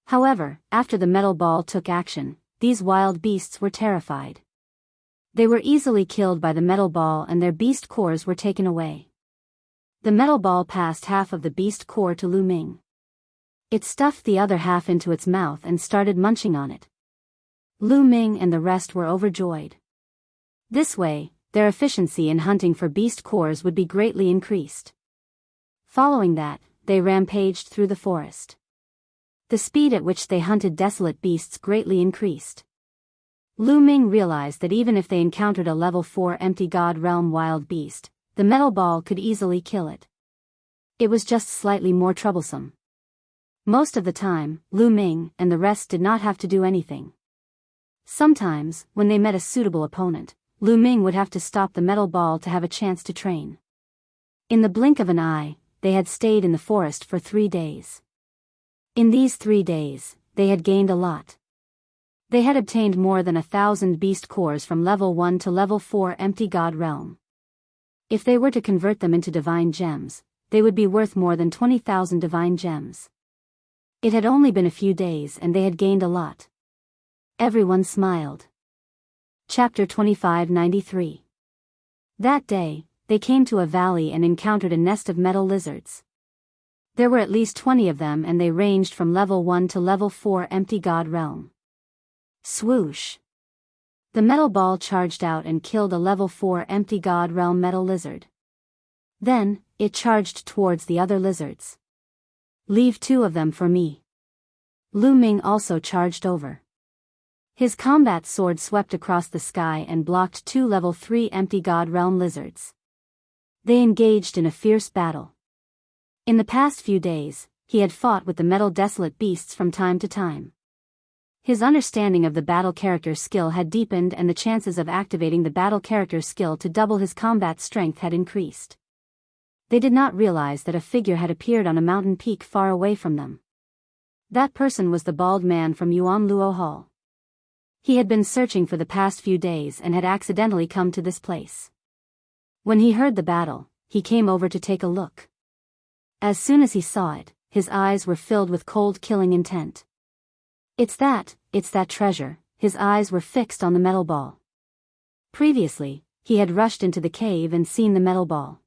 However, after the metal ball took action, these wild beasts were terrified. They were easily killed by the metal ball and their beast cores were taken away. The metal ball passed half of the beast core to Lu Ming. It stuffed the other half into its mouth and started munching on it. Lu Ming and the rest were overjoyed. This way, their efficiency in hunting for beast cores would be greatly increased. Following that, they rampaged through the forest. The speed at which they hunted desolate beasts greatly increased. Lu Ming realized that even if they encountered a level 4 empty god realm wild beast, the metal ball could easily kill it. It was just slightly more troublesome. Most of the time, Lu Ming and the rest did not have to do anything. Sometimes, when they met a suitable opponent, Lu Ming would have to stop the metal ball to have a chance to train. In the blink of an eye, they had stayed in the forest for 3 days. In these 3 days, they had gained a lot. They had obtained more than 1,000 beast cores from level 1 to level 4 empty god realm. If they were to convert them into divine gems, they would be worth more than 20,000 divine gems. It had only been a few days and they had gained a lot. Everyone smiled. Chapter 2593. That day, they came to a valley and encountered a nest of metal lizards. There were at least 20 of them and they ranged from level 1 to level 4 empty god realm. Swoosh! The metal ball charged out and killed a level 4 empty god realm metal lizard. Then, it charged towards the other lizards. "Leave 2 of them for me." Lu Ming also charged over. His combat sword swept across the sky and blocked 2 level 3 empty god realm lizards. They engaged in a fierce battle. In the past few days, he had fought with the metal desolate beasts from time to time. His understanding of the battle character skill had deepened and the chances of activating the battle character skill to double his combat strength had increased. They did not realize that a figure had appeared on a mountain peak far away from them. That person was the bald man from Yuan Luo Hall. He had been searching for the past few days and had accidentally come to this place. When he heard the battle, he came over to take a look. As soon as he saw it, his eyes were filled with cold killing intent. It's that treasure." His eyes were fixed on the metal ball. Previously, he had rushed into the cave and seen the metal ball.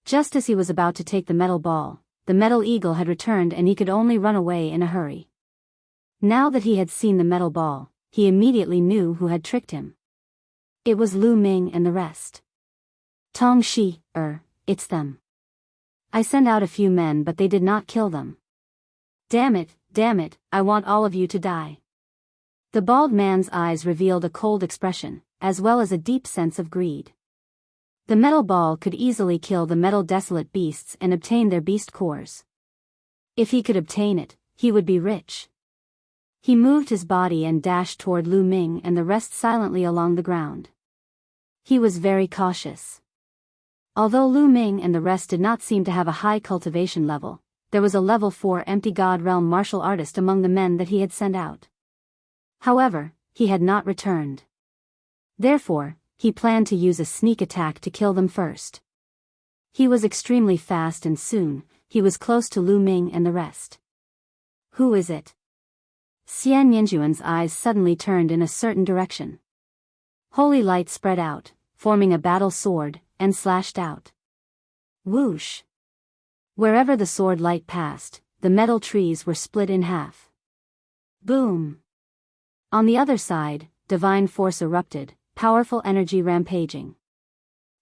Just as he was about to take the metal ball, the metal eagle had returned and he could only run away in a hurry. Now that he had seen the metal ball, he immediately knew who had tricked him. It was Lu Ming and the rest. "Tong Shi, it's them. I sent out a few men but they did not kill them. Damn it, I want all of you to die." The bald man's eyes revealed a cold expression, as well as a deep sense of greed. The metal ball could easily kill the metal desolate beasts and obtain their beast cores. If he could obtain it, he would be rich. He moved his body and dashed toward Lu Ming and the rest silently along the ground. He was very cautious. Although Lu Ming and the rest did not seem to have a high cultivation level, there was a level 4 empty god realm martial artist among the men that he had sent out. However, he had not returned. Therefore, he planned to use a sneak attack to kill them first. He was extremely fast and soon, he was close to Lu Ming and the rest. "Who is it?" Xian Yanjuan's eyes suddenly turned in a certain direction. Holy light spread out, forming a battle sword, and slashed out. Whoosh! Wherever the sword light passed, the metal trees were split in half. Boom! On the other side, divine force erupted, powerful energy rampaging.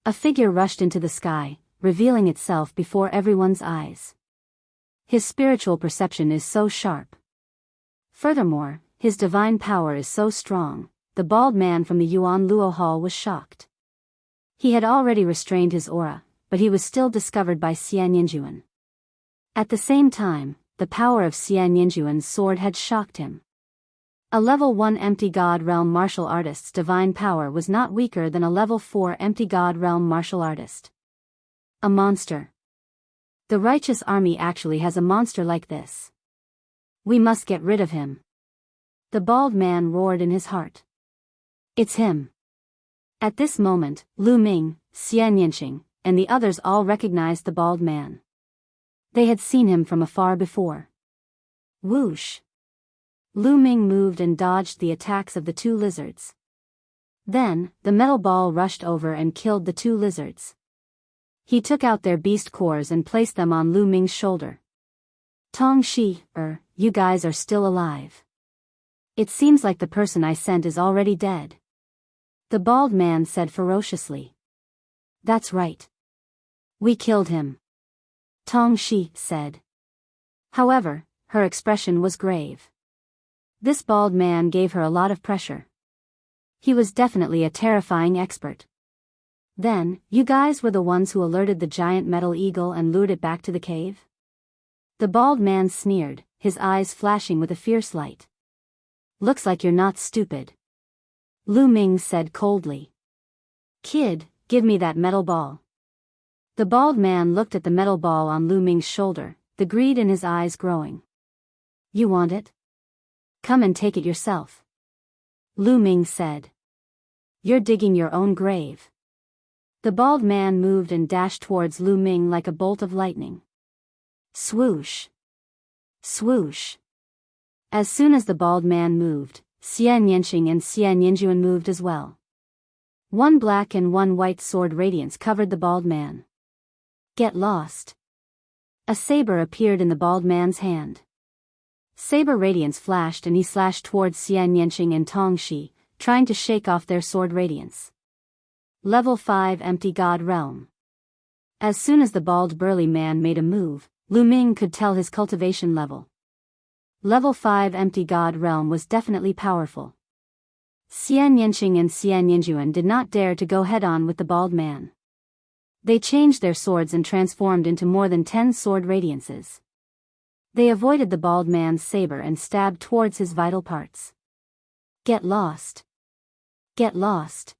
A figure rushed into the sky, revealing itself before everyone's eyes. His spiritual perception is so sharp. Furthermore, his divine power is so strong, the bald man from the Yuan Luo Hall was shocked. He had already restrained his aura, but he was still discovered by Xian Yinjuan. At the same time, the power of Xian Yinjuan's sword had shocked him. A level 1 Empty God Realm martial artist's divine power was not weaker than a level 4 Empty God Realm martial artist. A monster. The righteous army actually has a monster like this. We must get rid of him. The bald man roared in his heart. It's him. At this moment, Lu Ming, Xian Yinqing, and the others all recognized the bald man. They had seen him from afar before. Whoosh! Lu Ming moved and dodged the attacks of the two lizards. Then, the metal ball rushed over and killed the two lizards. He took out their beast cores and placed them on Lu Ming's shoulder. Tong Shi, you guys are still alive. It seems like the person I sent is already dead. The bald man said ferociously. That's right. We killed him. Tong Shi said. However, her expression was grave. This bald man gave her a lot of pressure. He was definitely a terrifying expert. Then, you guys were the ones who alerted the giant metal eagle and lured it back to the cave? The bald man sneered, his eyes flashing with a fierce light. Looks like you're not stupid. Lu Ming said coldly. Kid, give me that metal ball. The bald man looked at the metal ball on Lu Ming's shoulder, the greed in his eyes growing. You want it? Come and take it yourself. Lu Ming said. You're digging your own grave. The bald man moved and dashed towards Lu Ming like a bolt of lightning. Swoosh! Swoosh! As soon as the bald man moved, Xian Yinqing and Xian Yinjuan moved as well. One black and one white sword radiance covered the bald man. Get lost! A saber appeared in the bald man's hand. Saber radiance flashed and he slashed towards Xian Yinqing and Tong Shi, trying to shake off their sword radiance. Level 5 Empty God Realm. As soon as the bald burly man made a move, Lu Ming could tell his cultivation level. Level 5 Empty God Realm was definitely powerful. Xian Yinqing and Xian Yinjuan did not dare to go head-on with the bald man. They changed their swords and transformed into more than 10 sword radiances. They avoided the bald man's saber and stabbed towards his vital parts. Get lost! Get lost!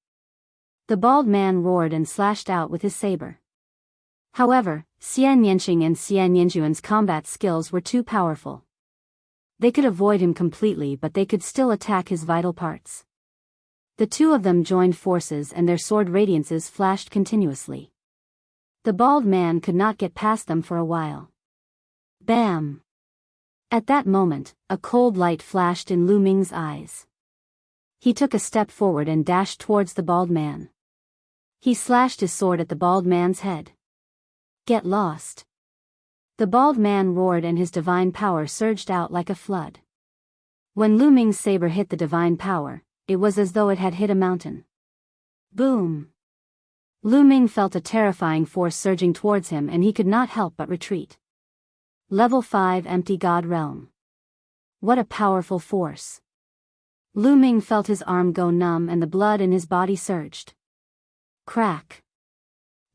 The bald man roared and slashed out with his saber. However, Xian Yinqing and Xian Yinjuan's combat skills were too powerful. They could avoid him completely, but they could still attack his vital parts. The two of them joined forces and their sword radiances flashed continuously. The bald man could not get past them for a while. Bam! At that moment, a cold light flashed in Lu Ming's eyes. He took a step forward and dashed towards the bald man. He slashed his sword at the bald man's head. Get lost! The bald man roared and his divine power surged out like a flood. When Lu Ming's saber hit the divine power, it was as though it had hit a mountain. Boom! Lu Ming felt a terrifying force surging towards him and he could not help but retreat. Level 5 Empty God Realm. What a powerful force. Lu Ming felt his arm go numb and the blood in his body surged. Crack.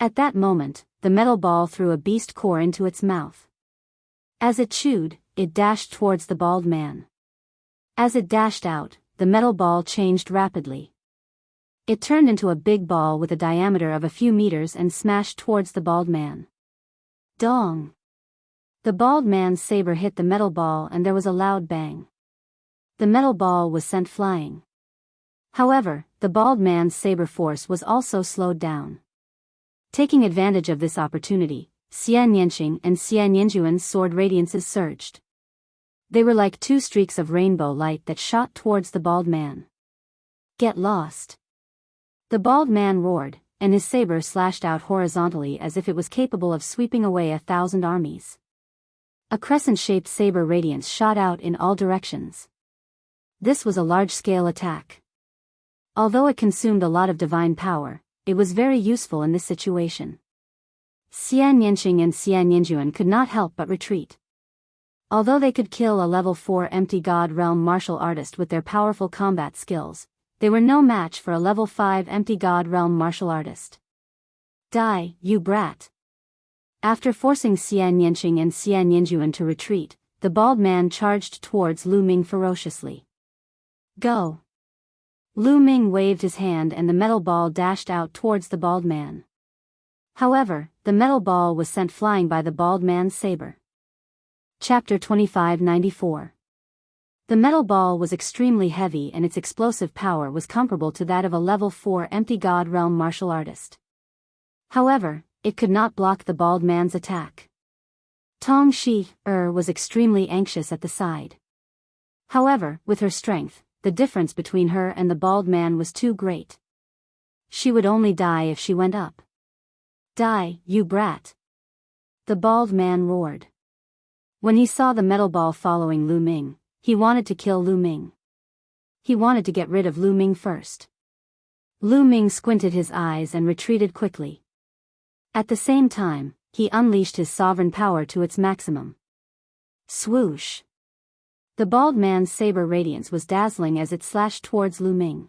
At that moment, the metal ball threw a beast core into its mouth. As it chewed, it dashed towards the bald man. As it dashed out, the metal ball changed rapidly. It turned into a big ball with a diameter of a few meters and smashed towards the bald man. Dong! The bald man's saber hit the metal ball and there was a loud bang. The metal ball was sent flying. However, the bald man's saber force was also slowed down. Taking advantage of this opportunity, Xian Yinqing and Xian Yinjuan's sword radiances surged. They were like two streaks of rainbow light that shot towards the bald man. Get lost! The bald man roared, and his saber slashed out horizontally as if it was capable of sweeping away 1,000 armies. A crescent-shaped saber radiance shot out in all directions. This was a large-scale attack. Although it consumed a lot of divine power, it was very useful in this situation. Xian Yinqing and Xian Yinjuan could not help but retreat. Although they could kill a level 4 Empty God Realm martial artist with their powerful combat skills, they were no match for a level 5 Empty God Realm martial artist. Die, you brat. After forcing Xian Yanqing and Xian Yanjuan to retreat, the bald man charged towards Lu Ming ferociously. Go! Lu Ming waved his hand and the metal ball dashed out towards the bald man. However, the metal ball was sent flying by the bald man's saber. Chapter 2594. The metal ball was extremely heavy and its explosive power was comparable to that of a level 4 empty God realm martial artist. However, it could not block the bald man's attack. Tong Shi-er was extremely anxious at the side. However, with her strength, the difference between her and the bald man was too great. She would only die if she went up. Die, you brat! The bald man roared. When he saw the metal ball following Lu Ming, he wanted to kill Lu Ming. He wanted to get rid of Lu Ming first. Lu Ming squinted his eyes and retreated quickly. At the same time, he unleashed his sovereign power to its maximum. Swoosh! The bald man's saber radiance was dazzling as it slashed towards Lu Ming.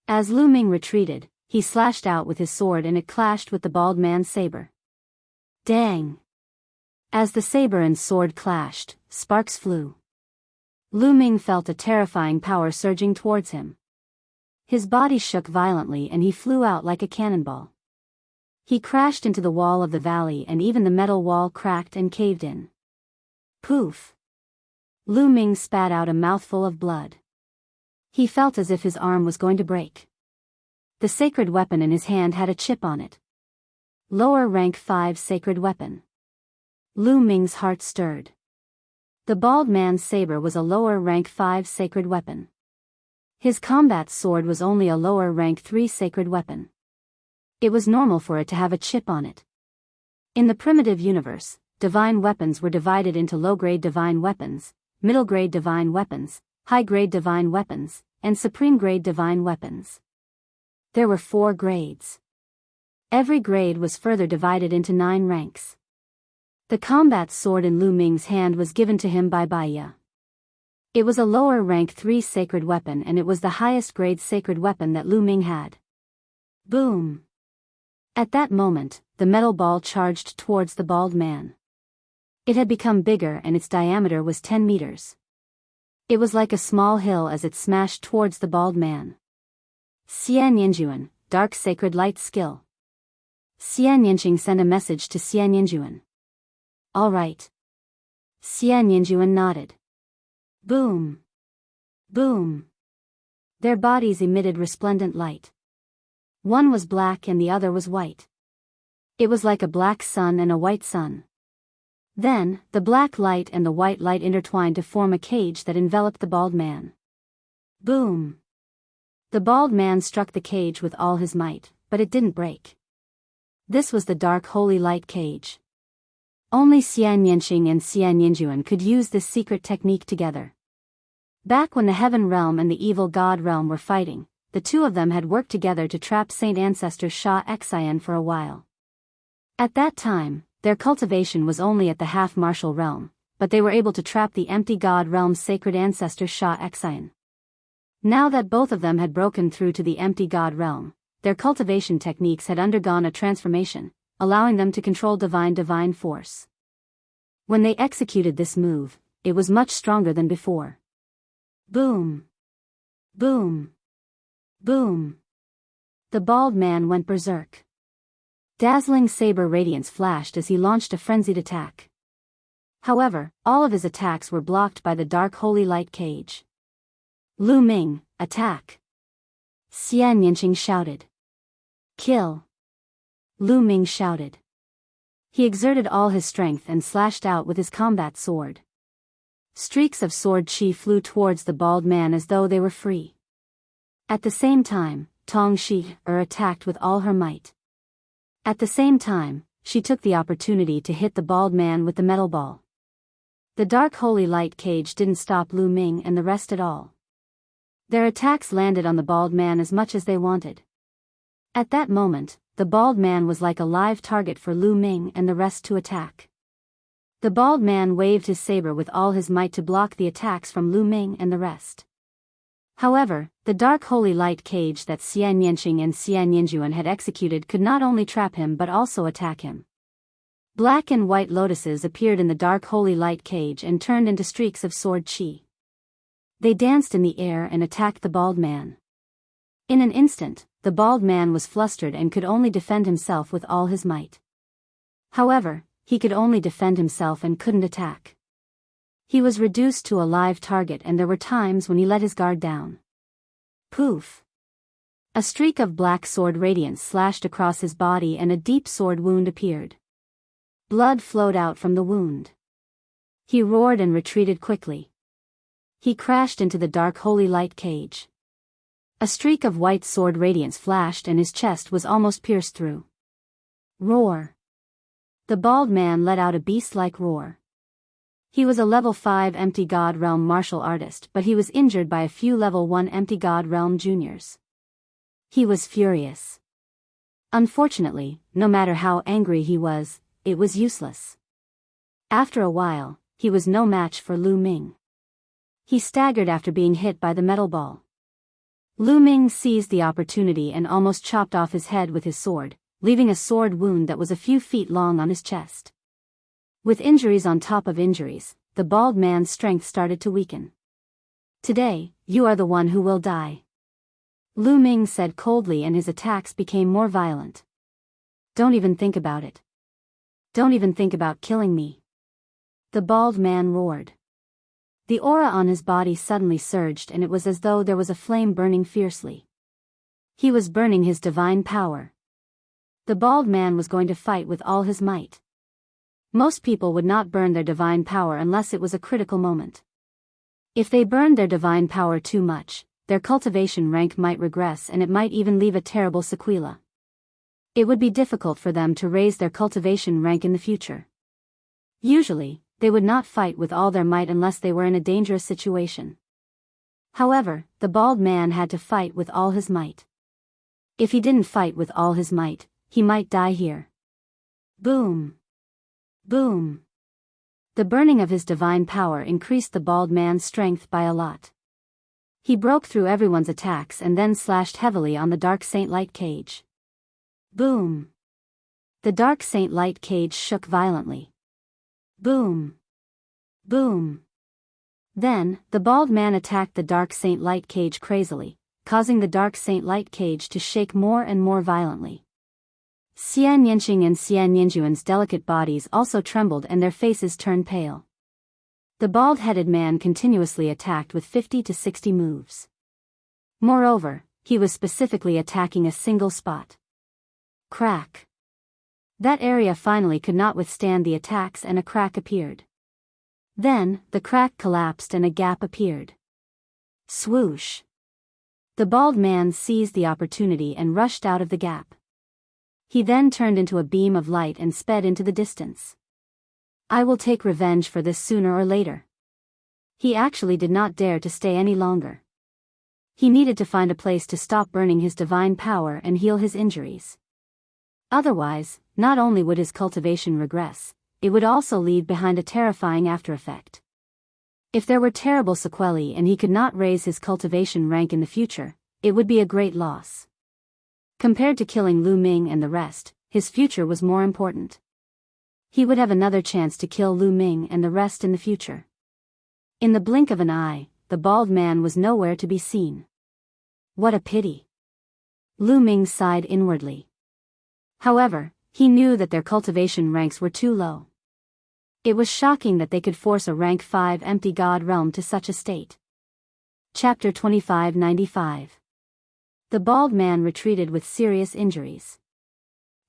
As Lu Ming retreated, he slashed out with his sword and it clashed with the bald man's saber. Dang! As the saber and sword clashed, sparks flew. Lu Ming felt a terrifying power surging towards him. His body shook violently and he flew out like a cannonball. He crashed into the wall of the valley and even the metal wall cracked and caved in. Poof! Lu Ming spat out a mouthful of blood. He felt as if his arm was going to break. The sacred weapon in his hand had a chip on it. Lower rank 5 sacred weapon. Lu Ming's heart stirred. The bald man's saber was a lower rank 5 sacred weapon. His combat sword was only a lower rank 3 sacred weapon. It was normal for it to have a chip on it. In the primitive universe, divine weapons were divided into low-grade divine weapons, middle-grade divine weapons, high-grade divine weapons, and supreme-grade divine weapons. There were 4 grades. Every grade was further divided into 9 ranks. The combat sword in Lu Ming's hand was given to him by Baiya. It was a lower rank 3 sacred weapon and it was the highest grade sacred weapon that Lu Ming had. Boom! At that moment, the metal ball charged towards the bald man. It had become bigger and its diameter was 10 meters. It was like a small hill as it smashed towards the bald man. Xian Yanjuan, Dark Sacred Light Skill. Xian Yanqing sent a message to Xian Yanjuan. All right. Xian Yanjuan nodded. Boom! Boom! Their bodies emitted resplendent light. One was black and the other was white. It was like a black sun and a white sun. Then, the black light and the white light intertwined to form a cage that enveloped the bald man. Boom! The bald man struck the cage with all his might, but it didn't break. This was the dark holy light cage. Only Xian Yanqing and Xian Yanjuan could use this secret technique together. Back when the Heaven Realm and the Evil God Realm were fighting, the two of them had worked together to trap Saint Ancestor Sha Xian for a while. At that time, their cultivation was only at the half-martial realm, but they were able to trap the empty God Realm's sacred ancestor Sha Xian. Now that both of them had broken through to the empty God Realm, their cultivation techniques had undergone a transformation, allowing them to control divine force. When they executed this move, it was much stronger than before. Boom! Boom! Boom! The bald man went berserk. Dazzling saber radiance flashed as he launched a frenzied attack. However, all of his attacks were blocked by the dark holy light cage. Lu Ming, attack! Xian Yanqing shouted. Kill! Lu Ming shouted. He exerted all his strength and slashed out with his combat sword. Streaks of sword chi flew towards the bald man as though they were free. At the same time, Tong Shi-er attacked with all her might. At the same time, she took the opportunity to hit the bald man with the metal ball. The dark holy light cage didn't stop Lu Ming and the rest at all. Their attacks landed on the bald man as much as they wanted. At that moment, the bald man was like a live target for Lu Ming and the rest to attack. The bald man waved his saber with all his might to block the attacks from Lu Ming and the rest. However, the dark holy light cage that Xianyinxing and Xianyinjuan had executed could not only trap him but also attack him. Black and white lotuses appeared in the dark holy light cage and turned into streaks of sword chi. They danced in the air and attacked the bald man. In an instant, the bald man was flustered and could only defend himself with all his might. However, he could only defend himself and couldn't attack. He was reduced to a live target, and there were times when he let his guard down. Poof! A streak of black sword radiance slashed across his body and a deep sword wound appeared. Blood flowed out from the wound. He roared and retreated quickly. He crashed into the dark holy light cage. A streak of white sword radiance flashed and his chest was almost pierced through. Roar! The bald man let out a beast-like roar. He was a level 5 Empty God Realm martial artist, but he was injured by a few level 1 Empty God Realm juniors. He was furious. Unfortunately, no matter how angry he was, it was useless. After a while, he was no match for Lu Ming. He staggered after being hit by the metal ball. Lu Ming seized the opportunity and almost chopped off his head with his sword, leaving a sword wound that was a few feet long on his chest. With injuries on top of injuries, the bald man's strength started to weaken. "Today, you are the one who will die," Lu Ming said coldly, and his attacks became more violent. "Don't even think about it. Don't even think about killing me," the bald man roared. The aura on his body suddenly surged, and it was as though there was a flame burning fiercely. He was burning his divine power. The bald man was going to fight with all his might. Most people would not burn their divine power unless it was a critical moment. If they burned their divine power too much, their cultivation rank might regress, and it might even leave a terrible sequela. It would be difficult for them to raise their cultivation rank in the future. Usually, they would not fight with all their might unless they were in a dangerous situation. However, the bald man had to fight with all his might. If he didn't fight with all his might, he might die here. Boom! Boom! The burning of his divine power increased the bald man's strength by a lot. He broke through everyone's attacks and then slashed heavily on the dark saint light cage. Boom! The dark saint light cage shook violently. Boom! Boom! Then, the bald man attacked the dark saint light cage crazily, causing the dark saint light cage to shake more and more violently. Xianyinxing and Xianyinjuan's delicate bodies also trembled and their faces turned pale. The bald-headed man continuously attacked with 50 to 60 moves. Moreover, he was specifically attacking a single spot. Crack! That area finally could not withstand the attacks, and a crack appeared. Then, the crack collapsed and a gap appeared. Swoosh! The bald man seized the opportunity and rushed out of the gap. He then turned into a beam of light and sped into the distance. "I will take revenge for this sooner or later." He actually did not dare to stay any longer. He needed to find a place to stop burning his divine power and heal his injuries. Otherwise, not only would his cultivation regress, it would also leave behind a terrifying aftereffect. If there were terrible sequelae and he could not raise his cultivation rank in the future, it would be a great loss. Compared to killing Lu Ming and the rest, his future was more important. He would have another chance to kill Lu Ming and the rest in the future. In the blink of an eye, the bald man was nowhere to be seen. What a pity! Lu Ming sighed inwardly. However, he knew that their cultivation ranks were too low. It was shocking that they could force a rank 5 empty god realm to such a state. Chapter 2595. The bald man retreated with serious injuries.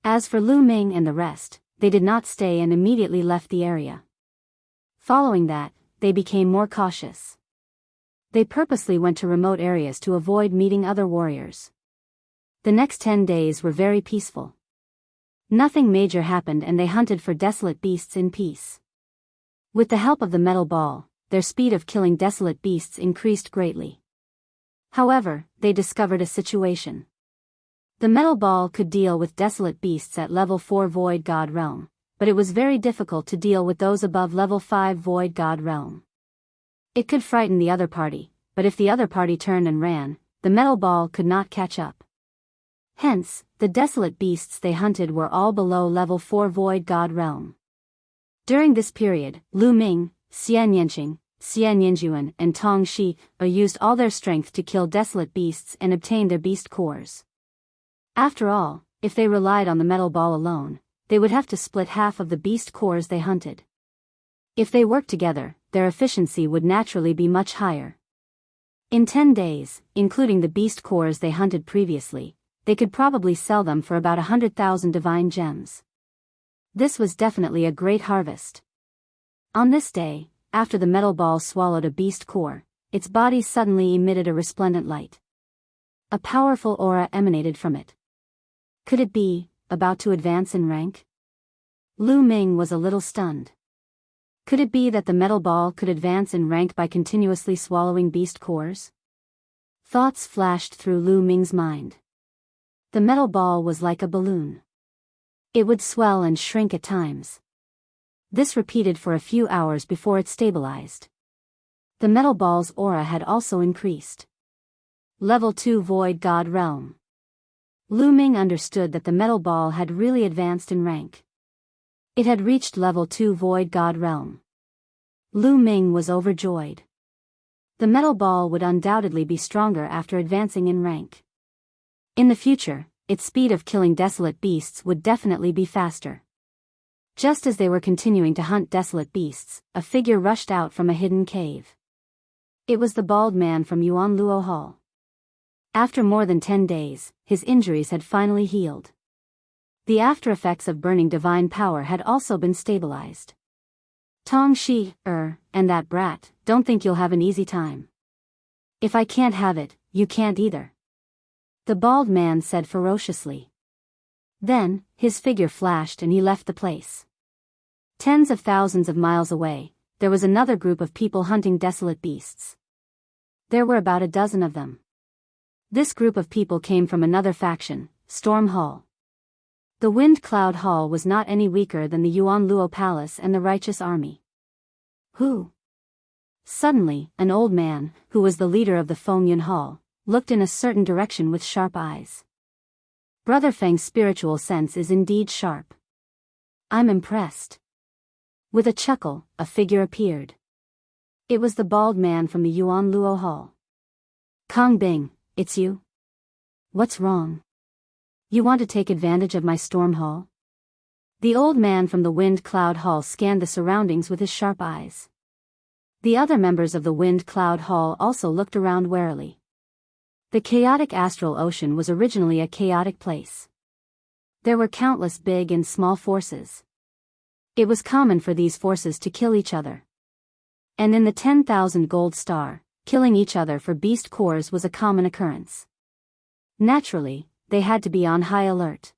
As for Lu Ming and the rest, they did not stay and immediately left the area. Following that, they became more cautious. They purposely went to remote areas to avoid meeting other warriors. The next 10 days were very peaceful. Nothing major happened, and they hunted for desolate beasts in peace. With the help of the metal ball, their speed of killing desolate beasts increased greatly. However, they discovered a situation. The metal ball could deal with desolate beasts at level 4 Void God Realm, but it was very difficult to deal with those above level 5 Void God Realm. It could frighten the other party, but if the other party turned and ran, the metal ball could not catch up. Hence, the desolate beasts they hunted were all below level 4 Void God realm. During this period, Lu Ming, Xian Yanqing, Xian Yinjuan and Tong Shi used all their strength to kill desolate beasts and obtain their beast cores. After all, if they relied on the metal ball alone, they would have to split half of the beast cores they hunted. If they worked together, their efficiency would naturally be much higher. In 10 days, including the beast cores they hunted previously, they could probably sell them for about 100,000 divine gems. This was definitely a great harvest. On this day, after the metal ball swallowed a beast core, its body suddenly emitted a resplendent light. A powerful aura emanated from it. Could it be about to advance in rank? Lu Ming was a little stunned. Could it be that the metal ball could advance in rank by continuously swallowing beast cores? Thoughts flashed through Lu Ming's mind. The metal ball was like a balloon. It would swell and shrink at times. This repeated for a few hours before it stabilized. The metal ball's aura had also increased. Level 2 Void God Realm. Lu Ming understood that the metal ball had really advanced in rank. It had reached level 2 Void God Realm. Lu Ming was overjoyed. The metal ball would undoubtedly be stronger after advancing in rank. In the future, its speed of killing desolate beasts would definitely be faster. Just as they were continuing to hunt desolate beasts, a figure rushed out from a hidden cave. It was the bald man from Yuan Luo Hall. After more than 10 days, his injuries had finally healed. The after-effects of burning divine power had also been stabilized. Tong Shi, and that brat, don't think you'll have an easy time. If I can't have it, you can't either. The bald man said ferociously. Then, his figure flashed and he left the place. Tens of thousands of miles away, there was another group of people hunting desolate beasts. There were about a dozen of them. This group of people came from another faction, Storm Hall. The Wind Cloud Hall was not any weaker than the Yuan Luo Palace and the Righteous Army. Who? Suddenly, an old man, who was the leader of the Fengyun Hall, looked in a certain direction with sharp eyes. Brother Feng's spiritual sense is indeed sharp. I'm impressed. With a chuckle, a figure appeared. It was the bald man from the Yuan Luo Hall. Kong Bing, it's you? What's wrong? You want to take advantage of my storm hall? The old man from the Wind Cloud Hall scanned the surroundings with his sharp eyes. The other members of the Wind Cloud Hall also looked around warily. The chaotic astral ocean was originally a chaotic place. There were countless big and small forces. It was common for these forces to kill each other. And in the 10,000 gold star, killing each other for beast cores was a common occurrence. Naturally, they had to be on high alert.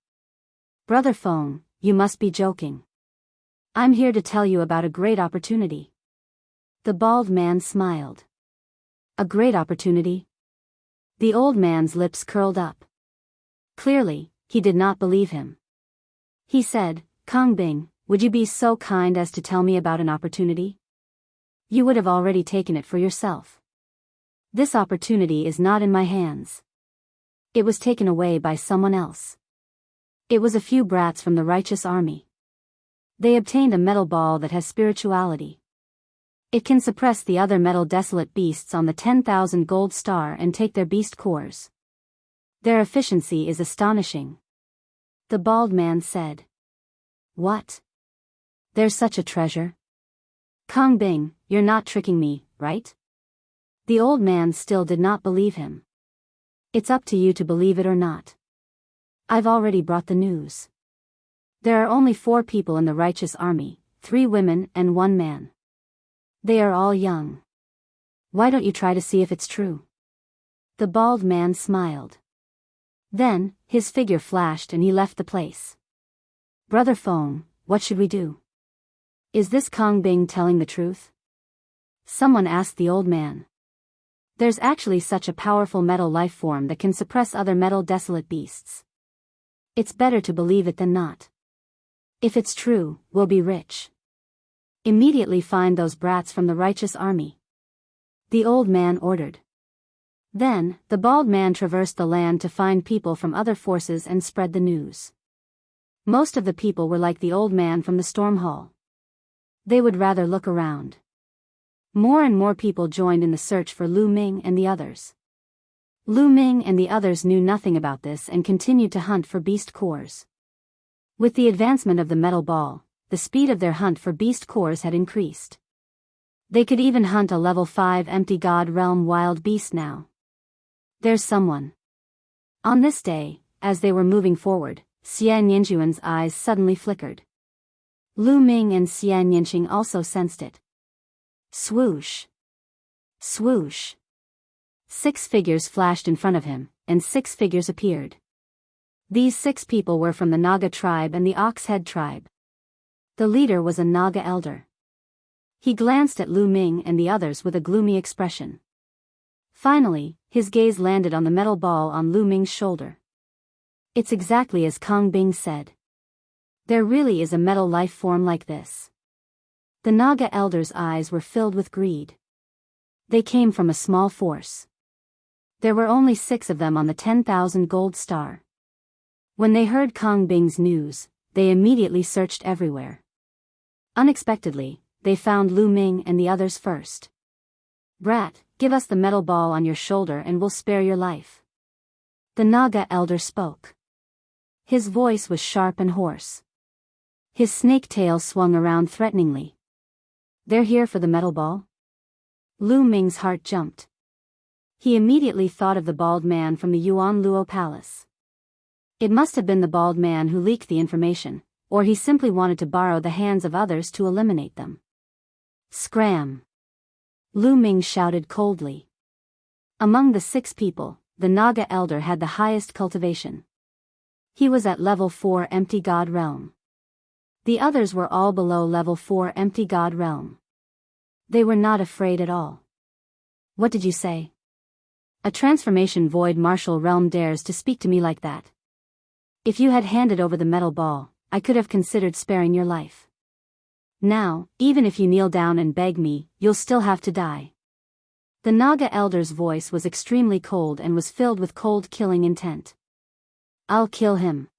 Brother Feng, you must be joking. I'm here to tell you about a great opportunity. The bald man smiled. A great opportunity? The old man's lips curled up. Clearly, he did not believe him. He said, Kong Bing, would you be so kind as to tell me about an opportunity? You would have already taken it for yourself. This opportunity is not in my hands. It was taken away by someone else. It was a few brats from the Righteous Army. They obtained a metal ball that has spirituality. It can suppress the other metal desolate beasts on the 10,000 gold star and take their beast cores. Their efficiency is astonishing. The bald man said. What? There's such a treasure? Kong Bing, you're not tricking me, right? The old man still did not believe him. It's up to you to believe it or not. I've already brought the news. There are only 4 people in the Righteous Army, 3 women and 1 man. They are all young. Why don't you try to see if it's true? The bald man smiled. Then, his figure flashed and he left the place. Brother Feng, what should we do? Is this Kong Bing telling the truth? Someone asked the old man. There's actually such a powerful metal life form that can suppress other metal desolate beasts. It's better to believe it than not. If it's true, we'll be rich. Immediately find those brats from the Righteous Army. The old man ordered. Then, the bald man traversed the land to find people from other forces and spread the news. Most of the people were like the old man from the storm hall. They would rather look around. More and more people joined in the search for Lu Ming and the others. Lu Ming and the others knew nothing about this and continued to hunt for beast cores. With the advancement of the metal ball, the speed of their hunt for beast cores had increased. They could even hunt a level 5 empty god realm wild beast now. There's someone. On this day, as they were moving forward, Xian Yinjuan's eyes suddenly flickered. Lu Ming and Xian Yinqing also sensed it. Swoosh! Swoosh! 6 figures flashed in front of him, and 6 figures appeared. These 6 people were from the Naga tribe and the Ox Head tribe. The leader was a Naga elder. He glanced at Lu Ming and the others with a gloomy expression. Finally, his gaze landed on the metal ball on Lu Ming's shoulder. It's exactly as Kang Bing said. There really is a metal life form like this. The Naga elder's eyes were filled with greed. They came from a small force. There were only 6 of them on the 10,000 gold star. When they heard Kang Bing's news, they immediately searched everywhere. Unexpectedly, they found Lu Ming and the others first. Brat, give us the metal ball on your shoulder and we'll spare your life. The Naga elder spoke. His voice was sharp and hoarse. His snake tail swung around threateningly. They're here for the metal ball? Lu Ming's heart jumped. He immediately thought of the bald man from the Yuan Luo Palace. It must have been the bald man who leaked the information, or he simply wanted to borrow the hands of others to eliminate them. Scram! Lu Ming shouted coldly. Among the 6 people, the Naga elder had the highest cultivation. He was at level 4 empty god realm. The others were all below level 4 empty god realm. They were not afraid at all. What did you say? A transformation void martial realm dares to speak to me like that. If you had handed over the metal ball, I could have considered sparing your life. Now, even if you kneel down and beg me, you'll still have to die. The Naga elder's voice was extremely cold and was filled with cold killing intent. I'll kill him.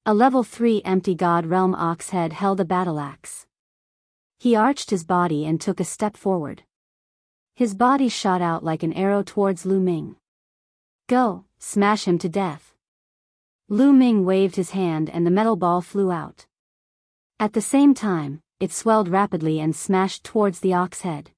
A level 3 empty god realm ox head held a battle axe. He arched his body and took a step forward. His body shot out like an arrow towards Lu Ming. Go, smash him to death. Lu Ming waved his hand and the metal ball flew out. At the same time, it swelled rapidly and smashed towards the ox head.